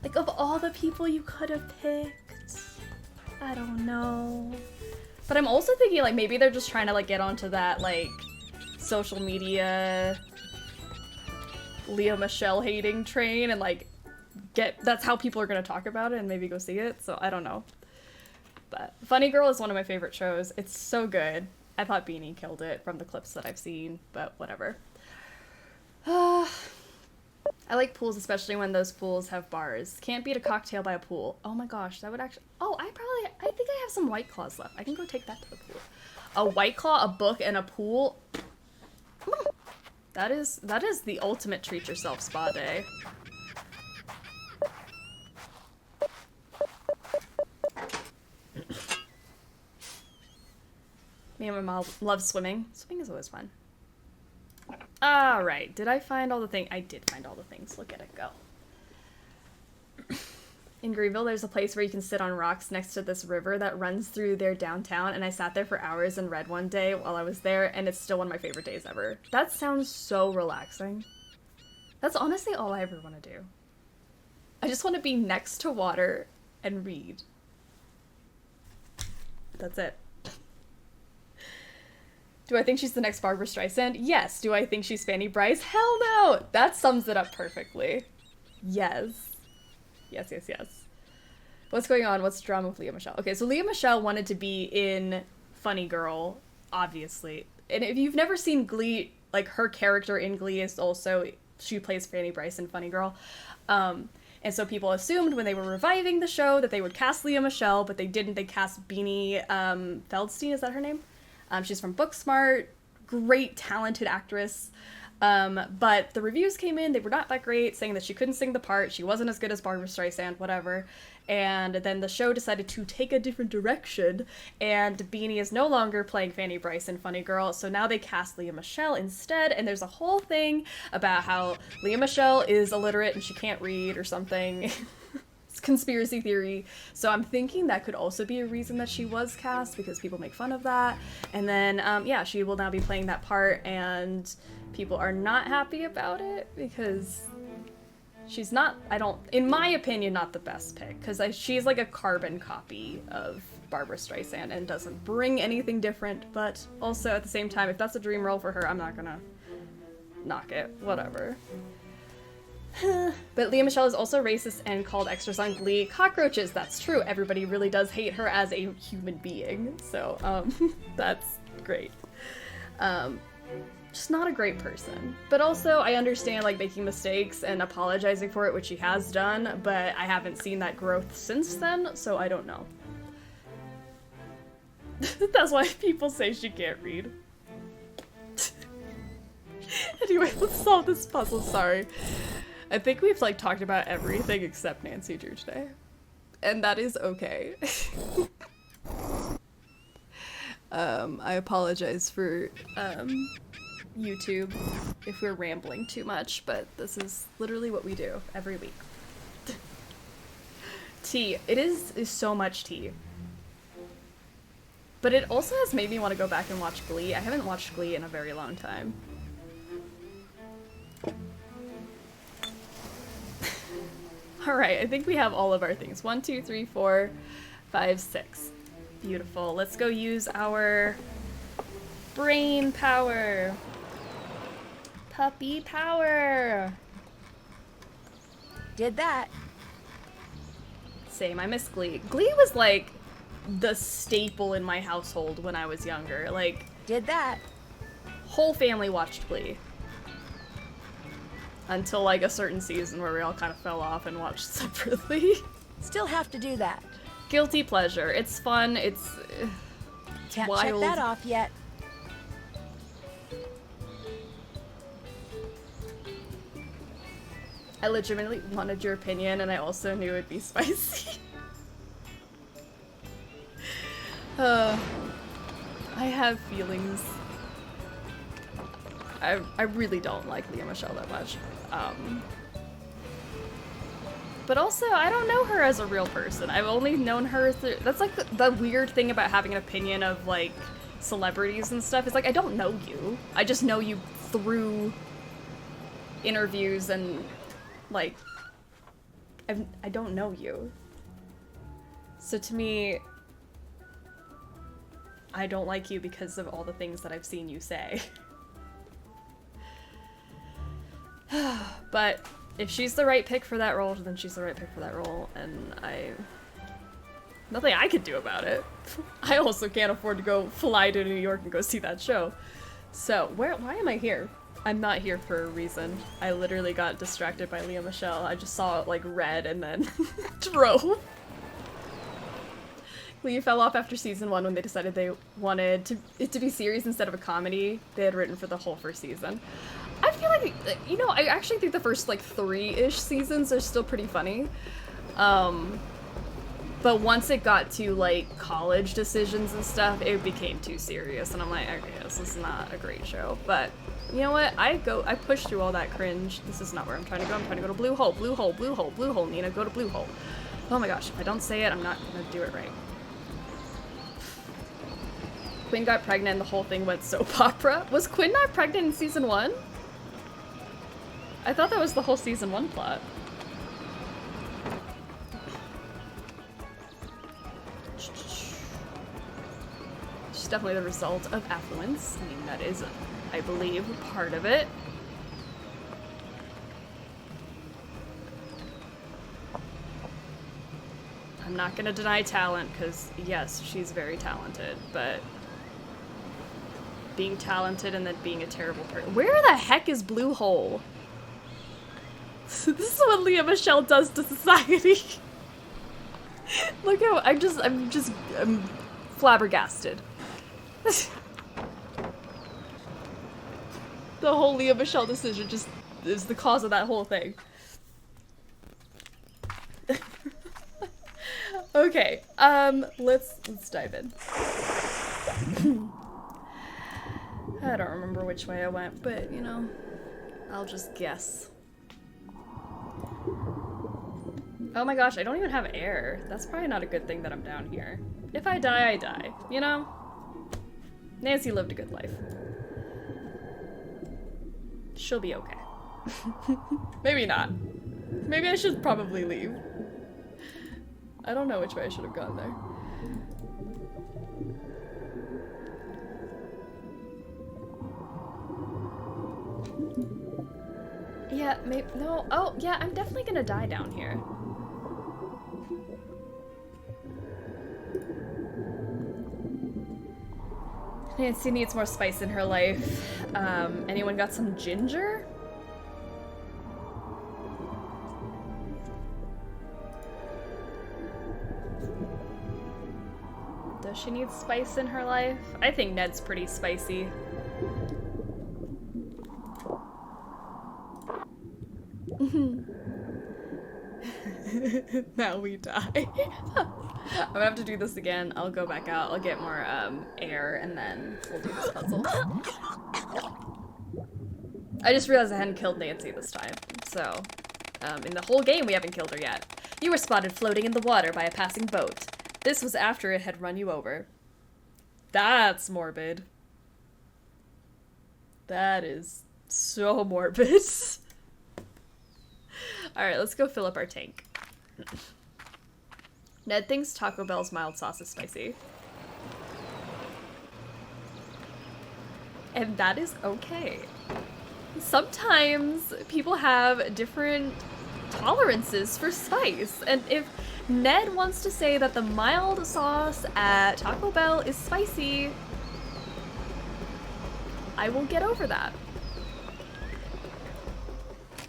like of all the people you could have picked, I don't know. But I'm also thinking like maybe they're just trying to like get onto that like social media Lea Michele hating train and like that's how people are gonna talk about it and maybe go see it, so I don't know. But Funny Girl is one of my favorite shows. It's so good. I thought Beanie killed it from the clips that I've seen, but whatever. I like pools, especially when those pools have bars. Can't beat a cocktail by a pool. Oh my gosh, that would actually... oh, I think I have some White Claws left. I can go take that to the pool. A White Claw, a book, and a pool. That is the ultimate treat yourself spa day. Me and my mom love swimming. Swimming is always fun. Alright, did I find all the things? I did find all the things. Look at it go. In Greenville, there's a place where you can sit on rocks next to this river that runs through their downtown, and I sat there for hours and read one day while I was there, and it's still one of my favorite days ever. That sounds so relaxing. That's honestly all I ever want to do. I just want to be next to water and read. That's it. Do I think she's the next Barbra Streisand? Yes. Do I think she's Fanny Bryce? Hell no! That sums it up perfectly. Yes. Yes, yes, yes. What's going on? What's the drama with Lea Michele? Okay, so Lea Michele wanted to be in Funny Girl, obviously. And if you've never seen Glee, like her character in Glee is also, she plays Fanny Bryce in Funny Girl. And so people assumed when they were reviving the show that they would cast Lea Michele, but they didn't. They cast Beanie Feldstein, is that her name? She's from Booksmart, great, talented actress. But the reviews came in, they were not that great, saying that she couldn't sing the part, she wasn't as good as Barbra Streisand, whatever. And then the show decided to take a different direction, and Beanie is no longer playing Fanny Bryce in Funny Girl, so now they cast Lea Michele instead, and there's a whole thing about how Lea Michele is illiterate and she can't read or something. Conspiracy theory. So I'm thinking that could also be a reason that she was cast, because people make fun of that. And then yeah, she will now be playing that part, and people are not happy about it because she's not, in my opinion, not the best pick, because she's like a carbon copy of Barbra Streisand and doesn't bring anything different. But also at the same time, if that's a dream role for her, I'm not gonna knock it, whatever. But Lea Michele is also racist and called extras on Glee cockroaches. That's true. Everybody really does hate her as a human being. So, that's great. Just not a great person. But also, I understand, like, making mistakes and apologizing for it, which she has done, but I haven't seen that growth since then, so I don't know. That's why people say she can't read. Anyway, let's solve this puzzle, sorry. I think we've, like, talked about everything except Nancy Drew today. And that is okay. I apologize for, YouTube if we're rambling too much, but this is literally what we do every week. Tea. It is so much tea. But it also has made me want to go back and watch Glee. I haven't watched Glee in a very long time. Alright, I think we have all of our things. 1, 2, 3, 4. 5, 6. Beautiful. Let's go use our brain power. Puppy power. Did that. Same, I miss Glee. Glee was like the staple in my household when I was younger. Like, Did that. whole family watched Glee. Until like a certain season where we all kind of fell off and watched separately. Still have to do that. Guilty pleasure. It's fun. It's Can't wild. check that off yet. I legitimately wanted your opinion, and I also knew it'd be spicy. I have feelings. I really don't like Lea Michele that much. But also, I don't know her as a real person. I've only known her through... That's like the weird thing about having an opinion of, like, celebrities and stuff. It's like, I don't know you. I just know you through interviews and, like... I don't know you. So to me... I don't like you because of all the things that I've seen you say. But if she's the right pick for that role, then she's the right pick for that role, and nothing I could do about it. I also can't afford to go fly to New York and go see that show. So, why am I here? I'm not here for a reason. I literally got distracted by Lea Michele. I just saw it like red and then drove. Glee fell off after season 1 when they decided they wanted it to be serious instead of a comedy they had written for the whole first season. I feel like, you know, I actually think the first, like, 3-ish seasons are still pretty funny. But once it got to, like, college decisions and stuff, it became too serious. And I'm like, okay, this is not a great show. But, you know what? I push through all that cringe. This is not where I'm trying to go. I'm trying to go to Blue Hole, Blue Hole, Blue Hole, Blue Hole, Nina, go to Blue Hole. Oh my gosh, if I don't say it, I'm not gonna do it right. Quinn got pregnant and the whole thing went soap opera. Was Quinn not pregnant in season 1? I thought that was the whole season 1 plot. She's definitely the result of affluence. I mean, that is, I believe, part of it. I'm not gonna deny talent, because yes, she's very talented, but being talented and then being a terrible person. Where the heck is Blue Hole? This is what Lea Michele does to society. Look how I'm flabbergasted. The whole Lea Michele decision just is the cause of that whole thing. Okay, let's dive in. I don't remember which way I went, but you know, I'll just guess. Oh my gosh, I don't even have air. That's probably not a good thing that I'm down here. If I die, I die, you know? Nancy lived a good life. She'll be okay. Maybe not. Maybe I should probably leave. I don't know which way I should have gone there. Yeah, maybe, no, oh, yeah, I'm definitely gonna die down here. Nancy needs more spice in her life. Anyone got some ginger? Does she need spice in her life? I think Ned's pretty spicy. Now we die. I'm gonna have to do this again. I'll go back out. I'll get more air and then we'll do this puzzle. I just realized I hadn't killed Nancy this time. So, in the whole game we haven't killed her yet. You were spotted floating in the water by a passing boat. This was after it had run you over. That's morbid. That is so morbid. Alright, let's go fill up our tank. Ned thinks Taco Bell's mild sauce is spicy. And that is okay. Sometimes people have different tolerances for spice, and if Ned wants to say that the mild sauce at Taco Bell is spicy, I will get over that.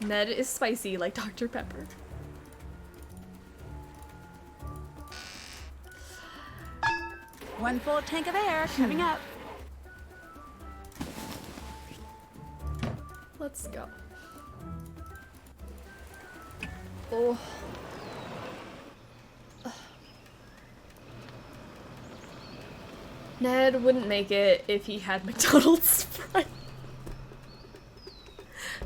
Ned is spicy like Dr. Pepper. One full tank of air coming up. Let's go. Oh. Ned wouldn't make it if he had McDonald's Sprite.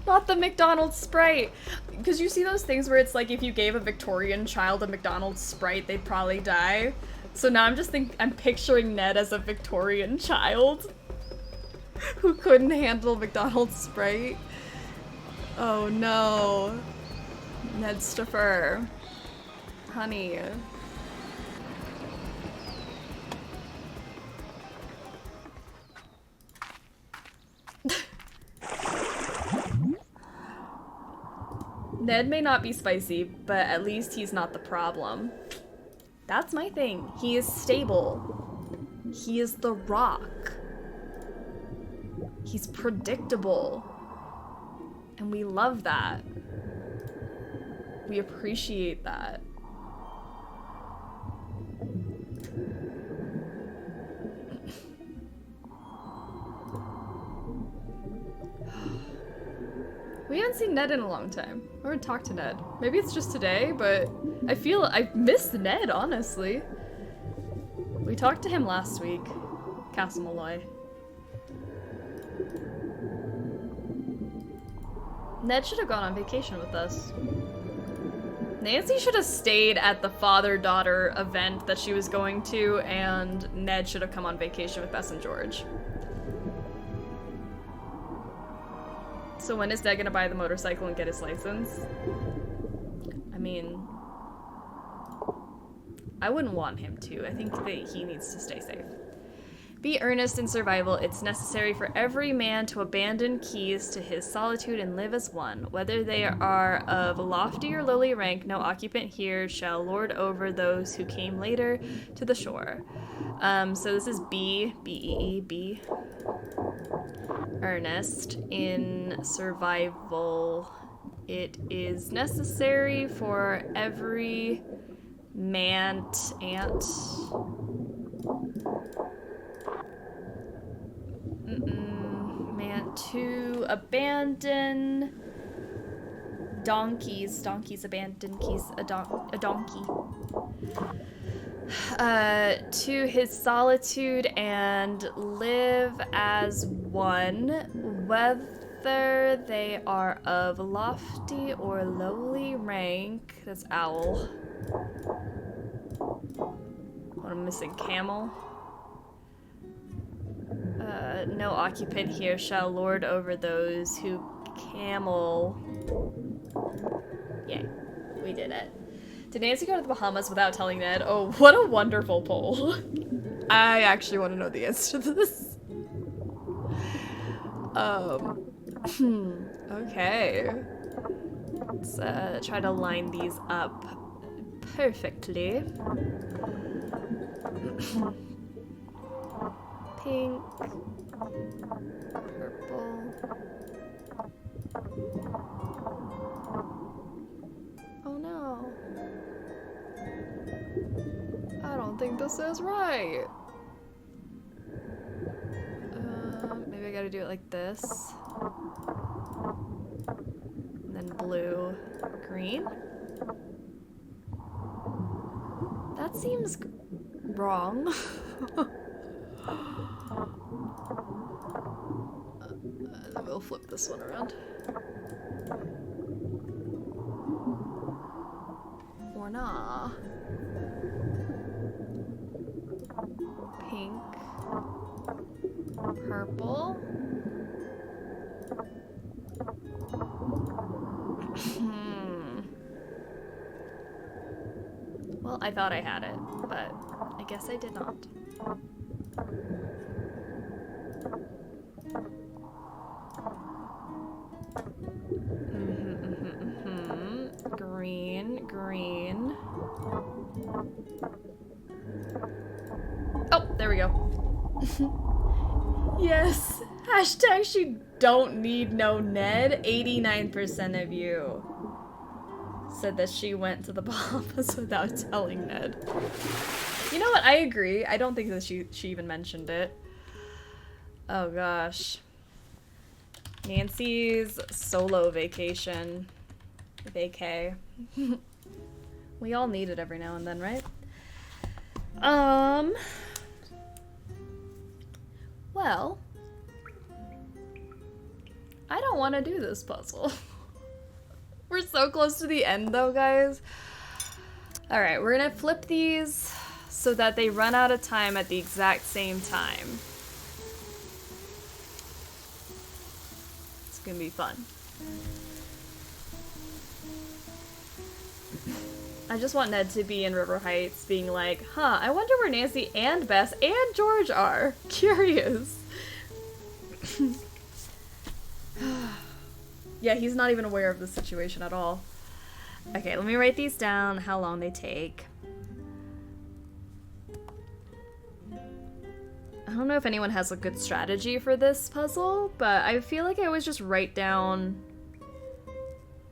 Not the McDonald's Sprite. Because you see those things where it's like if you gave a Victorian child a McDonald's Sprite, they'd probably die. So now I'm picturing Ned as a Victorian child who couldn't handle McDonald's Sprite. Oh no. Ned Stuffer. Honey. Ned may not be spicy, but at least he's not the problem. That's my thing. He is stable. He is the rock. He's predictable. And we love that. We appreciate that. We haven't seen Ned in a long time. I haven't talked to Ned. Maybe it's just today, but I feel I missed Ned, honestly. We talked to him last week. Castle Malloy. Ned should have gone on vacation with us. Nancy should have stayed at the father-daughter event that she was going to, and Ned should have come on vacation with Bess and George. So when is Ned gonna buy the motorcycle and get his license? I mean, I wouldn't want him to. I think that he needs to stay safe. Be earnest in survival. It's necessary for every man to abandon keys to his solitude and live as one. Whether they are of lofty or lowly rank, no occupant here shall lord over those who came later to the shore. So this is B, B-E-E, B. Earnest in survival. It is necessary for every man to abandon donkeys. Donkeys abandon keys. A donkey. To his solitude and live as one, whether they are of lofty or lowly rank. That's owl. What, I'm missing camel. No occupant here shall lord over those who camel. Yay, we did it. Did Nancy go to the Bahamas without telling Ned? Oh, what a wonderful poll. I actually want to know the answer to this. Okay. Let's try to line these up perfectly. Pink, purple. Oh no. I don't think this is right. Maybe I gotta do it like this. And then blue, green. That seems wrong. We'll flip this one around. Or nah. Pink. Purple. Well, I I thought I had it, but I guess I did not. Green, green. Oh, there we go. Yes. Hashtag she don't need no Ned. 89% of you said that she went to the Bahamas without telling Ned. You know what? I agree. I don't think that she even mentioned it. Oh gosh. Nancy's solo vacation. Vacay. We all need it every now and then, right? Well, I don't want to do this puzzle. We're so close to the end though, guys. Alright, we're gonna flip these so that they run out of time at the exact same time. It's gonna be fun. I just want Ned to be in River Heights being like, huh, I wonder where Nancy and Bess and George are. Curious. Yeah, he's not even aware of the situation at all. Okay, let me write these down, how long they take. I don't know if anyone has a good strategy for this puzzle, but I feel like I always just write down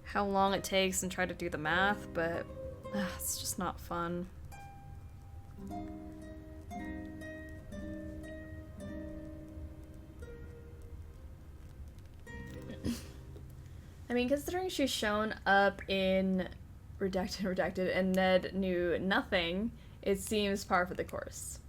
how long it takes and try to do the math, but it's just not fun. I mean, considering she's shown up in Redacted, and Ned knew nothing, it seems par for the course.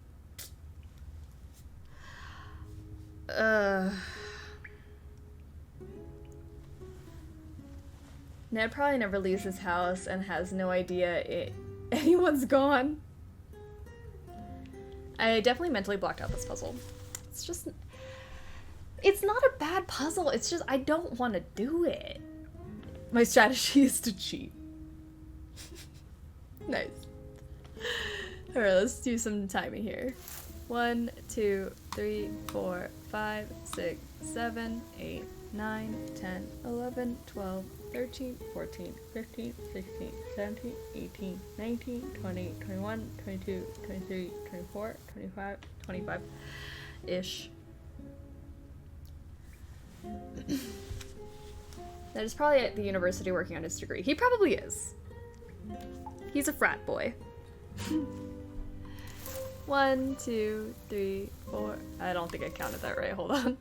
Ned probably never leaves his house and has no idea anyone's gone. I definitely mentally blocked out this puzzle. It's just... It's not a bad puzzle, it's just I don't want to do it. My strategy is to cheat. Nice. Alright, let's do some timing here. 1, 2, 3, 4, 5, 6, 7, 8, 9, 10, 11, 12, 13, 14, 15, 16, 17, 18, 19, 20, 21, 22, 23, 24, 25, 25-ish. Ned is probably at the university working on his degree. He probably is. He's a frat boy. 1, 2, 3, 4. I don't think I counted that right. Hold on.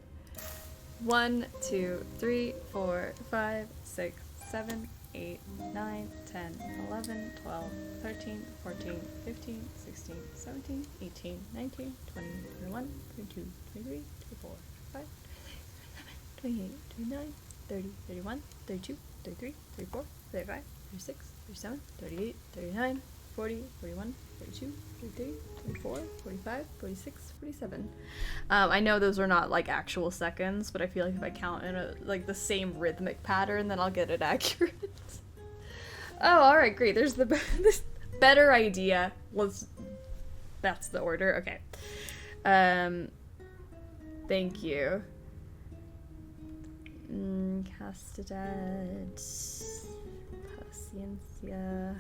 1, 2, 3, 4, 5, 6, 7, 8, 9, 10, 11, 12, 13, 14, 15, 16, 17, 18, 19, 20, 21, 22, 23, 24, 25, 28, 29, 30, 31, 32, 33, 34, 35, 36, 37, 38, 39, 40, 41, 42, 43, 44, 45, 46, 47. I know those are not like actual seconds, but I feel like if I count in a like the same rhythmic pattern, then I'll get it accurate. Oh, all right, great. There's this better idea. That's the order. Okay. Thank you. Castidad. Paciencia.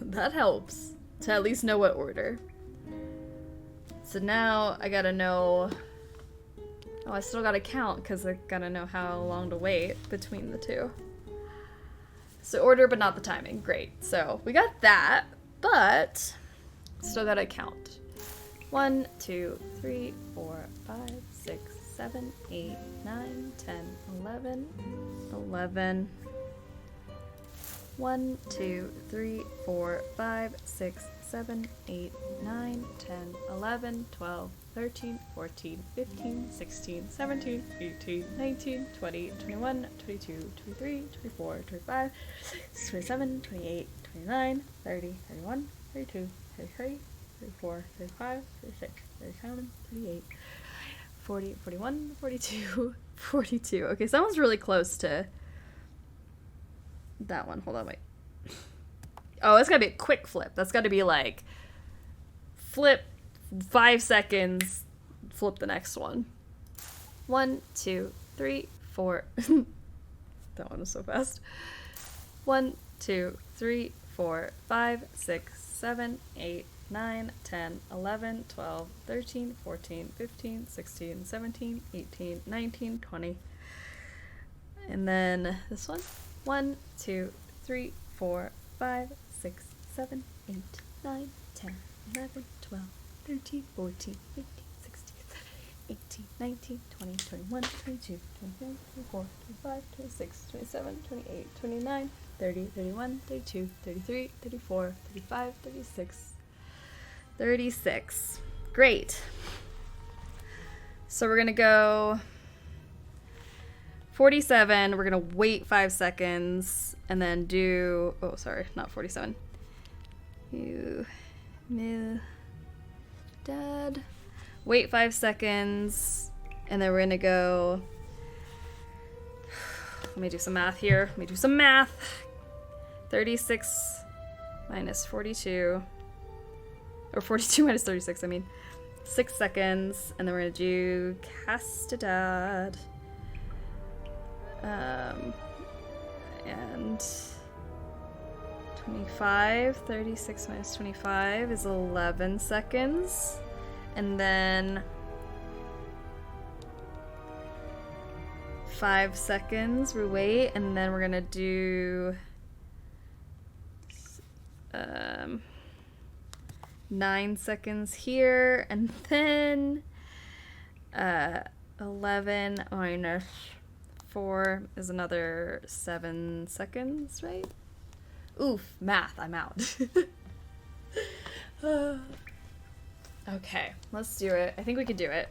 That helps to at least know what order. So now I gotta know. Oh, I still gotta count because I gotta know how long to wait between the two. So order, but not the timing. Great. So we got that, but still gotta count. 1, 2, 3, 4, 5, 6, 7, 8, 9, 10, 11, 11. 1, 2, 3, 4, 5, 6, 7, 8, 9, 10, 11, 12, 13, 14, 15, 16, 17, 18, 19, 20, 21, 22, 23, 24, 25, 26, 27, 28, 29, 30, 31, 32, 33, 34, 35, 36, 37, 38, 40, 41, 42, 42. Okay, someone's really close to that one. Hold on, wait. Oh, it's gotta be a quick flip. That's gotta be like flip 5 seconds, flip the next one. 1, 2, 3, 4. That one was so fast. 1, 2, 3, 4, 5, 6, 7, 8, 9, 10, 11, 12, 13, 14, 15, 16, 17, 18, 19, 20. And then this one. 1, 2, 3, 4, 5, 6, 7, 8, 9, 10, 11, 12, 13, 14, 15, 16, 18, 19, 20, 21, 22, 23, 24, 25, 26, 27, 28, 29, 30, 31, 32, 33, 34, 35, 36, 36. Great. So we're gonna go 47. We're gonna wait 5 seconds and then do, oh sorry, not 47. You, new, dad. Wait 5 seconds and then we're gonna go, let me do some math here. Let me do some math. 36 minus 42, or 42 minus 36, I mean. 6 seconds, and then we're gonna do Castidad. And 25, 36 minus 25 is 11 seconds. And then 5 seconds, we wait, and then we're gonna do 9 seconds here, and then 11 minus 4 is another 7 seconds, right? Oof, math, I'm out. Okay, let's do it. I think we can do it.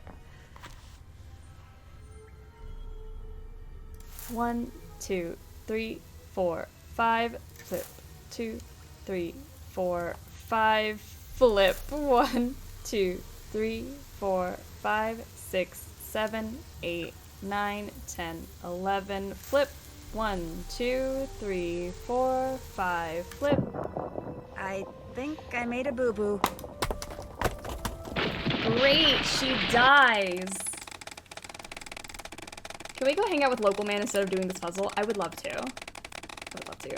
1, 2, 3, 4, 5, flip. 2, 3, 4, 5, flip. 1, 2, 3, 4, 5, 6, 7, 8, 9, 10, 11, flip. 1, 2, 3, 4, 5, flip. I think I made a boo-boo. Great, she dies. Can we go hang out with Local Man instead of doing this puzzle? I would love to. I would love to.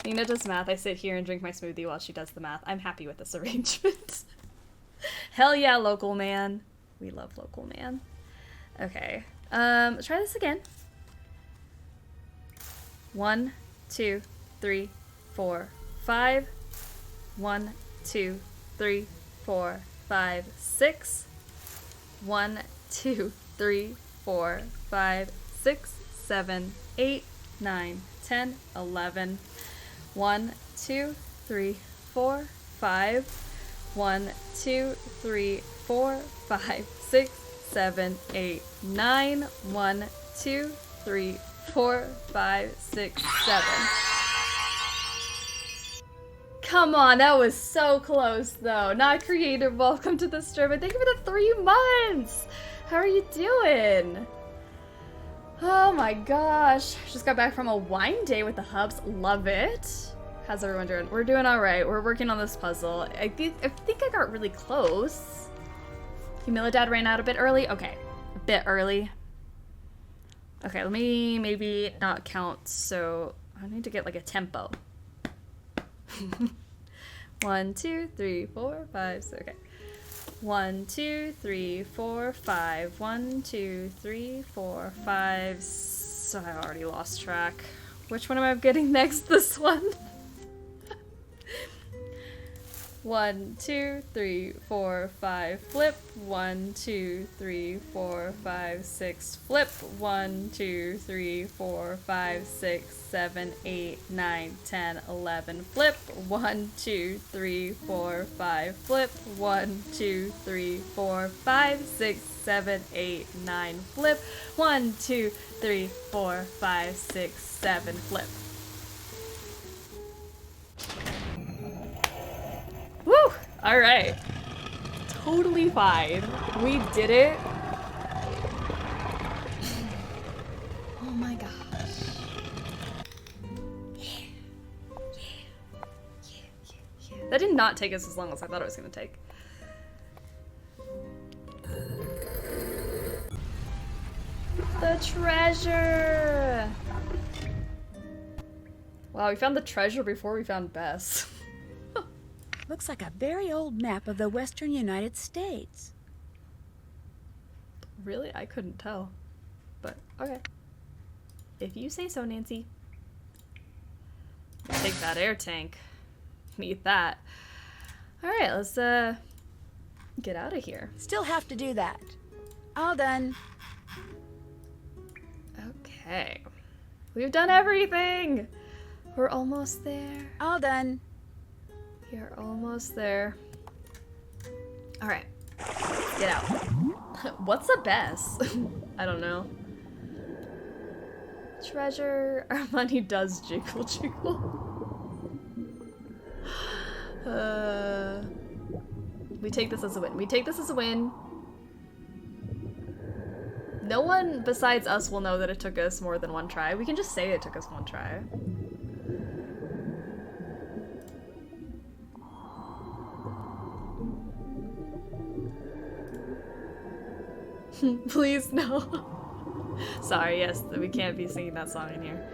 Nina does math. I sit here and drink my smoothie while she does the math. I'm happy with this arrangement. Hell yeah, Local Man. We love Local Man. Okay. Let's try this again. 1, 2, 3, 4, 5. 1, 2, 3, 4, 5, 6. 1, 2, 3, 4, 5, 6, 7, 8, 9, 10, 11. 1, 2, 3, 4, 5. 1, 2, 3, 4, 5, 6, 7, 8, 9. 1, 2, 3, 4, 5, 6, 7. Come on, that was so close though. Not creative, welcome to the stream, and thank you for the 3 months! How are you doing? Oh my gosh. Just got back from a wine day with the Hubs. Love it. How's everyone doing? We're doing alright. We're working on this puzzle. I think I got really close. Humilidad ran out a bit early? Okay. A bit early. Okay, let me maybe not count, so I need to get like a tempo. 1, 2, 3, 4, 5, 6, okay. 1, 2, 3, 4, 5. 1, 2, 3, 4, 5. So I already lost track. Which one am I getting next? This one? 1, 2, 3, 4, 5, flip. 1, 2, 3, 4, 5, 6, flip. 1, 2, 3, 4, 5, 6, 7, 8, 9, 10, 11, flip. 1, 2, 3, 4, 5, flip. 1, 2, 3, 4, 5, 6, 7, 8, 9, flip. 1, 2, 3, 4, 5, 6, 7, flip. Woo! Alright. Totally fine. We did it. Oh my gosh. That did not take us as long as I thought it was gonna take. The treasure! Wow, we found the treasure before we found Bess. Looks like a very old map of the western United States. Really? I couldn't tell. But, okay. If you say so, Nancy. Take that air tank. Need that. Alright, let's, get out of here. Still have to do that. All done. Okay. We've done everything! We're almost there. All done. You're almost there. Alright. Get out. What's a Bess? I don't know. Treasure. Our money does jiggle jiggle. We take this as a win. We take this as a win. No one besides us will know that it took us more than one try. We can just say it took us one try. Please, no. Sorry, yes, we can't be singing that song in here.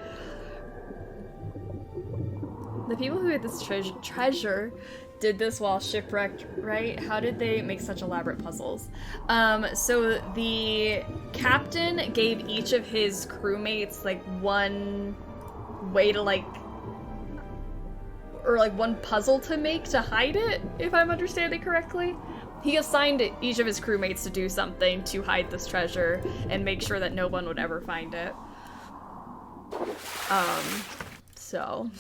The people who had this treasure did this while shipwrecked, right? How did they make such elaborate puzzles? So the captain gave each of his crewmates like one way to one puzzle to make to hide it, if I'm understanding correctly. He assigned each of his crewmates to do something to hide this treasure and make sure that no one would ever find it. So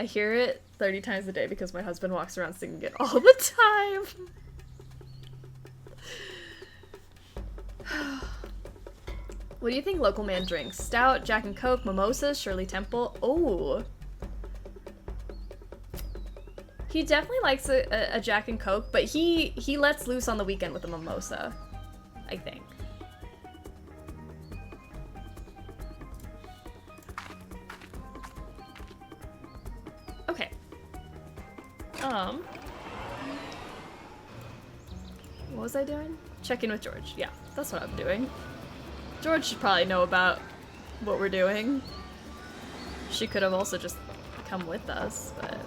I hear it 30 times a day because my husband walks around singing it all the time. What do you think local man drinks? Stout, Jack and Coke, mimosas, Shirley Temple. Oh. He definitely likes a Jack and Coke, but he lets loose on the weekend with a mimosa, I think. Okay. What was I doing? Check in with George. Yeah, that's what I'm doing. George should probably know about what we're doing. She could have also just come with us, but...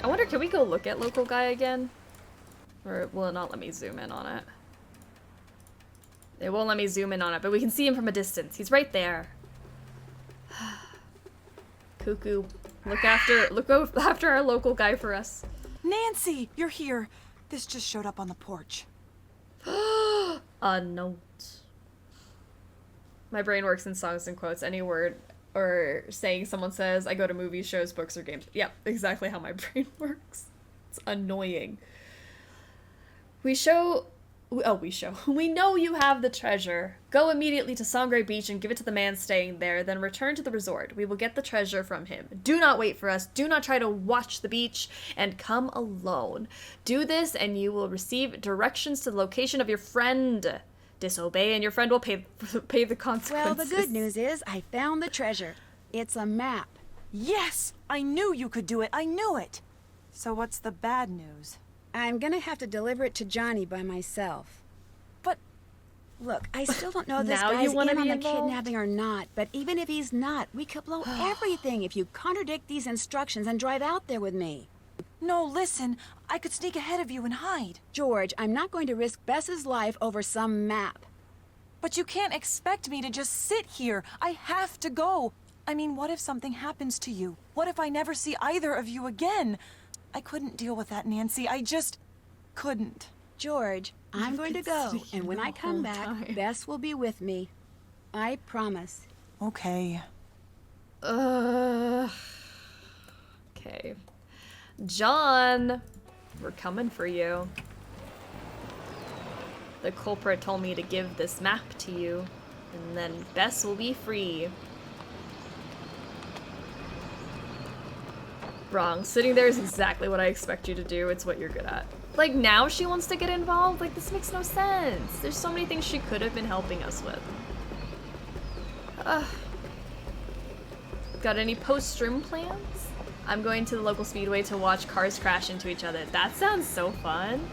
I wonder, can we go look at local guy again? Or will it not let me zoom in on it? It won't let me zoom in on it, but we can see him from a distance. He's right there. Cuckoo. Look after our local guy for us. Nancy, you're here. This just showed up on the porch. A note. My brain works in songs and quotes. Any word or saying someone says, I go to movies, shows, books, or games. Yep, exactly how my brain works. It's annoying. We know you have the treasure. Go immediately to Sangre Beach and give it to the man staying there, then return to the resort. We will get the treasure from him. Do not wait for us. Do not try to watch the beach, and come alone. Do this, and you will receive directions to the location of your friend. Disobey, and your friend will pay the consequences. Well, the good news is I found the treasure. It's a map. Yes! I knew you could do it. I knew it! So what's the bad news? I'm gonna have to deliver it to Johnny by myself. But... Look, I still don't know if this Now guy's you wanna in on be the involved? kidnapping or not, but even if he's not, we could blow everything if you contradict these instructions and drive out there with me. No, listen. I could sneak ahead of you and hide. George, I'm not going to risk Bess's life over some map. But you can't expect me to just sit here. I have to go. I mean, what if something happens to you? What if I never see either of you again? I couldn't deal with that, Nancy. I just couldn't. George, I'm going to go, and when I come back, Bess will be with me. I promise. Okay. Okay. John! We're coming for you. The culprit told me to give this map to you, and then Bess will be free. Wrong. Sitting there is exactly what I expect you to do. It's what you're good at. Like, now she wants to get involved? Like, this makes no sense. There's so many things she could have been helping us with. Got any post-stream plans? I'm going to the local speedway to watch cars crash into each other. That sounds so fun.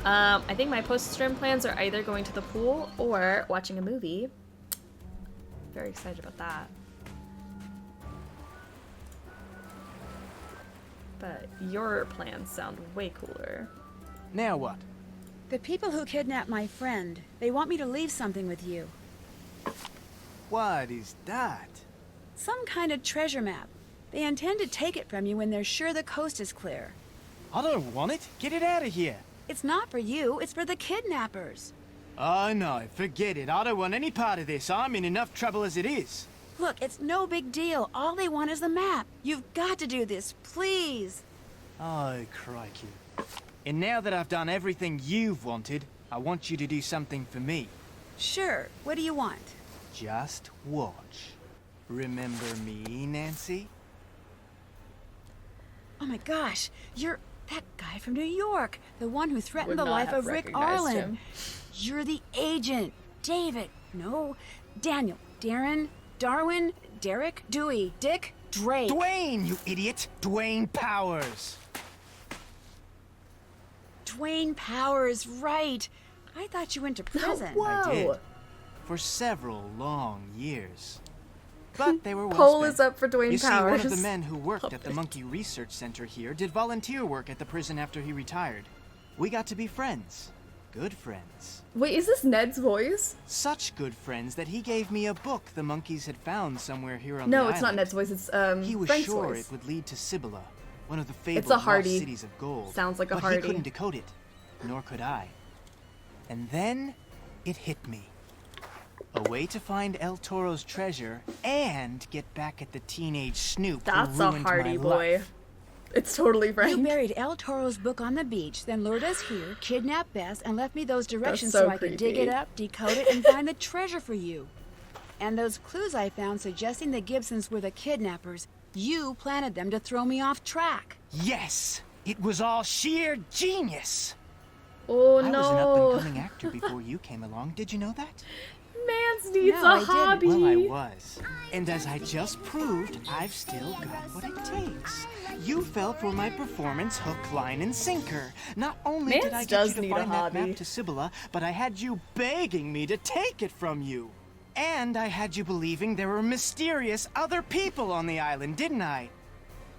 I think my post-stream plans are either going to the pool or watching a movie. Very excited about that. But your plans sound way cooler. Now what? The people who kidnapped my friend, they want me to leave something with you. What is that? Some kind of treasure map. They intend to take it from you when they're sure the coast is clear. I don't want it. Get it out of here. It's not for you, it's for the kidnappers. Oh no, forget it. I don't want any part of this. I'm in enough trouble as it is. Look, it's no big deal. All they want is the map. You've got to do this, please. Oh, crikey. And now that I've done everything you've wanted, I want you to do something for me. Sure, what do you want? Just watch. Remember me, Nancy? Oh my gosh, you're that guy from New York, the one who threatened Would the not life have of Rick recognized Arlen. him. You're the agent. David, no, Daniel, Darren, Darwin, Derek, Dewey, Dick, Drake. Dwayne, you idiot! Dwayne Powers! Dwayne Powers, right. I thought you went to prison. Whoa. I did. For several long years. But they were well Poll spent. is up for Dwayne You see, one Powers. of the men who worked Love at the it. Monkey Research Center here did volunteer work at the prison after he retired. We got to be friends. Good friends. Wait, is this Ned's voice? Such good friends that he gave me a book the monkeys had found somewhere here on the No, island. it's not Ned's voice, it's He was Frank's sure voice. it would lead to Cybilla, one of the fabled It's a lost Hardy. cities of gold. Sounds like a but Hardy. he couldn't decode it, nor could I. And then it hit me. A way to find El Toro's treasure and get back at the teenage snoop That's who a ruined Hardy my boy. life. It's totally You Frank. buried El Toro's book on the beach, then lured us here, kidnapped Bess, and left me those directions so so I could dig creepy. it up, decode it, and find the treasure for you. And those clues I found suggesting the Gibsons were the kidnappers, you planted them to throw me off track. Yes! It was all sheer genius! Oh I was an no. up-and-coming actor before you came along. Did you know that? Mans needs No, I a didn't. hobby. Well, I was. And as I just proved, I've still got what it takes. You fell for my performance hook, line, and sinker. Not only did Mance I get does you to need a find that hobby. map to Cybilla, but I had you begging me to take it from you. And I had you believing there were mysterious other people on the island, didn't I?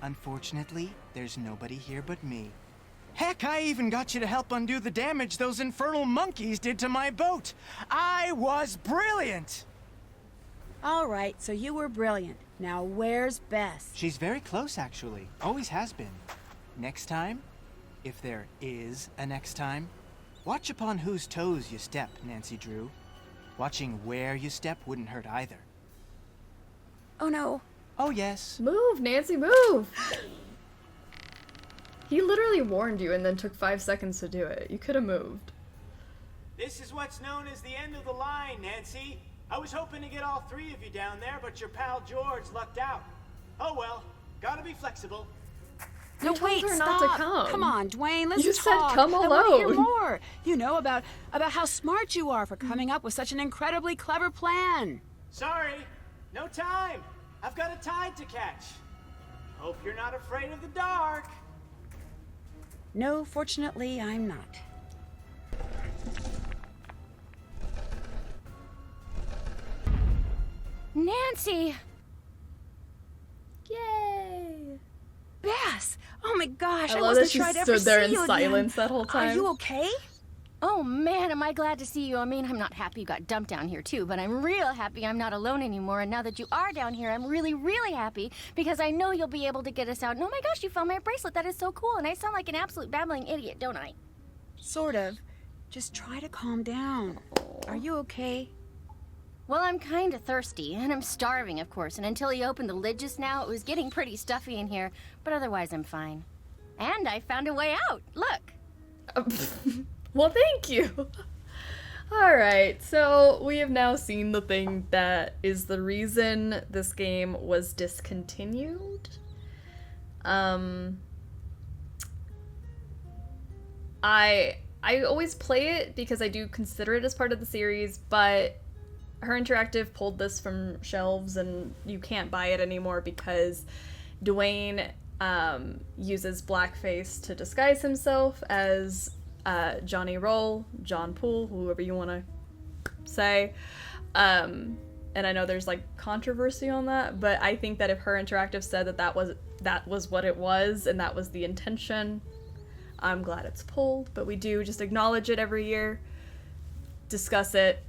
Unfortunately, there's nobody here but me. Heck, I even got you to help undo the damage those infernal monkeys did to my boat. I was brilliant! All right, so you were brilliant. Now where's Bess? She's very close, actually. Always has been. Next time, if there is a next time, watch upon whose toes you step, Nancy Drew. Watching where you step wouldn't hurt either. Oh no. Oh, yes. Move, Nancy, move! He literally warned you and then took 5 seconds to do it. You could have moved. This is what's known as the end of the line, Nancy. I was hoping to get all three of you down there, but your pal George lucked out. Oh well, gotta be flexible. No, told wait, her stop. not to come. Come on, Dwayne, let's You said talk. come I want to hear alone. more. You know, about how smart you are for coming up with such an incredibly clever plan. Sorry, no time. I've got a tide to catch. Hope you're not afraid of the dark. No, fortunately, I'm not. Nancy! Yay! Bess! Oh my gosh, I I love wasn't that she sure I'd ever stood there see in you silence again. that whole time. Are you okay? Oh man, am I glad to see you. I mean, I'm not happy you got dumped down here too, but I'm real happy I'm not alone anymore. And now that you are down here, I'm really, really happy because I know you'll be able to get us out. And oh my gosh, you found my bracelet. That is so cool. And I sound like an absolute babbling idiot, don't I? Sort of. Just try to calm down. Are you okay? Well, I'm kind of thirsty, and I'm starving, of course. And until he opened the lid just now, it was getting pretty stuffy in here. But otherwise, I'm fine. And I found a way out. Look. Well, thank you. Alright, so we have now seen the thing that is the reason this game was discontinued. I always play it because I do consider it as part of the series, but Her Interactive pulled this from shelves, and you can't buy it anymore because Dwayne uses blackface to disguise himself as Johnny Roll, John Poole, whoever you want to say. And I know there's like controversy on that, but I think that if Her Interactive said that was what it was and that was the intention, I'm glad it's pulled. But we do just acknowledge it every year, discuss it,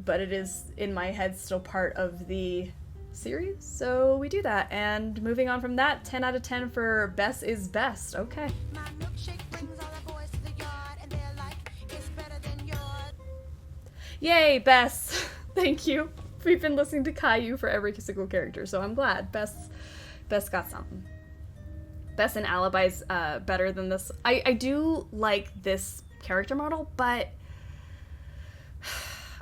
but it is in my head still part of the series, so we do that. And moving on from that, 10 out of 10 for Bess is best. Okay. My milkshake brings all the boys to the yard, and they're like, it's better than yours. Yay, Bess. Thank you. We've been listening to Caillou for every single character, so I'm glad. Bess got something. Bess and Alibi's better than this. I do like this character model, but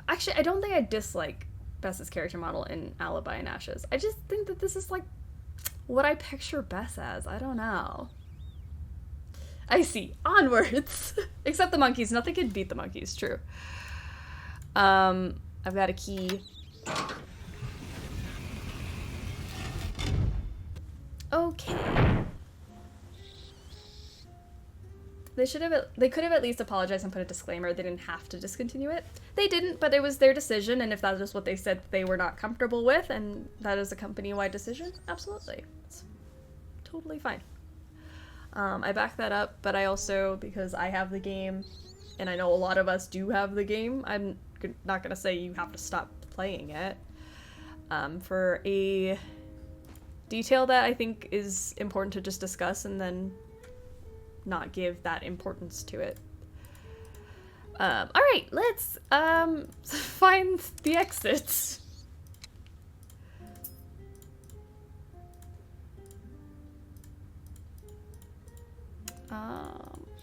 actually, I don't think I dislike Bess's character model in Alibi and Ashes. I just think that this is like what I picture Bess as. I don't know. I see. Onwards. Except the monkeys. Nothing can beat the monkeys. True. I've got a key. Okay. They could have at least apologized and put a disclaimer. They didn't have to discontinue it. They didn't, but it was their decision, and if that was what they said they were not comfortable with, and that is a company-wide decision, absolutely. It's totally fine. I back that up, but I also, because I have the game, and I know a lot of us do have the game, I'm not going to say you have to stop playing it. For a detail that I think is important to just discuss and then not give that importance to it. Alright, let's find the exits.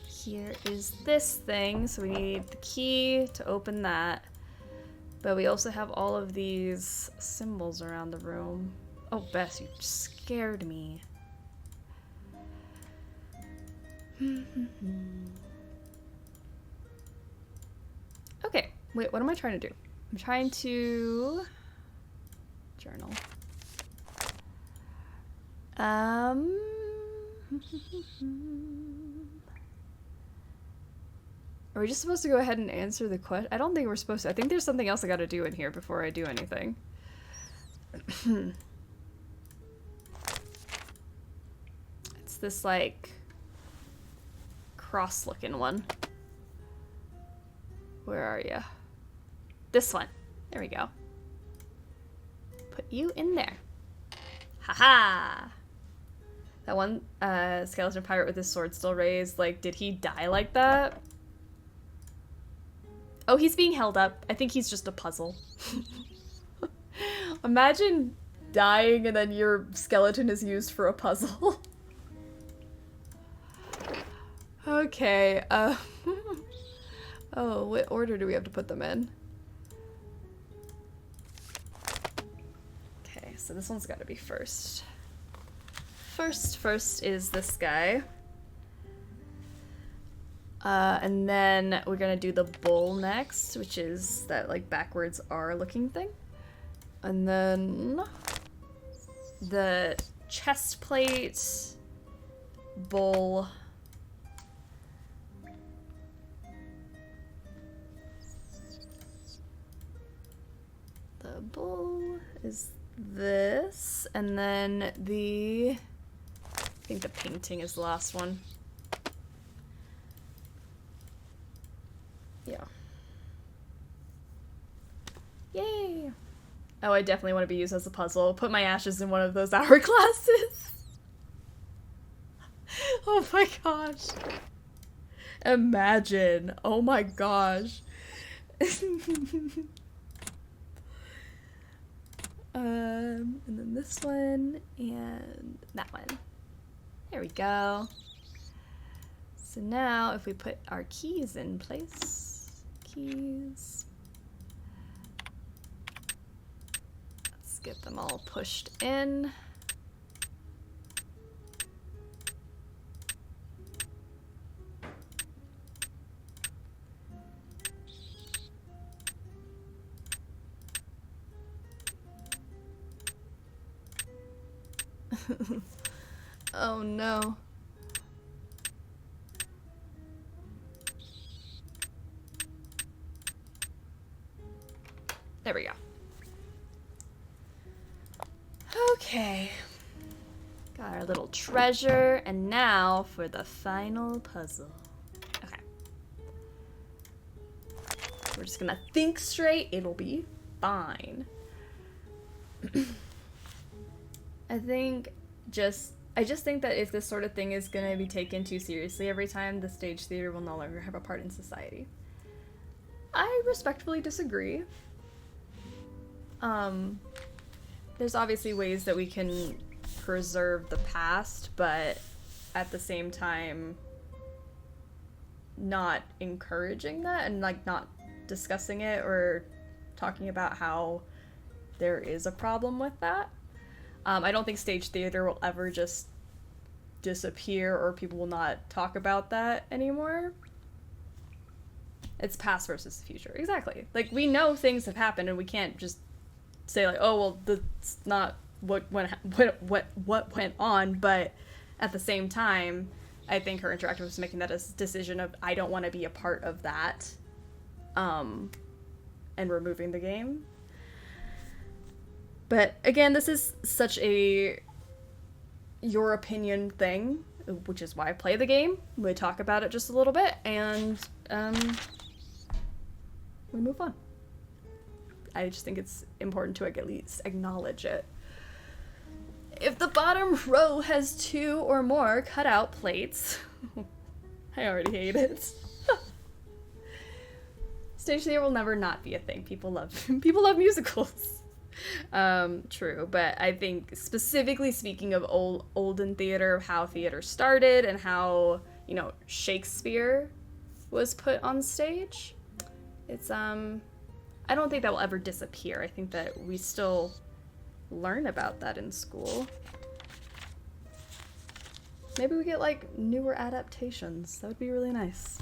Here is this thing, so we need the key to open that. But we also have all of these symbols around the room. Oh, Bess, you scared me. Okay, wait, what am I trying to do? I'm trying to journal. Are we just supposed to go ahead and answer the question? I don't think we're supposed to. I think there's something else I gotta do in here before I do anything. It's this, like, cross-looking one. Where are you? This one. There we go. Put you in there. Haha! That one skeleton pirate with his sword still raised, like, did he die like that? Oh, he's being held up. I think he's just a puzzle. Imagine dying and then your skeleton is used for a puzzle. Okay, oh, what order do we have to put them in? Okay, so this one's gotta be first. First is this guy. And then we're gonna do the bull next, which is that, like, backwards R looking thing. And then the chest plate, bull, the bull is this, and then I think the painting is the last one. Yeah. Yay! Oh, I definitely want to be used as a puzzle. Put my ashes in one of those hourglasses. Oh my gosh. Imagine. Oh my gosh. And then this one and that one. There we go. So now if we put our keys in place, keys. Let's get them all pushed in. Oh no. There we go. Okay. Got our little treasure, and now for the final puzzle. Okay. We're just gonna think straight, it'll be fine. I just think that if this sort of thing is gonna be taken too seriously every time, the stage theater will no longer have a part in society. I respectfully disagree. There's obviously ways that we can preserve the past, but at the same time not encouraging that and like not discussing it or talking about how there is a problem with that. I don't think stage theater will ever just disappear or people will not talk about that anymore. It's past versus the future. Exactly. Like, we know things have happened and we can't just say like, oh, well, that's not what went on, but at the same time, I think her interactor was making that decision of, I don't want to be a part of that, and removing the game. But again, this is such a your opinion thing, which is why I play the game. We talk about it just a little bit, and we move on. I just think it's important to at least acknowledge it. If the bottom row has 2 or more cutout plates, I already hate it. Stage theater will never not be a thing. People love musicals. True, but I think specifically speaking of olden theater, how theater started and how, you know, Shakespeare was put on stage, it's I don't think that will ever disappear. I think that we still learn about that in school. Maybe we get like newer adaptations. That would be really nice.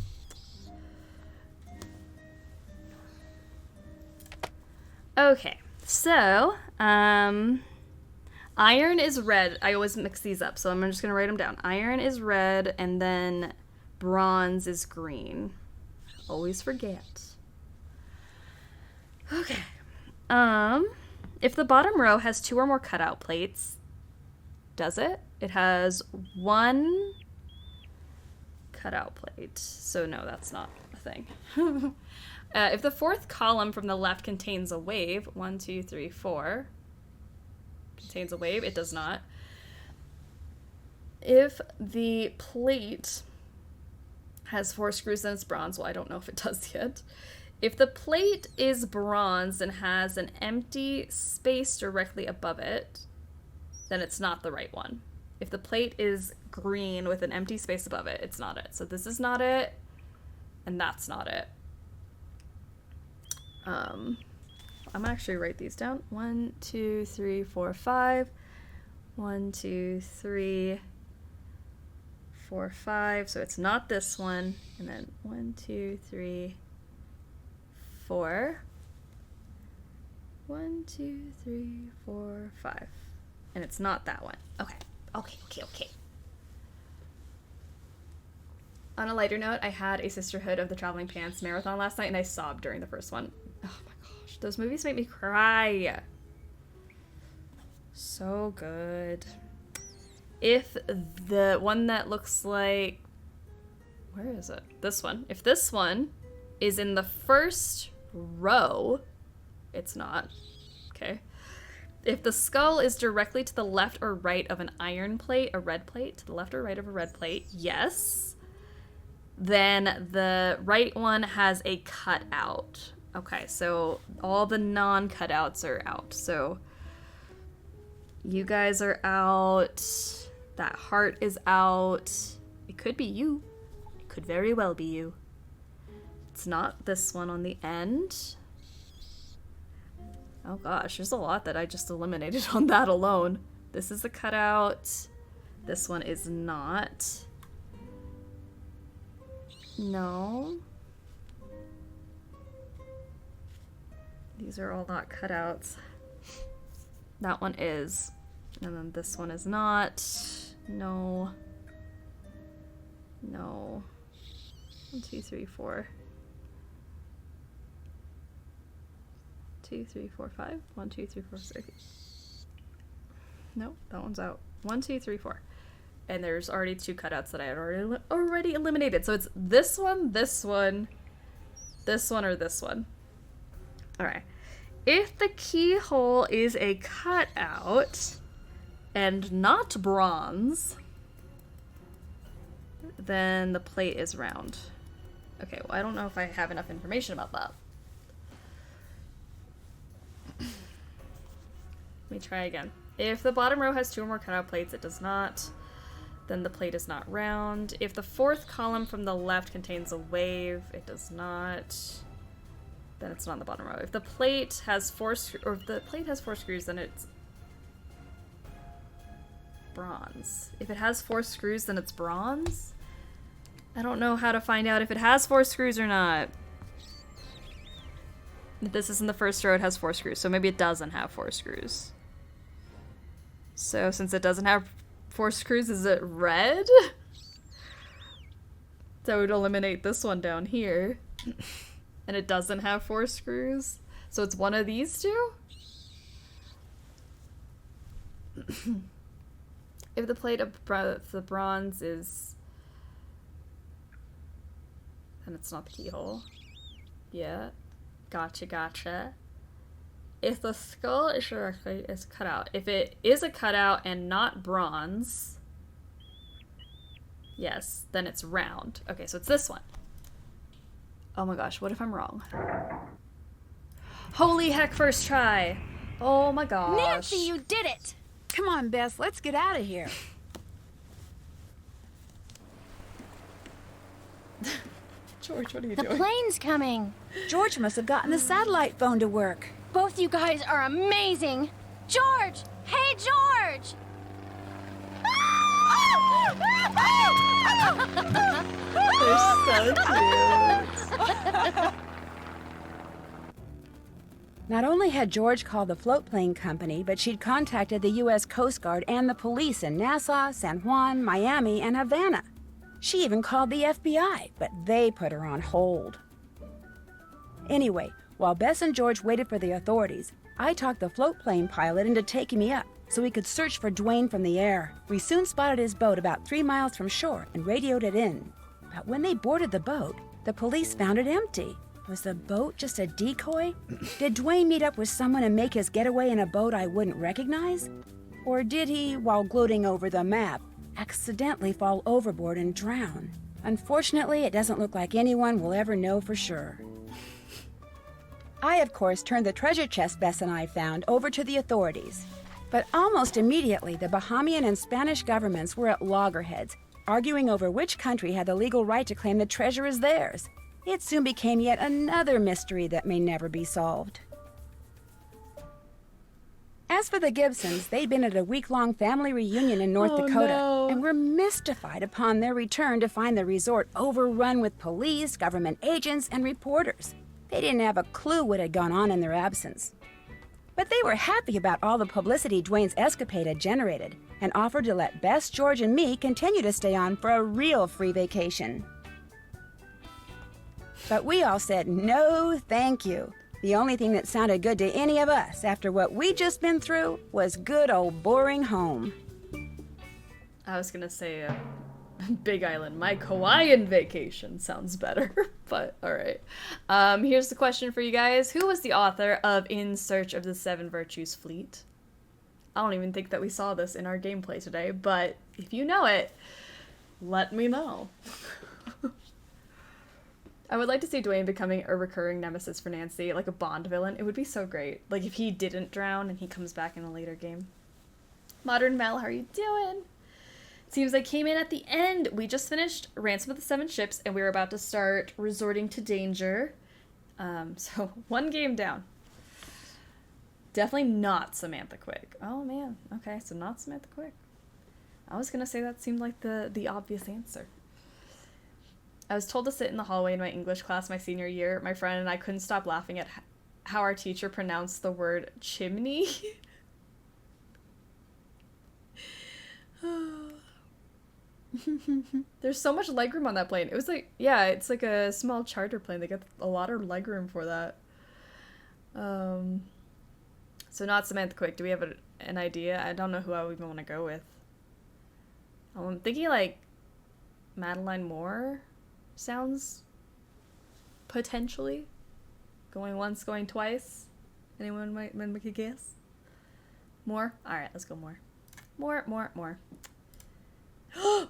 Okay, so iron is red. I always mix these up, so I'm just gonna write them down. Iron is red, and then bronze is green. Always forget. Okay. If the bottom row has 2 or more cutout plates, does it? It has 1 cutout plate. So no, that's not a thing. If the 4th column from the left contains a wave, 1, 2, 3, 4, contains a wave, it does not. If the plate has 4 screws and it's bronze, well, I don't know if it does yet. If the plate is bronze and has an empty space directly above it, then it's not the right one. If the plate is green with an empty space above it, it's not it. So this is not it, and that's not it. I'm gonna actually write these down. 1, 2, 3, 4, 5. 1, 2, 3, 4, 5. So it's not this one. And then 1, 2, 3, 4. 1, 2, 3, 4, 5. And it's not that one. Okay. On a lighter note, I had a Sisterhood of the Traveling Pants marathon last night, and I sobbed during the first one. Oh my gosh, those movies make me cry. So good. If the one that looks like... Where is it? This one. If this one is in the first row, it's not. Okay. If the skull is directly to the left or right of an iron plate, a red plate, to the left or right of a red plate, yes. Then the right one has a cutout. Okay, so all the non-cutouts are out. So you guys are out. That heart is out. It could be you. It could very well be you. It's not this one on the end. Oh gosh, there's a lot that I just eliminated on that alone. This is a cutout. This one is not. No. These are all not cutouts. That one is. And then this one is not. No. No. 1, 2, 3, 4. 2, 3, 4, 5. 1, 2, 3, 4, 6. Nope, that one's out. 1, 2, 3, 4. And there's already 2 cutouts that I had already eliminated. So it's this one, this one, this one, or this one. Alright. If the keyhole is a cutout and not bronze, then the plate is round. Okay, well, I don't know if I have enough information about that. Let me try again. If the bottom row has 2 or more cutout plates, it does not. Then the plate is not round. If the 4th column from the left contains a wave, it does not. Then it's not on the bottom row. If the plate has 4 screws, then it's bronze. If it has 4 screws, then it's bronze? I don't know how to find out if it has 4 screws or not. If this is in the first row, it has 4 screws, so maybe it doesn't have 4 screws. So since it doesn't have 4 screws, is it red? That would eliminate this one down here. And it doesn't have 4 screws. So it's one of these 2? If the plate of the bronze is... then it's not the keyhole. Yeah. Gotcha, gotcha. If the skull is cut out. If it is a cutout and not bronze, yes, then it's round. Okay, so it's this one. Oh my gosh, what if I'm wrong? Holy heck, first try. Oh my gosh. Nancy, you did it! Come on, Bess, let's get out of here. George, what are you The doing? plane's coming. George must have gotten the satellite phone to work. Both you guys are amazing. George! Hey, George! They're so cute. Not only had George called the float plane company, but she'd contacted the U.S. Coast Guard and the police in Nassau, San Juan, Miami, and Havana. She even called the FBI, but they put her on hold. Anyway, while Bess and George waited for the authorities, I talked the float plane pilot into taking me up so we could search for Dwayne from the air. We soon spotted his boat about 3 miles from shore and radioed it in. But when they boarded the boat, the police found it empty. Was the boat just a decoy? Did Dwayne meet up with someone and make his getaway in a boat I wouldn't recognize? Or did he, while gloating over the map, accidentally fall overboard and drown? Unfortunately, it doesn't look like anyone will ever know for sure. I, of course, turned the treasure chest Bess and I found over to the authorities. But almost immediately, the Bahamian and Spanish governments were at loggerheads, arguing over which country had the legal right to claim the treasure as theirs. It soon became yet another mystery that may never be solved. As for the Gibsons, they'd been at a week-long family reunion in North Dakota and were mystified upon their return to find the resort overrun with police, government agents, and reporters. They didn't have a clue what had gone on in their absence. But they were happy about all the publicity Dwayne's escapade had generated and offered to let Bess, George, and me continue to stay on for a real free vacation. But we all said no, thank you. The only thing that sounded good to any of us after what we'd just been through was good old boring home. I was gonna say Big Island. My Hawaiian vacation sounds better, but alright. Here's the question for you guys. Who was the author of In Search of the Seven Virtues Fleet? I don't even think that we saw this in our gameplay today, but if you know it, let me know. I would like to see Dwayne becoming a recurring nemesis for Nancy, like a Bond villain. It would be so great. Like if he didn't drown and he comes back in a later game. Modern Mel, how are you doing? Seems I came in at the end. We just finished Ransom of the Seven Ships and we were about to start Resorting to Danger. So 1 game down. Definitely not Samantha Quick. Oh man, okay, so not Samantha Quick. I was gonna say that seemed like the obvious answer. I was told to sit in the hallway in my English class my senior year. My friend and I couldn't stop laughing at how our teacher pronounced the word chimney. There's so much legroom on that plane. It was like, yeah, it's like a small charter plane. They got a lot of legroom for that. So not Samantha Quick. Do we have an idea? I don't know who I would even want to go with. I'm thinking like Madeline Moore sounds potentially. Going once, going twice. Anyone might make a guess? More? Alright, let's go more. More.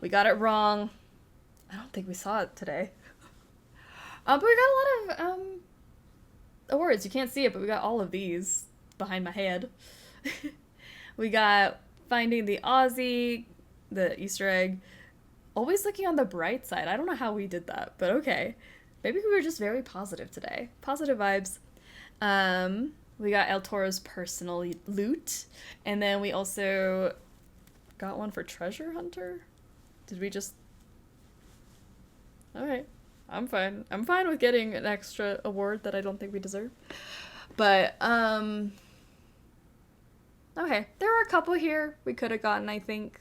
We got it wrong. I don't think we saw it today. But we got a lot of awards. You can't see it, but we got all of these behind my head. We got Finding the Aussie, the Easter egg. Always looking on the bright side. I don't know how we did that, but okay. Maybe we were just very positive today. Positive vibes. We got El Toro's personal loot. And then we also got one for Treasure Hunter. Did we just... Okay. I'm fine. I'm fine with getting an extra award that I don't think we deserve. But, okay. There were a couple here we could have gotten, I think.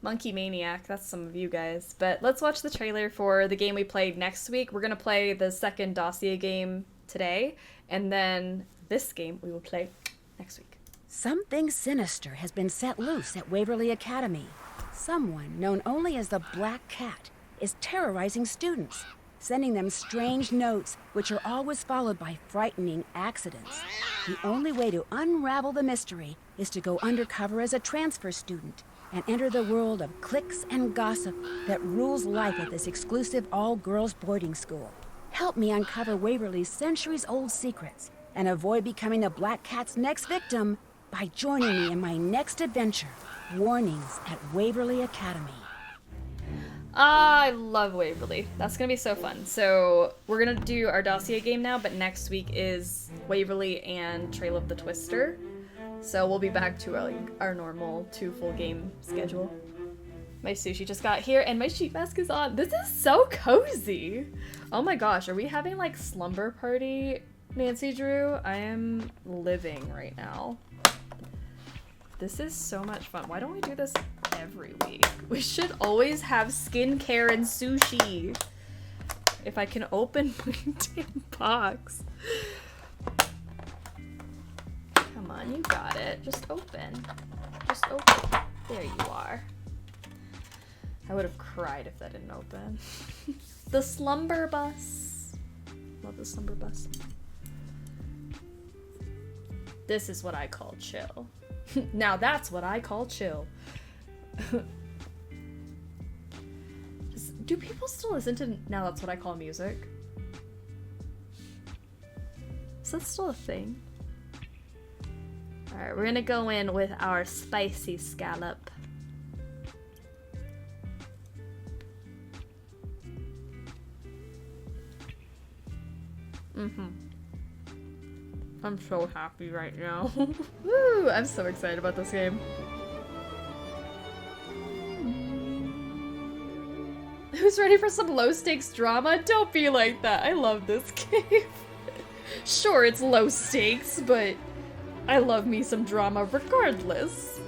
Monkey Maniac, that's some of you guys. But let's watch the trailer for the game we played next week. We're going to play the second dossier game today, and then this game we will play next week. Something sinister has been set loose at Waverly Academy. Someone known only as the Black Cat is terrorizing students, sending them strange notes which are always followed by frightening accidents. The only way to unravel the mystery is to go undercover as a transfer student and enter the world of cliques and gossip that rules life at this exclusive all-girls boarding school. Help me uncover Waverly's centuries-old secrets and avoid becoming the Black Cat's next victim by joining me in my next adventure, Warnings at Waverly Academy. I love Waverly. That's gonna be so fun. So we're gonna do our dossier game now, but next week is Waverly and Trail of the Twister. So we'll be back to our normal 2 full game schedule. My sushi just got here and my sheet mask is on. This is so cozy. Oh my gosh, are we having like slumber party, Nancy Drew? I am living right now. This is so much fun. Why don't we do this every week? We should always have skincare and sushi. If I can open my damn box. Come on, you got it. Just open. Just open. There you are. I would have cried if that didn't open. The slumber bus. Love the slumber bus. This is what I call chill. Now that's what I call chill. Do people still listen to Now That's What I Call Music? Is that still a thing? Alright, we're gonna go in with our spicy scallop. I'm so happy right now. Woo! I'm so excited about this game. Who's ready for some low-stakes drama? Don't be like that. I love this game. Sure, it's low stakes, but I love me some drama regardless.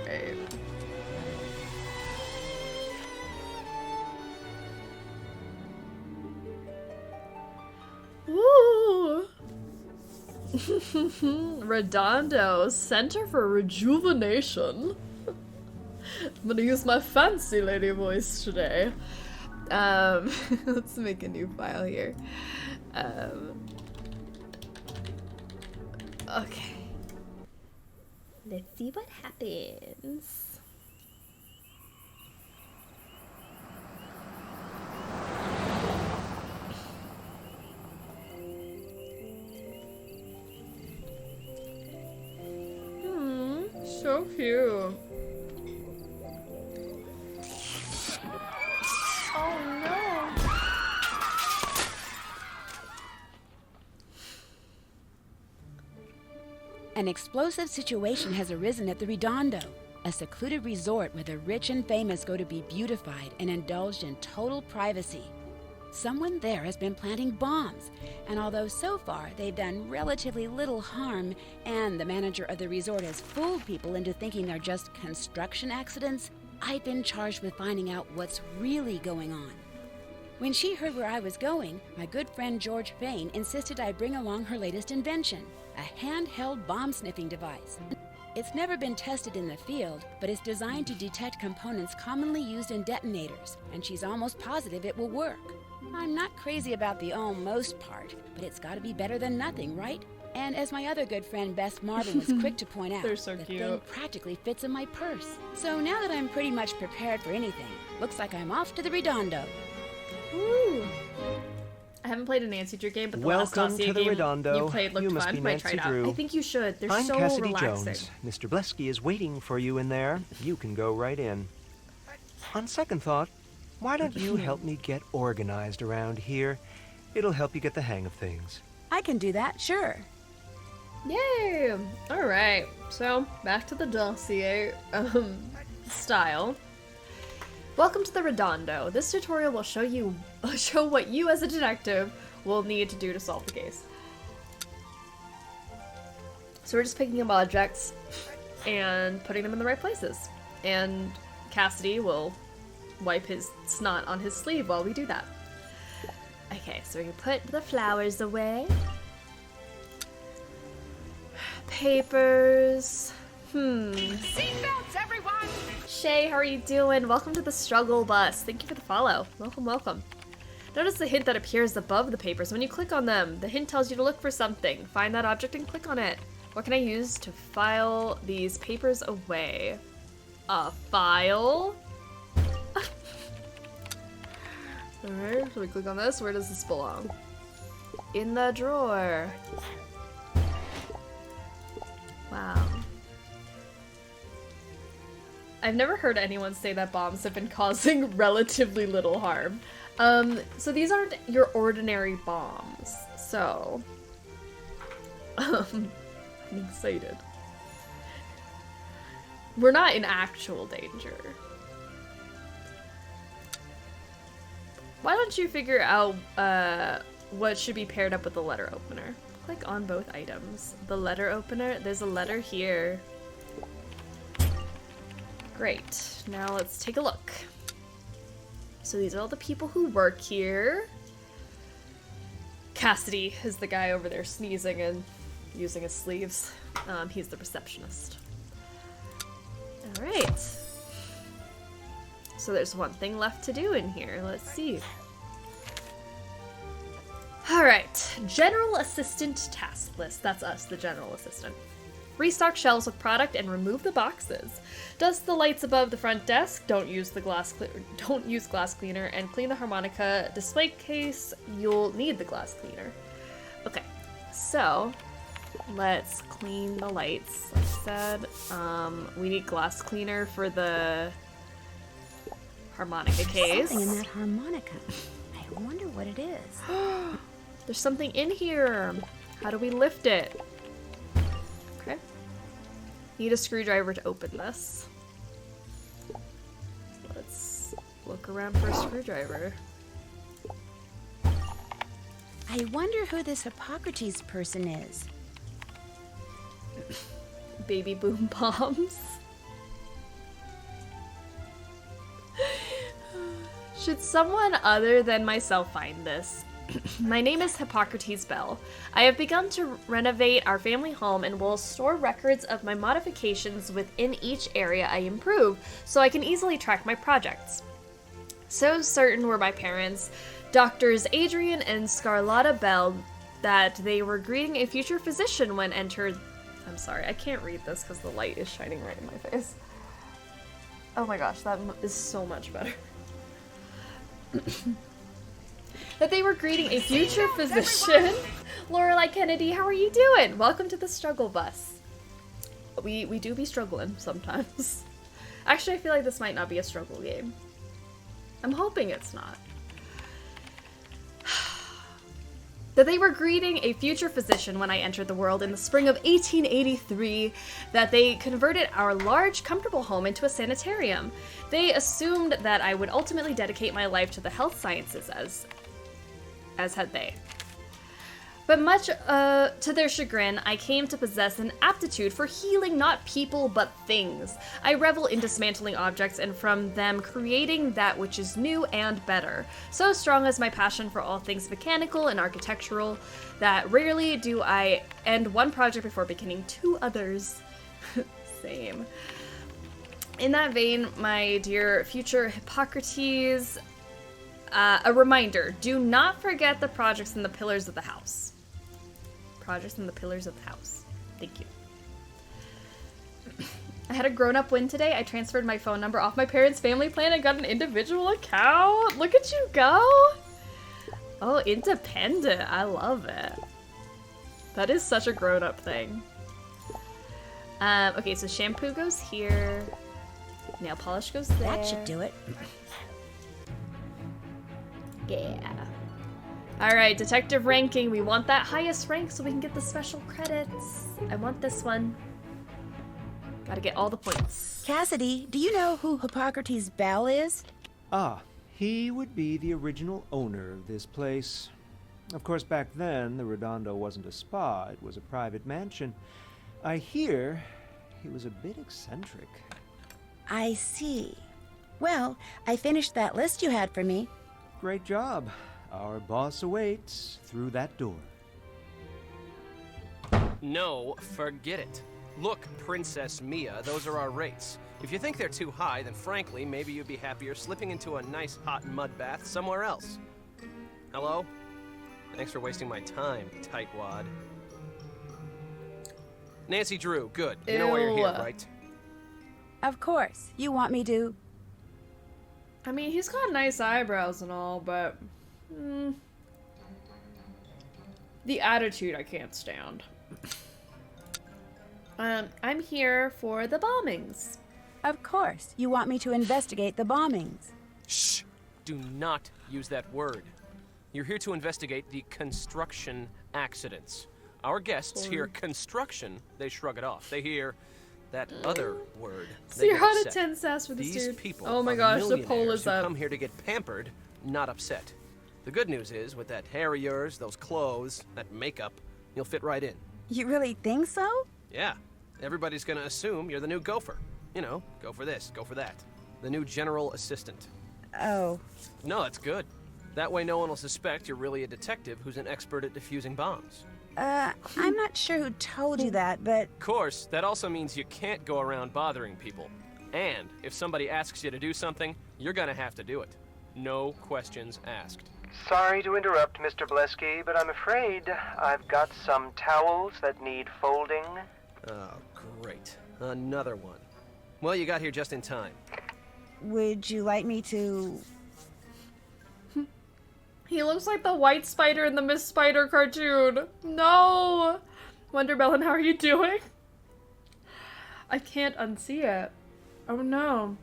Alright. Ooh. Redondo, Center for Rejuvenation. I'm gonna use my fancy lady voice today. Let's make a new file here. Okay. Let's see what happens. So cute. Oh no. An explosive situation has arisen at the Redondo, a secluded resort where the rich and famous go to be beautified and indulged in total privacy. Someone there has been planting bombs, and although so far they've done relatively little harm, and the manager of the resort has fooled people into thinking they're just construction accidents, I've been charged with finding out what's really going on. When she heard where I was going, my good friend George Fain insisted I bring along her latest invention, a handheld bomb-sniffing device. It's never been tested in the field, but it's designed to detect components commonly used in detonators, and she's almost positive it will work. I'm not crazy about the almost part, but it's got to be better than nothing, right? And as my other good friend Bess Marvin was quick to point out, They're so the cute. thing practically fits in my purse. So now that I'm pretty much prepared for anything, looks like I'm off to the Redondo. Woo! I haven't played a Nancy Drew game, but the last Welcome dossier to the game Redondo. you played looked You must fun. be Might try it Nancy out. Drew. I think you should. They're I'm so Cassidy relaxing. Jones. Mr. Blesky is waiting for you in there. You can go right in. On second thought, why don't you help me get organized around here? It'll help you get the hang of things. I can do that, sure. Yay! All right. So back to the dossier style. Welcome to the Redondo. This tutorial will show what you as a detective will need to do to solve the case. So we're just picking up objects and putting them in the right places. And Cassidy will wipe his snot on his sleeve while we do that. Okay, so we can put the flowers away. Papers. Seatbelts, everyone! Shay, how are you doing? Welcome to the Struggle Bus. Thank you for the follow. Welcome, welcome. Notice the hint that appears above the papers. When you click on them, the hint tells you to look for something. Find that object and click on it. What can I use to file these papers away? A file? Alright, so we click on this. Where does this belong? In the drawer. Wow. I've never heard anyone say that bombs have been causing relatively little harm. So these aren't your ordinary bombs. So, I'm excited. We're not in actual danger. Why don't you figure out what should be paired up with the letter opener? Click on both items. The letter opener, there's a letter here. Great. Now let's take a look. So these are all the people who work here. Cassidy is the guy over there sneezing and using his sleeves. He's the receptionist. Alright. So there's one thing left to do in here. Let's see. Alright. General Assistant Task List. That's us, the General Assistant. Restock shelves with product and remove the boxes. Dust the lights above the front desk. Don't use glass cleaner, and clean the harmonica display case. You'll need the glass cleaner. Okay, so let's clean the lights. Like I said, we need glass cleaner for the harmonica case. Something in that harmonica. I wonder what it is. There's something in here. How do we lift it? Okay. Need a screwdriver to open this. Let's look around for a screwdriver. I wonder who this Hippocrates person is. Baby boom bombs. Should someone other than myself find this? My name is Hippocrates Bell. I have begun to renovate our family home and will store records of my modifications within each area I improve, so I can easily track my projects. So certain were my parents, Doctors Adrian and Scarletta Bell, that they were greeting a future physician when entered... I'm sorry, I can't read this because the light is shining right in my face. Oh my gosh, that is so much better. That they were greeting a future physician. Lorelei Kennedy, how are you doing? Welcome to the Struggle Bus. We do be struggling sometimes. Actually, I feel like this might not be a struggle game. I'm hoping it's not. That they were greeting a future physician when I entered the world in the spring of 1883, that they converted our large, comfortable home into a sanitarium. They assumed that I would ultimately dedicate my life to the health sciences as had they. But much to their chagrin, I came to possess an aptitude for healing not people but things. I revel in dismantling objects and from them creating that which is new and better. So strong is my passion for all things mechanical and architectural that rarely do I end one project before beginning 2 others. Same. In that vein, my dear future Hippocrates, a reminder, do not forget the projects and the pillars of the house. Projects and the pillars of the house. Thank you. I had a grown-up win today. I transferred my phone number off my parents' family plan and got an individual account. Look at you go. Oh, independent. I love it. That is such a grown-up thing. Okay, so shampoo goes here. Nail polish goes there. That should do it. Yeah. Alright, detective ranking. We want that highest rank so we can get the special credits. I want this one. Gotta get all the points. Cassidy, do you know who Hippocrates Bell is? Ah, he would be the original owner of this place. Of course, back then, the Redondo wasn't a spa, it was a private mansion. I hear he was a bit eccentric. I see. Well, I finished that list you had for me. Great job. Our boss awaits through that door. No, forget it. Look, Princess Mia, those are our rates. If you think they're too high, then frankly, maybe you'd be happier slipping into a nice hot mud bath somewhere else. Hello? Thanks for wasting my time, tightwad. Nancy Drew, good. You know why you're here, right? Of course. You want me to... I mean, he's got nice eyebrows and all, but... the attitude I can't stand. I'm here for the bombings. Of course. You want me to investigate the bombings. Shh! Do not use that word. You're here to investigate the construction accidents. Our guests hear construction, they shrug it off. They hear that other word. So you're on a 10 sass for this These dude. people Oh my gosh, the poll is who up. come here to get pampered, not upset. The good news is, with that hair of yours, those clothes, that makeup, you'll fit right in. You really think so? Yeah. Everybody's gonna assume you're the new gopher. You know, go for this, go for that. The new general assistant. Oh. No, that's good. That way no one will suspect you're really a detective who's an expert at defusing bombs. I'm not sure who told you that, but... Of course, that also means you can't go around bothering people. And if somebody asks you to do something, you're gonna have to do it. No questions asked. Sorry to interrupt, Mr. Blesky, but I'm afraid I've got some towels that need folding. Oh, great. Another one. Well, you got here just in time. Would you like me to... He looks like the white spider in the Miss Spider cartoon. No! Wondermelon, how are you doing? I can't unsee it. Oh no.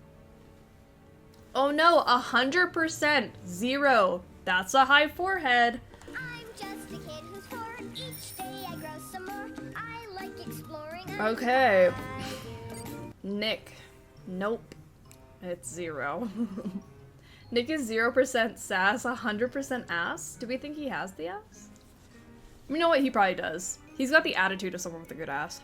Oh no, 100%. 0. That's a high forehead. I'm just a kid who's 4. Each day I grow some more. I like exploring. Okay. Nick. Nope. It's 0. Nick is 0% sass, 100% ass. Do we think he has the ass? You know what? He probably does. He's got the attitude of someone with a good ass.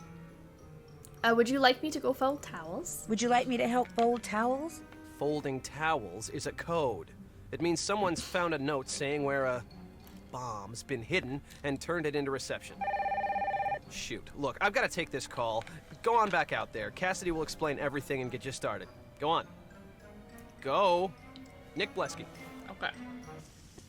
Would you like me to go fold towels? Would you like me to help fold towels? Folding towels is a code. It means someone's found a note saying where a bomb's been hidden and turned it into reception. Shoot. Look, I've got to take this call. Go on back out there. Cassidy will explain everything and get you started. Go on. Go. Nick Blesky. Okay.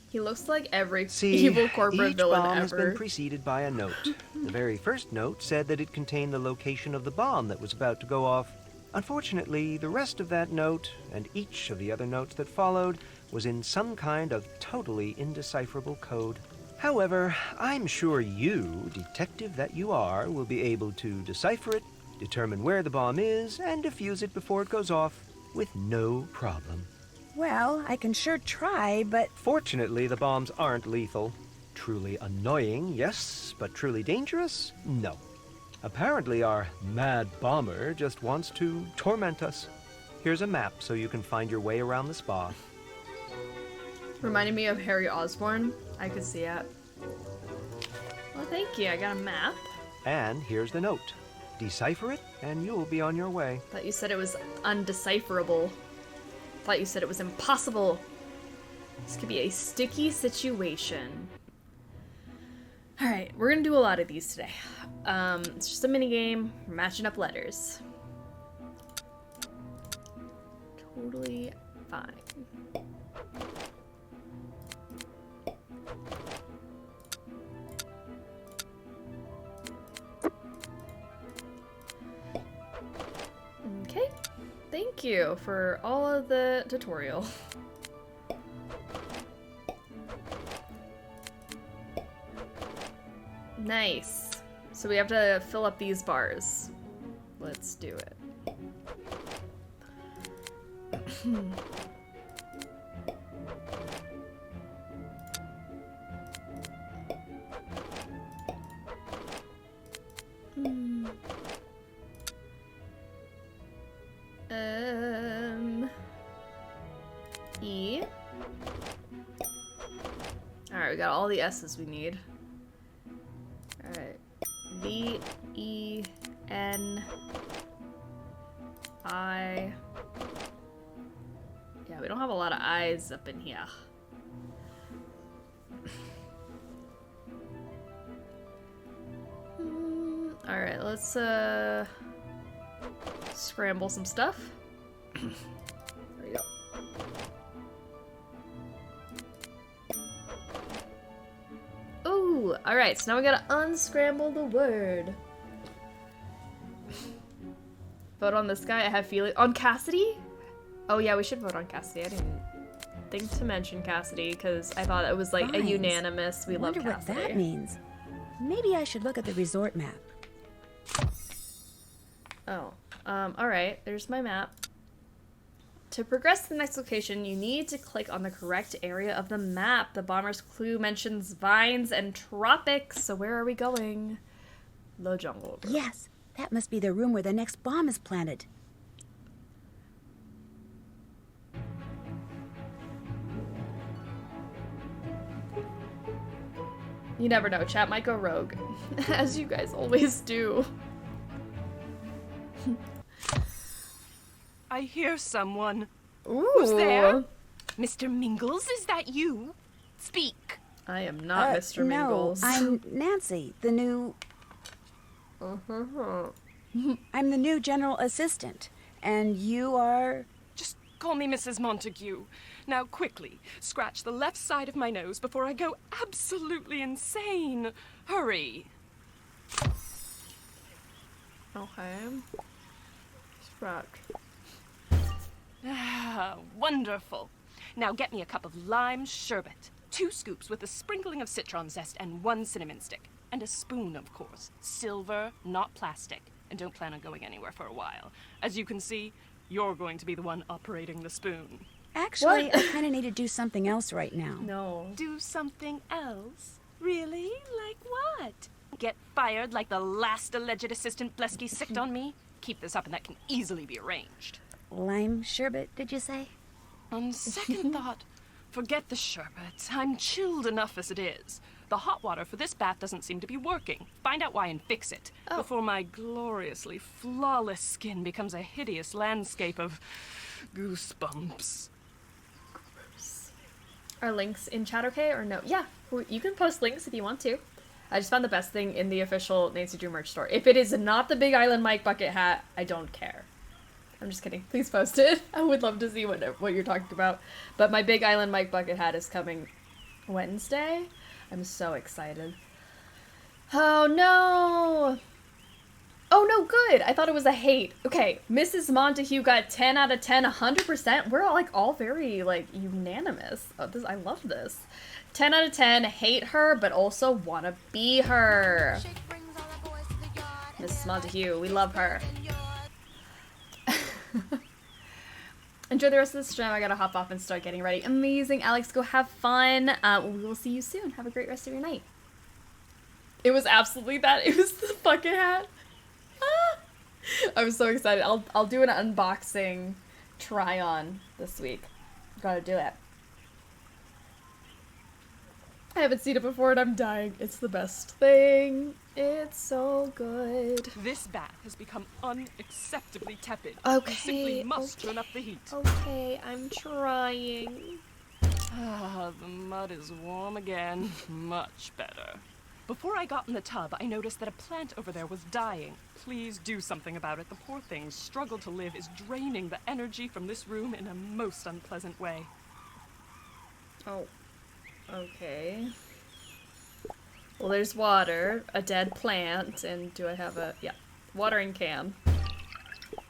He looks like every See, evil corporate each villain bomb ever. has been preceded by a note. The very first note said that it contained the location of the bomb that was about to go off. Unfortunately, the rest of that note, and each of the other notes that followed, was in some kind of totally indecipherable code. However, I'm sure you, detective that you are, will be able to decipher it, determine where the bomb is, and defuse it before it goes off with no problem. Well, I can sure try, but... Fortunately, the bombs aren't lethal. Truly annoying, yes, but truly dangerous? No. Apparently, our mad bomber just wants to torment us. Here's a map so you can find your way around the spa. Reminded me of Harry Osborn. I could see it. Well, thank you. I got a map. And here's the note. Decipher it, and you'll be on your way. Thought you said it was undecipherable. Thought you said it was impossible. This could be a sticky situation. Alright, we're gonna do a lot of these today. It's just a mini game. We're matching up letters. Totally fine. Okay, thank you for all of the tutorial. Nice. So we have to fill up these bars. Let's do it. E. Alright, we got all the S's we need. Alright. V, E, N, I. Yeah, we don't have a lot of I's up in here. Alright, let's scramble some stuff. There we go. Ooh, alright, so now we gotta unscramble the word. Vote on this guy, I have feeling. On Cassidy? Oh yeah, we should vote on Cassidy. I didn't think to mention Cassidy because I thought it was like a unanimous, we love Cassidy. Wonder what that means. Maybe I should look at the resort map. Oh, alright, there's my map. To progress to the next location, you need to click on the correct area of the map. The bomber's clue mentions vines and tropics, so where are we going? The jungle. Yes, that must be the room where the next bomb is planted. You never know, chat might go rogue. As you guys always do. I hear someone. Ooh. Who's there? Mr. Mingles, is that you? Speak. I am not Mr. Mingles. No, I'm Nancy, the new... I'm the new general assistant, and you are... Just call me Mrs. Montague. Now, quickly, scratch the left side of my nose before I go absolutely insane. Hurry. Okay. Scratch. Ah, wonderful. Now get me a cup of lime sherbet, 2 scoops with a sprinkling of citron zest and 1 cinnamon stick. And a spoon, of course. Silver, not plastic. And don't plan on going anywhere for a while. As you can see, you're going to be the one operating the spoon. Actually, I kind of need to do something else right now. No. Do something else? Really? Like what? Get fired like the last alleged assistant Blesky sicked on me? Keep this up and that can easily be arranged. Lime sherbet, did you say? On second thought, forget the sherbet. I'm chilled enough as it is. The hot water for this bath doesn't seem to be working. Find out why and fix it before my gloriously flawless skin becomes a hideous landscape of goosebumps. Gross. Are links in chat okay or no? Yeah, you can post links if you want to. I just found the best thing in the official Nancy Drew merch store. If it is not the Big Island Mike bucket hat, I don't care. I'm just kidding. Please post it. I would love to see what you're talking about. But my Big Island Mike bucket hat is coming Wednesday. I'm so excited. Oh no! Oh no, good! I thought it was a hate. Okay, Mrs. Montague got 10 out of 10, 100%. We're all very, unanimous. Oh, I love this. 10 out of 10, hate her, but also wanna be her. Mrs. Montague, we love her. Enjoy the rest of the stream. I gotta hop off and start getting ready. Amazing, Alex. Go have fun. We will see you soon. Have a great rest of your night. It was absolutely that. It was the bucket hat. Ah! I'm so excited. I'll do an unboxing try on this week. Gotta do it. I haven't seen it before and I'm dying. It's the best thing. It's so good. This bath has become unacceptably tepid. Okay, You simply must turn up the heat. Okay, I'm trying. Ah, the mud is warm again. Much better. Before I got in the tub, I noticed that a plant over there was dying. Please do something about it. The poor thing's struggle to live is draining the energy from this room in a most unpleasant way. Oh, okay. Well, there's water, a dead plant, and do I have a... yeah, watering can.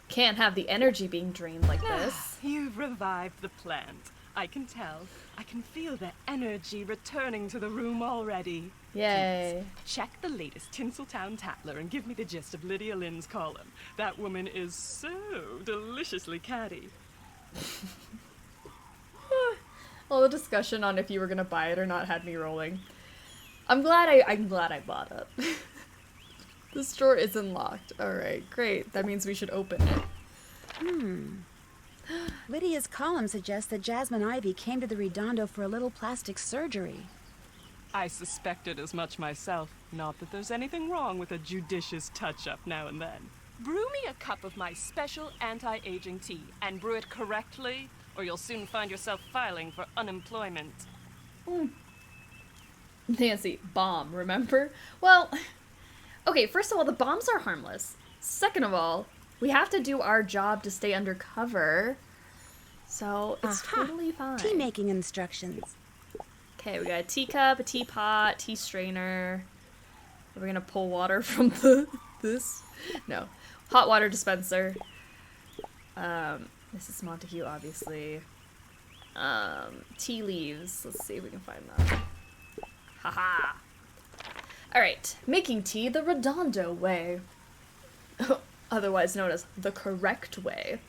Can't have the energy being drained like this. You've revived the plant. I can tell. I can feel the energy returning to the room already. Yay. Please, check the latest Tinseltown Tatler and give me the gist of Lydia Lynn's column. That woman is so deliciously catty. All the discussion on if you were gonna buy it or not had me rolling. I'm glad I bought it. This drawer isn't locked. Alright, great. That means we should open it. Lydia's column suggests that Jasmine Ivy came to the Redondo for a little plastic surgery. I suspected as much myself. Not that there's anything wrong with a judicious touch-up now and then. Brew me a cup of my special anti-aging tea, and brew it correctly, or you'll soon find yourself filing for unemployment. Nancy, bomb, remember? Well, okay, first of all, the bombs are harmless. Second of all, we have to do our job to stay undercover. So it's totally fine. Tea making instructions. Okay, we got a teacup, a teapot, tea strainer. Are we gonna pull water from this? No. Hot water dispenser. Mrs. Montague, obviously. Tea leaves. Let's see if we can find them. Haha. Alright, making tea the Redondo way. Otherwise known as the correct way.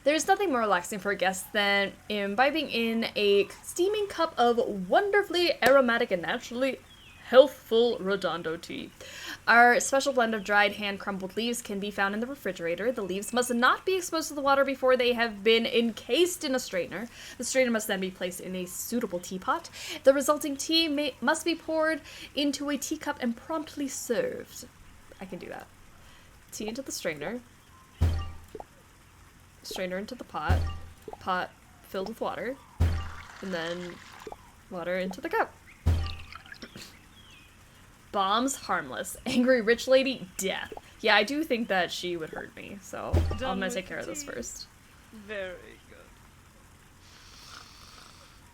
There's nothing more relaxing for a guest than imbibing in a steaming cup of wonderfully aromatic and naturally healthful Redondo tea. Our special blend of dried hand-crumbled leaves can be found in the refrigerator. The leaves must not be exposed to the water before they have been encased in a strainer. The strainer must then be placed in a suitable teapot. The resulting tea must be poured into a teacup and promptly served. I can do that. Tea into the strainer. Strainer into the pot. Pot filled with water. And then water into the cup. Bombs, harmless. Angry rich lady, death. Yeah, I do think that she would hurt me, so I'm gonna take care of this first. Very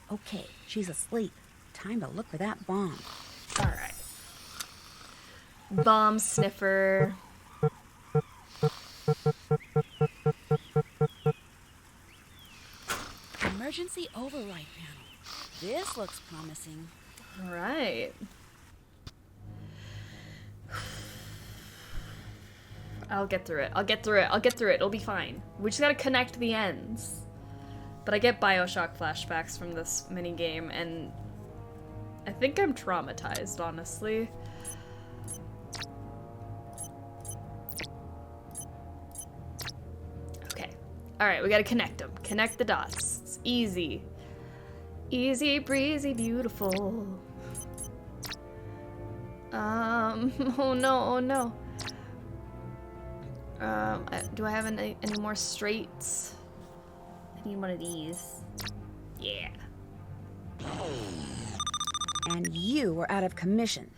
good. Okay, she's asleep. Time to look for that bomb. Alright. Bomb sniffer. Emergency override panel. This looks promising. Alright. I'll get through it. I'll get through it. It'll be fine. We just gotta connect the ends. But I get Bioshock flashbacks from this minigame, and I think I'm traumatized, honestly. Okay. Alright, we gotta connect them. Connect the dots. It's easy. Easy breezy beautiful. Oh no, oh no. Do I have any more straights? I need one of these. Yeah. And you were out of commission.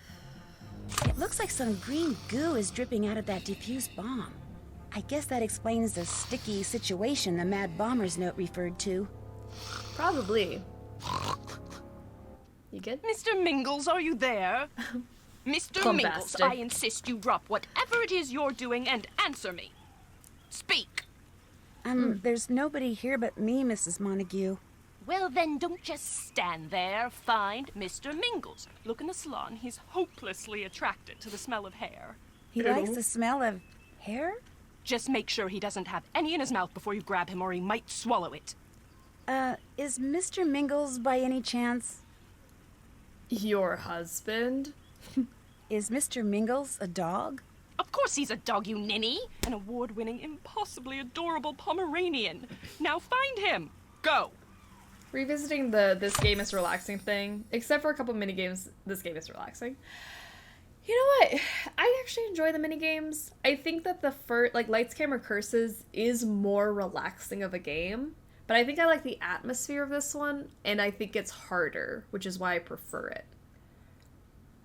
It looks like some green goo is dripping out of that defused bomb. I guess that explains the sticky situation the Mad Bomber's note referred to. Probably. You good? Mr. Mingles, are you there? Mr. Mingles, I insist you drop whatever it is you're doing and answer me. Speak. There's nobody here but me, Mrs. Montague. Well, then don't just stand there. Find Mr. Mingles. Look in the salon. He's hopelessly attracted to the smell of hair. He likes the smell of hair? Just make sure he doesn't have any in his mouth before you grab him, or he might swallow it. Is Mr. Mingles by any chance? Your husband? Is Mr. Mingles a dog? Of course he's a dog, you ninny! An award-winning, impossibly adorable Pomeranian. Now find him! Go! Revisiting the this game is relaxing thing, except for a couple mini games, this game is relaxing. You know what? I actually enjoy the mini games. I think that the first, like, Lights, Camera, Curses is more relaxing of a game, but I think I like the atmosphere of this one, and I think it's harder, which is why I prefer it.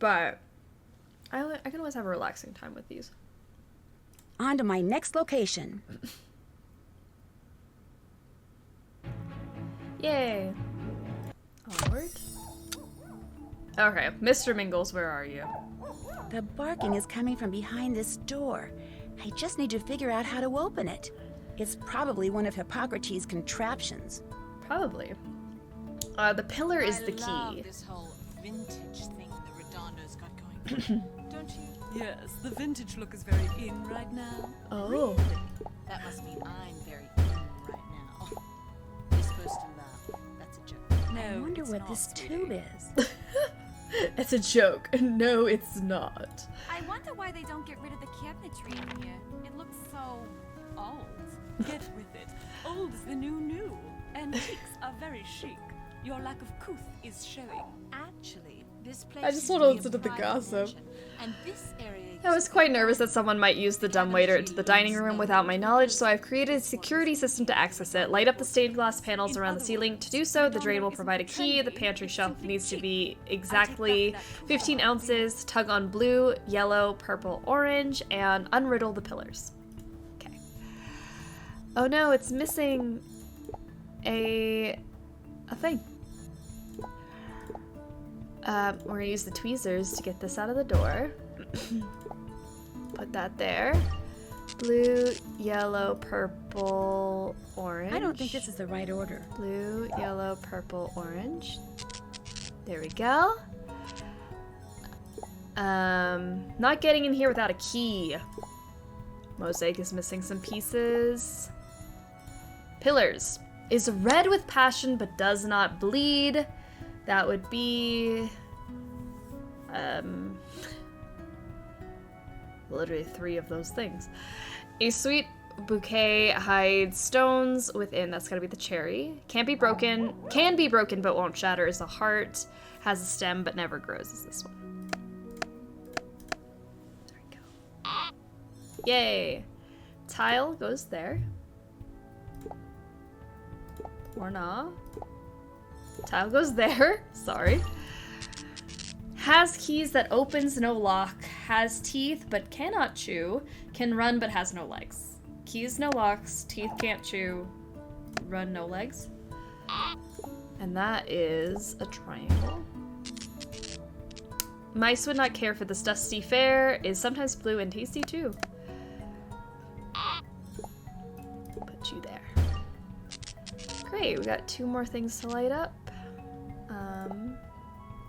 But I can always have a relaxing time with these. On to my next location. Yay! Onward. Okay, Mr. Mingles, where are you? The barking is coming from behind this door. I just need to figure out how to open it. It's probably one of Hippocrates' contraptions. Probably. The pillar is the I love key. this whole vintage thing the Redondo's got going. Don't you? Yes, the vintage look is very in right now. Oh. Really? That must mean I'm very in right now. You're supposed to laugh. That's a joke. No, I wonder it's what not, this sweetie. tube is. It's a joke. No, it's not. I wonder why they don't get rid of the cabinetry in here. It looks so old. Get with it. Old is the new. Antiques are very chic. Your lack of couth is showing. Actually, this place I just used want to be a listen to the private gossip. mansion, and this area I was quite nervous that someone might use the dumbwaiter into the dining room without my knowledge, so I've created a security system to access it. Light up the stained glass panels around the ceiling. To do so, the drain will provide a key. The pantry shelf needs to be exactly 15 ounces. Tug on blue, yellow, purple, orange, and unriddle the pillars. Okay. Oh no, it's missing a thing. We're gonna use the tweezers to get this out of the door. Put that there. Blue, yellow, purple, orange. I don't think this is the right order. Blue, yellow, purple, orange. There we go. Not getting in here without a key. Mosaic is missing some pieces. Pillars. Is red with passion but does not bleed. That would be... literally 3 of those things. A sweet bouquet hides stones within. That's gotta be the cherry. Can't be broken. Can be broken but won't shatter is a heart. Has a stem but never grows is this one. There we go. Yay! Tile goes there. Or not. Tile goes there. Sorry. Has keys that opens no lock. Has teeth but cannot chew. Can run but has no legs. Keys no locks. Teeth can't chew. Run no legs. And that is a triangle. Mice would not care for this dusty fare. Is sometimes blue and tasty too. Put you there. Great, we got 2 more things to light up.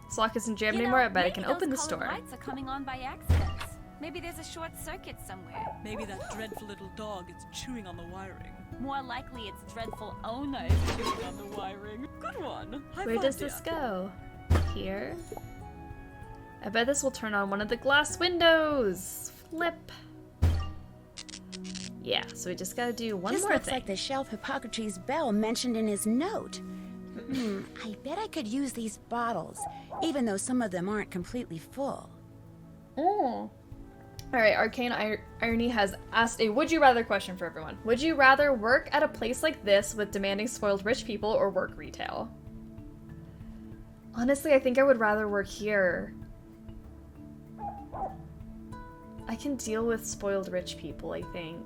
This lock isn't jammed anymore. I bet I can open this door. Lights are coming on by accident. Maybe there's a short circuit somewhere. Maybe that dreadful little dog is chewing on the wiring. More likely, its dreadful owner Chewing on the wiring. Good one. High Where five, does dear. this go? Here. I bet this will turn on one of the glass windows. Flip. Yeah, so we just gotta do one This more looks thing. like the shelf Hippocrates' bell mentioned in his note. I bet I could use these bottles, even though some of them aren't completely full. Oh. Alright, Arcane Irony has asked a would you rather question for everyone. Would you rather work at a place like this with demanding spoiled rich people or work retail? Honestly, I think I would rather work here. I can deal with spoiled rich people, I think.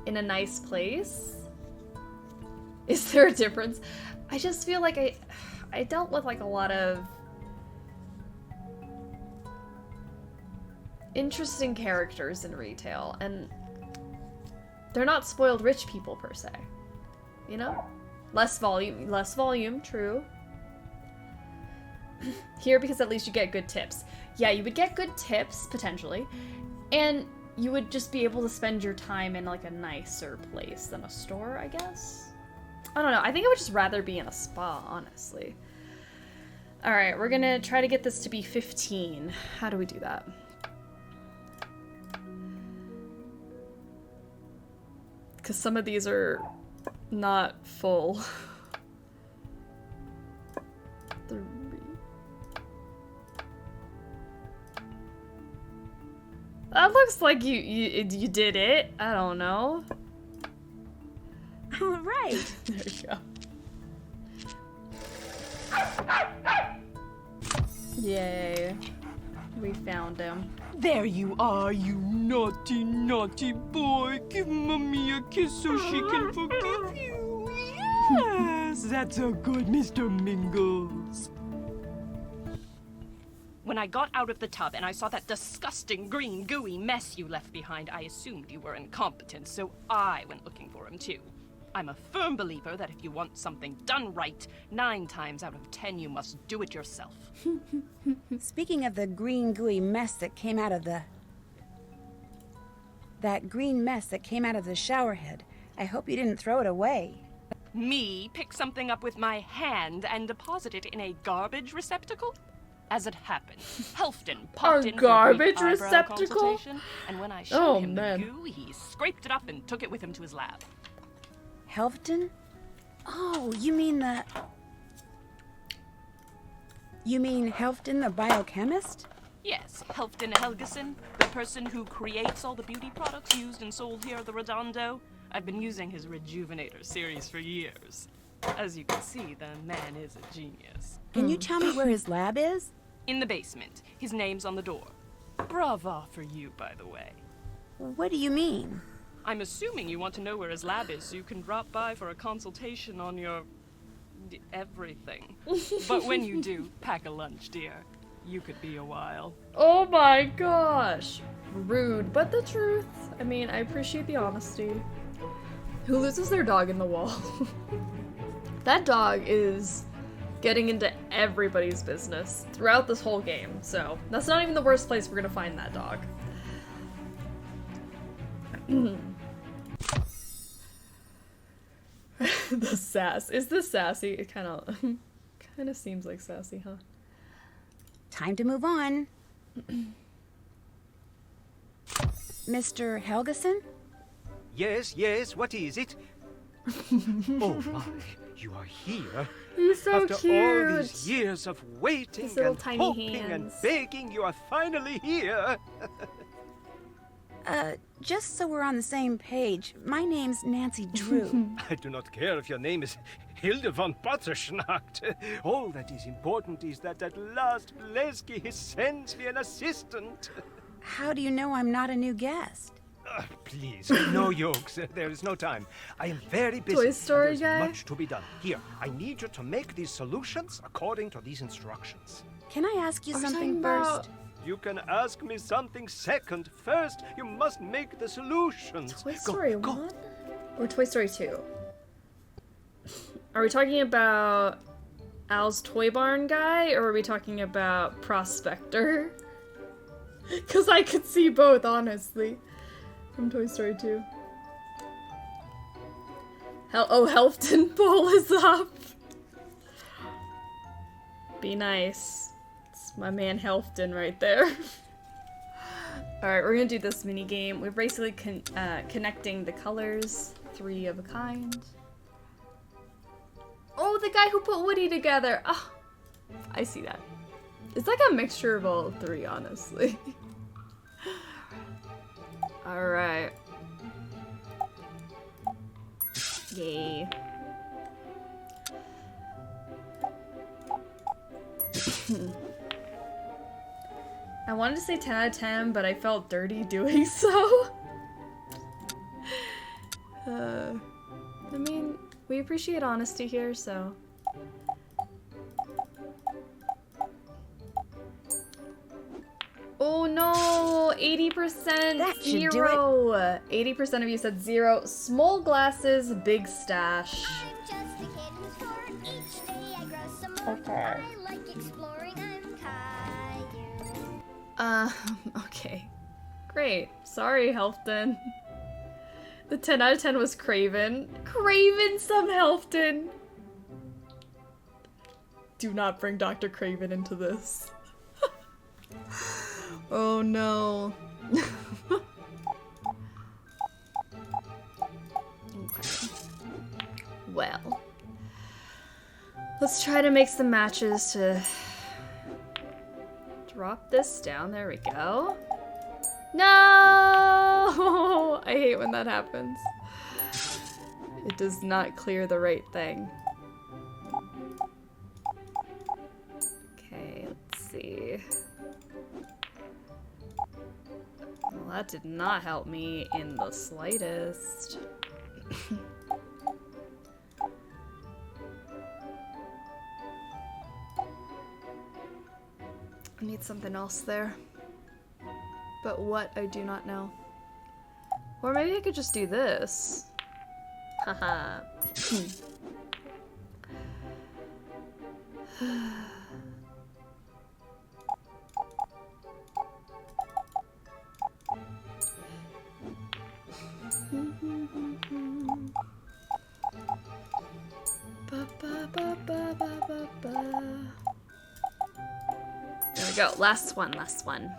In a nice place? Is there a difference? I just feel like I dealt with like a lot of interesting characters in retail, and they're not spoiled rich people per se. You know? Less volume, true. Here, because at least you get good tips. Yeah, you would get good tips, potentially, and you would just be able to spend your time in like a nicer place than a store, I guess? I don't know, I think I would just rather be in a spa, honestly. Alright, we're gonna try to get this to be 15. How do we do that? Because some of these are not full. 3. That looks like you did it. I don't know. All right. There you go. Yay. We found him. There you are, you naughty, naughty boy. Give Mommy a kiss so she can forgive you. Yes, that's so good, Mr. Mingles. When I got out of the tub and I saw that disgusting green gooey mess you left behind, I assumed you were incompetent, so I went looking for him too. I'm a firm believer that if you want something done right, 9 times out of 10 you must do it yourself. Speaking of the green gooey mess that came out of the... That green mess that came out of the shower head, I hope you didn't throw it away. Me pick something up with my hand and deposit it in a garbage receptacle? As it happened, Helfton popped in for a garbage brief eyebrow receptacle? consultation, and when I showed him man. the goo, he scraped it up and took it with him to his lab. Helfton? Oh, you mean the... You mean Helfton the biochemist? Yes, Helfton Helgeson, the person who creates all the beauty products used and sold here at the Redondo. I've been using his Rejuvenator series for years. As you can see, the man is a genius. Can you tell me where his lab is? In the basement. His name's on the door. Brava for you, by the way. What do you mean? I'm assuming you want to know where his lab is so you can drop by for a consultation on your... everything. But when you do, pack a lunch, dear. You could be a while. Oh my gosh. Rude, but the truth. I mean, I appreciate the honesty. Who loses their dog in the wall? That dog is getting into everybody's business throughout this whole game, so that's not even the worst place we're gonna find that dog. The sass. Is this sassy? It kind of seems like sassy, huh? Time to move on. Mr. Helgeson? Yes, yes, what is it? Oh my, you are here. He's so After cute. all these years of waiting His little and tiny hoping and hands. begging, you are finally here. Just so we're on the same page, my name's Nancy Drew. I do not care if your name is Hilde von Potterschnacht. All that is important is that at last Bleski sends me an assistant. How do you know I'm not a new guest? Please, no jokes. There is no time. I am very busy. Toy Story There's guy? much to be done. Here, I need you to make these solutions according to these instructions. Can I ask you Are we something talking first? about You can ask me something second. First, you must make the solutions. Toy Story 1? Or Toy Story 2? Are we talking about Al's Toy Barn guy, or are we talking about Prospector? Because I could see both, honestly, from Toy Story 2. Helfton Bowl is up! Be nice. It's my man Helfton right there. Alright, we're gonna do this mini game. We're basically connecting the colors, 3 of a kind. Oh, the guy who put Woody together! Oh, I see that. It's like a mixture of all 3, honestly. Alright. Yay. I wanted to say 10 out of 10, but I felt dirty doing so. I mean, we appreciate honesty here, so. Oh no, 80% That should do it. 0. 80% of you said 0. Small glasses, big stash. Okay. Okay. Great. Sorry, Helfton. The 10 out of 10 was Craven. Craven some Helfton! Do not bring Dr. Craven into this. Oh no. Okay. Well, let's try to make some matches to drop this down. There we go. No! I hate when that happens. It does not clear the right thing. Okay, let's see. Well, that did not help me in the slightest. I need something else there. But what, I do not know. Or maybe I could just do this. Haha. There we go. Last one, last one.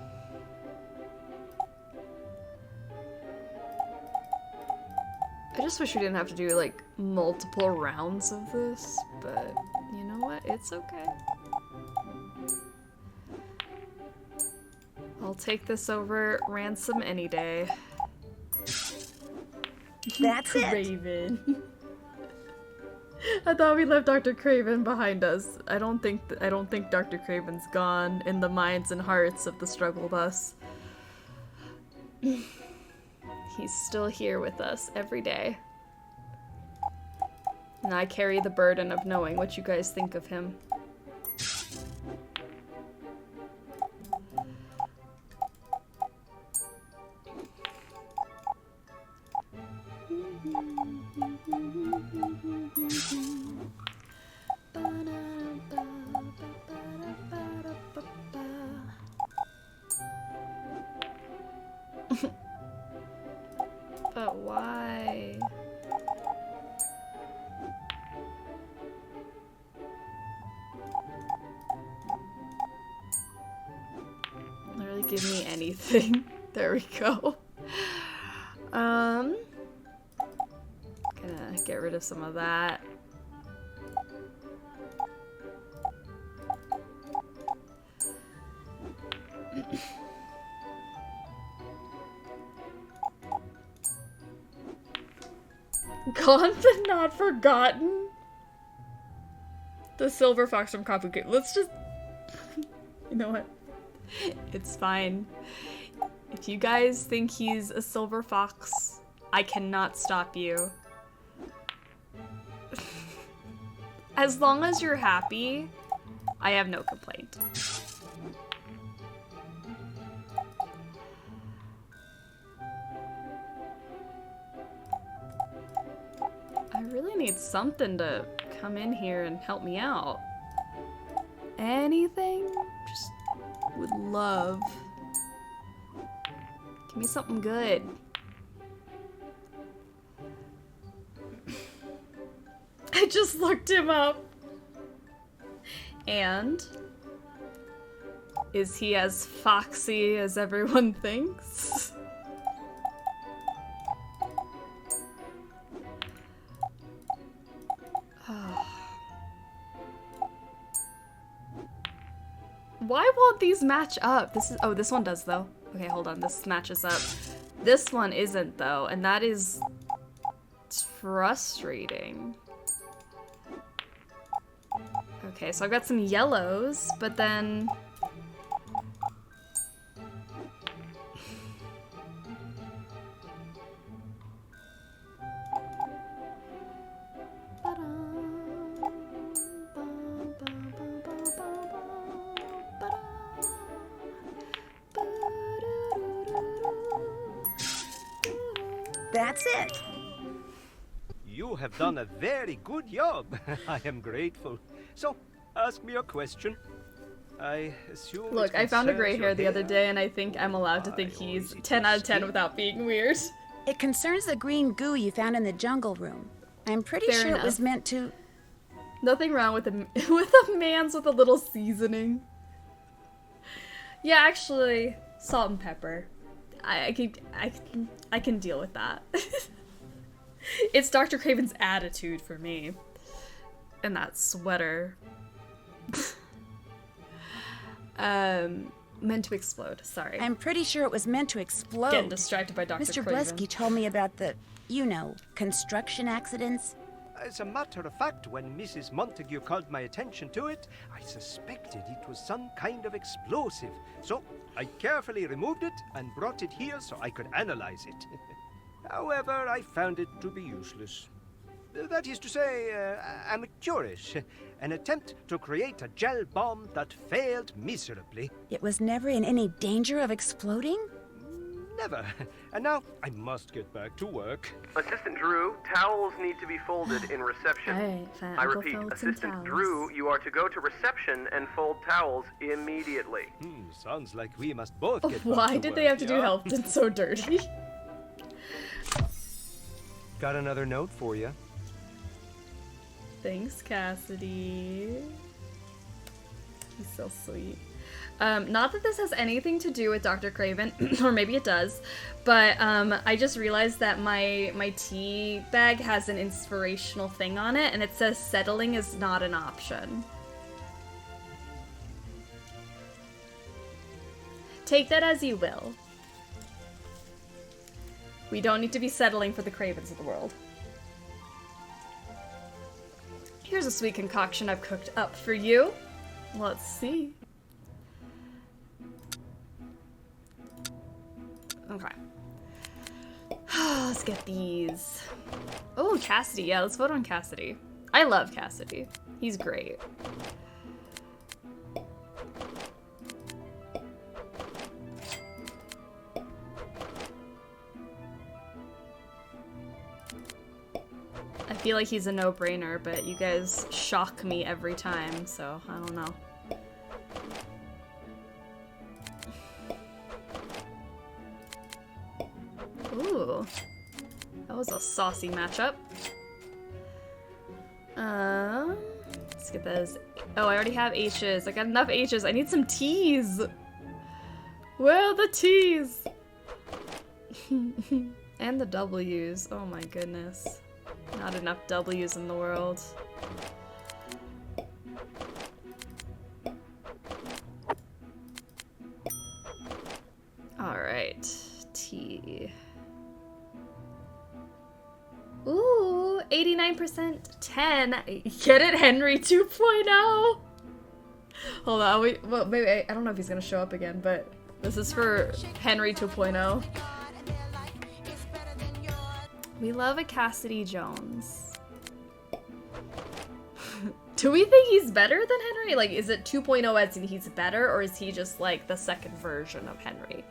I just wish we didn't have to do like multiple rounds of this, but you know what? It's okay. I'll take this over Ransom any day. That's it. Craven. I thought we left Dr. Craven behind us. I don't think Dr. Craven's gone in the minds and hearts of the struggle bus. He's still here with us every day. And I carry the burden of knowing what you guys think of him. But why? Literally give me anything. There we go. Gonna get rid of some of that. Gone but not forgotten. The silver fox from Complicated. Let's just... You know what? It's fine. If you guys think he's a silver fox, I cannot stop you. As long as you're happy, I have no complaint. I really need something to come in here and help me out. Anything? Just would love. Give me something good. I just looked him up. And? Is he as foxy as everyone thinks? Why won't these match up? This one does though. Okay, hold on, this matches up. This one isn't though, and that is frustrating. Okay, so I've got some yellows, but then... That's it. You have done a very good job. I am grateful. So, ask me a question. I assume. Look, I found a gray hair the other day, and I think I'm allowed to think he's 10 out of 10 without being weird. It concerns the green goo you found in the jungle room. I'm pretty Fair sure enough. it was meant to... Nothing wrong with a man's with a little seasoning. Yeah, actually, salt and pepper. I can deal with that. It's Dr. Craven's attitude for me. And that sweater. Meant to explode, sorry. I'm pretty sure it was meant to explode. Getting distracted by Dr. Mr. Craven. Blesky told me about the, construction accidents. As a matter of fact, when Mrs. Montague called my attention to it, I suspected it was some kind of explosive. So I carefully removed it and brought it here so I could analyze it. However, I found it to be useless. That is to say, amateurish. An attempt to create a gel bomb that failed miserably. It was never in any danger of exploding? Never. And now I must get back to work. Assistant Drew, towels need to be folded in reception. Alright, fine. I I'll go repeat, fold some Assistant towels. Drew, you are to go to reception and fold towels immediately. Sounds like we must both get back Why to did work, they have to do yeah? Helpton so dirty? Got another note for you. Thanks, Cassidy. He's so sweet. Not that this has anything to do with Dr. Craven, or maybe it does, but I just realized that my tea bag has an inspirational thing on it, and it says settling is not an option. Take that as you will. We don't need to be settling for the Cravens of the world. Here's a sweet concoction I've cooked up for you. Let's see. Okay. Let's get these. Oh, Cassidy. Yeah, let's vote on Cassidy. I love Cassidy. He's great. I feel like he's a no-brainer, but you guys shock me every time, so I don't know. Ooh. That was a saucy matchup. Let's get those. Oh, I already have H's. I got enough H's. I need some T's. Where are the T's? And the W's. Oh my goodness. Not enough W's in the world. Alright. T. Ooh, 89%, 10. Get it, Henry 2.0? Hold on, well, maybe, I don't know if he's gonna show up again, but this is for Henry 2.0. We love a Cassidy Jones. Do we think he's better than Henry? Like, is it 2.0 as in he's better, or is he just like the second version of Henry?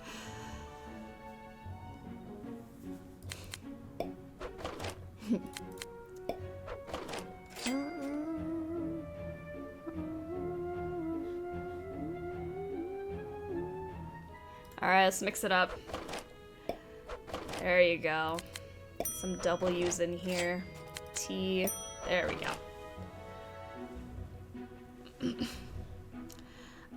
Alright, let's mix it up. There you go. Some W's in here. T. There we go.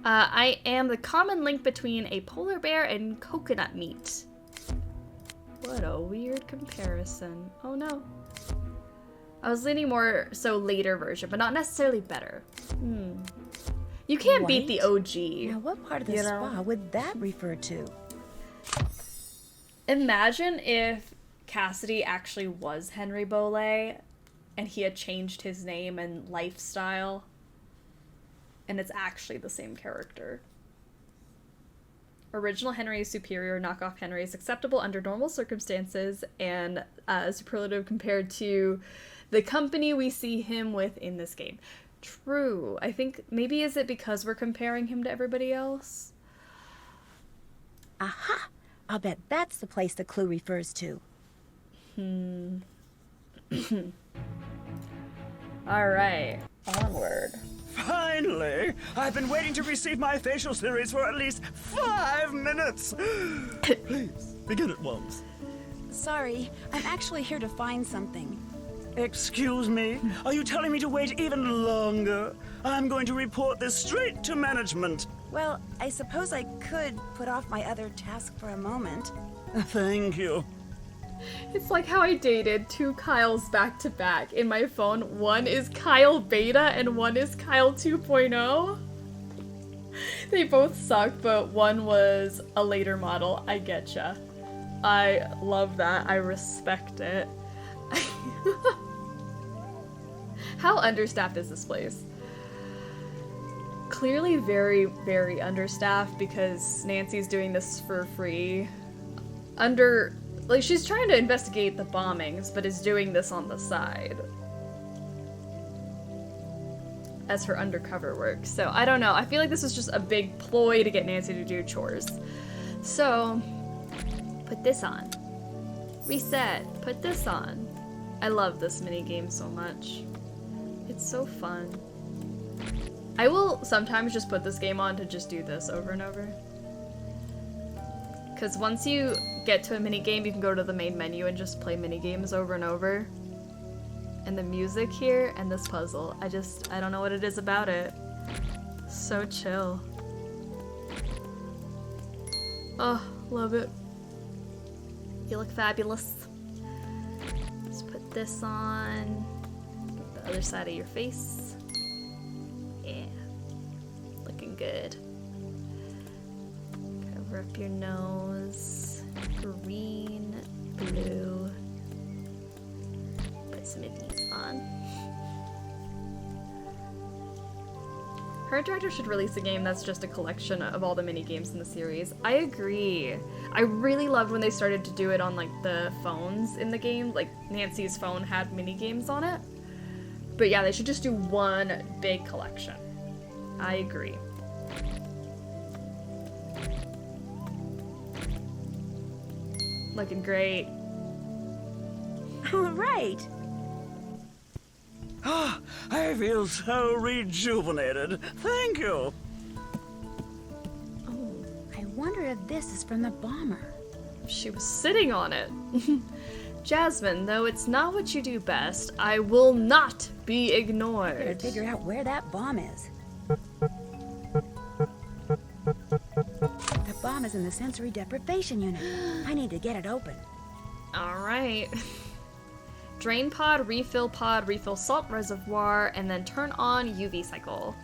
I am the common link between a polar bear and coconut meat. What a weird comparison. Oh no. I was leaning more so later version, but not necessarily better. You can't beat the OG. Now, what part of the spa would that refer to? Imagine if Cassidy actually was Henry Boley, and he had changed his name and lifestyle, and it's actually the same character. Original Henry is superior, knockoff Henry is acceptable under normal circumstances, and superlative compared to the company we see him with in this game. True. I think, maybe is it because we're comparing him to everybody else? Aha! I'll bet that's the place the clue refers to. Alright, onward. Finally! I've been waiting to receive my facial series for at least 5 minutes! Please, begin at once. Sorry, I'm actually here to find something. Excuse me? Are you telling me to wait even longer? I'm going to report this straight to management. Well, I suppose I could put off my other task for a moment. Thank you. It's like how I dated 2 Kyles back to back in my phone. One is Kyle Beta and one is Kyle 2.0. They both suck, but one was a later model. I getcha. I love that. I respect it. How understaffed is this place? Clearly very, very understaffed because Nancy's doing this for free. Like, she's trying to investigate the bombings, but is doing this on the side as her undercover work. So, I don't know. I feel like this is just a big ploy to get Nancy to do chores. So, put this on. Reset. Put this on. I love this minigame so much. It's so fun. I will sometimes just put this game on to just do this over and over. Because once you get to a minigame, you can go to the main menu and just play minigames over and over. And the music here and this puzzle, I don't know what it is about it. So chill. Oh, love it. You look fabulous. Let's put this on the other side of your face. Yeah. Looking good. Cover up your nose. Green, blue. Put some of these on. Her director should release a game that's just a collection of all the mini games in the series. I agree. I really loved when they started to do it on like the phones in the game. Like Nancy's phone had mini games on it. But yeah, they should just do one big collection. I agree. Looking great. All right. I feel so rejuvenated. Thank you. Oh, I wonder if this is from the bomber. She was sitting on it. Jasmine, though it's not what you do best, I will not be ignored. Better figure out where that bomb is. The bomb is in the sensory deprivation unit. I need to get it open. Alright. Drain pod, refill salt reservoir, and then turn on UV cycle.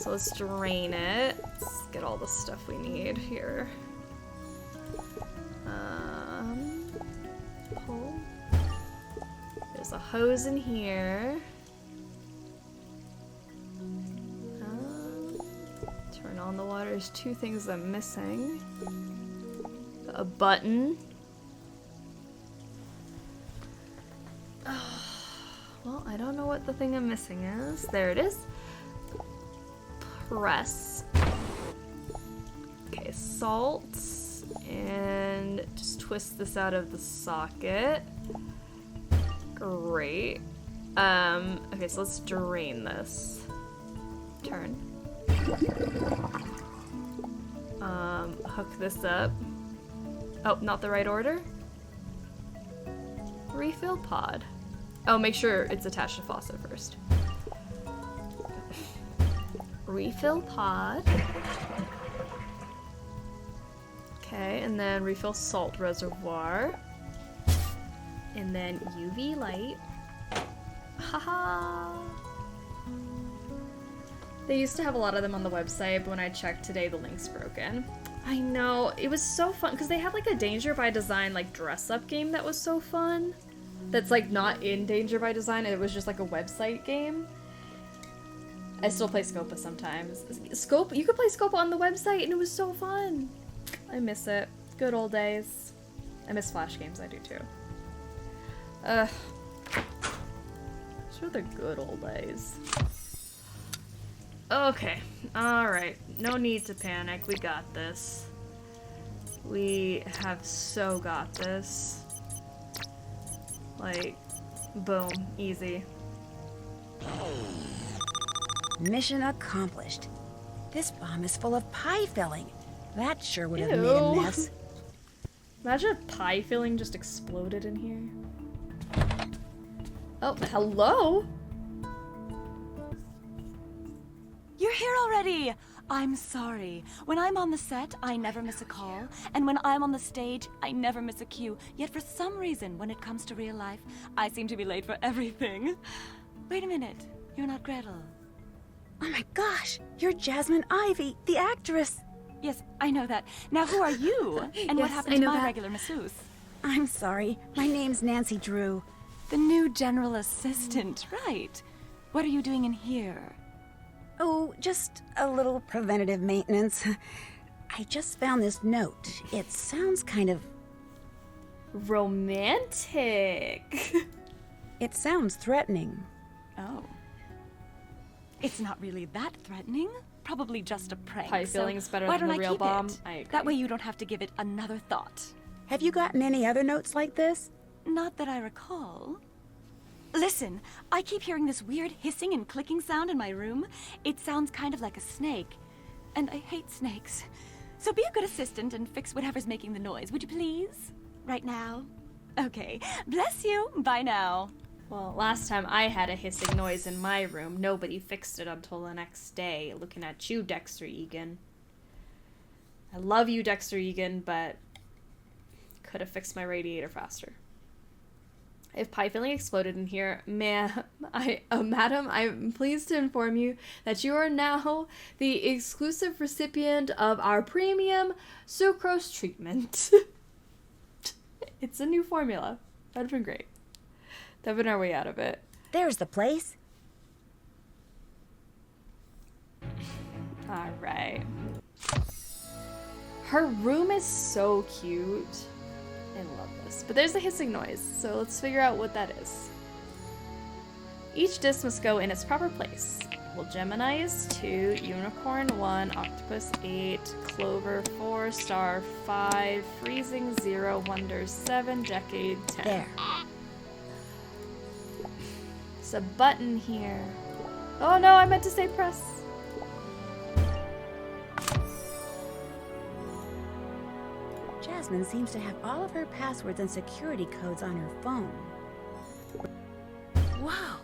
So let's drain it. Let's get all the stuff we need here. Pull. There's a hose in here. Turn on the water. There's 2 things I'm missing. A button. Well, I don't know what the thing I'm missing is. There it is. Press. Okay, salt. And just twist this out of the socket. Great. Okay, so let's drain this. Turn. Hook this up. Oh, not the right order? Refill pod. Oh, make sure it's attached to faucet first. Refill pod. Okay, and then refill salt reservoir. And then UV light. Haha! They used to have a lot of them on the website, but when I checked today, the link's broken. I know, it was so fun, because they had like a Danger by Design like dress-up game that was so fun. That's like not in Danger by Design, it was just like a website game. I still play Scopa sometimes. Scope, you could play Scopa on the website and it was so fun. I miss it. Good old days. I miss Flash games, I do too. Those were the good old days. Okay, alright. No need to panic, we got this. We have so got this. Like, boom, easy. Mission accomplished. This bomb is full of pie filling. That sure would have made a mess. Imagine if pie filling just exploded in here. Oh, hello? You're here already! I'm sorry. When I'm on the set, I never miss a call. And when I'm on the stage, I never miss a cue. Yet for some reason, when it comes to real life, I seem to be late for everything. Wait a minute. You're not Gretel. Oh my gosh, you're Jasmine Ivy, the actress. Yes, I know that. Now who are you? And what Yes, happened I to know my that. regular masseuse? I'm sorry, my name's Nancy Drew. The new general assistant, right. What are you doing in here? Oh, just a little preventative maintenance. I just found this note. It sounds kind of... romantic. It sounds threatening. Oh. It's not really that threatening. Probably just a prank. Pie filling's better why than don't the I real keep bomb. it? I agree. That way you don't have to give it another thought. Have you gotten any other notes like this? Not that I recall. Listen, I keep hearing this weird hissing and clicking sound in my room. It sounds kind of like a snake. And I hate snakes. So be a good assistant and fix whatever's making the noise, would you please? Right now? Okay. Bless you. Bye now. Well, last time I had a hissing noise in my room, nobody fixed it until the next day. Looking at you, Dexter Egan. I love you, Dexter Egan, but could have fixed my radiator faster. If pie filling exploded in here, madam, I'm pleased to inform you that you are now the exclusive recipient of our premium sucrose treatment. It's a new formula. That'd been great. That'd been our way out of it. There's the place. All right. Her room is so cute. I love this. But there's a hissing noise, so let's figure out what that is. Each disc must go in its proper place. Well, Gemini is 2, Unicorn 1, Octopus 8, Clover 4, Star 5, Freezing 0, Wonder 7, Decade 10. There. There's a button here. Oh no, I meant to say press. Jasmine seems to have all of her passwords and security codes on her phone. Wow,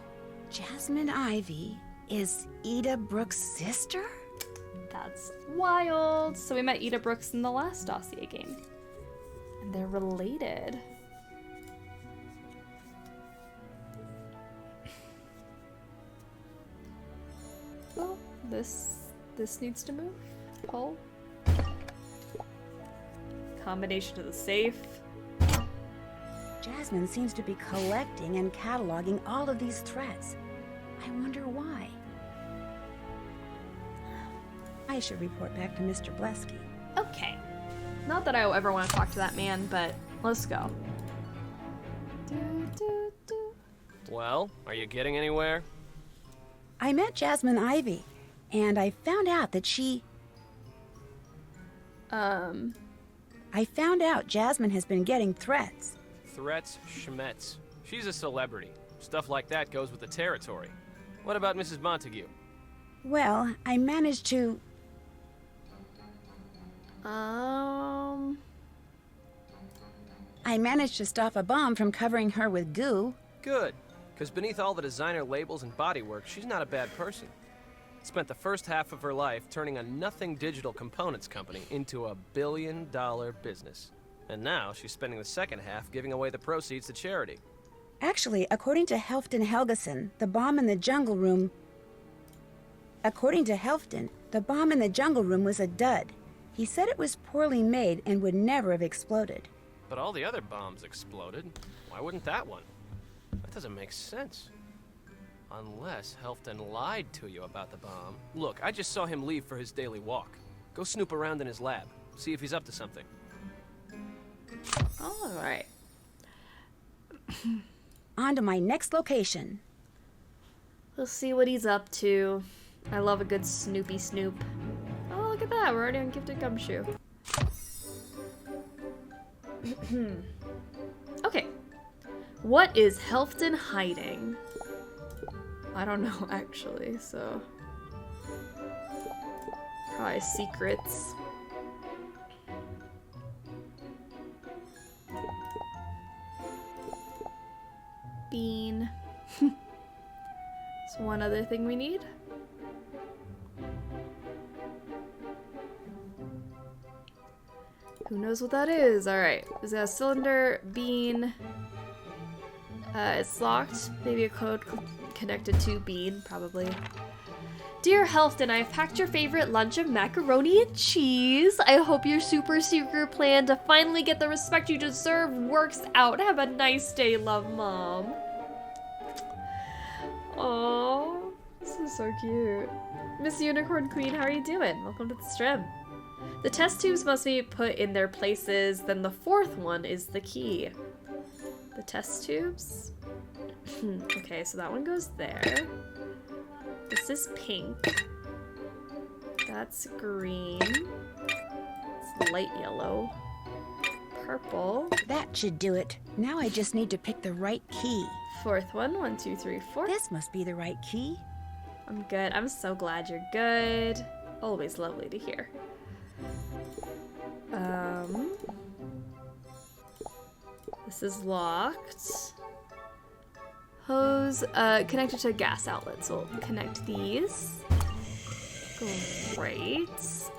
Jasmine Ivy is Eda Brooks' sister? That's wild. So we met Eda Brooks in the last dossier game. And they're related. Well, this needs to move. Pull. Combination to the safe. Jasmine seems to be collecting and cataloging all of these threats. I wonder why. I should report back to Mr. Blesky. Okay. Not that I ever want to talk to that man, but let's go. Well, are you getting anywhere? I met Jasmine Ivy, and I found out that she... I found out Jasmine has been getting threats. Threats, schmets. She's a celebrity. Stuff like that goes with the territory. What about Mrs. Montague? Well, I managed to... I managed to stop a bomb from covering her with goo. Good, because beneath all the designer labels and bodywork, she's not a bad person. Spent the first half of her life turning a nothing digital components company into $1 billion business. And now she's spending the second half giving away the proceeds to charity. Actually, according to Helfton Helgeson, the bomb in the jungle room... According to Helfton, the bomb in the jungle room was a dud. He said it was poorly made and would never have exploded. But all the other bombs exploded. Why wouldn't that one? That doesn't make sense. Unless Helfton lied to you about the bomb. Look, I just saw him leave for his daily walk. Go snoop around in his lab. See if he's up to something. All right. On to my next location. We'll see what he's up to. I love a good Snoopy Snoop. Oh, look at that. We're already on Gifted Gumshoe. Okay. What is Helfton hiding? I don't know, actually, so... Probably secrets. Bean. That's one other thing we need. Who knows what that is? Alright. Is that a cylinder? Bean. It's locked. Maybe a code connected to Bean, probably. Dear Helfton, I've packed your favorite lunch of macaroni and cheese. I hope your super secret plan to finally get the respect you deserve works out. Have a nice day, love, Mom. Aww, this is so cute. Miss Unicorn Queen, how are you doing? Welcome to the stream. The test tubes must be put in their places, then the fourth one is the key. The test tubes? Okay, so that one goes there. This is pink. That's green. It's light yellow. Purple. That should do it. Now I just need to pick the right key. Fourth one. 1, 2, 3, 4. This must be the right key. I'm good. I'm so glad you're good. Always lovely to hear. This is locked. Hose, connected to a gas outlet, so we'll connect these. Great. So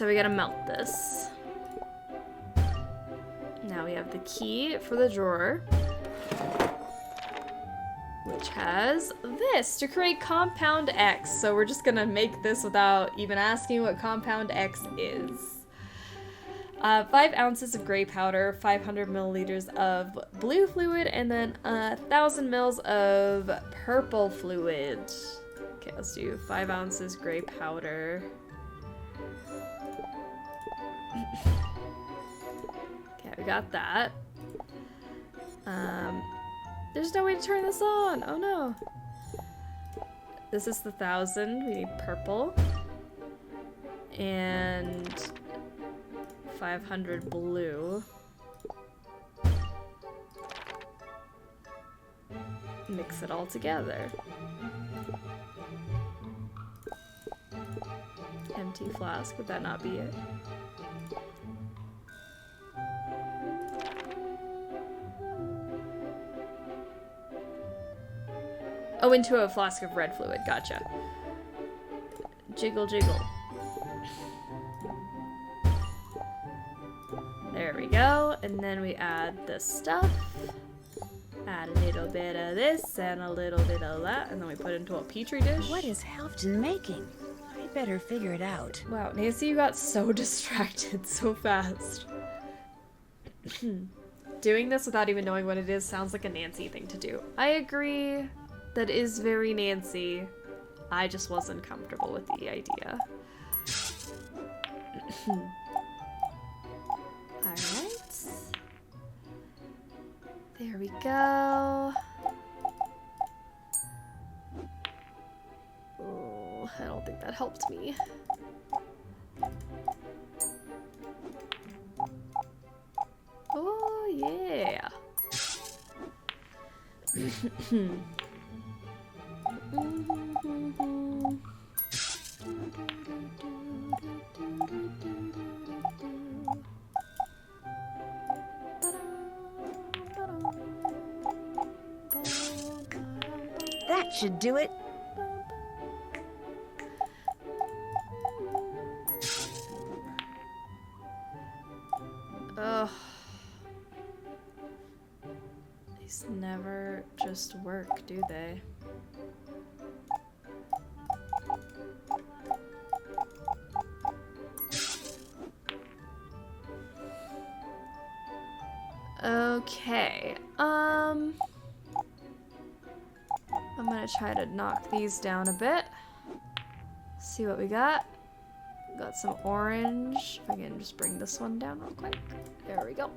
we gotta melt this. Now we have the key for the drawer, which has this to create Compound X. So we're just gonna make this without even asking what Compound X is. 5 ounces of gray powder, 500 milliliters of blue fluid, and then 1,000 mils of purple fluid. Okay, let's do 5 ounces gray powder. Okay, we got that. There's no way to turn this on. Oh no. This is the 1,000. We need purple. And 500 blue. Mix it all together. Empty flask, would that not be it? Oh, into a flask of red fluid, gotcha. Jiggle, jiggle. There we go, and then we add the stuff. Add a little bit of this and a little bit of that, and then we put it into a petri dish. What is Helfton making? I better figure it out. Wow, Nancy, you got so distracted so fast. Doing this without even knowing what it is sounds like a Nancy thing to do. I agree. That is very Nancy. I just wasn't comfortable with the idea. Alright. There we go. Oh, I don't think that helped me. Oh, yeah. That should do it. Ugh. These never just work, do they? Okay, I'm gonna try to knock these down a bit. See what we got. Got some orange. If I can just bring this one down real quick. There we go.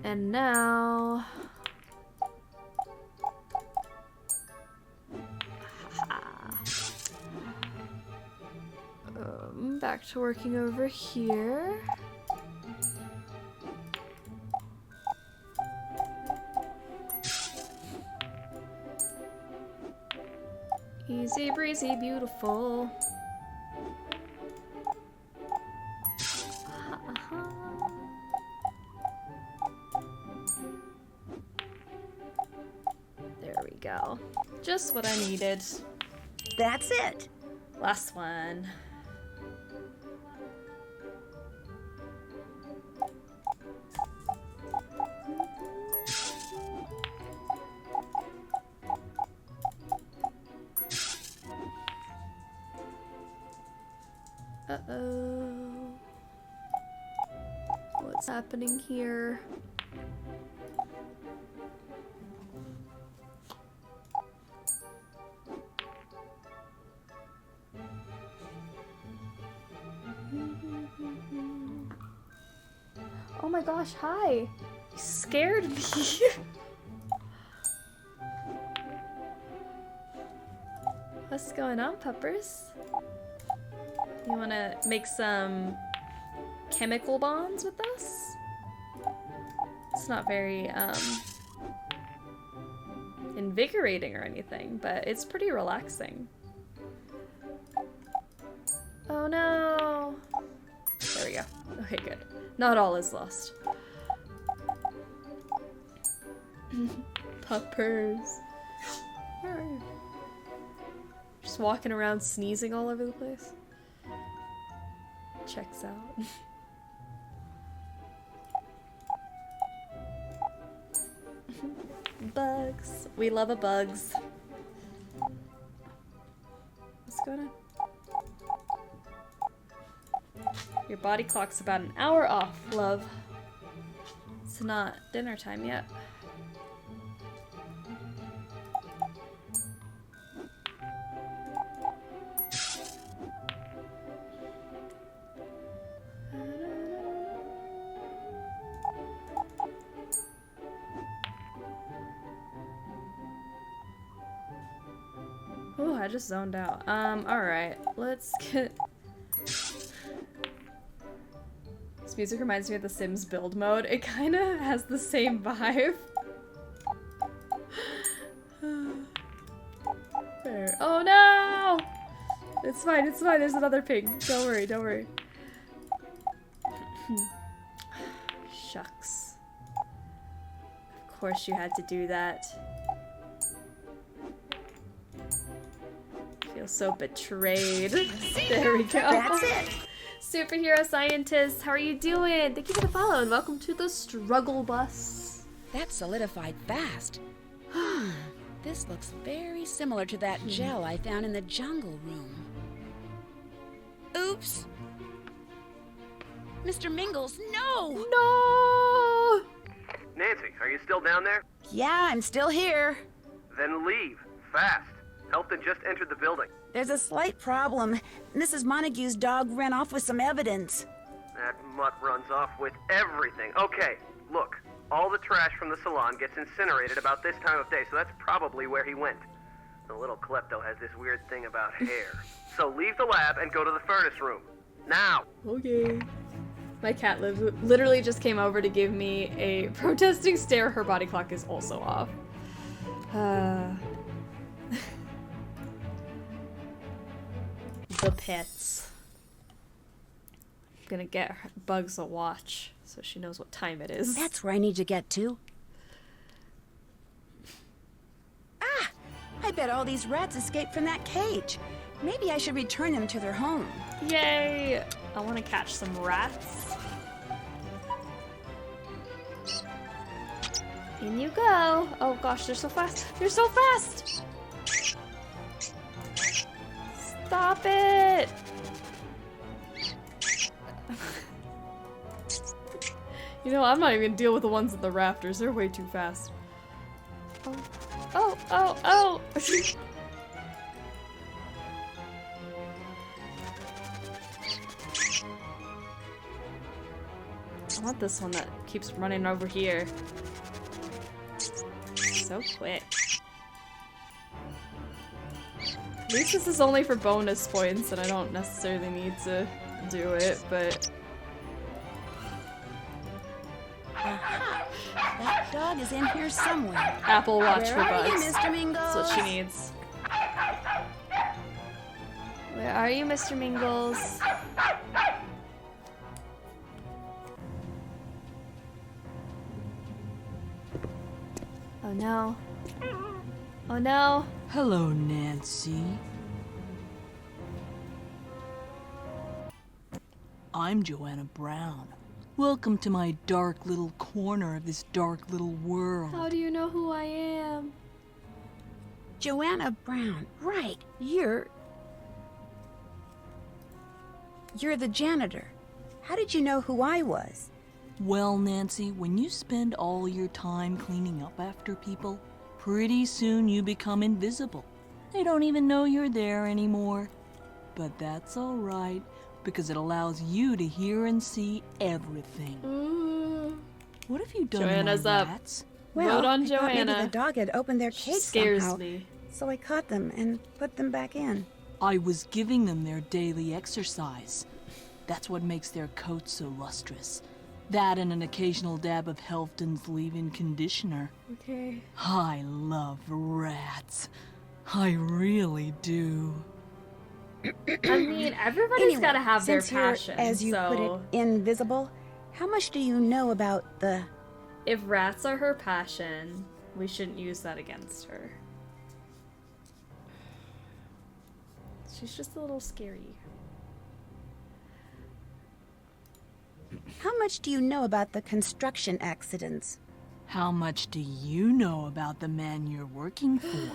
And now... back to working over here. Easy breezy, beautiful. There we go. Just what I needed. That's it. Last one. Uh-oh. What's happening here? Oh my gosh, hi! You scared me! What's going on, puppers? You wanna make some chemical bonds with us? It's not very, invigorating or anything, but it's pretty relaxing. Oh no! There we go. Okay, good. Not all is lost. Puppers. Where are you? Just walking around sneezing all over the place. Checks out. Bugs. We love a bugs. What's going on? Your body clock's about an hour off, love. It's not dinner time yet. Oh, I just zoned out. Alright. Let's get... This music reminds me of the Sims build mode. It kinda has the same vibe. There. Oh no! It's fine, it's fine. There's another ping. Don't worry, don't worry. Shucks. Of course you had to do that. Feel so betrayed. There we go. That's it. Superhero scientist, how are you doing? Thank you for the follow and welcome to the struggle bus. That solidified fast. This looks very similar to that gel I found in the jungle room. Oops. Mr. Mingles, no! No! Nancy, are you still down there? Yeah, I'm still here. Then leave. Fast. Helpton just entered the building. There's a slight problem. Mrs. Montague's dog ran off with some evidence. That mutt runs off with everything. Okay, look. All the trash from the salon gets incinerated about this time of day, so that's probably where he went. The little klepto has this weird thing about hair. So leave the lab and go to the furnace room. Now! Okay. My cat literally just came over to give me a protesting stare. Her body clock is also off. The pets. I'm gonna get Bugs a watch so she knows what time it is. That's where I need to get to. Ah! I bet all these rats escaped from that cage. Maybe I should return them to their home. Yay! I want to catch some rats. In you go. Oh gosh, they're so fast. They're so fast! Stop it! You know, I'm not even gonna deal with the ones at the rafters. They're way too fast. Oh, oh, oh, oh! I want this one that keeps running over here. So quick. At least this is only for bonus points and I don't necessarily need to do it, but... That dog is in here somewhere. Apple Watch for Where are Bugs. you, Mr. Mingles? That's what she needs. Where are you, Mr. Mingles? Oh no. Oh no. Hello, Nancy. I'm Joanna Brown. Welcome to my dark little corner of this dark little world. How do you know who I am? Joanna Brown. Right. You're... You're the janitor. How did you know who I was? Well, Nancy, when you spend all your time cleaning up after people, pretty soon you become invisible. They don't even know you're there anymore. But that's all right, because it allows you to hear and see everything. What have you done Joanna's to my up. rats? Well, Vote on I thought maybe Joanna. the dog had opened their She cage scares somehow, me. so I caught them and put them back in. I was giving them their daily exercise. That's what makes their coats so lustrous. That and an occasional dab of Helfton's leave-in conditioner. Okay. I love rats. I really do. I mean, everybody's Anyway, gotta have their since you're, passion. as you put it, so invisible, how much do you know about the... if rats are her passion, we shouldn't use that against her. She's just a little scary. How much do you know about the construction accidents? How much do you know about the man you're working for?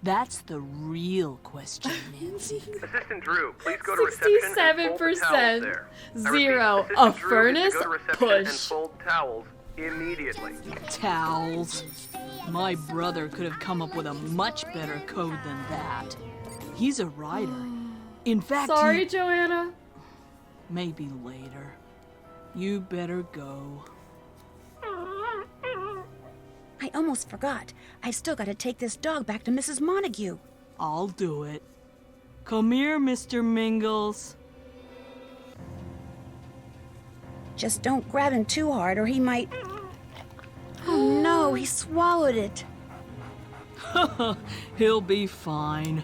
That's the real question, Nancy. Assistant Drew, please go to reception and fold the towels 67%. there. I repeat, Zero. Assistant A Drew is to furnace? go to reception and Push. fold towels immediately. Towels. My brother could have come up with a much better code than that. He's a writer. In fact, Sorry, Joanna. maybe later. You better go. I almost forgot. I've still got to take this dog back to Mrs. Montague. I'll do it. Come here, Mr. Mingles. Just don't grab him too hard or he might... Oh no, he swallowed it. He'll be fine.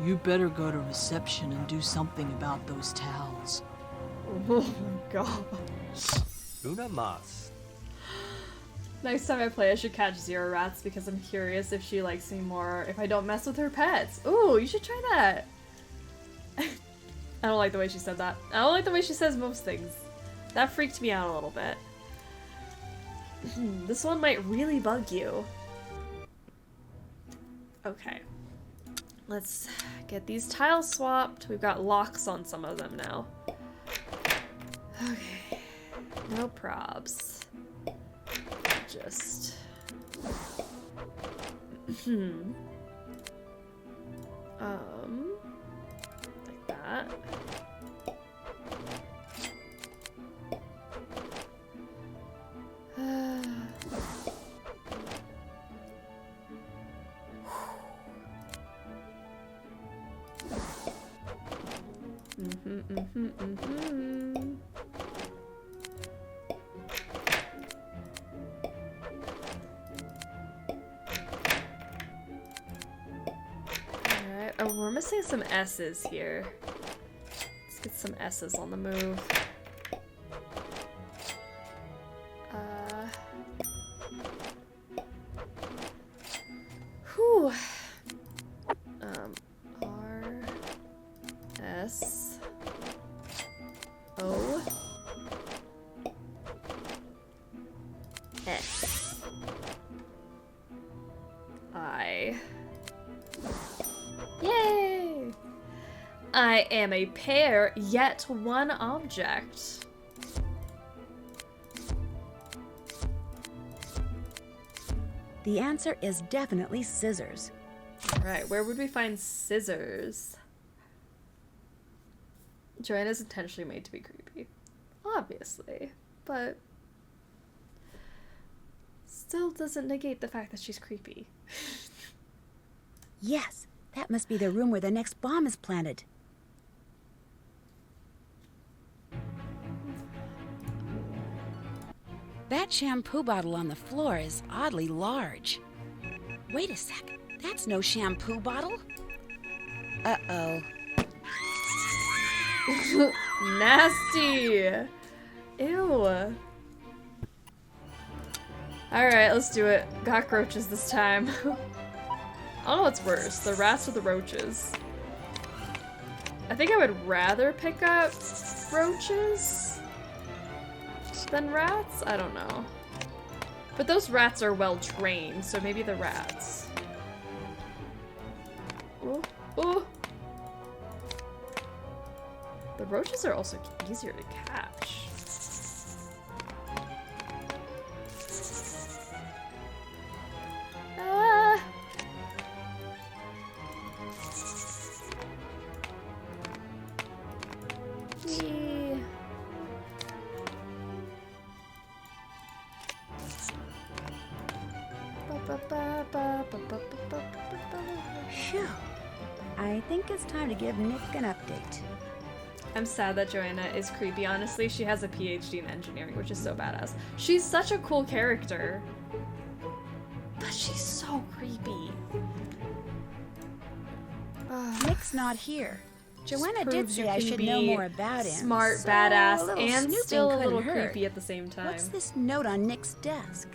You better go to reception and do something about those towels. Oh my god. Una mas. Next time I play, I should catch Zero Rats because I'm curious if she likes me more if I don't mess with her pets. Ooh, you should try that. I don't like the way she said that. I don't like the way she says most things. That freaked me out a little bit. This one might really bug you. Okay. Let's get these tiles swapped. We've got locks on some of them now. Okay. No probs. Just... like that. Alright, oh, we're missing some S's here. Let's get some S's on the move. Whew. R S O S I. Yay! I am a pair, yet one object. The answer is definitely scissors. Right, where would we find scissors? Joanna's intentionally made to be creepy. Obviously. But still doesn't negate the fact that she's creepy. Yes, that must be the room where the next bomb is planted. That shampoo bottle on the floor is oddly large. Wait a sec, that's no shampoo bottle. Uh-oh. Nasty! Ew. Alright, let's do it. Cockroaches this time. I don't know what's worse, the rats or the roaches. I think I would rather pick up roaches than rats? I don't know. But those rats are well trained, so maybe the rats. Ooh, ooh. The roaches are also easier to catch. Phew. I think it's time to give Nick an update. I'm sad that Joanna is creepy, honestly. She has a PhD in engineering, which is so badass. She's such a cool character. But she's so creepy. Nick's not here. Joanna did Proves you say I can should be know more about him. smart, so badass, a little and snooping still a couldn't little hurt. creepy at the same time. What's this note on Nick's desk?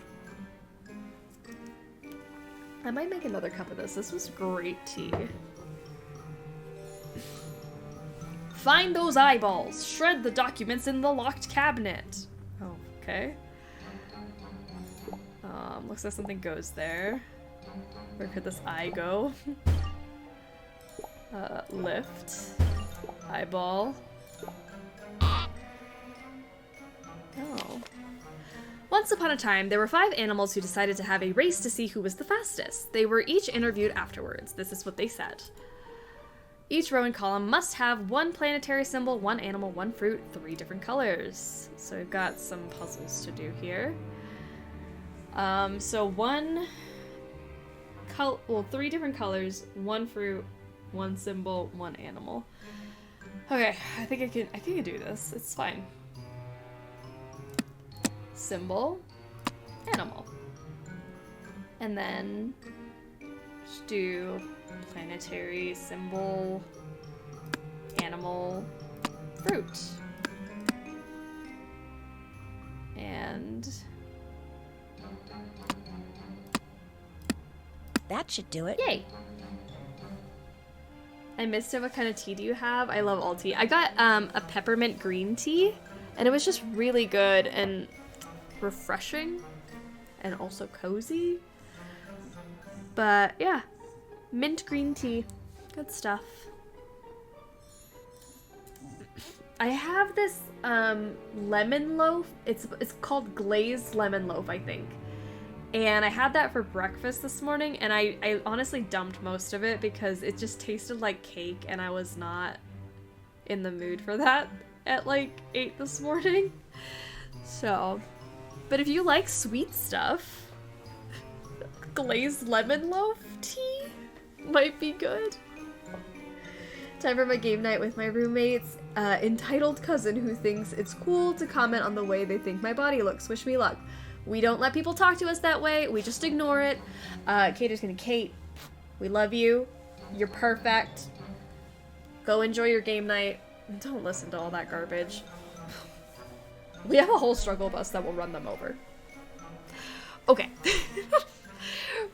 I might make another cup of this. This was great tea. Find those eyeballs. Shred the documents in the locked cabinet. Oh, okay. Looks like something goes there. Where could this eye go? Lift. Eyeball. Oh. Once upon a time, there were 5 animals who decided to have a race to see who was the fastest. They were each interviewed afterwards. This is what they said. Each row and column must have 1 planetary symbol, 1 animal, 1 fruit, 3 different colors. So we've got some puzzles to do here. So 3 different colors, 1 fruit, 1 symbol, 1 animal. Okay, I think I can do this. It's fine. Symbol, animal. And then just do planetary symbol, animal, fruit. And that should do it. Yay! I missed it. What kind of tea do you have? I love all tea. I got a peppermint green tea, and it was just really good and refreshing and also cozy. But yeah, mint green tea. Good stuff. I have this lemon loaf. It's called glazed lemon loaf, I think. And I had that for breakfast this morning, and I honestly dumped most of it because it just tasted like cake, and I was not in the mood for that at like 8 this morning. So, but if you like sweet stuff, glazed lemon loaf tea might be good. Time for my game night with my roommates. Entitled cousin who thinks it's cool to comment on the way they think my body looks. Wish me luck. We don't let people talk to us that way. We just ignore it. Kate, we love you. You're perfect. Go enjoy your game night. Don't listen to all that garbage. We have a whole struggle bus that will run them over. Okay.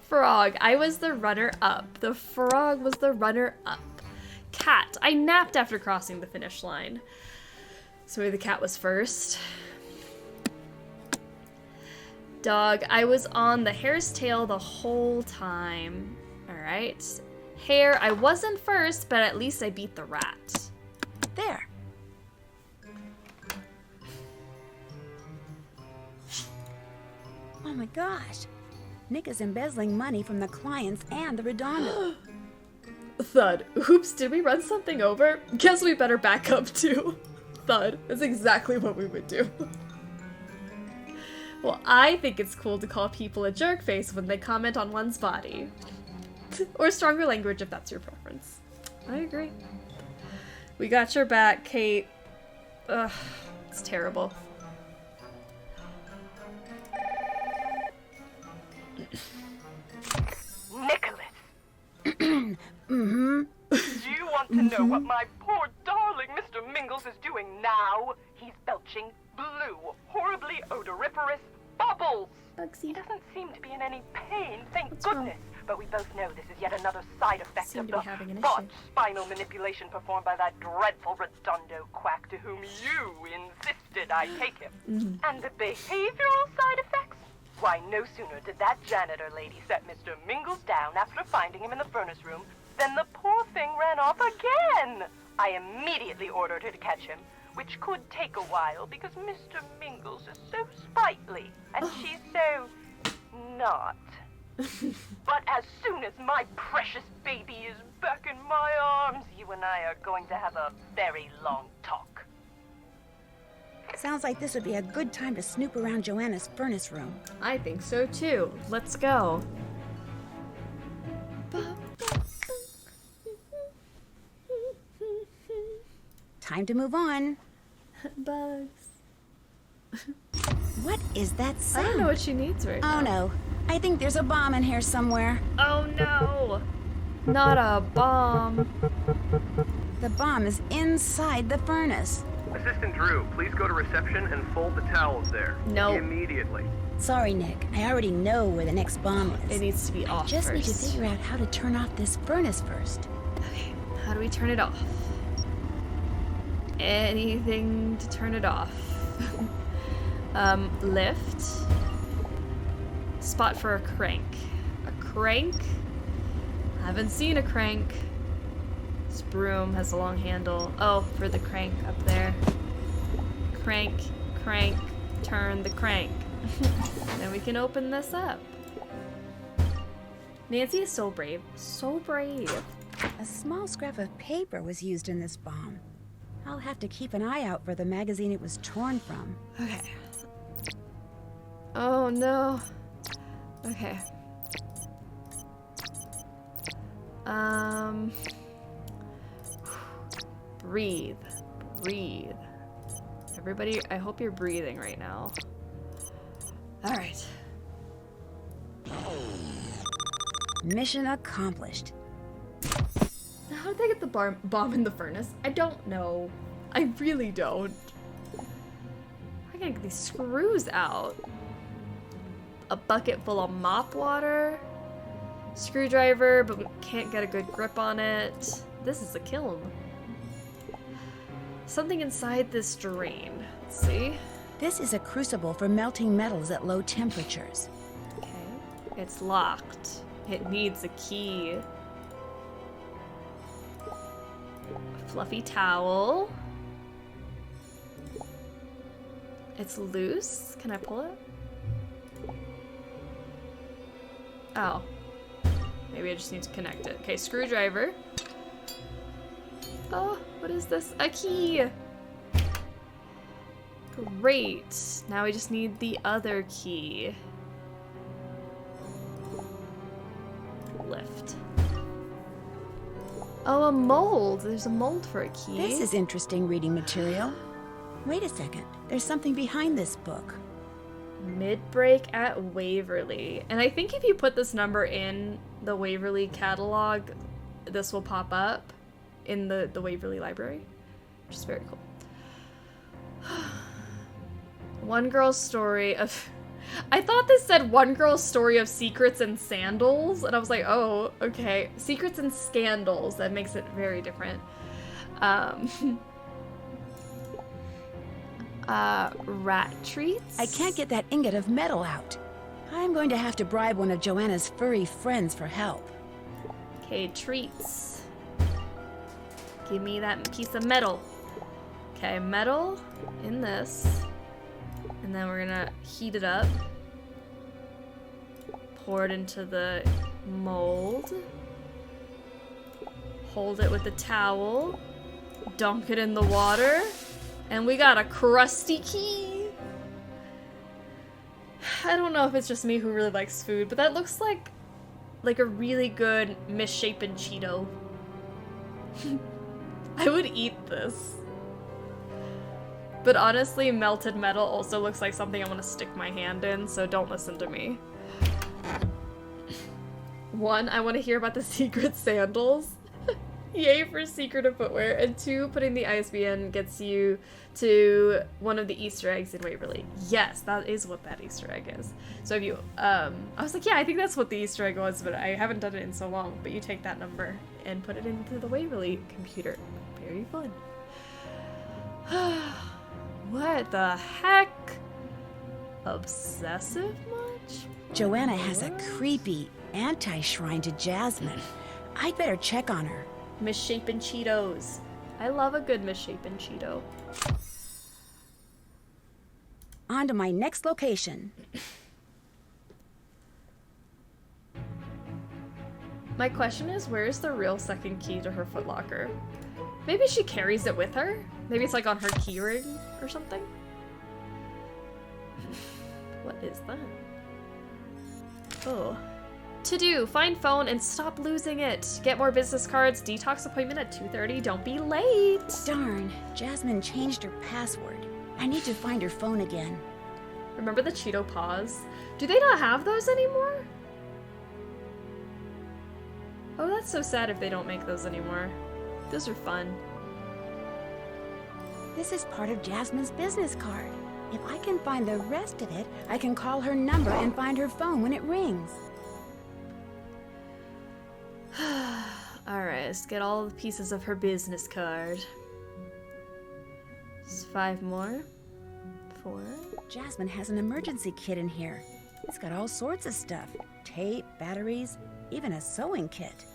Frog. I was the runner-up. The frog was the runner-up. Cat. I napped after crossing the finish line. So maybe the cat was first. Dog. I was on the hare's tail the whole time. Alright. Hare. I wasn't first, but at least I beat the rat. There. Oh my gosh. Nick is embezzling money from the clients and the Redondo. Thud. Oops, did we run something over? Guess we better back up too. Thud. That's exactly what we would do. Well, I think it's cool to call people a jerkface when they comment on one's body. Or stronger language if that's your preference. I agree. We got your back, Kate. Ugh, it's terrible. Nicholas! Mm-hmm. Do you want to know what my poor darling Mr. Mingles is doing now? He's belching blue, horribly odoriferous bubbles. Bugsy. He doesn't seem to be in any pain, thank goodness. But we both know this is yet another side effect of the botched spinal manipulation performed by that dreadful Redondo quack to whom you insisted I take him. And the behavioral side effects? Why, no sooner did that janitor lady set Mr. Mingles down after finding him in the furnace room than the poor thing ran off again. I immediately ordered her to catch him, which could take a while because Mr. Mingles is so sprightly and she's so not. But as soon as my precious baby is back in my arms, you and I are going to have a very long talk. Sounds like this would be a good time to snoop around Joanna's furnace room. I think so too. Let's go. Time to move on. Bugs. What is that sound? I don't know what she needs right now. Oh no. I think there's a bomb in here somewhere. Oh no! Not a bomb. The bomb is inside the furnace. Assistant Drew, please go to reception and fold the towels there. No. Immediately. Sorry, Nick. I already know where the next bomb is. It needs to be off Just first. need to figure out how to turn off this furnace first. Okay, how do we turn it off? Anything to turn it off. Lift. Spot for a crank. A crank? Haven't seen a crank. This broom has a long handle. Oh, for the crank up there. Crank, crank, turn the crank. Then we can open this up. Nancy is so brave. So brave. A small scrap of paper was used in this bomb. I'll have to keep an eye out for the magazine it was torn from. Okay. Oh no. Okay. Breathe. Breathe. Everybody, I hope you're breathing right now. Alright. Mission accomplished. Now, how did they get the bomb in the furnace? I don't know. I really don't. I gotta get these screws out. A bucket full of mop water. Screwdriver, but we can't get a good grip on it. This is a kiln. Something inside this drain. Let's see. This is a crucible for melting metals at low temperatures. Okay. It's locked. It needs a key. A fluffy towel. It's loose. Can I pull it? Oh. Maybe I just need to connect it. Okay, screwdriver. Oh, what is this? A key! Great. Now we just need the other key. Lift. Oh, a mold. There's a mold for a key. This is interesting reading material. Wait a second. There's something behind this book. Mid-break at Waverly. And I think if you put this number in the Waverly catalog, this will pop up in the Waverly library, which is very cool. One girl's story of... I thought this said one girl's story of secrets and sandals, and I was like, oh, okay. Secrets and scandals. That makes it very different. Rat treats? I can't get that ingot of metal out. I'm going to have to bribe one of Joanna's furry friends for help. Okay, treats. Give me that piece of metal. Okay, metal in this. And then we're gonna heat it up. Pour it into the mold. Hold it with the towel. Dunk it in the water. And we got a crusty key. I don't know if it's just me who really likes food, but that looks like a really good misshapen Cheeto. I would eat this. But honestly, melted metal also looks like something I want to stick my hand in, so don't listen to me. One, I want to hear about the secret sandals. Yay for secretive footwear. And two, putting the ISBN gets you to one of the Easter eggs in Waverly. Yes, that is what that Easter egg is. So if you, I was like, yeah, I think that's what the Easter egg was, but I haven't done it in so long. But you take that number and put it into the Waverly computer. Very fun. What the heck? Obsessive much? Joanna has a creepy anti-shrine to Jasmine. I'd better check on her. Misshapen Cheetos. I love a good misshapen Cheeto. On to my next location. My question is, where's the real second key to her footlocker? Maybe she carries it with her? Maybe it's like on her keyring or something? What is that? Oh. To do, find phone and stop losing it. Get more business cards, detox appointment at 2:30, don't be late. Darn, Jasmine changed her password. I need to find her phone again. Remember the Cheeto paws? Do they not have those anymore? Oh, that's so sad if they don't make those anymore. Those are fun. This is part of Jasmine's business card. If I can find the rest of it, I can call her number and find her phone when it rings. Alright, let's get all the pieces of her business card. Just 5 more. 4. Jasmine has an emergency kit in here. It's got all sorts of stuff. Tape, batteries, even a sewing kit.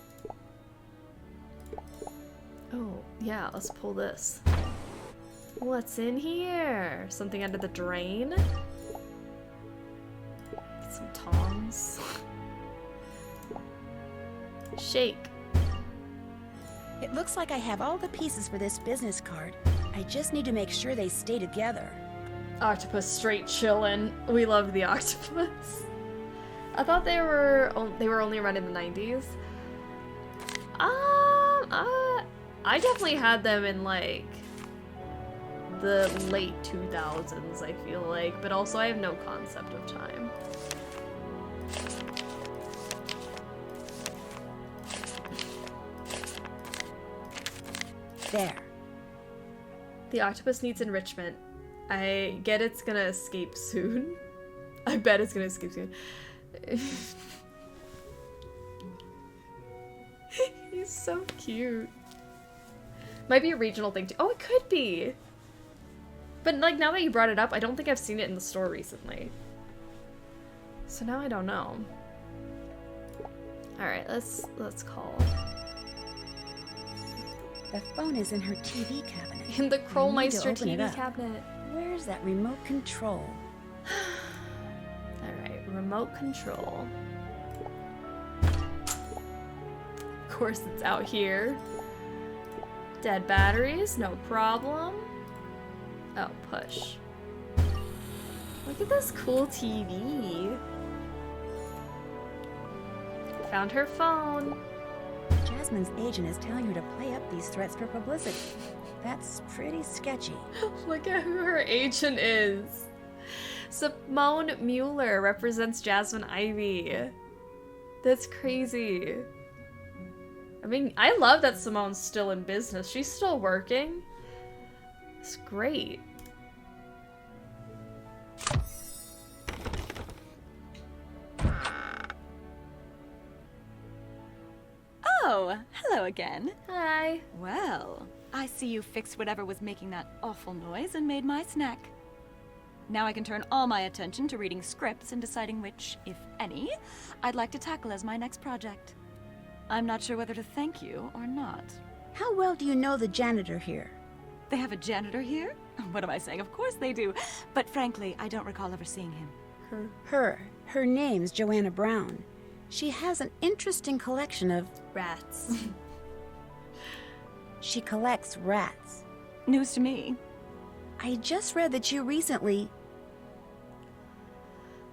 Oh, yeah, let's pull this. What's in here? Something under the drain? Get some tongs. Shake. It looks like I have all the pieces for this business card. I just need to make sure they stay together. Octopus straight chillin'. We love the octopus. I thought they were only around in the 90s. I definitely had them in like the late 2000s, I feel like, but also I have no concept of time. There. The octopus needs enrichment. I get it's gonna escape soon. I bet it's gonna escape soon. He's so cute. Might be a regional thing too. Oh, it could be. But like now that you brought it up, I don't think I've seen it in the store recently. So now I don't know. All right, let's call. The phone is in her TV cabinet. In the Krollmeister TV TV cabinet. Where's that remote control? All right, remote control. Of course, it's out here. Dead batteries, no problem. Oh, push. Look at this cool TV. Found her phone. Jasmine's agent is telling her to play up these threats for publicity. That's pretty sketchy. Look at who her agent is. Simone Mueller represents Jasmine Ivy. That's crazy. I mean, I love that Simone's still in business. She's still working. It's great. Oh, hello again. Hi. Well, I see you fixed whatever was making that awful noise and made my snack. Now I can turn all my attention to reading scripts and deciding which, if any, I'd like to tackle as my next project. I'm not sure whether to thank you or not. How well do you know the janitor here? They have a janitor here? What am I saying? Of course they do. But frankly, I don't recall ever seeing him. Her name's Joanna Brown. She has an interesting collection of rats. She collects rats. News to me. I just read that you recently...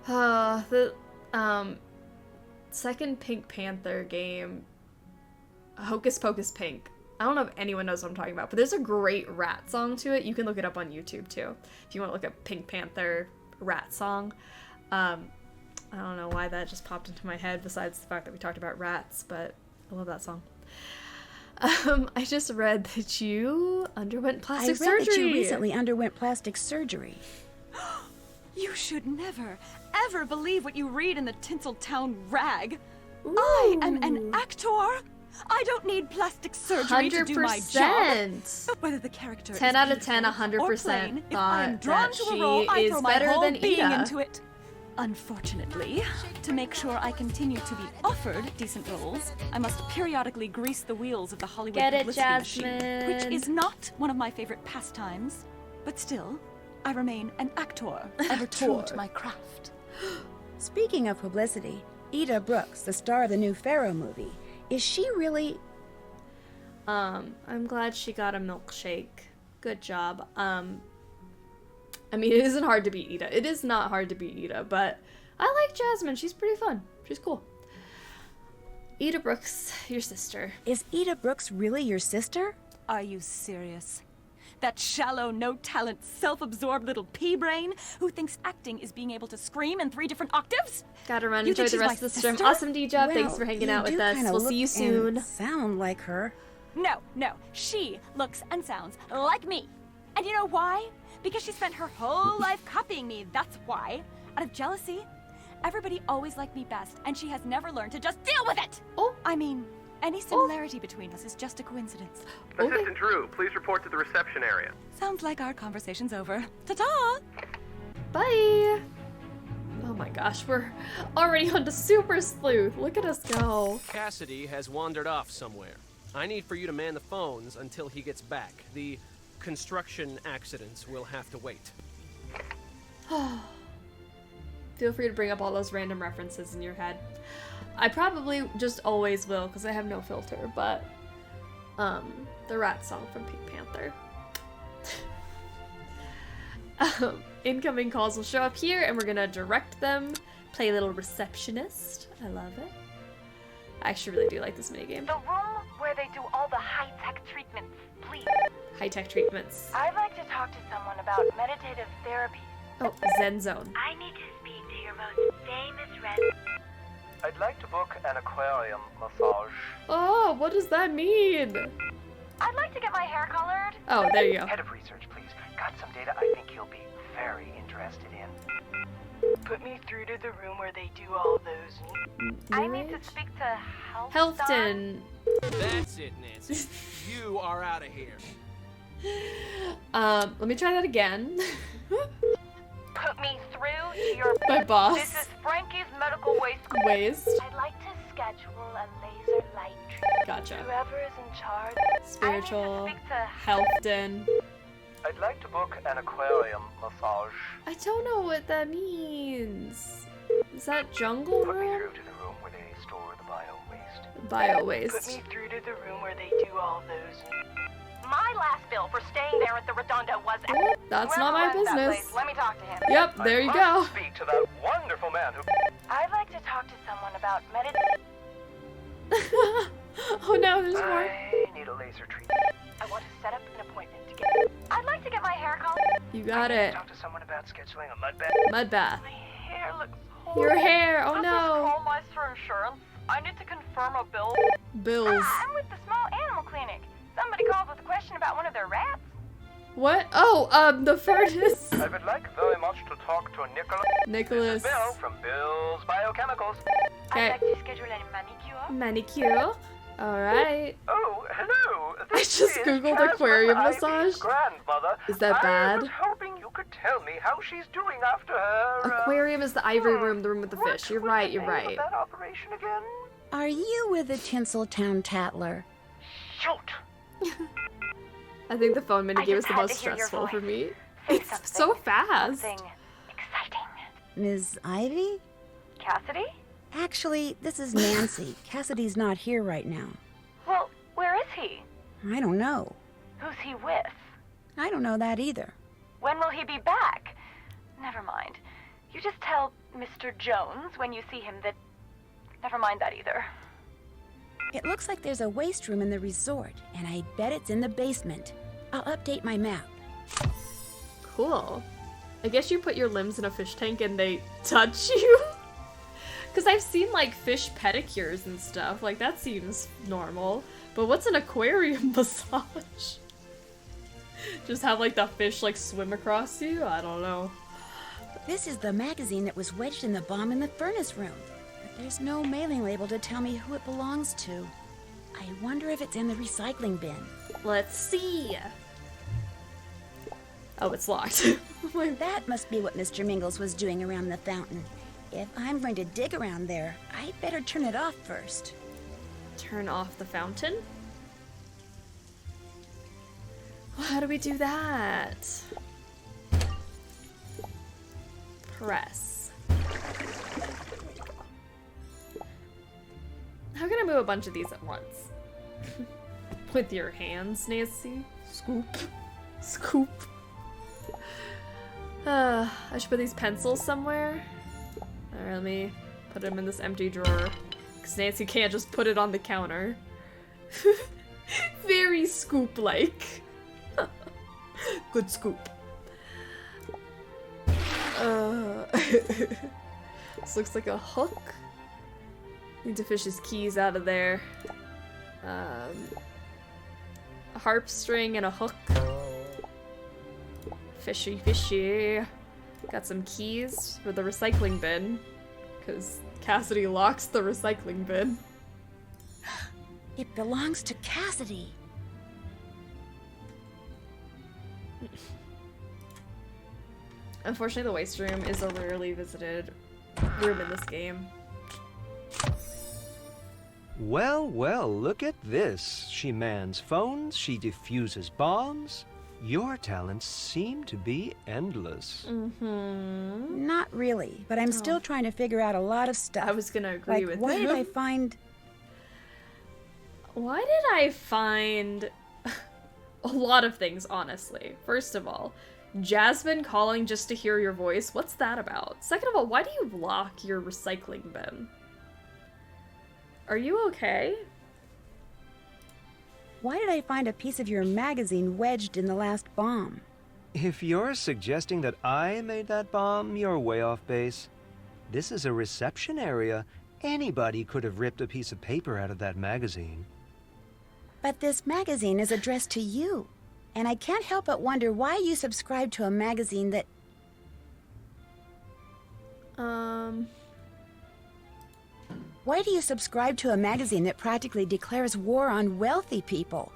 The second Pink Panther game, Hocus Pocus Pink. I don't know if anyone knows what I'm talking about, but there's a great rat song to it. You can look it up on YouTube too, if you want to look up Pink Panther rat song. I don't know why that just popped into my head besides the fact that we talked about rats, but I love that song. I just read that you underwent plastic surgery. I read that you recently underwent plastic surgery. You should never, ever believe what you read in the Tinseltown rag. Ooh. I am an actor. I don't need plastic surgery to do my job. Whether the character 10 is out of 10, beautiful or 100% plain, if I thought am drawn that to a she role, I is throw my better whole than being Ida. into it. Unfortunately, to make sure I continue to be offered decent roles, I must periodically grease the wheels of the Hollywood Get it, publicity machine, Jasmine. which is not one of my favorite pastimes. But still, I remain an actor, ever true to my craft. Speaking of publicity, Ida Brooks, the star of the new Pharaoh movie, is she really... I'm glad she got a milkshake. Good job. I mean, it isn't hard to beat Ida. It is not hard to beat Ida, but I like Jasmine. She's pretty fun. She's cool. Ida Brooks, your sister. Is Ida Brooks really your sister? Are you serious? That shallow, no-talent, self-absorbed little pea-brain who thinks acting is being able to scream in 3 different octaves? Gotta run. You Enjoy think the she's rest my of the stream. sister? Awesome, D-Job. Thanks for hanging out with us. We'll see you soon. Sound like her. No. She looks and sounds like me. And you know why? Because she spent her whole life copying me, that's why. Out of jealousy. Everybody always liked me best, and she has never learned to just deal with it! Oh. I mean, any similarity between us is just a coincidence. Assistant Drew, please report to the reception area. Sounds like our conversation's over. Ta-ta! Bye! Oh my gosh, we're already on to Super Sleuth. Look at us go. Cassidy has wandered off somewhere. I need for you to man the phones until he gets back. The construction accidents will have to wait. Feel free to bring up all those random references in your head. I probably just always will because I have no filter, but the rat song from Pink Panther. Incoming calls will show up here and we're gonna direct them. Play a little receptionist. I love it. I actually really do like this minigame. The room where they do all the high-tech treatments, please. High-tech treatments. I'd like to talk to someone about meditative therapy. Oh, Zen Zone. I need to speak to your most famous resident. I'd like to book an aquarium massage. Oh, what does that mean? I'd like to get my hair colored. Oh, there you go. Head of research, please. Got some data I think you'll be very interested in. Put me through to the room where they do all those. I need to speak to Helfton. That's it, Nancy. You are out of here. Let me try that again. Put me through to your... My boss. This is Frankie's medical waste. Waste. I'd like to schedule a laser light treatment. Gotcha. Whoever is in charge. Spiritual. I need to speak to Helfton. I'd like to book an aquarium massage. I don't know what that means. Is that jungle Put me room? through to the room where they store the bio-waste. Bio-waste. Put me through to the room where they do all those. My last bill for staying there at the Redondo was... Oh, that's Whoever not my runs that business. place, let me talk to him. Yep, there you go. Speak to that wonderful man who... I'd like to talk to someone about Oh no, there's more. I need a laser treatment. I want to set up an appointment to get... I'd like to get my hair colored. You got I it. need to talk to someone about scheduling a mud bath. Mud bath. My hair looks horrible. Your hair, oh This no. is call my for insurance. I need to confirm a bill. Bills. I'm with the small animal clinic. Somebody called with a question about one of their rats. What? Oh, the furnace. I would like very much to talk to Nicholas. This is Bill from Bill's Biochemicals. Okay. I'd like to schedule a manicure. Manicure. Alright. Oh, hello. I just googled aquarium massage. Grandmother. Is that I bad? was hoping you could tell me how she's doing after her. Aquarium is the ivory room, the room with the fish. You're right, you're right. That operation again? Are you with the Tinseltown Tattler? Shoot. I think the phone minigame is just the had most to hear your stressful for voice. me. Say It's so fast. Something exciting. Ms. Ivy? Cassidy? Actually, this is Nancy. Cassidy's not here right now. Well, where is he? I don't know. Who's he with? I don't know that either. When will he be back? Never mind. You just tell Mr. Jones when you see him that... Never mind that either. It looks like there's a waste room in the resort, and I bet it's in the basement. I'll update my map. Cool. I guess you put your limbs in a fish tank and they touch you? Because I've seen, like, fish pedicures and stuff. Like, that seems normal. But what's an aquarium massage? Just have, like, the fish, like, swim across you? I don't know. This is the magazine that was wedged in the bomb in the furnace room. But there's no mailing label to tell me who it belongs to. I wonder if it's in the recycling bin. Let's see. Oh, it's locked. That must be what Mr. Mingles was doing around the fountain. If I'm going to dig around there, I'd better turn it off first. Turn off the fountain? Well, how do we do that? Press. How can I move a bunch of these at once? With your hands, Nancy? Scoop. Scoop. I should put these pencils somewhere. Alright, let me put them in this empty drawer. Because Nancy can't just put it on the counter. Very Scoop-like. Good Scoop. This looks like a hook. Need to fish his keys out of there. A harp string and a hook. Fishy, fishy. Got some keys for the recycling bin. Because Cassidy locks the recycling bin. It belongs to Cassidy. Unfortunately, the waste room is a rarely visited room in this game. Well, well, look at this. She mans phones, she defuses bombs. Your talents seem to be endless. Mm-hmm. Not really, but I'm still trying to figure out a lot of stuff. I was gonna agree with why you. did I find... Why did I find a lot of things, honestly? First of all, Jasmine calling just to hear your voice. What's that about? Second of all, why do you lock your recycling bin? Are you okay? Why did I find a piece of your magazine wedged in the last bomb? If you're suggesting that I made that bomb, you're way off base. This is a reception area. Anybody could have ripped a piece of paper out of that magazine. But this magazine is addressed to you. And I can't help but wonder why you subscribe to a magazine that... Why do you subscribe to a magazine that practically declares war on wealthy people?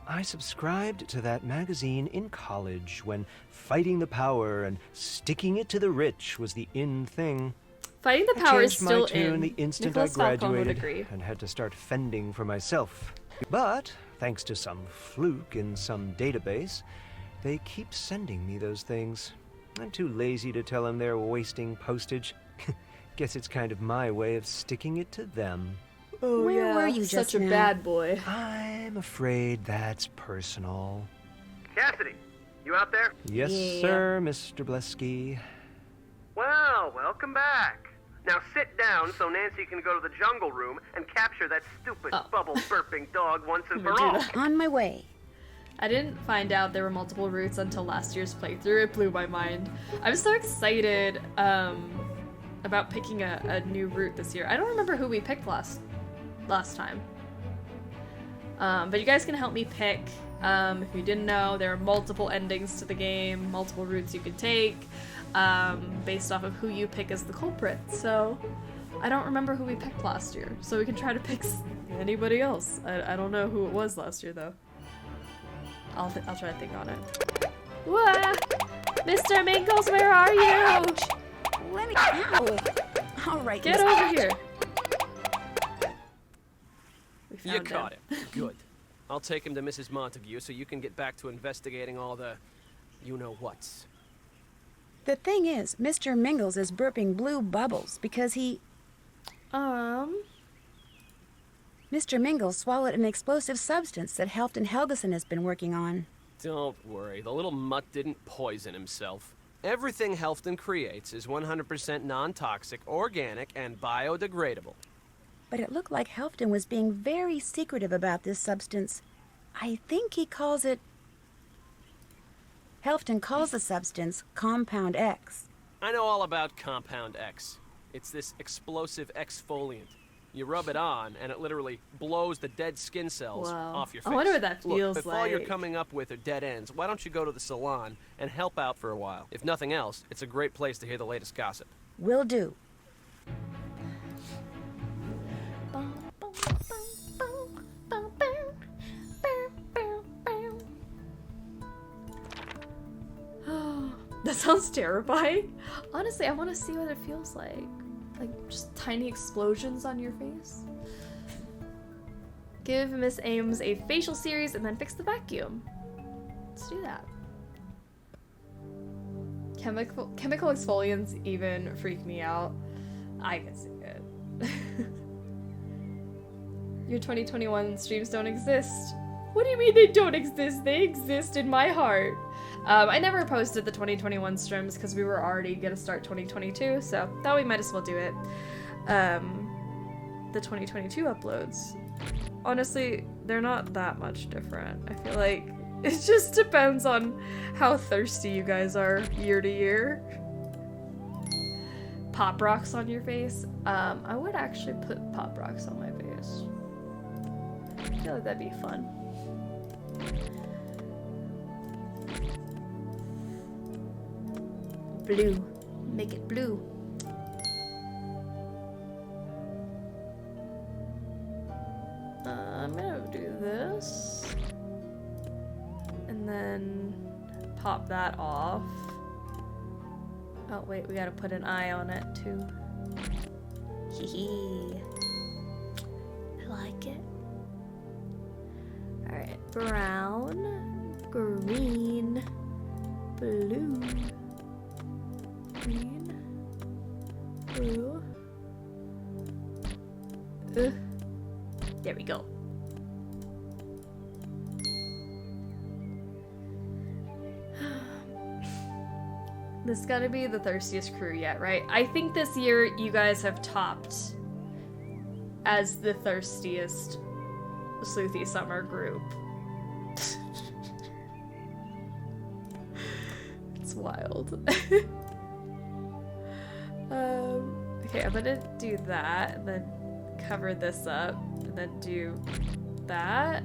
I subscribed to that magazine in college when fighting the power and sticking it to the rich was the in thing. Fighting the power is changed still my tune in. the instant Nicholas I Falcone would graduated agree. and had to start fending for myself. But thanks to some fluke in some database, they keep sending me those things. I'm too lazy to tell them they're wasting postage. Guess it's kind of my way of sticking it to them. Oh, Where were you such just a now? bad boy. I'm afraid that's personal. Cassidy, you out there? Yes, Yeah. sir, Mr. Blesky. Well, welcome back. Now sit down so Nancy can go to the jungle room and capture that stupid bubble-burping dog once and for all. On my way. I didn't find out there were multiple routes until last year's playthrough. It blew my mind. I'm so excited about picking a new route this year. I don't remember who we picked last time. But you guys can help me pick. If you didn't know, there are multiple endings to the game, multiple routes you can take, based off of who you pick as the culprit. So I don't remember who we picked last year, so we can try to pick anybody else. I don't know who it was last year though. I'll try to think on it. Wah! Mr. Mingles, where are you? Let me... Ow! All right, Get Miss- over here. We You found caught him. him. Good. I'll take him to Mrs. Montague so you can get back to investigating all the you-know-whats. The thing is, Mr. Mingles is burping blue bubbles because he... Mr. Mingles swallowed an explosive substance that Helfton Helgeson has been working on. Don't worry, the little mutt didn't poison himself. Everything Helfton creates is 100% non-toxic, organic, and biodegradable. But it looked like Helfton was being very secretive about this substance. I think he calls it... Helfton calls the substance Compound X. I know all about Compound X. It's this explosive exfoliant. You rub it on, and it literally blows the dead skin cells Wow. off your face. I wonder what that Look, feels if all you're like. coming up with are dead ends, why don't you go to the salon and help out for a while? If nothing else, it's a great place to hear the latest gossip. Will do. That sounds terrifying. Honestly, I want to see what it feels like. Just tiny explosions on your face. Give Miss Ames a facial series and then fix the vacuum. Let's do that. Chemical exfoliants even freak me out. I can see it. Your 2021 streams don't exist. What do you mean they don't exist? They exist in my heart. I never posted the 2021 streams because we were already gonna start 2022, so thought we might as well do it. The 2022 uploads. Honestly, they're not that much different. I feel like it just depends on how thirsty you guys are year to year. Pop rocks on your face. I would actually put pop rocks on my face. I feel like that'd be fun. Blue. Make it blue. I'm gonna do this. And then pop that off. Oh wait, we gotta put an eye on it too. Hee. I like it. Alright, brown, green, blue, green, blue. There we go. This is gotta be the thirstiest crew yet, right? I think this year you guys have topped as the thirstiest Sleuthy Summer group. It's wild. Okay, I'm gonna do that, and then cover this up, and then do that.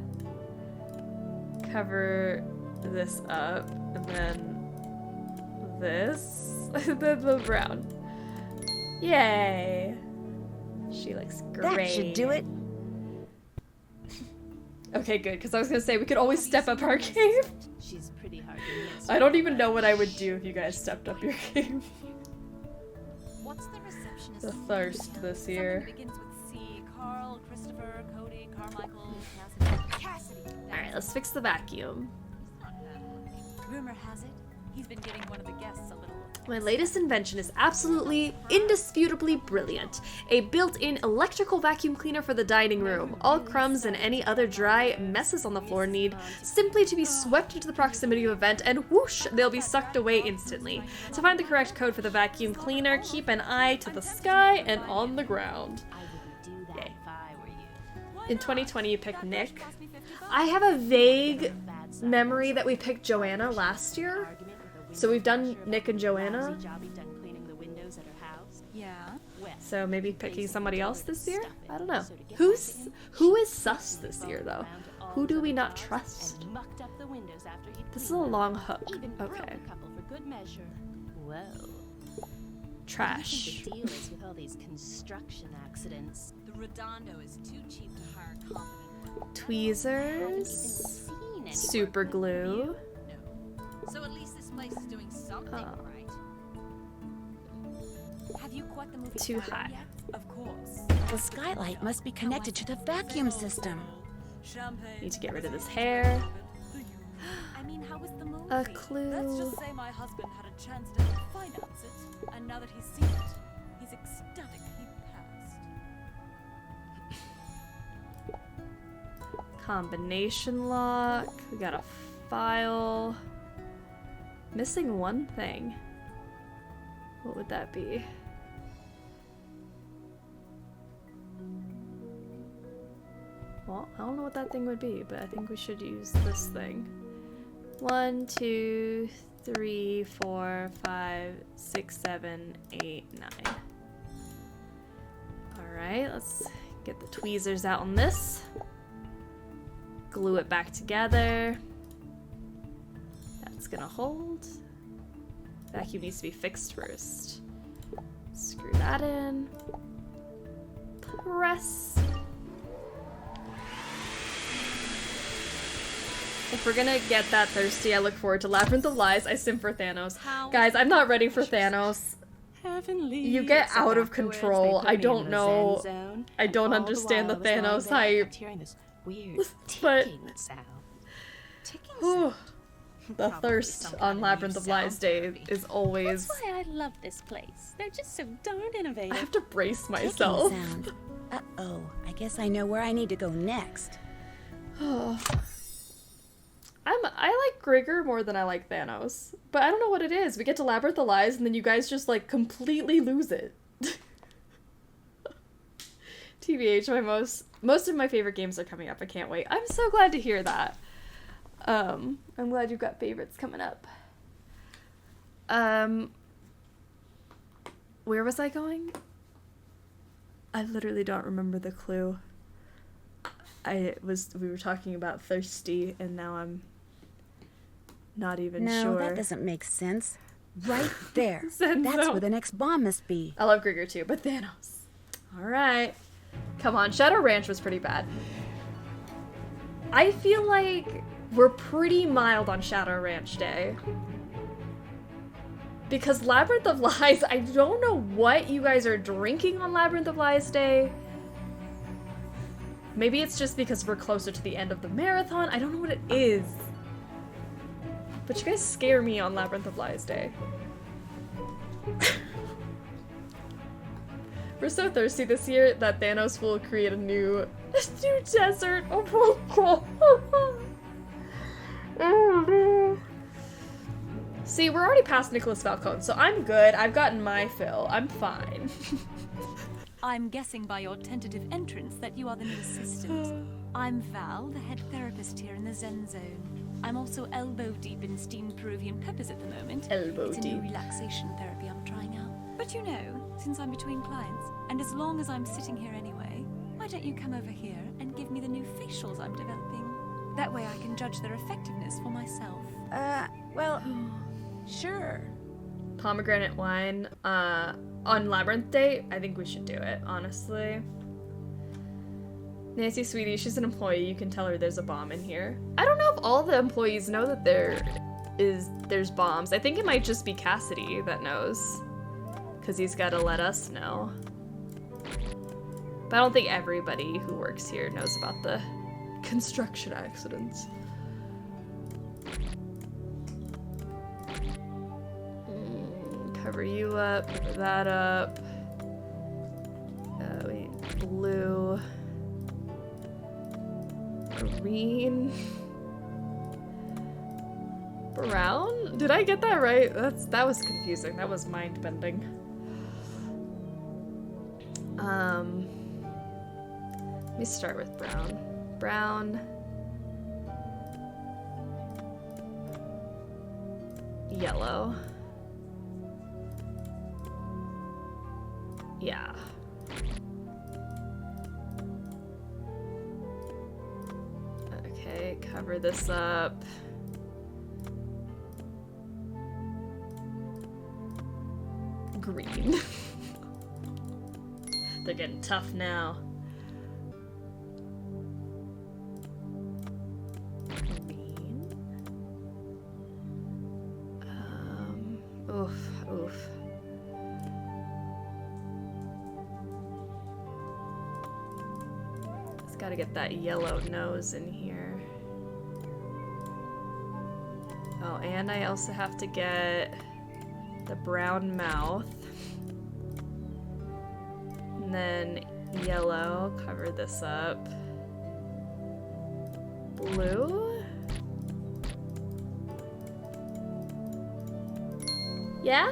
Cover this up, and then this, and then the brown. Yay! She looks great. That should do it. Okay, good, because I was gonna say we could always step up our game. She's pretty hard to miss. I don't even know what I would do if you guys stepped up your game. What's the receptionist? The thirst this year. Begins with C. Carl, Christopher, Cody, Carmichael, Cassidy. Alright, let's fix the vacuum. Rumor has it he's been getting one of the guests a little. My latest invention is absolutely, indisputably brilliant. A built-in electrical vacuum cleaner for the dining room. All crumbs and any other dry messes on the floor need simply to be swept into the proximity of a vent, and whoosh, they'll be sucked away instantly. To find the correct code for the vacuum cleaner, keep an eye to the sky and on the ground. Yay. In 2020 you picked Nick. I have a vague memory that we picked Joanna last year. So we've done Nick and Joanna. Yeah. So maybe picking somebody else this year? I don't know. Who is sus this year though? Who do we not trust? This is a long hook. Okay. Whoa. Trash. The deal is with all these construction accidents. The Redondo is too cheap to hire competent workers. Tweezers. Super glue. So at least this place is doing something right. Have you caught the movie Too Parrot high. yet? Of course. The skylight must be connected to the vacuum system. Need to get rid of this hair. I mean, how was the movie? A clue. Let's just say my husband had a chance to finance it, and now that he's seen it, he's ecstatic he passed. Combination lock. We got a file. Missing one thing. What would that be? Well, I don't know what that thing would be, but I think we should use this thing. 1, 2, 3, 4, 5, 6, 7, 8, 9. Alright, let's get the tweezers out on this. Glue it back together. That's gonna hold. Vacuum needs to be fixed first. Screw that in. Press. If we're gonna get that thirsty, I look forward to Labyrinth of Lies. I sim for Thanos. Guys, I'm not ready for Thanos. Heavenly. You get Except out of afterwards, control. they put I me in don't the know. Zen zone, I don't and all understand the the while I was Thanos lying there, I hype. kept hearing this weird But ticking sound. Ticking whew, the Probably thirst some on kind of Labyrinth new of Lies sound Day is always. That's why I love this place. They're just so darn innovative. I have to brace Ticking myself. sound. Uh-oh. I guess I know where I need to go next. I like Grigor more than I like Thanos, but I don't know what it is. We get to Labyrinth of Lies, and then you guys just like completely lose it. TBH, most of my favorite games are coming up. I can't wait. I'm so glad to hear that. I'm glad you've got favorites coming up. Where was I going? I literally don't remember the clue. We were talking about thirsty, and now I'm not even sure. No, that doesn't make sense. Right there. Zen That's zone. where the next bomb must be. I love Grigor too, but Thanos. Alright. Come on, Shadow Ranch was pretty bad. I feel like we're pretty mild on Shadow Ranch Day. Because Labyrinth of Lies, I don't know what you guys are drinking on Labyrinth of Lies Day. Maybe it's just because we're closer to the end of the marathon. I don't know what it is. But you guys scare me on Labyrinth of Lies Day. We're so thirsty this year that Thanos will create a new desert. Oh my god. Oh no. See, we're already past Nicholas Falcone, so I'm good. I've gotten my fill. I'm fine. I'm guessing by your tentative entrance that you are the new assistant. I'm Val, the head therapist here in the Zen Zone. I'm also elbow deep in steamed Peruvian peppers at the moment. Elbow it's a deep. new relaxation therapy I'm trying out. But you know, since I'm between clients, and as long as I'm sitting here anyway, why don't you come over here and give me the new facials I'm developing? That way I can judge their effectiveness for myself. Well, sure. Pomegranate wine, on Labyrinth Day, I think we should do it, honestly. Nancy, sweetie, she's an employee. You can tell her there's a bomb in here. I don't know if all the employees know that there's bombs. I think it might just be Cassidy that knows. Because he's got to let us know. But I don't think everybody who works here knows about the construction accidents. Cover you up, cover that up. Wait, blue. Green. Brown? Did I get that right? That was confusing. That was mind-bending. Let me start with brown. Brown. Yellow. Yeah. Okay, cover this up. Green. They're getting tough now. Green. Oof, oof. Just gotta get that yellow nose in here. Oh, and I also have to get the brown mouth. And then yellow, cover this up. Blue? Yeah?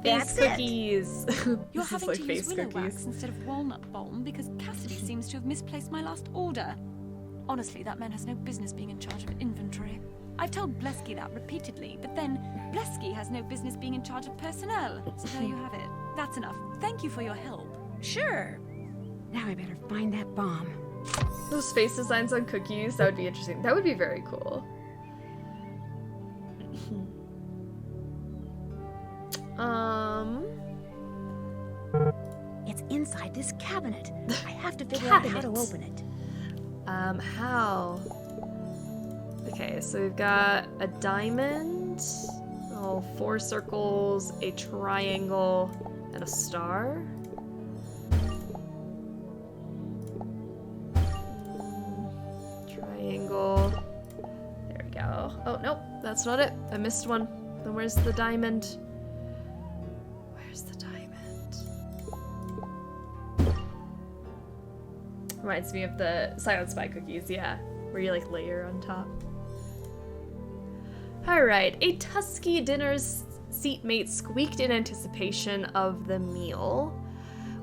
Face That's it. cookies. You're This is having like to face use willow wax cookies. instead of walnut balm because Cassidy seems to have misplaced my last order. Honestly, that man has no business being in charge of inventory. I've told Blesky that repeatedly, but then Blesky has no business being in charge of personnel. So there you have it. That's enough. Thank you for your help. Sure. Now I better find that bomb. Those face designs on cookies, that would be interesting. That would be very cool. It's inside this cabinet. I have to figure out how to open it. How? Okay, so we've got a diamond, a Oh, 4 circles, a triangle, and a star. Triangle. There we go. Oh, nope, that's not it. I missed one. Then where's the diamond? Where's the diamond? Reminds me of the Silent Spy cookies, yeah. Where you like layer on top. Alright, a Tusky dinner's seatmate squeaked in anticipation of the meal.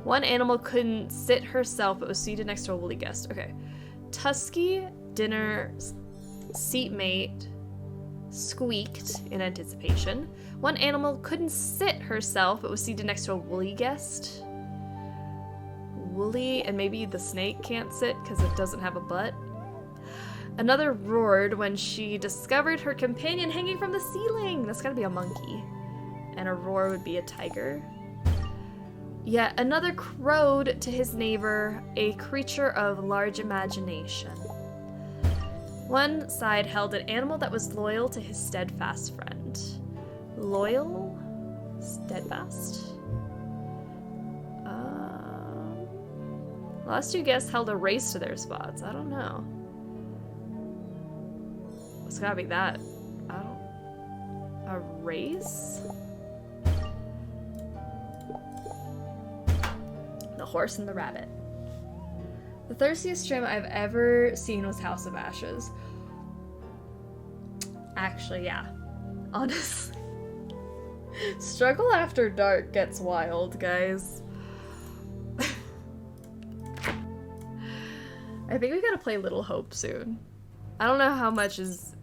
One animal couldn't sit herself but was seated next to a woolly guest. Okay. Tusky dinner seatmate squeaked in anticipation. One animal couldn't sit herself but was seated next to a woolly guest. Woolly, and maybe the snake can't sit because it doesn't have a butt. Another roared when she discovered her companion hanging from the ceiling. That's gotta be a monkey. And a roar would be a tiger. Yet another crowed to his neighbor, a creature of large imagination. One side held an animal that was loyal to his steadfast friend. Loyal? Steadfast? The last two guests held a race to their spots. I don't know. It's gotta be that. A race? The horse and the rabbit. The thirstiest stream I've ever seen was House of Ashes. Actually, yeah. Honestly. Struggle After Dark gets wild, guys. I think we gotta play Little Hope soon. I don't know how much is,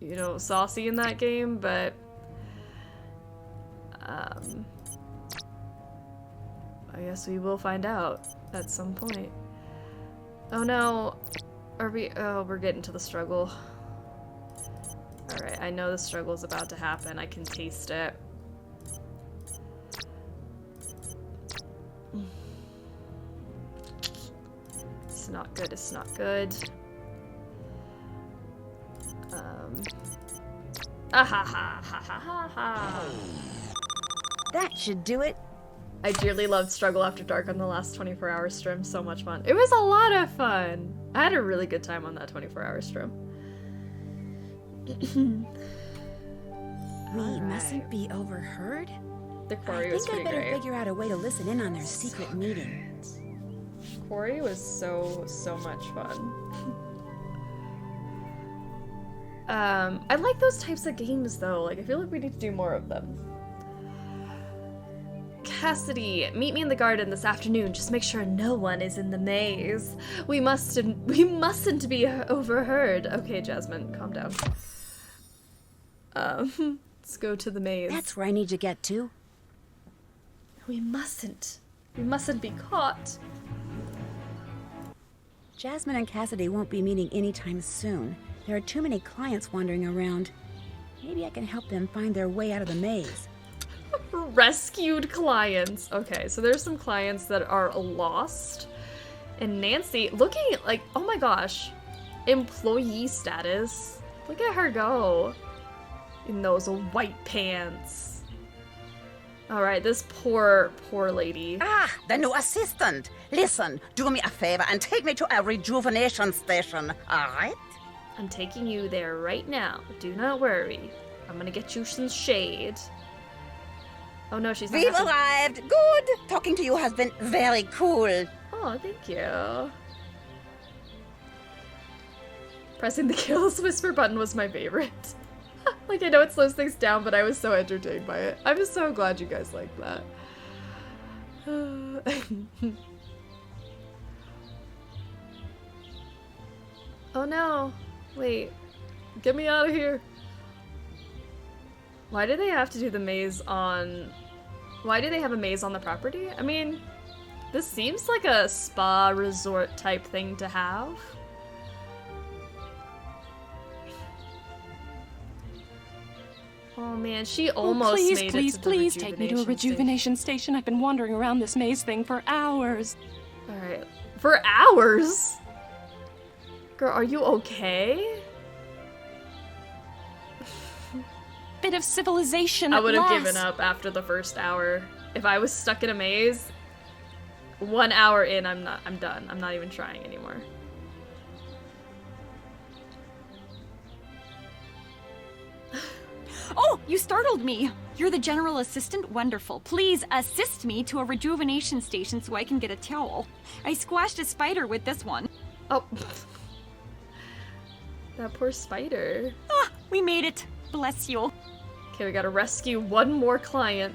you know, saucy in that game, but I guess we will find out at some point. Oh no, we're getting to the struggle. Alright, I know the struggle is about to happen. I can taste it. It's not good, it's not good. That should do it. I dearly loved Struggle After Dark on the last 24-hour stream. So much fun. It was a lot of fun. I had a really good time on that 24-hour stream. We mustn't be overheard. The quarry was pretty I think I better great. figure out a way to listen in on their secret meeting. Quarry was so much fun. I like those types of games though. Like I feel like we need to do more of them. Cassidy, meet me in the garden this afternoon. Just make sure no one is in the maze. We mustn't be overheard. Okay, Jasmine, calm down. Let's go to the maze. That's where I need to get to. We mustn't be caught. Jasmine and Cassidy won't be meeting anytime soon. There are too many clients wandering around. Maybe I can help them find their way out of the maze. Rescued clients. Okay, so there's some clients that are lost. And Nancy, looking like, oh my gosh, employee status. Look at her go. In those white pants. Alright, this poor lady. Ah, the new assistant. Listen, do me a favor and take me to a rejuvenation station, alright? I'm taking you there right now. Do not worry. I'm gonna get you some shade. Oh no, she's not We've happy. arrived. Good. Talking to you has been very cool. Oh, thank you. Pressing the Careless Whisper button was my favorite. Like, I know it slows things down, but I was so entertained by it. I'm just so glad you guys like that. Oh no. Wait. Get me out of here. Why do they have to do the maze on... Why do they have a maze on the property? I mean, this seems like a spa resort type thing to have. Oh man, she almost made it to the please take me to a rejuvenation rejuvenation station. I've been wandering around this maze thing for hours. Alright. For hours? Girl, are you okay? summit of civilization. I would have given up after the first hour. If I was stuck in a maze, 1 hour in, I'm done. I'm not even trying anymore. Oh, you startled me. You're the general assistant? Wonderful. Please assist me to a rejuvenation station so I can get a towel. I squashed a spider with this one. Oh. That poor spider. Ah, we made it. Bless you. Okay, we gotta rescue one more client.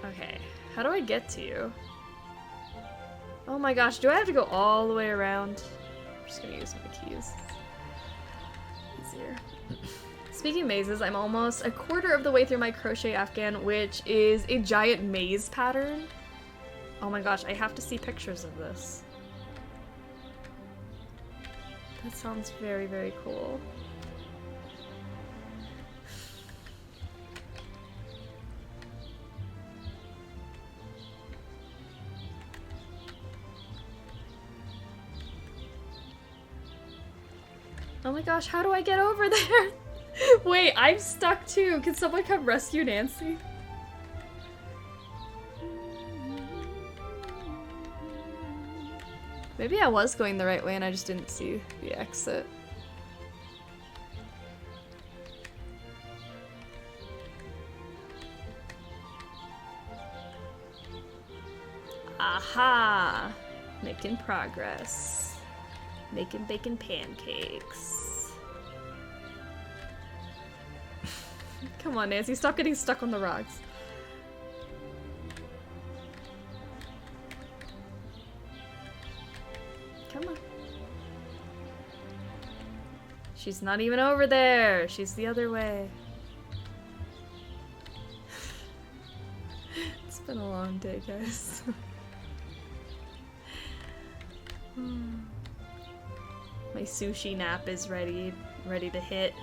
Okay, how do I get to you? Oh my gosh, do I have to go all the way around? I'm just gonna use my keys. Easier. Speaking of mazes, I'm almost a quarter of the way through my crochet afghan, which is a giant maze pattern. Oh my gosh, I have to see pictures of this. That sounds very, very cool. Oh my gosh, how do I get over there? Wait, I'm stuck too. Can someone come rescue Nancy? Maybe I was going the right way and I just didn't see the exit. Aha! Making progress. Making bacon pancakes. Come on, Nancy, stop getting stuck on the rocks. Come on. She's not even over there. She's the other way. It's been a long day, guys. My sushi nap is ready to hit.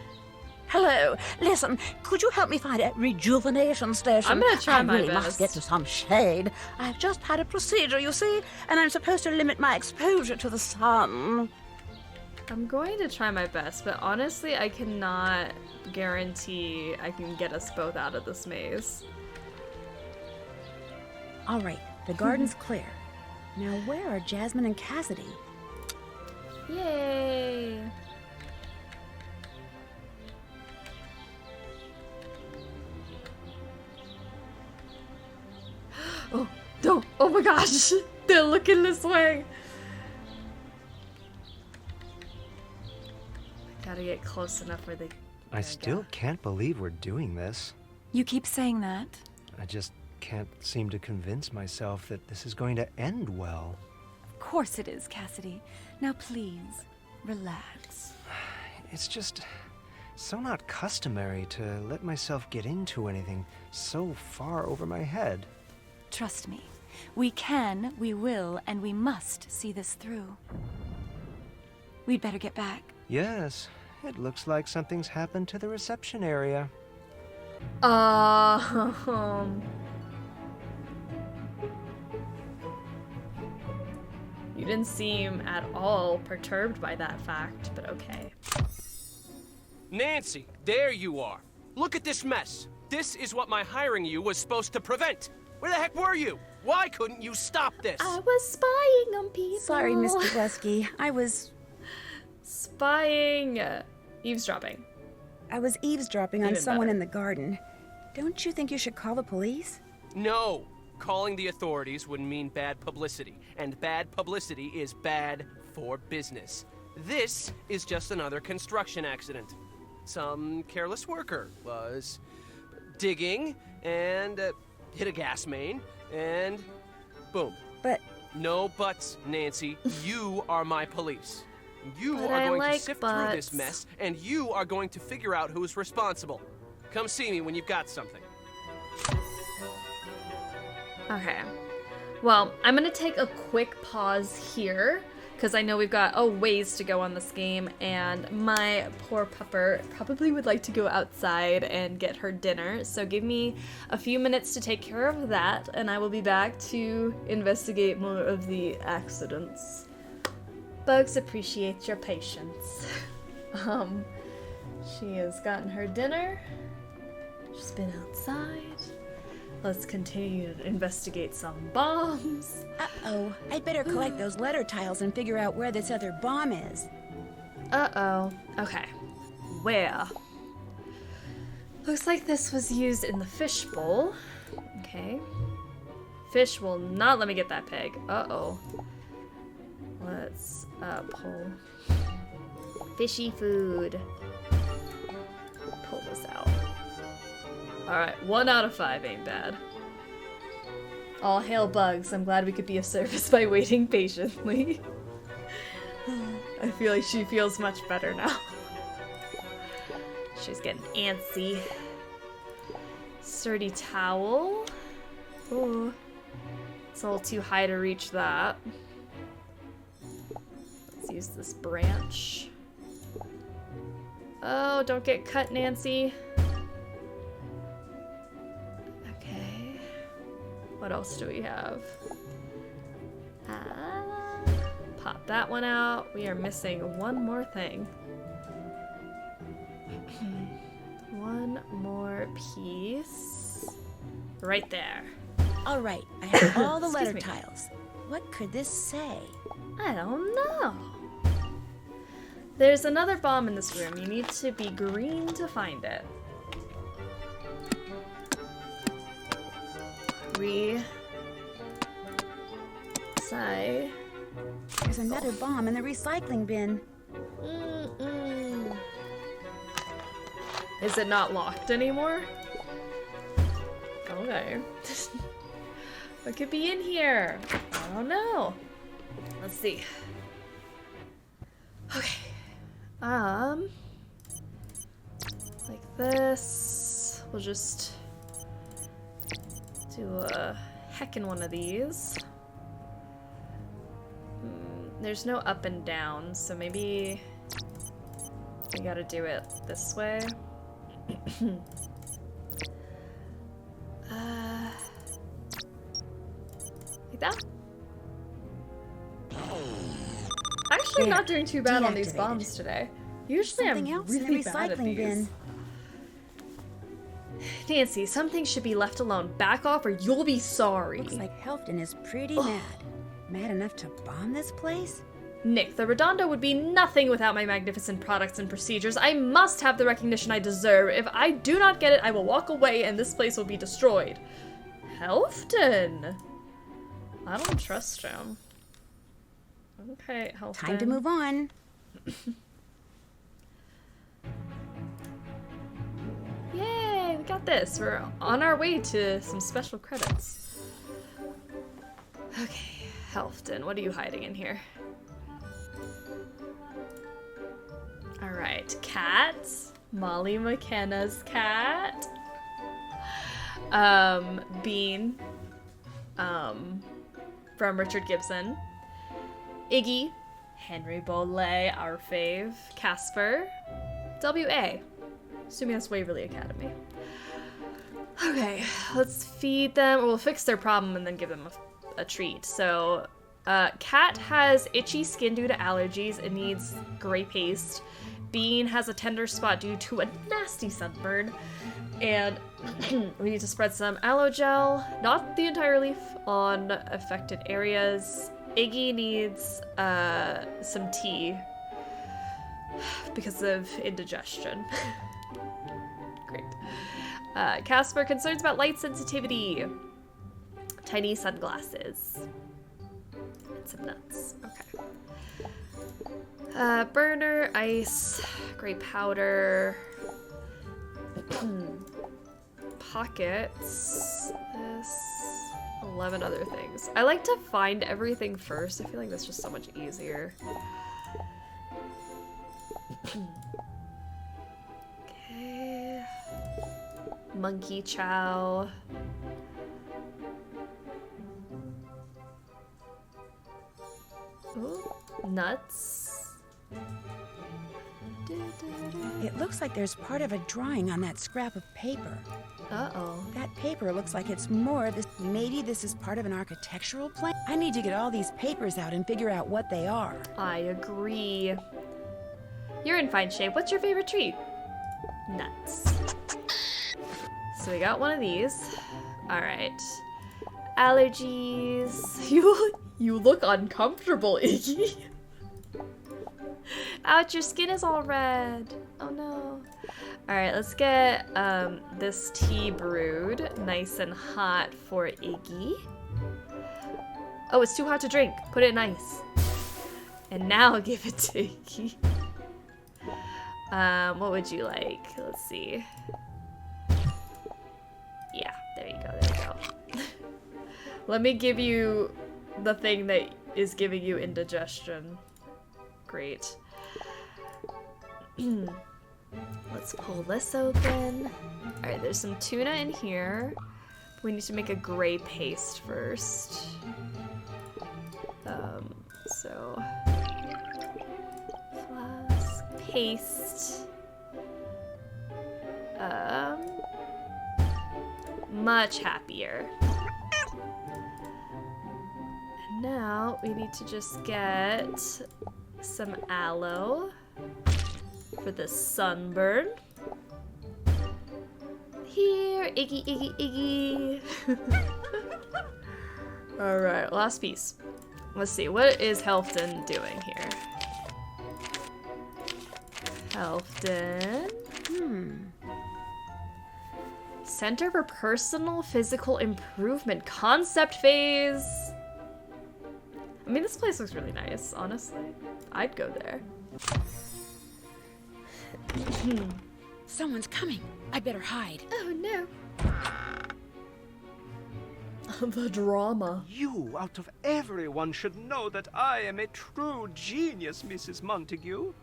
Hello, listen, could you help me find a rejuvenation station? I'm gonna try my I really best. must get to some shade. I've just had a procedure, you see, and I'm supposed to limit my exposure to the sun. I'm going to try my best, but honestly, I cannot guarantee I can get us both out of this maze. All right, the garden's clear. Now where are Jasmine and Cassidy? Yay! Oh, don't! Oh my gosh! They're looking this way! I gotta get close enough where they... I still can't believe we're doing this. You keep saying that. I just can't seem to convince myself that this is going to end well. Of course it is, Cassidy. Now please, relax. It's just so not customary to let myself get into anything so far over my head. Trust me. We can, we will, and we must see this through. We'd better get back. Yes, it looks like something's happened to the reception area. You didn't seem at all perturbed by that fact, but okay. Nancy, there you are. Look at this mess. This is what my hiring you was supposed to prevent. Where the heck were you? Why couldn't you stop this? I was spying on people. Sorry, Mr. Wesky. I was... Spying. Eavesdropping. I was eavesdropping on Even someone better. in the garden. Don't you think you should call the police? No. Calling the authorities would mean bad publicity, and bad publicity is bad for business. This is just another construction accident. Some careless worker was digging and hit a gas main, and boom. But... No buts, Nancy. You are my police. You But are I going like to sift through this butts. mess, and you are going to figure out who's responsible. Come see me when you've got something. Okay. Well, I'm gonna take a quick pause here, because I know we've got a ways to go on this game, and my poor pupper probably would like to go outside and get her dinner. So give me a few minutes to take care of that, and I will be back to investigate more of the accidents. Bugs appreciate your patience. She has gotten her dinner. She's been outside. Let's continue to investigate some bombs. Uh-oh. I'd better collect those letter tiles and figure out where this other bomb is. Uh-oh. Okay. Where? Looks like this was used in the fishbowl. Okay. Fish will not let me get that pig. Uh-oh. Let's pull fishy food. Pull this out. Alright, 1 out of 5 ain't bad. All hail bugs. I'm glad we could be of service by waiting patiently. I feel like she feels much better now. She's getting antsy. Sturdy towel. Ooh. It's a little too high to reach that. Let's use this branch. Oh, don't get cut, Nancy. Okay. What else do we have? Pop that one out. We are missing one more thing. One more piece. Right there. All right, I have all the letter Excuse me. tiles. What could this say? I don't know. There's another bomb in this room. You need to be green to find it. There's another bomb in the recycling bin. Is it not locked anymore? Okay. What could be in here? I don't know. Let's see. Okay. Like this. We'll just do a heckin' one of these. There's no up and down, so maybe we gotta do it this way. Like that? Actually, not doing too bad on these bombs today. Usually Something I'm else in the really bad at recycling these. bin. Nancy, something should be left alone. Back off or you'll be sorry. Looks like Helfton is pretty mad. Mad enough to bomb this place? Nick, the Redondo would be nothing without my magnificent products and procedures. I must have the recognition I deserve. If I do not get it, I will walk away and this place will be destroyed. Helfton! I don't trust him. Okay, Helfton. Time to move on. Yay, we got this. We're on our way to some special credits. Okay, Helfton, what are you hiding in here? Alright, cat. Molly McKenna's cat. Bean. From Richard Gibson. Iggy. Henry Bolet, our fave. Casper. W.A. Assuming that's Waverly Academy. Okay, let's feed them, or we'll fix their problem and then give them a treat. So, Cat has itchy skin due to allergies and needs gray paste. Bean has a tender spot due to a nasty sunburn. And we need to spread some aloe gel, not the entire leaf, on affected areas. Iggy needs some tea because of indigestion. Great. Casper, concerns about light sensitivity. Tiny sunglasses. And some nuts. Okay. Burner, ice, gray powder, pockets, this, 11 other things. I like to find everything first. I feel like that's just so much easier. Okay. Monkey chow. Ooh. Nuts. It looks like there's part of a drawing on that scrap of paper. Uh-oh. That paper looks like it's more of this. Maybe this is part of an architectural plan? I need to get all these papers out and figure out what they are. I agree. You're in fine shape. What's your favorite treat? Nuts. So we got one of these. All right. Allergies. You look uncomfortable, Iggy. Ouch, your skin is all red. Oh no. Alright, let's get this tea brewed nice and hot for Iggy. Oh, it's too hot to drink. Put it in ice. And now give it to Iggy. What would you like? Let's see. Yeah, there you go, there you go. Let me give you the thing that is giving you indigestion. Great. Let's pull this open. Alright, there's some tuna in here. We need to make a gray paste first. So flask, paste. Much happier. And now we need to just get some aloe for the sunburn. Here, Iggy, Iggy, Iggy. Alright, last piece. Let's see, what is Helfton doing here? Helfton. Center for Personal Physical Improvement Concept Phase. I mean, this place looks really nice, honestly. I'd go there. Someone's coming. I better hide. Oh no. The drama. You, out of everyone, should know that I am a true genius, Mrs. Montague.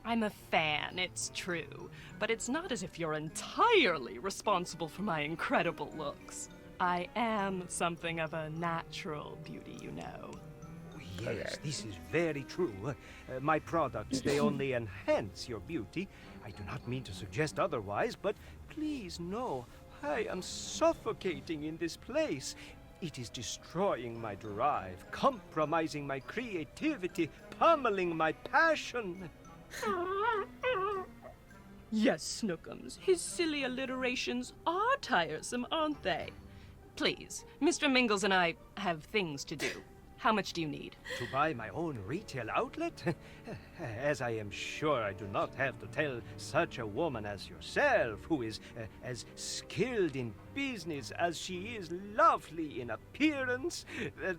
I'm a fan, it's true, but it's not as if you're entirely responsible for my incredible looks. I am something of a natural beauty, you know. Yes, this is very true. My products, they only enhance your beauty. I do not mean to suggest otherwise, but please know, I am suffocating in this place. It is destroying my drive, compromising my creativity, pummeling my passion. Yes, Snookums, his silly alliterations are tiresome, aren't they? Please, Mr. Mingles and I have things to do. How much do you need? To buy my own retail outlet? As I am sure I do not have to tell such a woman as yourself, who is as skilled in business as she is lovely in appearance,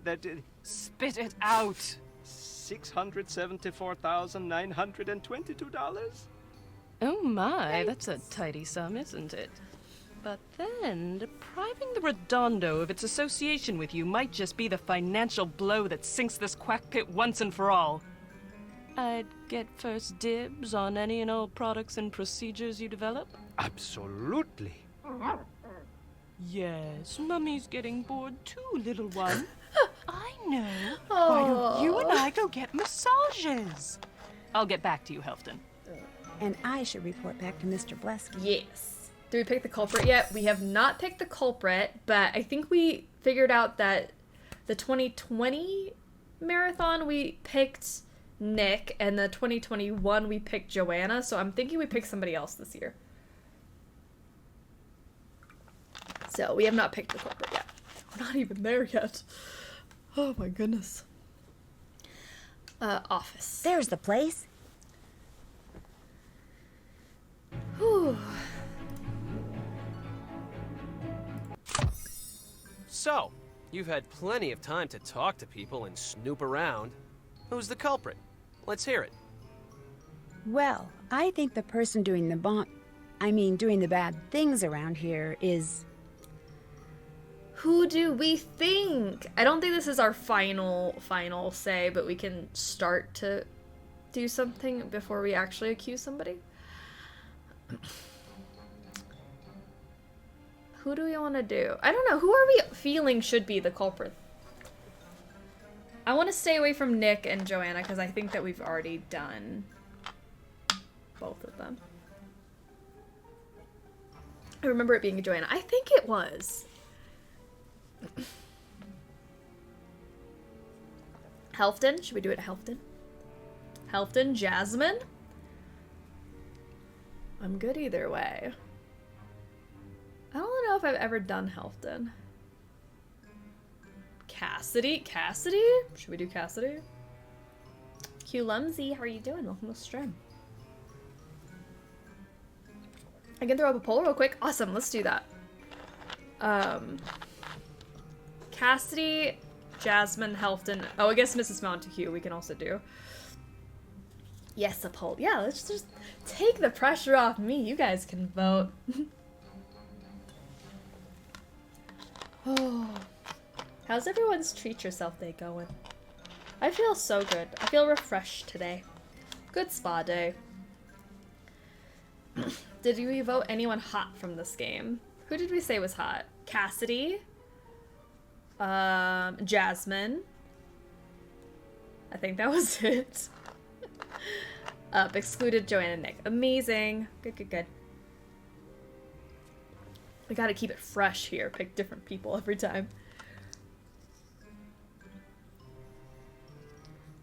that... Spit it out! $674,922? Oh my, that's a tidy sum, isn't it? But then, depriving the Redondo of its association with you might just be the financial blow that sinks this quack pit once and for all. I'd get first dibs on any and all products and procedures you develop? Absolutely. Yes, Mummy's getting bored too, little one. I know. Why don't you and I go get massages? I'll get back to you, Helfton. And I should report back to Mr. Blesky. Yes. Did we pick the culprit yet? We have not picked the culprit, but I think we figured out that the 2020 marathon we picked Nick, and the 2021 we picked Joanna, so I'm thinking we picked somebody else this year. So we have not picked the culprit yet. We're not even there yet. Oh my goodness. Office. There's the place. Whew. So, you've had plenty of time to talk to people and snoop around. Who's the culprit? Let's hear it. Well, I think the person doing the doing the bad things around here is... Who do we think? I don't think this is our final say, but we can start to do something before we actually accuse somebody. Who do we want to do? I don't know. Who are we feeling should be the culprit? I want to stay away from Nick and Joanna because I think that we've already done both of them. I remember it being Joanna. I think it was. Helfton? Should we do it at Helfton? Helfton, Jasmine? I'm good either way. I don't know if I've ever done Helfton. Cassidy? Cassidy? Should we do Cassidy? Q Lumsy, how are you doing? Welcome to the stream. I can throw up a poll real quick. Awesome, let's do that. Cassidy, Jasmine, Helfton. Oh, I guess Mrs. Montague we can also do. Yes, a poll. Yeah, let's just take the pressure off me. You guys can vote. Oh. How's everyone's treat yourself day going? I feel so good. I feel refreshed today. Good spa day. Did we vote anyone hot from this game? Who did we say was hot? Cassidy? Jasmine? I think that was it. Excluded Joanna and Nick. Amazing. Good, good, good. We gotta keep it fresh here. Pick different people every time.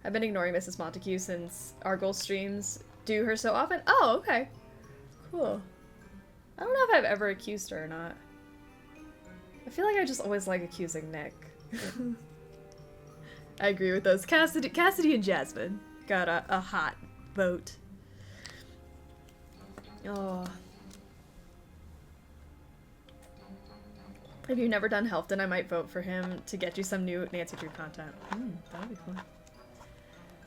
I've been ignoring Mrs. Montague since our goal streams do her so often. Oh, okay. Cool. I don't know if I've ever accused her or not. I feel like I just always like accusing Nick. I agree with those. Cassidy and Jasmine got a hot vote. Oh. If you've never done Helfton, I might vote for him to get you some new Nancy Drew content. That would be fun.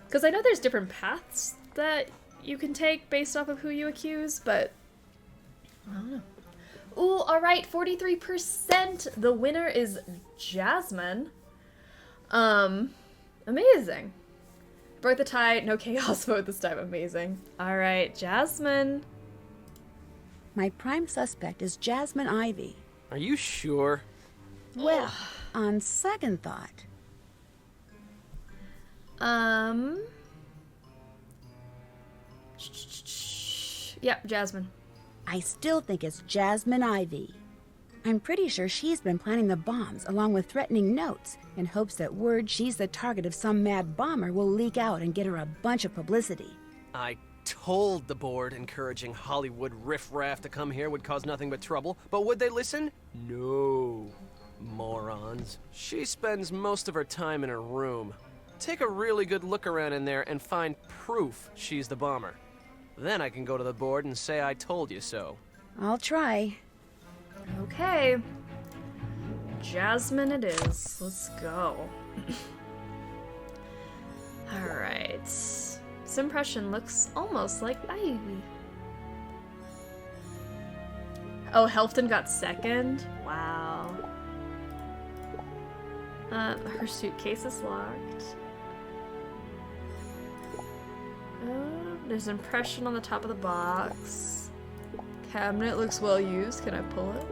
Because I know there's different paths that you can take based off of who you accuse, but I don't know. Ooh, alright, 43%. The winner is Jasmine. Amazing. Broke the tie, no chaos vote this time. Amazing. Alright, Jasmine. My prime suspect is Jasmine Ivy. Are you sure? Well, on second thought. Yep, Jasmine. I still think it's Jasmine Ivy. I'm pretty sure she's been planning the bombs along with threatening notes in hopes that word she's the target of some mad bomber will leak out and get her a bunch of publicity. I told the board encouraging Hollywood riffraff to come here would cause nothing but trouble, but would they listen? No. Morons. She spends most of her time in her room. Take a really good look around in there and find proof she's the bomber. Then I can go to the board and say I told you so. I'll try. Okay. Jasmine it is. Let's go. Alright. This impression looks almost like Ivy. Oh, Helfton got second? Wow. Her suitcase is locked. There's an impression on the top of the box. Cabinet looks well used. Can I pull it?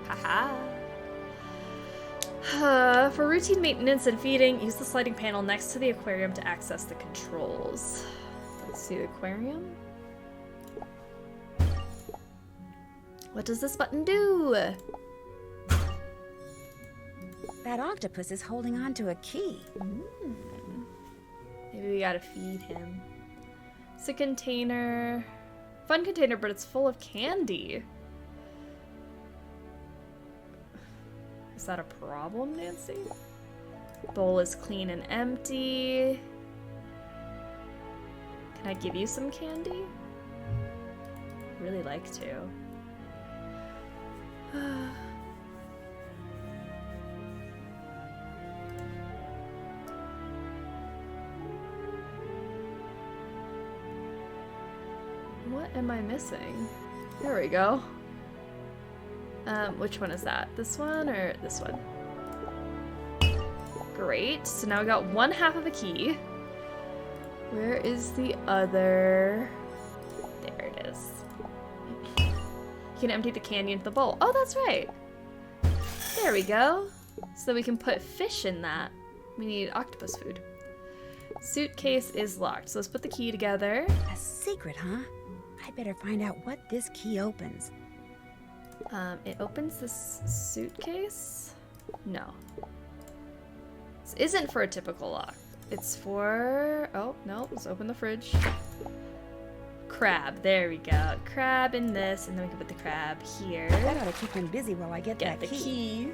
Haha. For routine maintenance and feeding, use the sliding panel next to the aquarium to access the controls. Let's see the aquarium. What does this button do? That octopus is holding on to a key. Maybe we gotta feed him. It's a container. Fun container, but it's full of candy. Is that a problem, Nancy? Bowl is clean and empty. Can I give you some candy? Really like to. What am I missing? There we go. Which one is that? This one or this one? Great. So now we got one half of a key. Where is the other? There it is. You can empty the candy into the bowl. Oh, that's right. There we go. So we can put fish in that. We need octopus food. Suitcase is locked, so let's put the key together. A secret, huh? I better find out what this key opens. It opens this suitcase? No. This isn't for a typical lock. It's for... oh, no, let's open the fridge. Crab, there we go. Crab in this, and then we can put the crab here. I gotta keep him busy while I get that the key. key.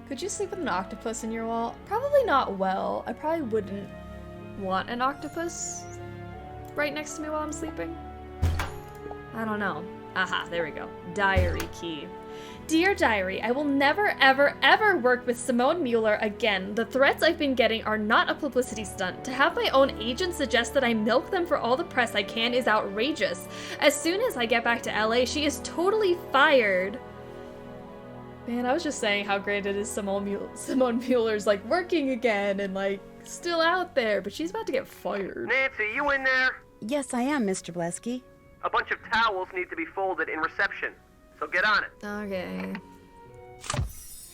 Could you sleep with an octopus in your wall? Probably not well. I probably wouldn't want an octopus right next to me while I'm sleeping. I don't know. Aha, there we go. Diary key. Dear Diary, I will never, ever, ever work with Simone Mueller again. The threats I've been getting are not a publicity stunt. To have my own agent suggest that I milk them for all the press I can is outrageous. As soon as I get back to LA, she is totally fired. Man, I was just saying how great it is Simone Mueller's like working again and like still out there, but she's about to get fired. Nancy, you in there? Yes, I am, Mr. Blesky. A bunch of towels need to be folded in reception, so get on it. Okay.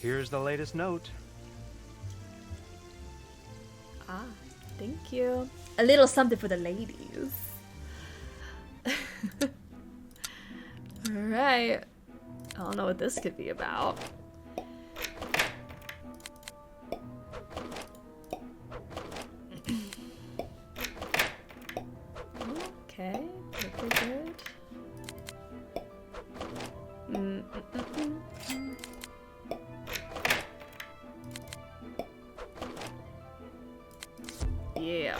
Here's the latest note. Ah, thank you. A little something for the ladies. Alright. I don't know what this could be about. Okay, pretty good. Yeah.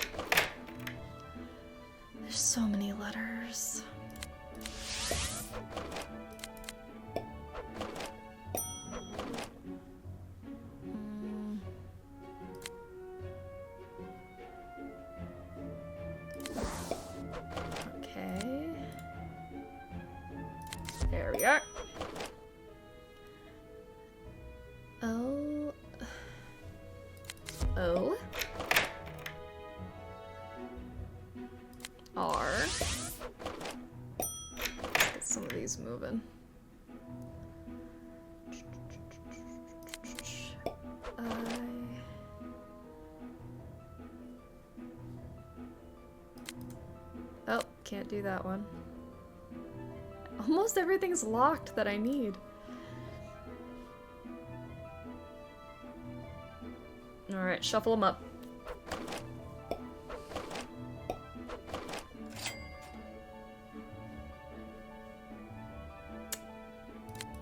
There's so many letters. Okay. There we are. O R. Let's get some of these moving. Oh, can't do that one. Almost everything's locked that I need. Alright, shuffle them up.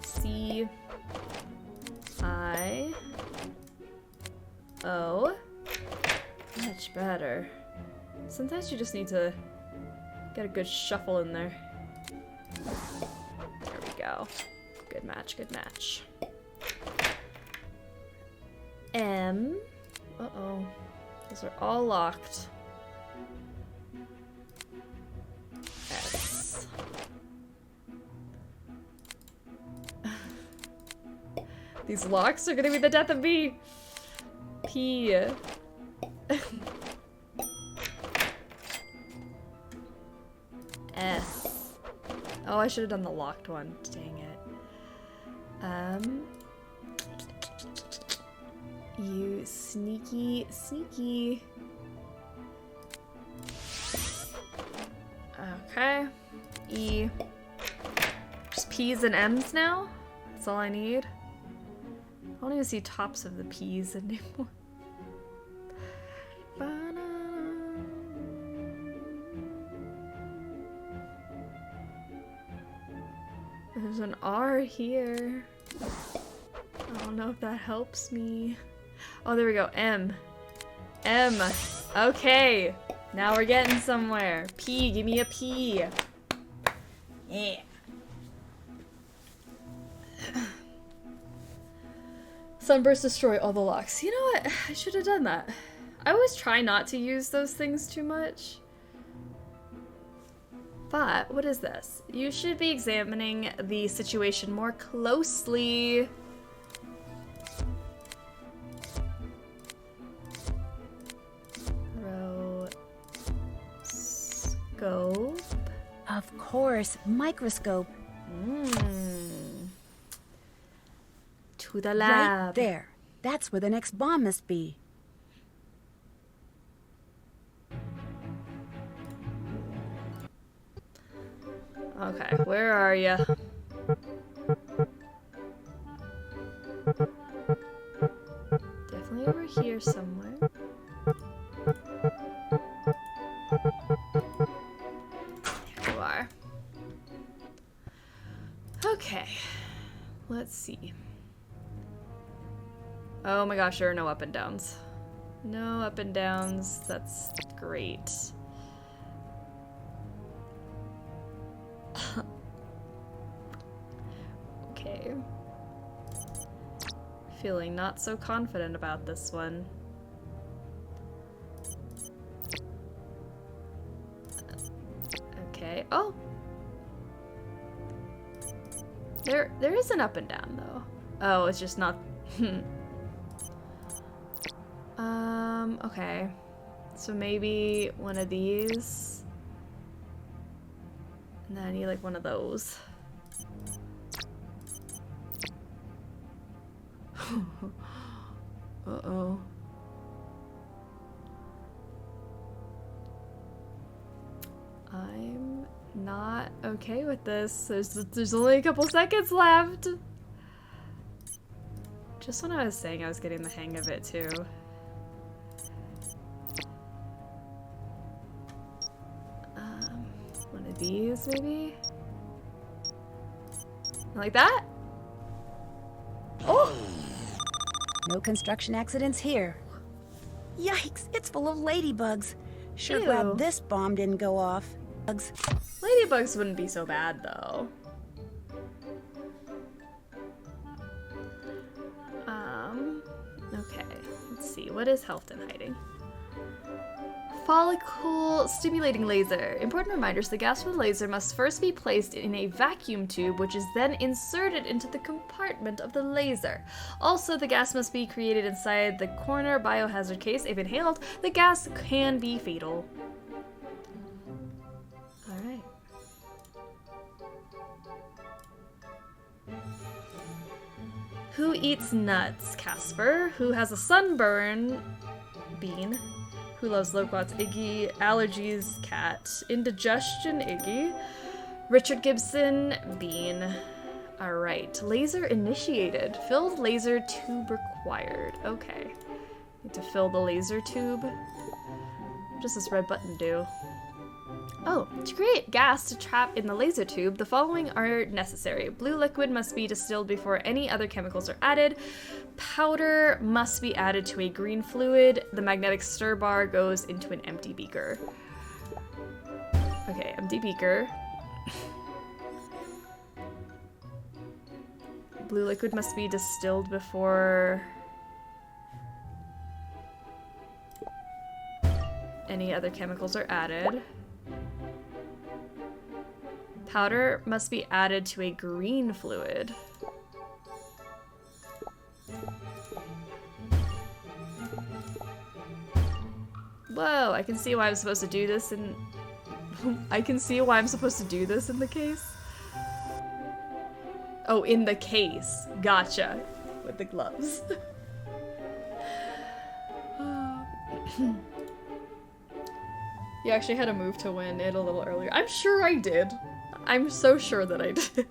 C I O. Much better. Sometimes you just need to get a good shuffle in there. There we go. Good match, good match. M. Uh-oh. Those are all locked. S. These locks are gonna be the death of me. P. S. Oh, I should have done the locked one. Dang it. You sneaky, sneaky. Okay. E. Just P's and M's now? That's all I need. I don't even see tops of the P's anymore. There's an R here. I don't know if that helps me. Oh, there we go. M. M. Okay. Now we're getting somewhere. P. Give me a P. Yeah. Sunburst destroy all the locks. You know what? I should have done that. I always try not to use those things too much. But, what is this? You should be examining the situation more closely. Scope. Of course, microscope. To the lab. Right there. That's where the next bomb must be. Okay, where are you? Definitely over here somewhere. There you are. Okay, let's see. Oh my gosh, there are no up and downs. No up and downs, that's great. Okay. Feeling not so confident about this one. Okay. Oh! There is an up and down, though. Oh, it's just not... okay. So maybe one of these. And then I need, like, one of those. Uh-oh. I'm not okay with this. There's only a couple seconds left. Just when I was saying I was getting the hang of it too. One of these maybe? Like that? Oh! No construction accidents here. Yikes, it's full of ladybugs. Sure Ew. glad this bomb didn't go off. Bugs. Ladybugs wouldn't be so bad though. Okay, let's see. What is Helfton hiding? Follicle stimulating laser. Important reminders: the gas from the laser must first be placed in a vacuum tube, which is then inserted into the compartment of the laser. Also, the gas must be created inside the corner biohazard case. If inhaled, the gas can be fatal. Alright. Who eats nuts? Casper. Who has a sunburn? Bean. Who loves loquats? Iggy. Allergies? Cat. Indigestion? Iggy. Richard Gibson? Bean. Alright. Laser initiated. Filled laser tube required. Okay. Need to fill the laser tube. What does this red button do? Oh, to create gas to trap in the laser tube, the following are necessary. Blue liquid must be distilled before any other chemicals are added. Powder must be added to a green fluid. The magnetic stir bar goes into an empty beaker. Okay, empty beaker. Blue liquid must be distilled before any other chemicals are added. Powder must be added to a green fluid. Whoa, I can see why I'm supposed to do this in... I can see why I'm supposed to do this in the case. Oh, in the case. Gotcha. With the gloves. You actually had a move to win it a little earlier. I'm sure I did. I'm so sure that I did.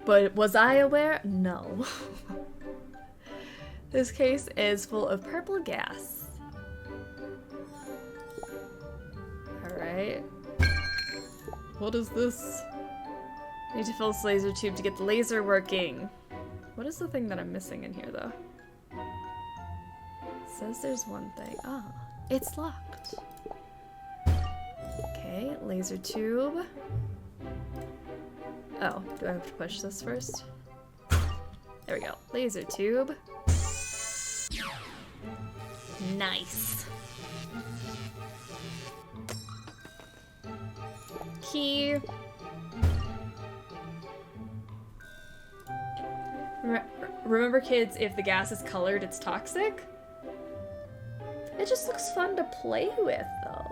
But was I aware? No. This case is full of purple gas. Alright. What is this? I need to fill this laser tube to get the laser working. What is the thing that I'm missing in here, though? It says there's one thing. Ah, it's locked. Okay, laser tube. Oh, do I have to push this first? There we go. Laser tube. Nice. Key. Remember, kids, if the gas is colored, it's toxic? It just looks fun to play with, though.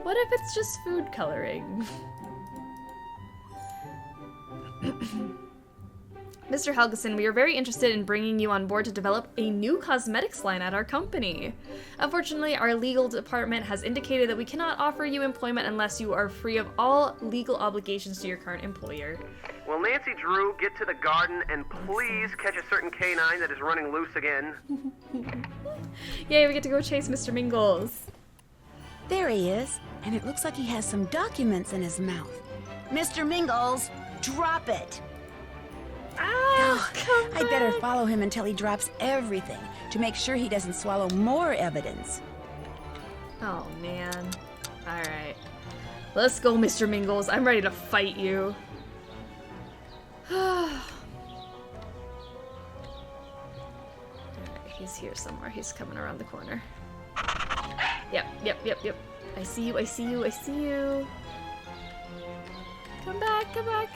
What if it's just food coloring? Mr. Helgeson, we are very interested in bringing you on board to develop a new cosmetics line at our company. Unfortunately, our legal department has indicated that we cannot offer you employment unless you are free of all legal obligations to your current employer. Will Nancy Drew get to the garden and please catch a certain canine that is running loose again? Yay, we get to go chase Mr. Mingles. There he is, and it looks like he has some documents in his mouth. Mr. Mingles, drop it! Ah, I better follow him until he drops everything to make sure he doesn't swallow more evidence. Oh, man. Alright. Let's go, Mr. Mingles. I'm ready to fight you. Alright, he's here somewhere. He's coming around the corner. Yep. I see you, I see you, I see you. Come back, come back.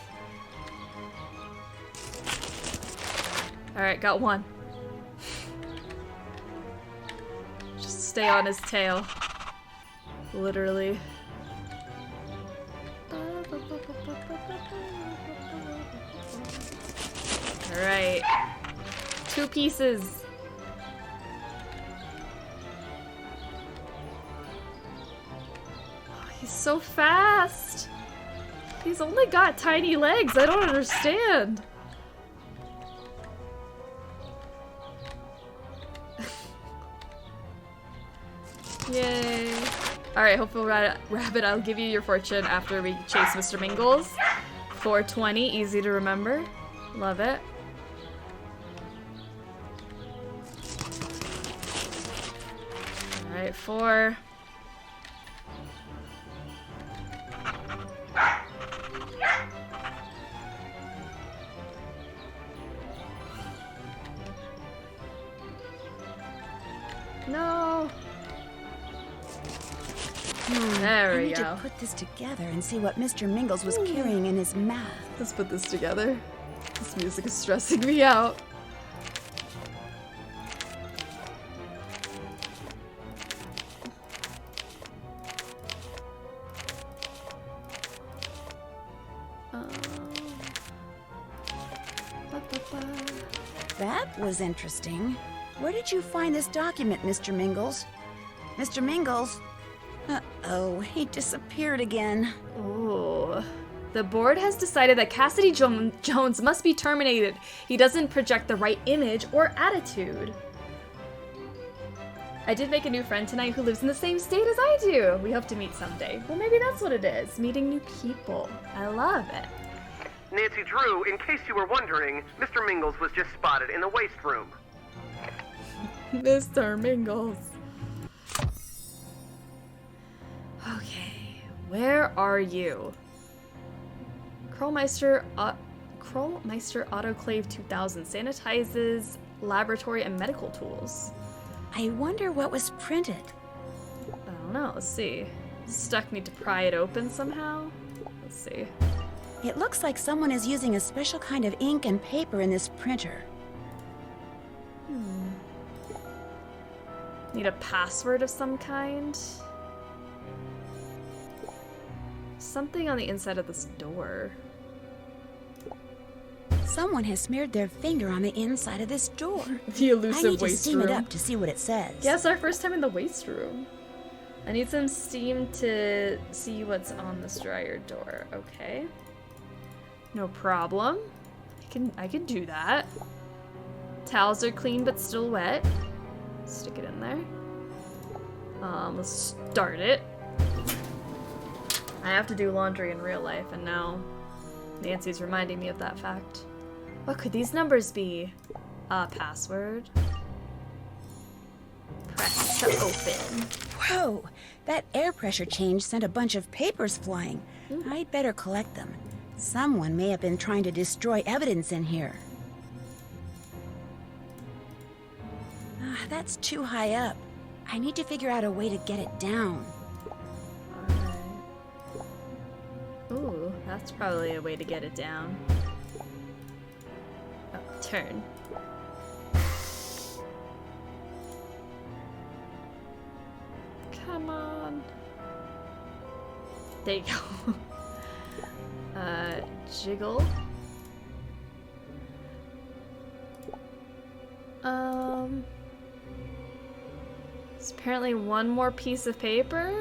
Alright, got one. Just stay on his tail. Literally. Alright. 2 pieces. Oh, he's so fast. He's only got tiny legs. I don't understand. Yay. Alright, hopeful rabbit, I'll give you your fortune after we chase Mr. Mingles. 420, easy to remember. Love it. Alright, 4. No. There we I need go. to put this together and see what Mr. Mingles was carrying in his mouth. Let's put this together. This music is stressing me out. That was interesting. Where did you find this document, Mr. Mingles? Mr. Mingles? Uh-oh, he disappeared again. Ooh. The board has decided that Cassidy Jones must be terminated. He doesn't project the right image or attitude. I did make a new friend tonight who lives in the same state as I do. We hope to meet someday. Well, maybe that's what it is. Meeting new people. I love it. Nancy Drew, in case you were wondering, Mr. Mingles was just spotted in the waste room. Mr. Mingles. Okay, where are you? Krollmeister Autoclave 2000 sanitizes laboratory and medical tools. I wonder what was printed. I don't know, let's see. Stuck need to pry it open somehow? Let's see. It looks like someone is using a special kind of ink and paper in this printer. Need a password of some kind? Something on the inside of this door. Someone has smeared their finger on the inside of this door. The elusive I need to waste steam room. it up to see what it says. Yes, our first time in the waste room. I need some steam to see what's on this dryer door. Okay. No problem. I can do that. Towels are clean but still wet. Stick it in there. Let's start it. I have to do laundry in real life, and now Nancy's reminding me of that fact. What could these numbers be? Password. Press to open. Whoa! That air pressure change sent a bunch of papers flying. I'd better collect them. Someone may have been trying to destroy evidence in here. That's too high up. I need to figure out a way to get it down. Ooh, that's probably a way to get it down. Oh, turn. Come on. There you go. Jiggle. There's apparently one more piece of paper.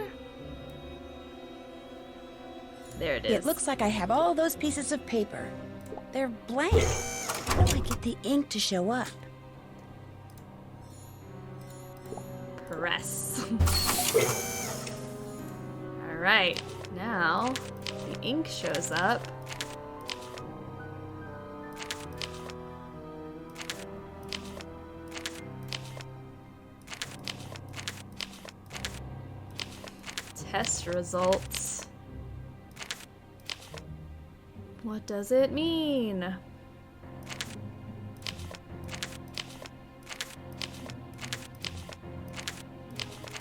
There it is. It looks like I have all those pieces of paper. They're blank. How do I get the ink to show up? Press. Alright, now the ink shows up. Test results. What does it mean?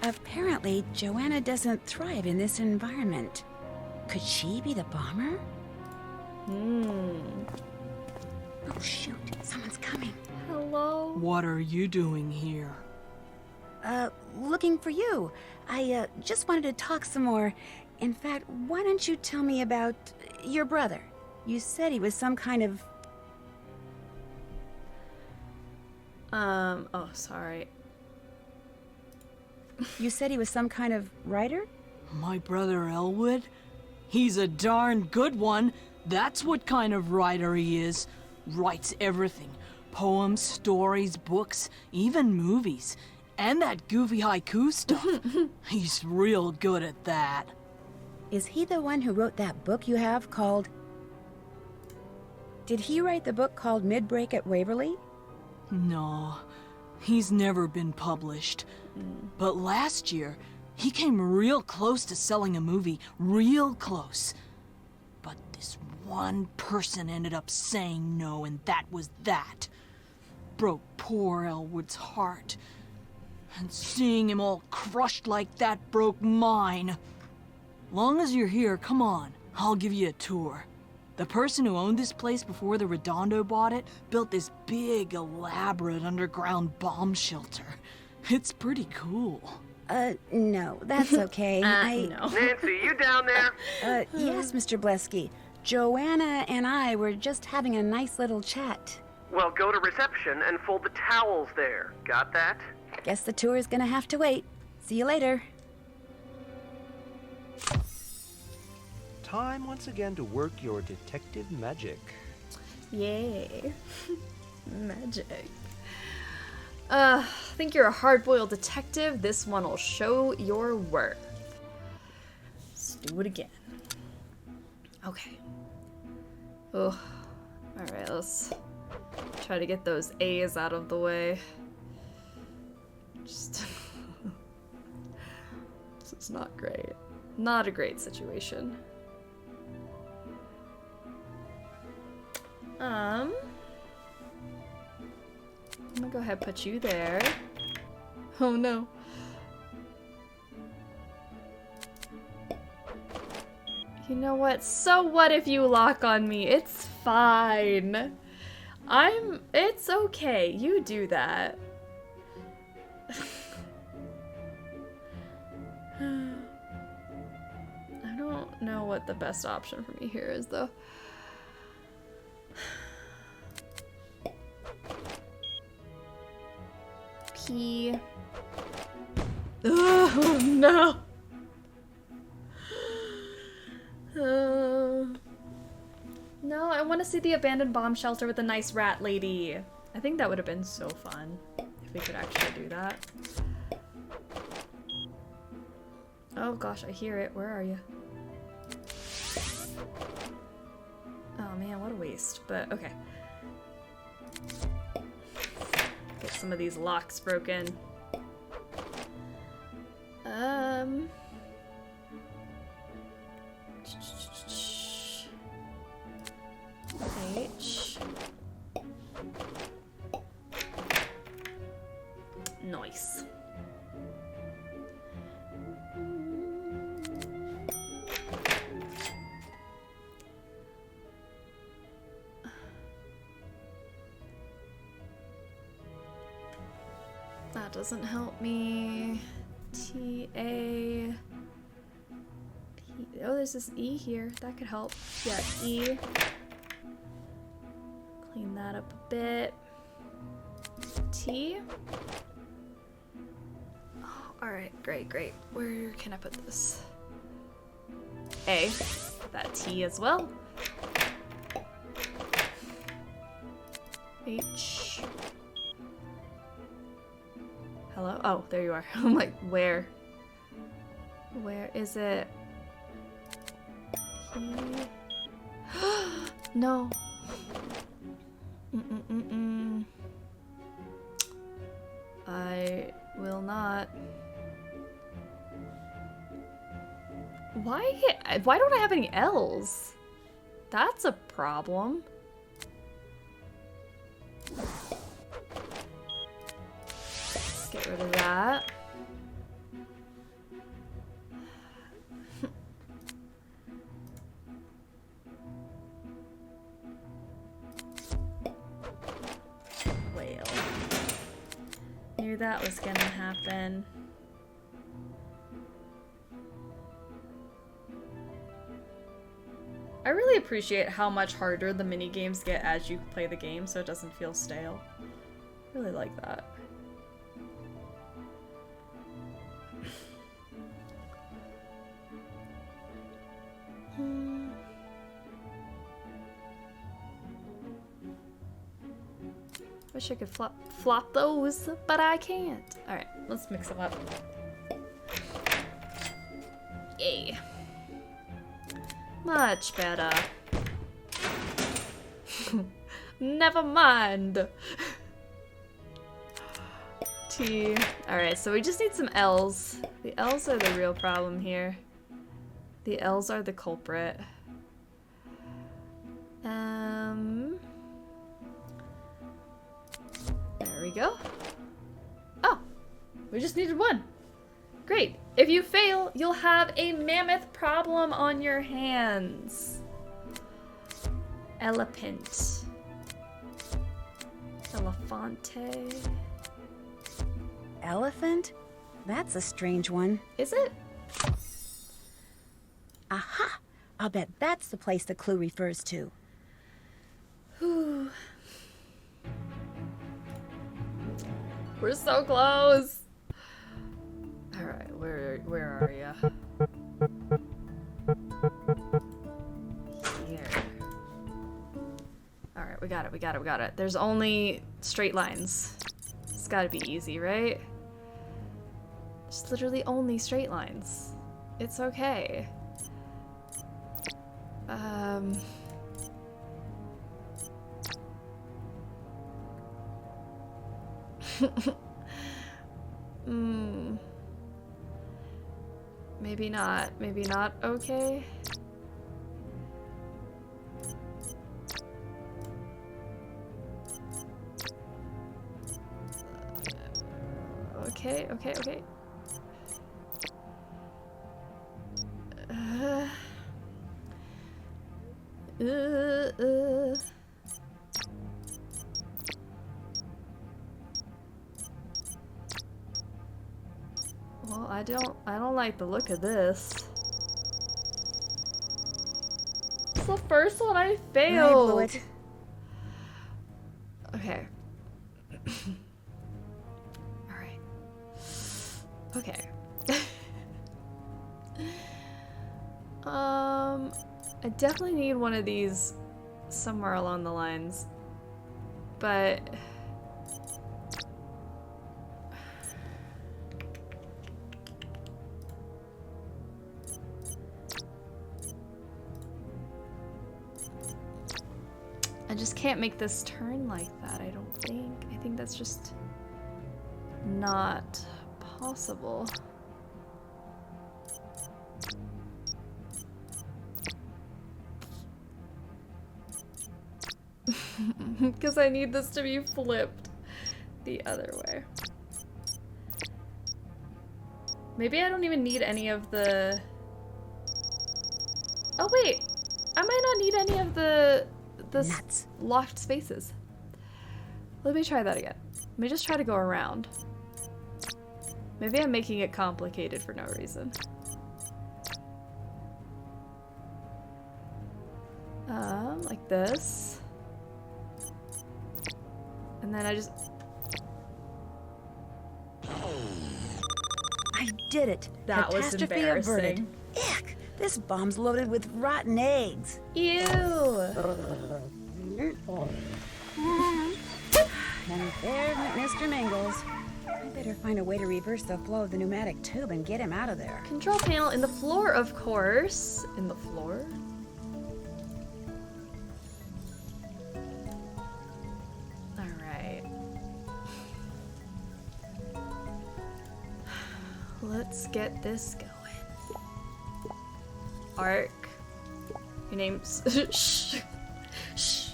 Apparently, Joanna doesn't thrive in this environment. Could she be the bomber? Oh, shoot. Someone's coming. Hello? What are you doing here? Looking for you. I, just wanted to talk some more. In fact, why don't you tell me about your brother? You said he was some kind of... Oh, sorry. You said he was some kind of writer? My brother Elwood? He's a darn good one. That's what kind of writer he is. Writes everything. Poems, stories, books, even movies. And that goofy haiku stuff. He's real good at that. Is he the one who wrote that book you have called... Did he write the book called Midbreak at Waverly? No, he's never been published. But last year, he came real close to selling a movie. Real close. But this one person ended up saying no, and that was that. Broke poor Elwood's heart. And seeing him all crushed like that broke mine. Long as you're here, come on. I'll give you a tour. The person who owned this place before the Redondo bought it built this big, elaborate underground bomb shelter. It's pretty cool. No, that's okay. No. Nancy, you down there? Yes, Mr. Blesky. Joanna and I were just having a nice little chat. Well, go to reception and fold the towels there. Got that? Guess the tour is gonna have to wait. See you later. Time once again to work your detective magic. Yay. Magic. Think you're a hard-boiled detective? This one will show your worth. Let's do it again. Okay. Oh. Alright, let's try to get those A's out of the way. Just... This is not great. Not a great situation. I'm gonna go ahead and put you there. Oh no. You know what? So what if you lock on me? It's fine. It's okay. You do that. I don't know what the best option for me here is though. P. Oh no. No, I want to see the abandoned bomb shelter with the nice rat lady. I think that would have been so fun if we could actually do that. Oh gosh, I hear it. Where are you? Oh man, what a waste. But okay. Get some of these locks broken. H. Nice. That doesn't help me. T-A... P... Oh, there's this E here. That could help. Yeah, E. Clean that up a bit. T. Oh, alright, great. Where can I put this? A. That T as well. H. Hello? Oh, there you are. I'm like, where? Where is it? P. No. I will not. Why don't I have any L's? That's a problem. Let's get rid of that. Whale. Knew that was gonna happen. I really appreciate how much harder the mini games get as you play the game, so it doesn't feel stale. Really like that. Wish I could flop those, but I can't. All right, let's mix them up. Yay. Much better. Never mind. T. Alright, so we just need some L's. The L's are the real problem here. The L's are the culprit. There we go. Oh, we just needed one. Great. If you fail, you'll have a mammoth problem on your hands. Elephant. Elefante. Elephant? That's a strange one. Is it? Aha! I'll bet that's the place the clue refers to. Whew. We're so close. Alright, where are ya? Here. Alright, we got it. There's only straight lines. It's gotta be easy, right? Just literally only straight lines. It's okay. Maybe not okay. Okay. Well, I don't like the look of this. It's the first one I failed. I blew it. Okay. Alright. Okay. I definitely need one of these somewhere along the lines. But I just can't make this turn like that, I don't think. I think that's just not possible. Because I need this to be flipped the other way. Maybe I don't even need any of the... Oh wait! I might not need any of the locked spaces. Let me try that again. Let me just try to go around. Maybe I'm making it complicated for no reason. Like this. And then I just... did it. That was Catastrophe averted. embarrassing. Ick! This bomb's loaded with rotten eggs. Ew! And there went Mr. Mingles. I better find a way to reverse the flow of the pneumatic tube and get him out of there. Control panel in the floor, of course. In the floor? Alright. Let's get this going. Arc. Your name's... Shh. Shh.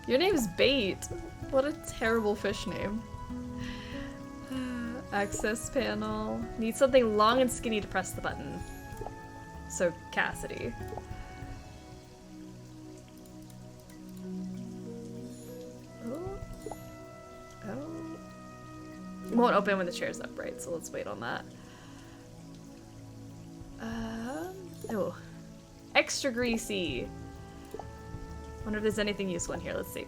Your name's Bait. What a terrible fish name. Access panel. Need something long and skinny to press the button. So, Cassidy. Oh. It won't open when the chair's upright, so let's wait on that. Oh. Extra greasy. Wonder if there's anything useful in here. Let's see.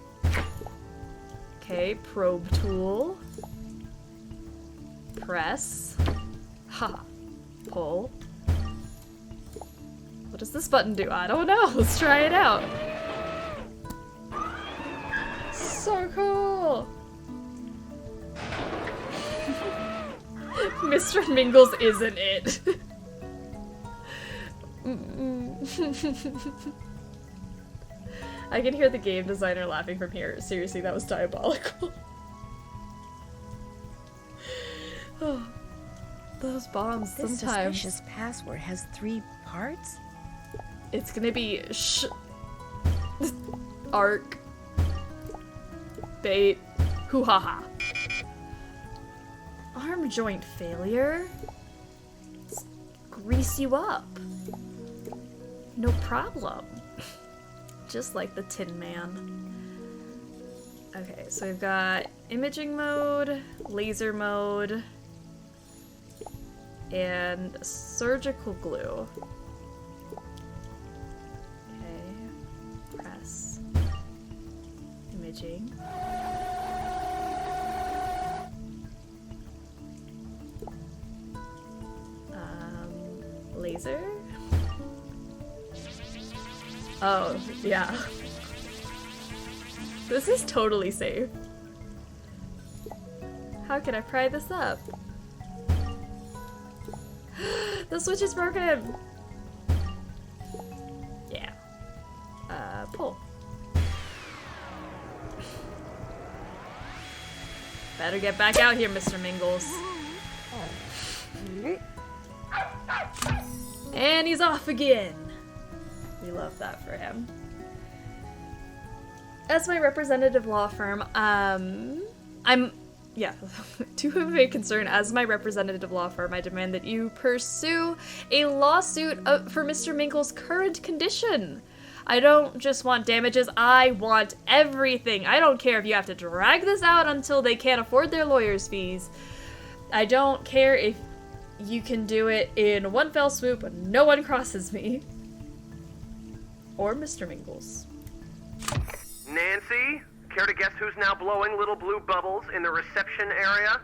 Okay, probe tool. Press. Ha. Pull. What does this button do? I don't know. Let's try it out. So cool. Mr. Mingles isn't it. I can hear the game designer laughing from here. Seriously, that was diabolical. Oh, those bombs This sometimes. suspicious password has 3 parts? It's gonna be arc, bait, hoo-ha-ha. Arm joint failure? Let's grease you up. No problem. Just like the Tin Man. Okay, so we've got imaging mode, laser mode, and surgical glue. Okay, press. Imaging. Laser? Oh, yeah. This is totally safe. How can I pry this up? The switch is broken! Yeah. Pull. Better get back out here, Mr. Mingles. And he's off again! We love that for him. As my representative law firm, to whom it may concern, as my representative law firm, I demand that you pursue a lawsuit for Mr. Mingle's current condition. I don't just want damages, I want everything. I don't care if you have to drag this out until they can't afford their lawyer's fees. I don't care if you can do it in one fell swoop and no one crosses me. Or Mr. Mingles. Nancy, care to guess who's now blowing little blue bubbles in the reception area?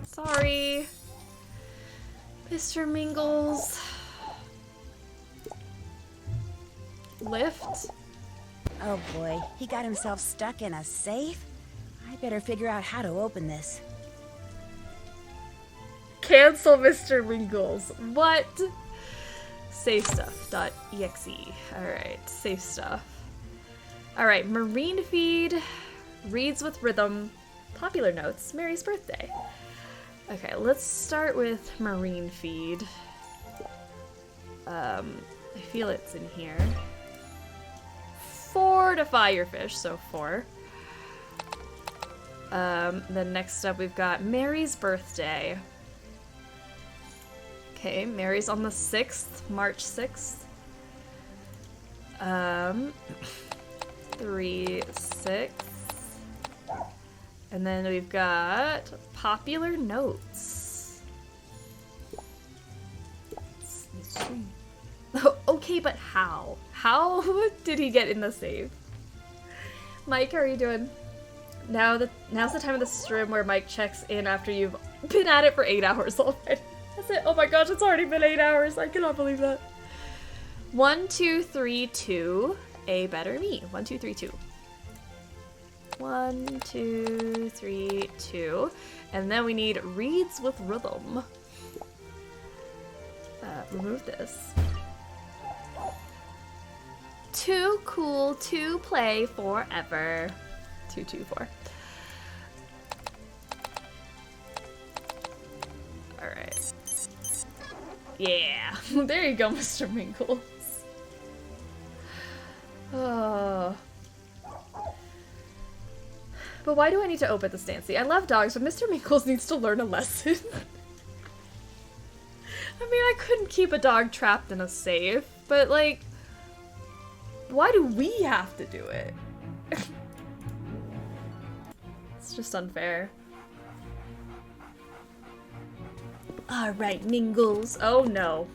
Sorry. Mr. Mingles. Lift? Oh boy, he got himself stuck in a safe? I better figure out how to open this. Cancel Mr. Mingles. What? Save stuff.exe. Alright, save stuff. Alright, marine feed, reads with rhythm, popular notes, Mary's birthday. Okay, let's start with marine feed. I feel it's in here. Fortify your fish, so 4. Then next up we've got Mary's birthday. Okay, Mary's on the 6th, March 6th. 3, 6. And then we've got popular notes. Let's see. Oh, okay, but how? How did he get in the save? Mike, how are you doing? Now's the time of the stream where Mike checks in after you've been at it for 8 hours already. That's it. Oh my gosh, it's already been 8 hours. I cannot believe that. 1, 2, 3, 2. A better me. 1, 2, 3, 2. 1, 2, 3, 2. And then we need reads with rhythm. Remove this. Too cool to play forever. 2, 2, 4. Alright. Yeah. There you go, Mr. Minkles. Oh. But why do I need to open the Stancy? I love dogs, but Mr. Minkles needs to learn a lesson. I mean, I couldn't keep a dog trapped in a safe, but like, why do we have to do it? It's just unfair. Alright, Mingles. Oh no.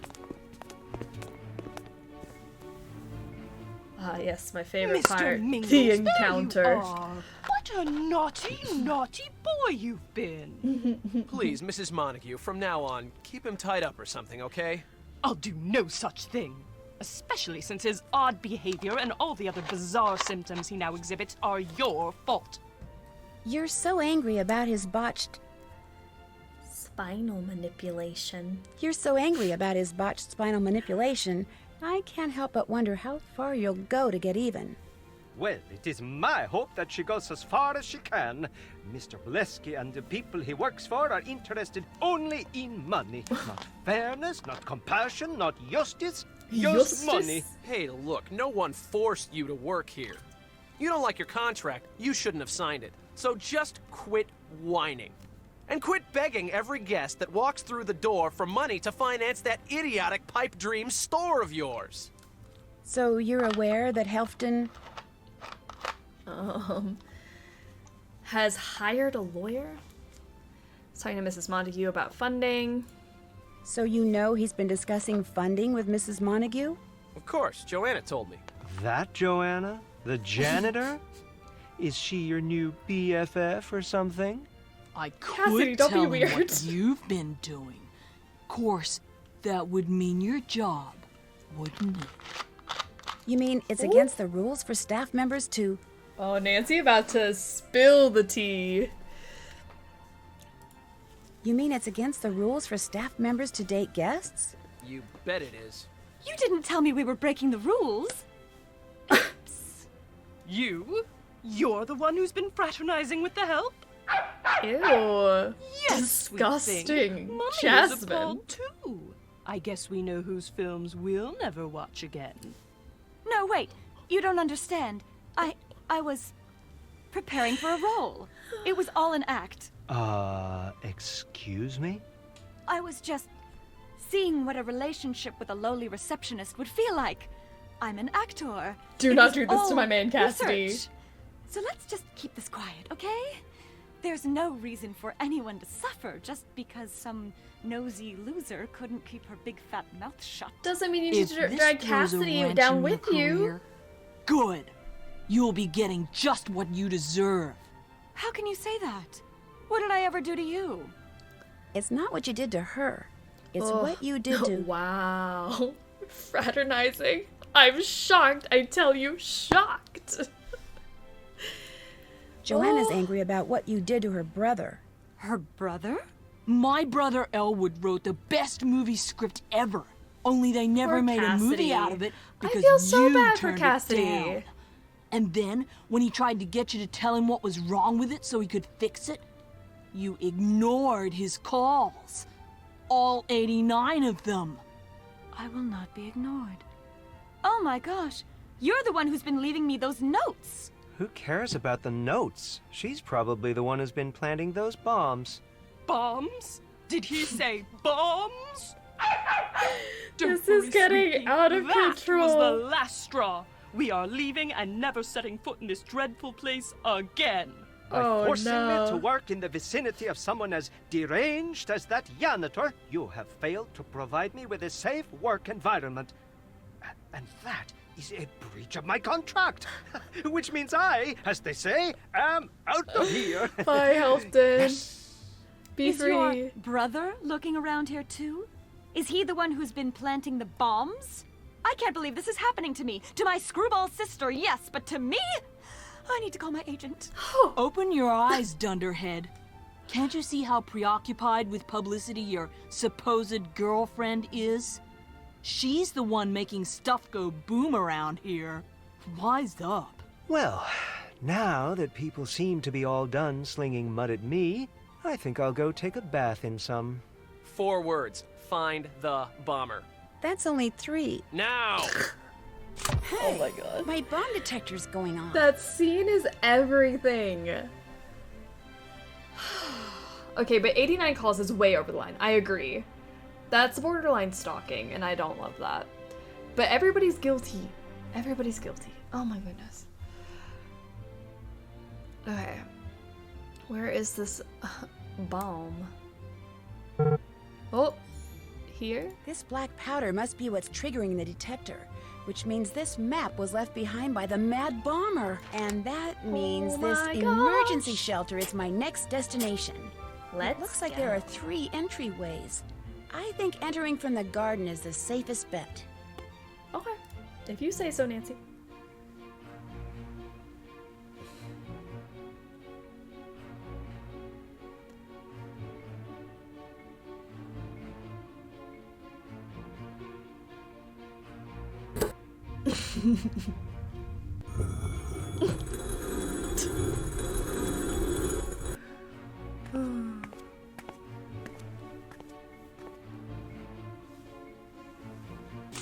Ah, yes, my favorite Mr. part. Mingles, the there you encounter. are. What a naughty, naughty boy you've been. Please, Mrs. Montague, from now on, keep him tied up or something, okay? I'll do no such thing. Especially since his odd behavior and all the other bizarre symptoms he now exhibits are your fault. You're so angry about his botched... Spinal manipulation. You're so angry about his botched spinal manipulation, I can't help but wonder how far you'll go to get even. Well, it is my hope that she goes as far as she can. Mr. Bolesky and the people he works for are interested only in money. Not fairness, not compassion, not justice, just money. Hey, look, no one forced you to work here. You don't like your contract, you shouldn't have signed it. So just quit whining. And quit begging every guest that walks through the door for money to finance that idiotic pipe dream store of yours. So you're aware that Helfton... has hired a lawyer? He's talking to Mrs. Montague about funding. So you know he's been discussing funding with Mrs. Montague? Of course, Joanna told me. That Joanna? The janitor? Is she your new BFF or something? I Cassidy, could don't be tell him weird. what you've been doing. Course, that would mean your job, wouldn't it? You mean it's against the rules for staff members to... Oh, Nancy about to spill the tea. You mean it's against the rules for staff members to date guests? You bet it is. You didn't tell me we were breaking the rules. You're the one who's been fraternizing with the help? Ew. Yes, disgusting. sweet thing. Mummy is Jasmine. appalled too. I guess we know whose films we'll never watch again. No, wait. You don't understand. I was preparing for a role. It was all an act. Excuse me? I was just seeing what a relationship with a lowly receptionist would feel like. I'm an actor. Do It not was do this to all my man, Cassidy. research. So let's just keep this quiet, okay? There's no reason for anyone to suffer just because some nosy loser couldn't keep her big fat mouth shut. Doesn't mean you need If to this drag throws a Cassidy wrench down in your with you. career, good. You'll be getting just what you deserve. How can you say that? What did I ever do to you? It's not what you did to her. It's Ugh. what you did to... Wow. Fraternizing. I'm shocked. I tell you, shocked. Joanna's angry about what you did to her brother. Her brother? My brother Elwood wrote the best movie script ever. Only they never Poor made a movie Cassidy. out of it I because feel so you bad for turned Cassidy. it down. And then, when he tried to get you to tell him what was wrong with it so he could fix it, you ignored his calls. All 89 of them. I will not be ignored. Oh my gosh, you're the one who's been leaving me those notes. Who cares about the notes? She's probably the one who's been planting those bombs. Bombs? Did he say bombs? This is getting sweetie. out of That control. was the last straw. We are leaving and never setting foot in this dreadful place again. By Oh, forcing no. me to work in the vicinity of someone as deranged as that janitor, you have failed to provide me with a safe work environment. And that is a breach of my contract. Which means I, as they say, am out of here. Bye, Helfton. Yes. Be Is free. your brother looking around here too? Is he the one who's been planting the bombs? I can't believe this is happening to me. To my screwball sister, yes, but to me? I need to call my agent. Open your eyes, dunderhead. Can't you see how preoccupied with publicity your supposed girlfriend is? She's the one making stuff go boom around here. Wise up. Well, now that people seem to be all done slinging mud at me, I think I'll go take a bath in some. 4 words. Find the bomber. That's only 3. Now! Hey, Oh my god. My bomb detector's going on. That scene is everything. Okay, but 89 calls is way over the line. I agree. That's borderline stalking, and I don't love that. But everybody's guilty. Everybody's guilty. Oh my goodness. Okay. Where is this bomb? Oh, here? This black powder must be what's triggering the detector, which means this map was left behind by the mad bomber. And that means this my emergency gosh. shelter is my next destination. Let's It looks like go. there are 3 entryways. I think entering from the garden is the safest bet. Okay. If you say so, Nancy.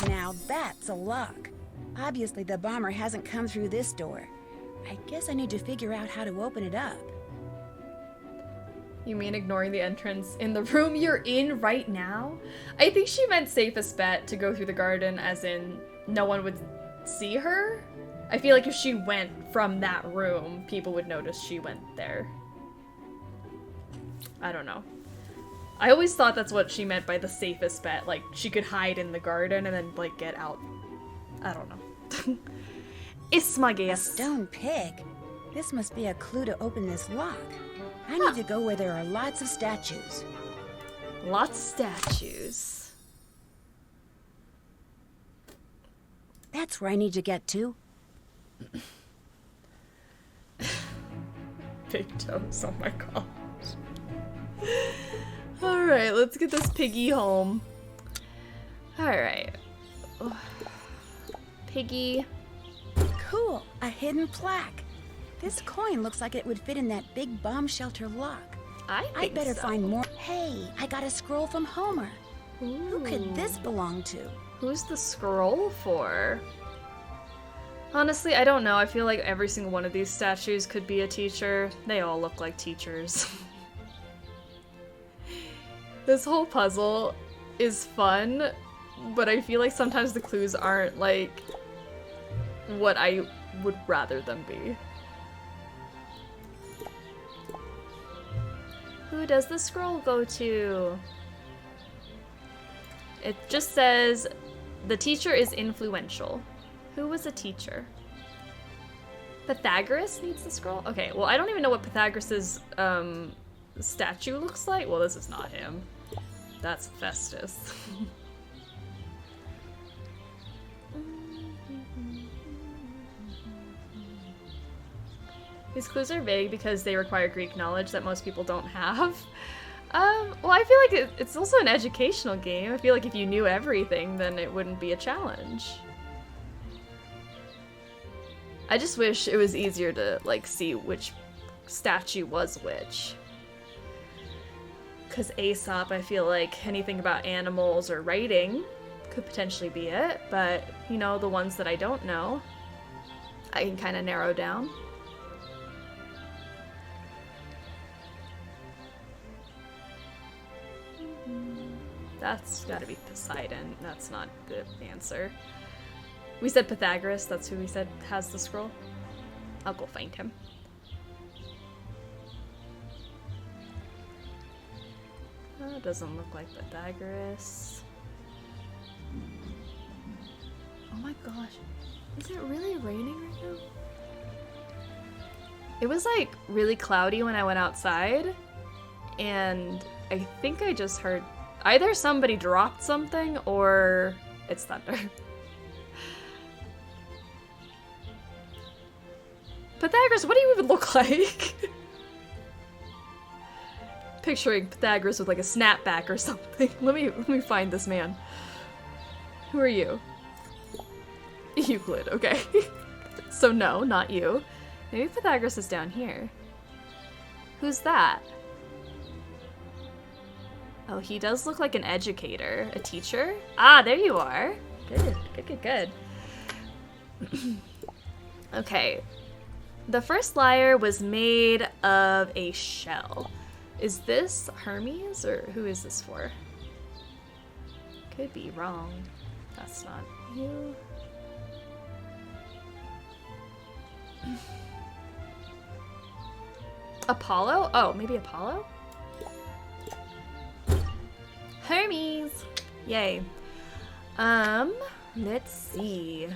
Now that's a lock. Obviously the bomber hasn't come through this door. I guess I need to figure out how to open it up. You mean ignoring the entrance in the room you're in right now? I think she meant safest bet to go through the garden, as in no one would see her. I feel like if she went from that room, people would notice she went there. I don't know. I always thought that's what she meant by the safest bet. Like, she could hide in the garden and then, like, get out. I don't know. It's my guess. A stone pig. This must be a clue to open this lock. I need to go where there are lots of statues. Lots of statues. That's where I need to get to. Big toes, oh my gosh. Alright, let's get this piggy home. Alright. Piggy. Cool, a hidden plaque. This coin looks like it would fit in that big bomb shelter lock. I'd better find more. Hey, I got a scroll from Homer. Who could this belong to? Who's the scroll for? Honestly, I don't know. I feel like every single one of these statues could be a teacher. They all look like teachers. This whole puzzle is fun, but I feel like sometimes the clues aren't, like, what I would rather them be. Who does the scroll go to? It just says, the teacher is influential. Who was a teacher? Pythagoras needs the scroll? Okay, well, I don't even know what Pythagoras's statue looks like. Well, this is not him. That's Festus. These clues are vague because they require Greek knowledge that most people don't have. Well, I feel like it's also an educational game. I feel like if you knew everything, then it wouldn't be a challenge. I just wish it was easier to, like, see which statue was which. Because Aesop, I feel like anything about animals or writing could potentially be it, but, you know, the ones that I don't know, I can kind of narrow down. That's gotta be Poseidon. That's not the answer. We said Pythagoras, that's who we said has the scroll. I'll go find him. It doesn't look like Pythagoras. Oh my gosh. Is it really raining right now? It was like really cloudy when I went outside, and I think I just heard either somebody dropped something or it's thunder. Pythagoras, what do you even look like? Picturing Pythagoras with like a snapback or something. Let me find this man. Who are you? Euclid, okay. So no, not you. Maybe Pythagoras is down here. Who's that? Oh, he does look like an educator. A teacher? Ah, there you are. Good. Okay. The first lyre was made of a shell. Is this Hermes, or who is this for? Could be wrong. That's not you. Apollo? Oh, maybe Apollo? Hermes! Yay. Let's see.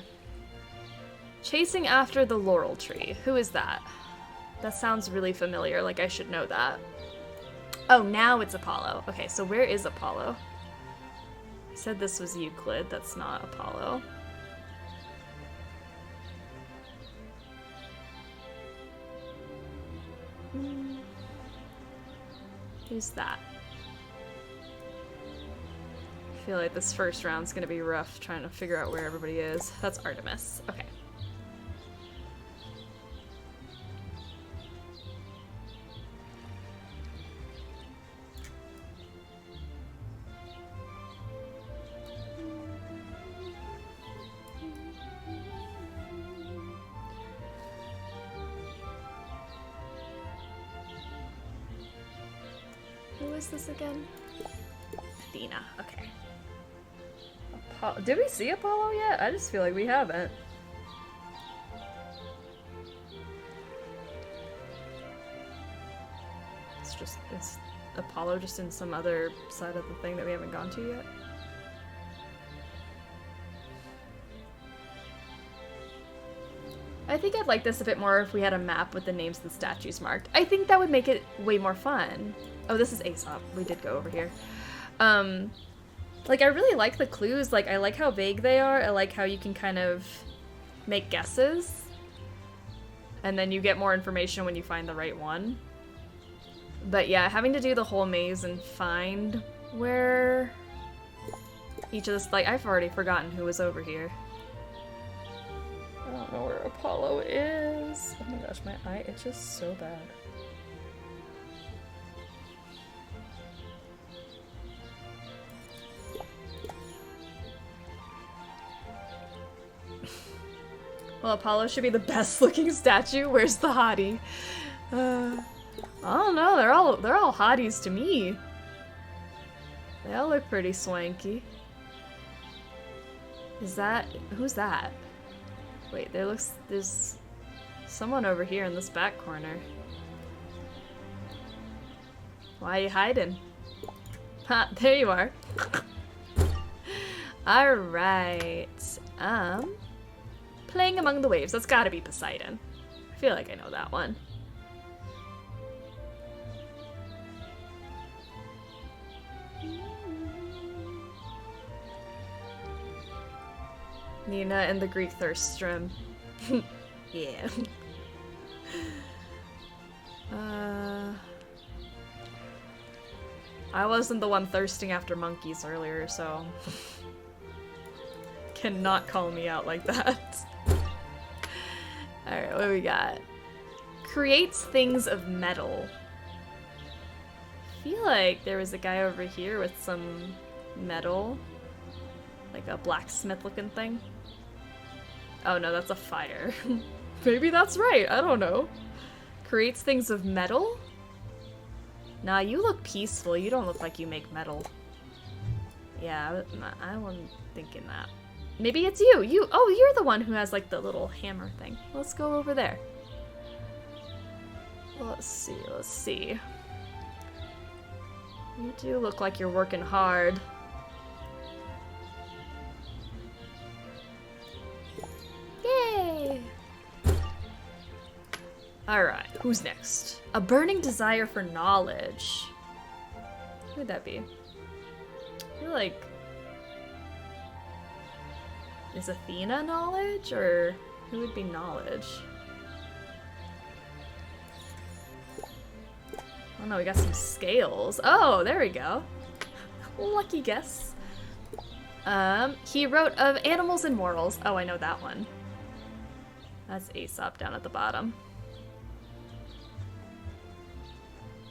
Chasing after the laurel tree. Who is that? That sounds really familiar, like I should know that. Oh, now it's Apollo. Okay, so where is Apollo? I said this was Euclid. That's not Apollo. Who's that? I feel like this first round's gonna be rough trying to figure out where everybody is. That's Artemis. Okay. Who is this again? Athena. Okay. Did we see Apollo yet? I just feel like we haven't. It's Apollo just in some other side of the thing that we haven't gone to yet. I think I'd like this a bit more if we had a map with the names of the statues marked. I think that would make it way more fun. Oh, this is Aesop. We did go over here. Like, I really like the clues. Like, I like how vague they are. I like how you can kind of make guesses. And then you get more information when you find the right one. But yeah, having to do the whole maze and find where each of this, like, I've already forgotten who was over here. I don't know where Apollo is. Oh my gosh, my eye itches so bad. Well, Apollo should be the best looking statue. Where's the hottie? I don't know. They're all hotties to me. They all look pretty swanky. Who's that? Wait, there's someone over here in this back corner. Why are you hiding? Ha, there you are. Alright. Playing Among the Waves. That's gotta be Poseidon. I feel like I know that one. Nina and the Greek thirst strim. Yeah. I wasn't the one thirsting after monkeys earlier, so cannot call me out like that. Alright, what do we got? Creates things of metal. I feel like there was a guy over here with some metal. Like a blacksmith looking thing. Oh no, that's a fire. Maybe that's right, I don't know. Creates things of metal? Nah, you look peaceful. You don't look like you make metal. Yeah, I wasn't thinking that. Maybe it's you. Oh, you're the one who has like the little hammer thing. Let's go over there. Let's see. You do look like you're working hard. Alright, who's next? A burning desire for knowledge. Who would that be? I feel like... Is Athena knowledge, or who would be knowledge? Oh no, we got some scales. Oh, there we go. Lucky guess. He wrote of animals and morals. Oh, I know that one. That's Aesop down at the bottom.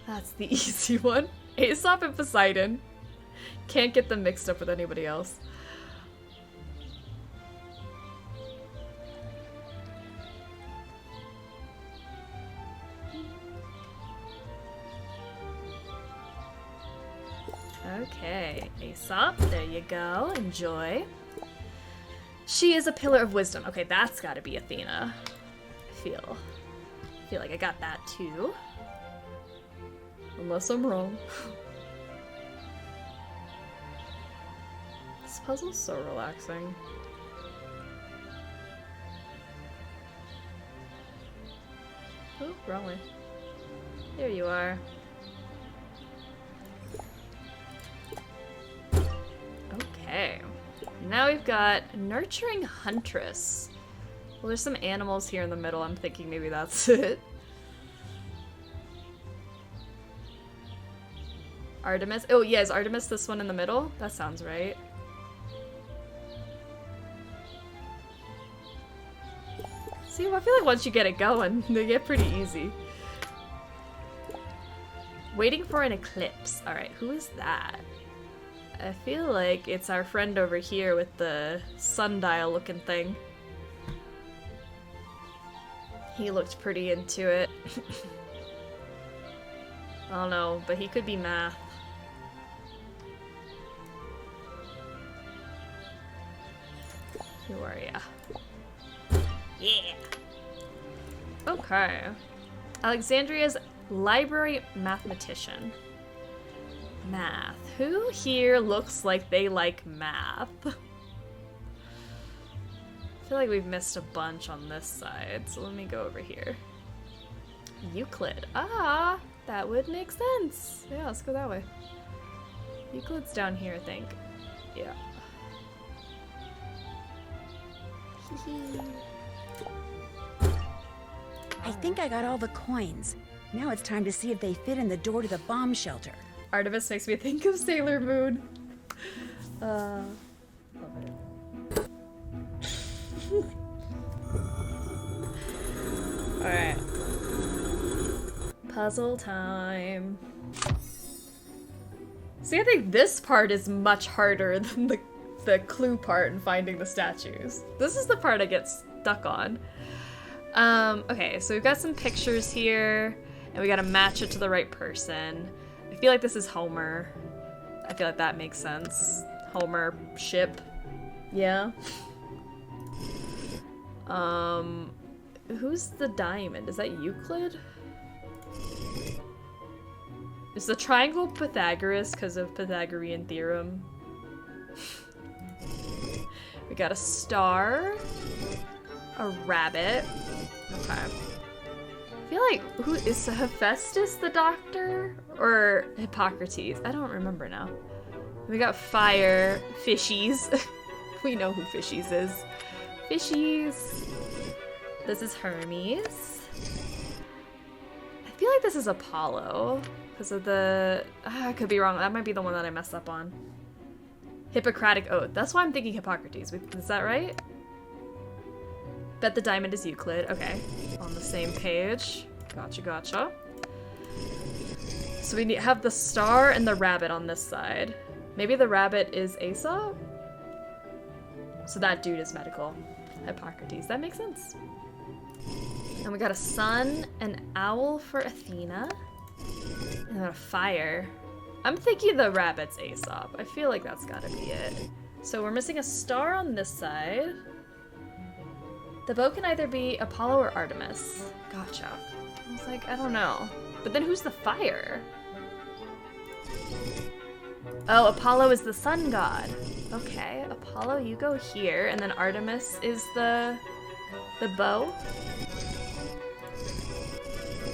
That's the easy one. Aesop and Poseidon. Can't get them mixed up with anybody else. Okay, Aesop, there you go. Enjoy. She is a pillar of wisdom. Okay, that's gotta be Athena. I feel like I got that too. Unless I'm wrong. This puzzle's so relaxing. Oh, wrong way. There you are. Okay. Now we've got Nurturing Huntress. Well, there's some animals here in the middle. I'm thinking maybe that's it. Artemis. Oh, yeah, is Artemis this one in the middle? That sounds right. See, I feel like once you get it going, they get pretty easy. Waiting for an eclipse. Alright, who is that? I feel like it's our friend over here with the sundial looking thing. He looked pretty into it. I don't know, but he could be math. Who are ya? Yeah! Okay. Alexandria's library mathematician. Math. Who here looks like they like math? I feel like we've missed a bunch on this side, so let me go over here. Euclid. Ah, that would make sense. Yeah, let's go that way. Euclid's down here, I think. Yeah. I think I got all the coins. Now it's time to see if they fit in the door to the bomb shelter. Artemis makes me think of Sailor Moon. Love it. Alright. Puzzle time. See, I think this part is much harder than the clue part and finding the statues. This is the part I get stuck on. Okay, so we've got some pictures here, and we gotta match it to the right person. I feel like this is Homer. I feel like that makes sense. Homer ship. Yeah. Who's the diamond? Is that Euclid? Is the triangle Pythagoras because of Pythagorean theorem? We got a star. A rabbit. Okay. I feel like, who is Hephaestus the doctor? Or Hippocrates? I don't remember now. We got fire, fishies. We know who fishies is. Fishies. This is Hermes. I feel like this is Apollo. Because of the... I could be wrong. That might be the one that I messed up on. Hippocratic Oath. That's why I'm thinking Hippocrates. Is that right? Bet the diamond is Euclid. Okay. On the same page. Gotcha, gotcha. So we have the star and the rabbit on this side. Maybe the rabbit is Aesop? So that dude is medical. Hippocrates. That makes sense. And we got a sun, an owl for Athena, and then a fire. I'm thinking the rabbit's Aesop. I feel like that's gotta be it. So we're missing a star on this side. The bow can either be Apollo or Artemis. Gotcha. I was like, I don't know. But then who's the fire? Oh, Apollo is the sun god. Okay, Apollo, you go here, and then Artemis is the bow.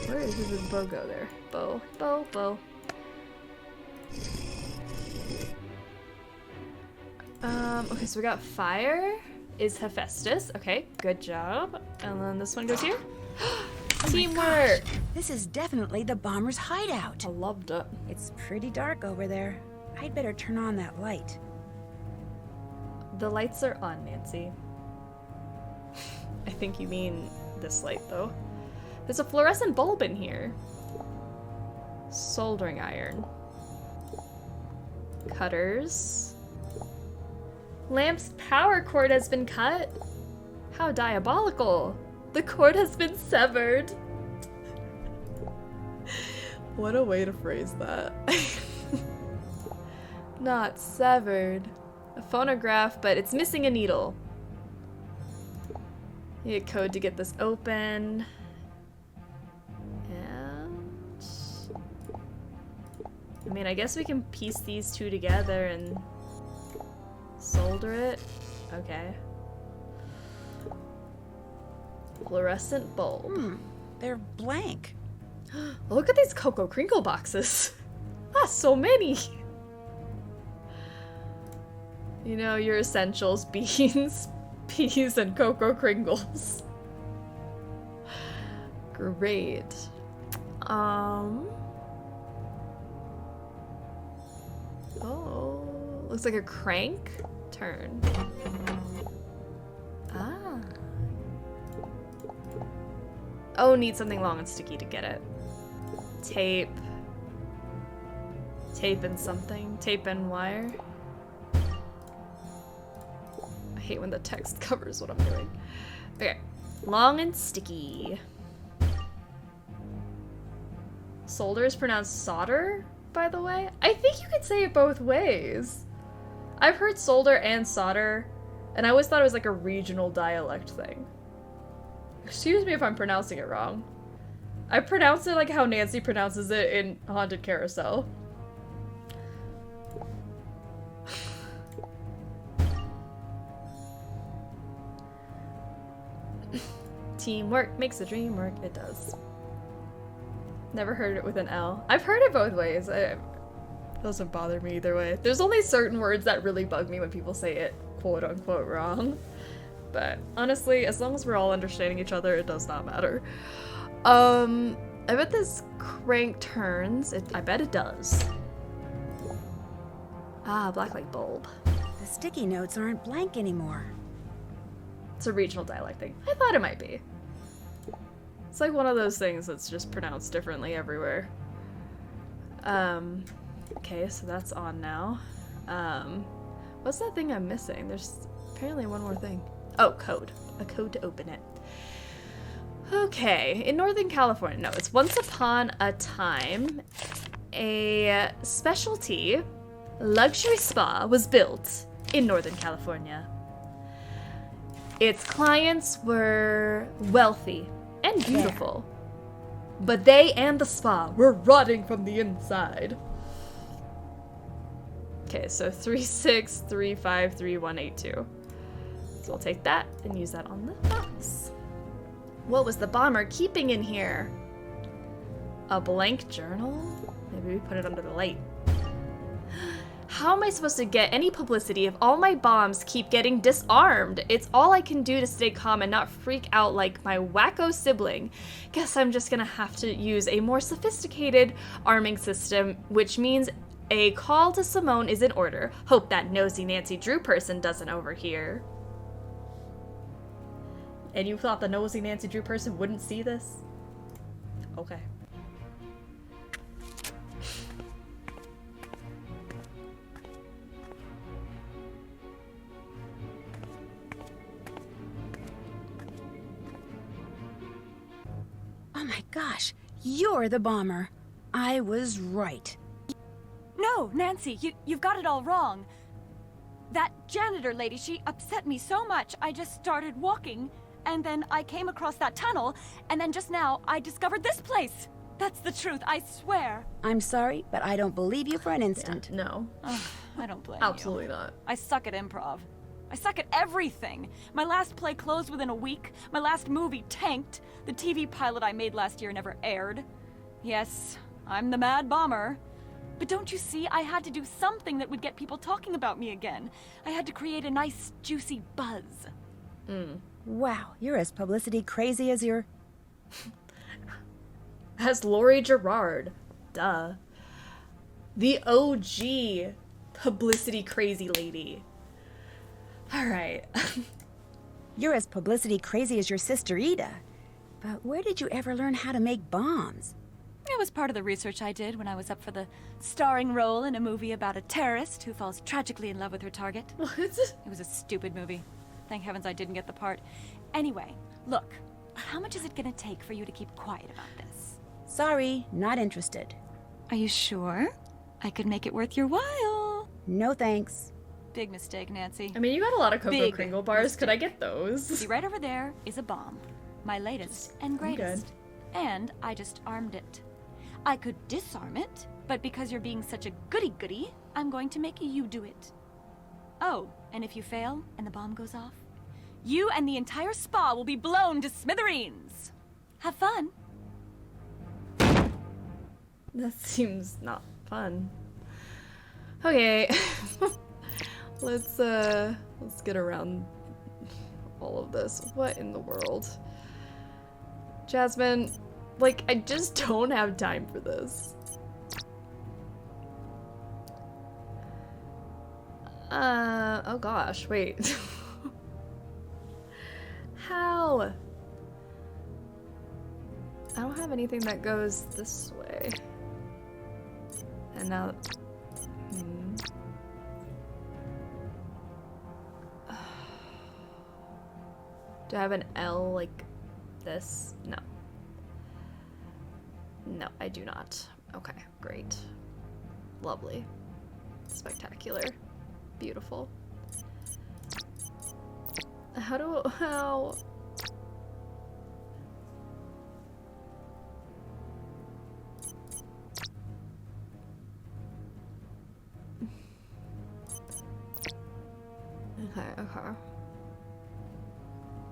Where is the bow go there? Bow. Okay, so we got fire is Hephaestus. Okay, good job. And then this one goes here. Teamwork! This is definitely the bomber's hideout. I loved it. It's pretty dark over there. I'd better turn on that light. The lights are on, Nancy. I think you mean this light, though. There's a fluorescent bulb in here. Soldering iron. Cutters. Lamp's power cord has been cut. How diabolical. The cord has been severed. What a way to phrase that. Not severed. A phonograph, but it's missing a needle. You get code to get this open. And I mean, I guess we can piece these two together and solder it. Okay. Fluorescent bulb. They're blank. Look at these Cocoa Crinkle boxes. Ah, so many. You know, your essentials: beans, peas, and Cocoa Crinkles. Great. Oh, looks like a crank turn. Ah. Oh, need something long and sticky to get it. Tape. Tape and something. Tape and wire. I hate when the text covers what I'm doing. Okay. Long and sticky. Solder is pronounced solder, by the way. I think you could say it both ways. I've heard solder and solder, and I always thought it was like a regional dialect thing. Excuse me if I'm pronouncing it wrong. I pronounce it like how Nancy pronounces it in Haunted Carousel. Teamwork makes the dream work. It does. Never heard it with an L. I've heard it both ways. It doesn't bother me either way. There's only certain words that really bug me when people say it quote unquote wrong. But honestly, as long as we're all understanding each other, it does not matter. I bet this crank turns. I bet it does. Ah, blacklight bulb. The sticky notes aren't blank anymore. It's a regional dialect thing. I thought it might be. It's like one of those things that's just pronounced differently everywhere. Okay, so that's on now. What's that thing I'm missing? There's apparently one more thing. Oh, code. A code to open it. Okay, in Northern California, no, it's once upon a time, a specialty luxury spa was built in Northern California. Its clients were wealthy and beautiful, but they and the spa were rotting from the inside. Okay, so 36353182. So we'll take that and use that on the box. What was the bomber keeping in here? A blank journal? Maybe we put it under the light. How am I supposed to get any publicity if all my bombs keep getting disarmed? It's all I can do to stay calm and not freak out like my wacko sibling. Guess I'm just gonna have to use a more sophisticated arming system, which means a call to Simone is in order. Hope that nosy Nancy Drew person doesn't overhear. And you thought the nosy Nancy Drew person wouldn't see this? Okay. Oh my gosh, you're the bomber. I was right. No, Nancy, you've got it all wrong. That janitor lady, she upset me so much, I just started walking, and then I came across that tunnel, and then just now, I discovered this place. That's the truth, I swear. I'm sorry, but I don't believe you for an instant. Yeah, no. I don't blame Absolutely not. I suck at improv. I suck at everything. My last play closed within a week. My last movie tanked. The TV pilot I made last year never aired. Yes, I'm the Mad Bomber. But don't you see, I had to do something that would get people talking about me again. I had to create a nice, juicy buzz. Wow, you're as publicity crazy as your... As Laurie Gerard. Duh. The OG publicity crazy lady. Alright. You're as publicity crazy as your sister Ida. But where did you ever learn how to make bombs? It was part of the research I did when I was up for the starring role in a movie about a terrorist who falls tragically in love with her target. What? It was a stupid movie. Thank heavens I didn't get the part. Anyway, look, how much is it gonna take for you to keep quiet about this? Sorry, not interested. Are you sure? I could make it worth your while. No thanks. Big mistake, Nancy. I mean, you got a lot of Cocoa Big Kringle bars. mistake. Could I get those? See, right over there is a bomb. My latest and greatest. And I just armed it. I could disarm it, but because you're being such a goody-goody, I'm going to make you do it. Oh, and if you fail and the bomb goes off, you and the entire spa will be blown to smithereens. Have fun. That seems not fun. Okay. Let's get around all of this. What in the world? Jasmine, like, I just don't have time for this. Oh gosh, wait. How? I don't have anything that goes this way. And now... Do I have an L like this? No. No, I do not. Okay, great. Lovely. Spectacular. Beautiful. How? Okay.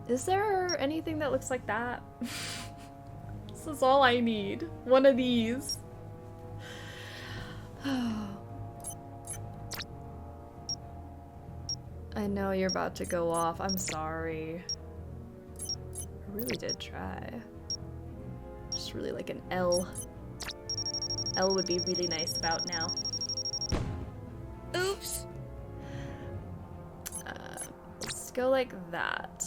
Is there anything that looks like that? This is all I need. One of these. I know you're about to go off. I'm sorry. I really did try. Just really like an L. L would be really nice about now. Oops. Let's go like that.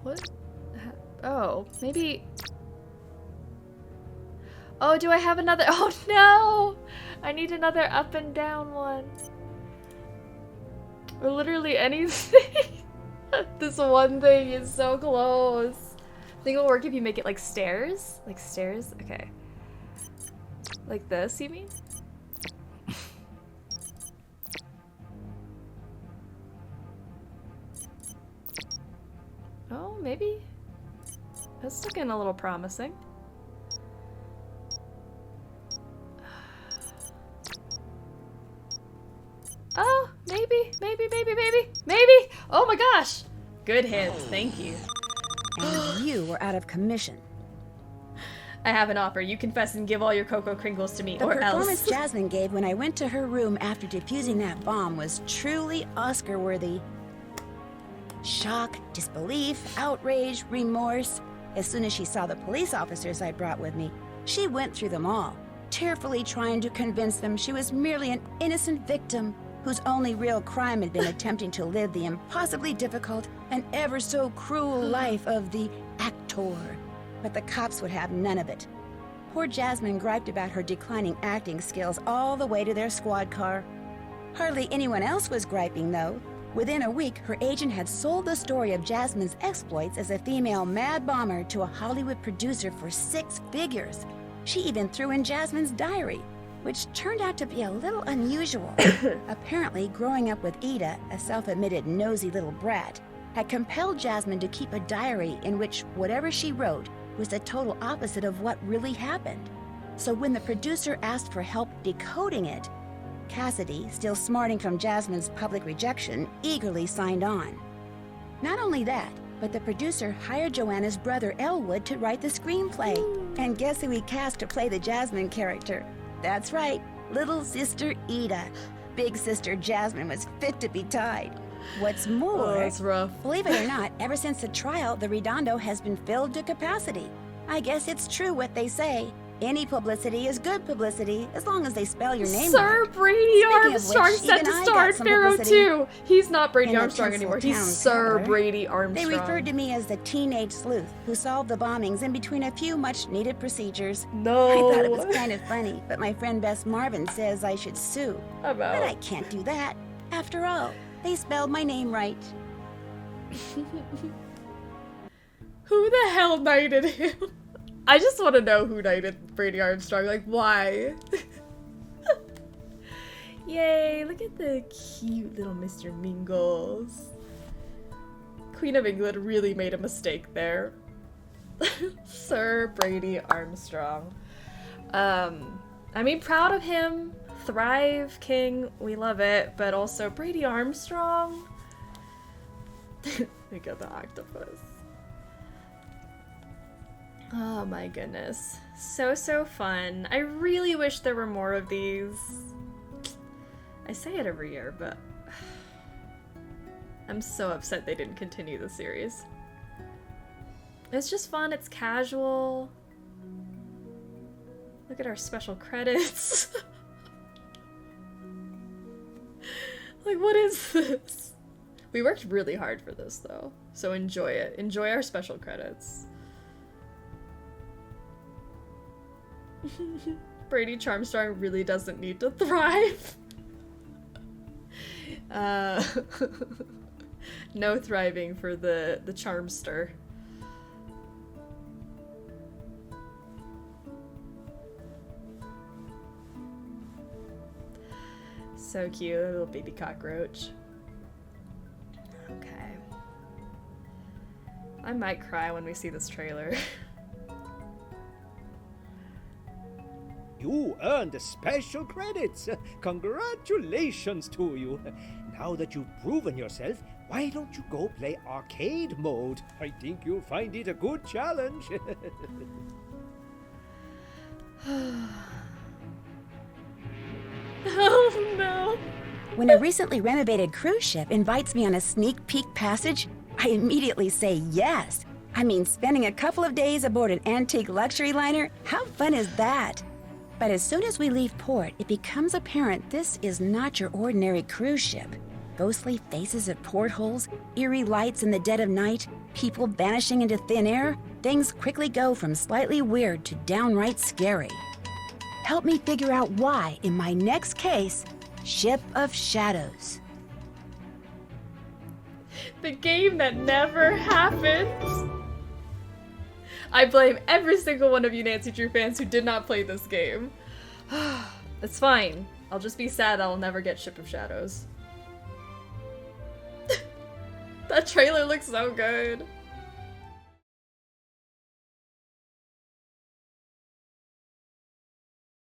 What? Oh, maybe... Oh, do I have another? Oh no! I need another up and down one. Or literally anything. This one thing is so close. I think it'll work if you make it like stairs. Like stairs? Okay. Like this, you mean? Oh, maybe? That's looking a little promising. Oh, maybe. Oh my gosh. Good hits, thank you. And you were out of commission. I have an offer. You confess and give all your Cocoa Kringles to me, The or performance else. Jasmine gave when I went to her room after defusing that bomb was truly Oscar-worthy. Shock, disbelief, outrage, remorse. As soon as she saw the police officers I brought with me, she went through them all, tearfully trying to convince them she was merely an innocent victim whose only real crime had been attempting to live the impossibly difficult and ever so cruel life of the tour. But the cops would have none of it. Poor Jasmine griped about her declining acting skills all the way to their squad car. Hardly anyone else was griping, though. Within a week, her agent had sold the story of Jasmine's exploits as a female mad bomber to a Hollywood producer for 6 figures. She even threw in Jasmine's diary, which turned out to be a little unusual. Apparently, growing up with Ida, a self-admitted nosy little brat, had compelled Jasmine to keep a diary in which whatever she wrote was the total opposite of what really happened. So when the producer asked for help decoding it, Cassidy, still smarting from Jasmine's public rejection, eagerly signed on. Not only that, but the producer hired Joanna's brother Elwood to write the screenplay. And guess who he cast to play the Jasmine character? That's right, little sister Ida. Big sister Jasmine was fit to be tied. What's more, that's rough. Believe it or not, ever since the trial, the Redondo has been filled to capacity. I guess it's true what they say. Any publicity is good publicity, as long as they spell your name Sir right. Brady Speaking of Armstrong which, set even to I star got in some Pharaoh publicity 2. He's not Brady in the Armstrong anymore. He's Tinseltown Sir Traveler. Brady Armstrong. They referred to me as the teenage sleuth who solved the bombings in between a few much-needed procedures. No. I thought it was kind of funny, but my friend Bess Marvin says I should sue. About. But I can't do that. After all, they spelled my name right. Who the hell knighted him? I just want to know who knighted Brady Armstrong. Like, why? Yay, look at the cute little Mr. Mingles. Queen of England really made a mistake there. Sir Brady Armstrong. I mean, proud of him. Thrive, King. We love it. But also, Brady Armstrong. Look at the octopus. Oh my goodness. So fun. I really wish there were more of these. I say it every year, but I'm so upset they didn't continue the series. It's just fun, it's casual. Look at our special credits. Like, what is this? We worked really hard for this, though, so enjoy it. Enjoy our special credits. Brady Charmstrong really doesn't need to thrive. No thriving for the Charmster. So cute, a little baby cockroach. Okay. I might cry when we see this trailer. You earned the special credits. Congratulations to you. Now that you've proven yourself, why don't you go play arcade mode? I think you'll find it a good challenge. Oh no. When a recently renovated cruise ship invites me on a sneak peek passage, I immediately say yes. I mean, spending a couple of days aboard an antique luxury liner, how fun is that? But as soon as we leave port, it becomes apparent this is not your ordinary cruise ship. Ghostly faces at portholes, eerie lights in the dead of night, people vanishing into thin air, things quickly go from slightly weird to downright scary. Help me figure out why in my next case, Ship of Shadows. The game that never happened. I blame every single one of you Nancy Drew fans who did not play this game. It's fine. I'll just be sad I'll never get Ship of Shadows. That trailer looks so good.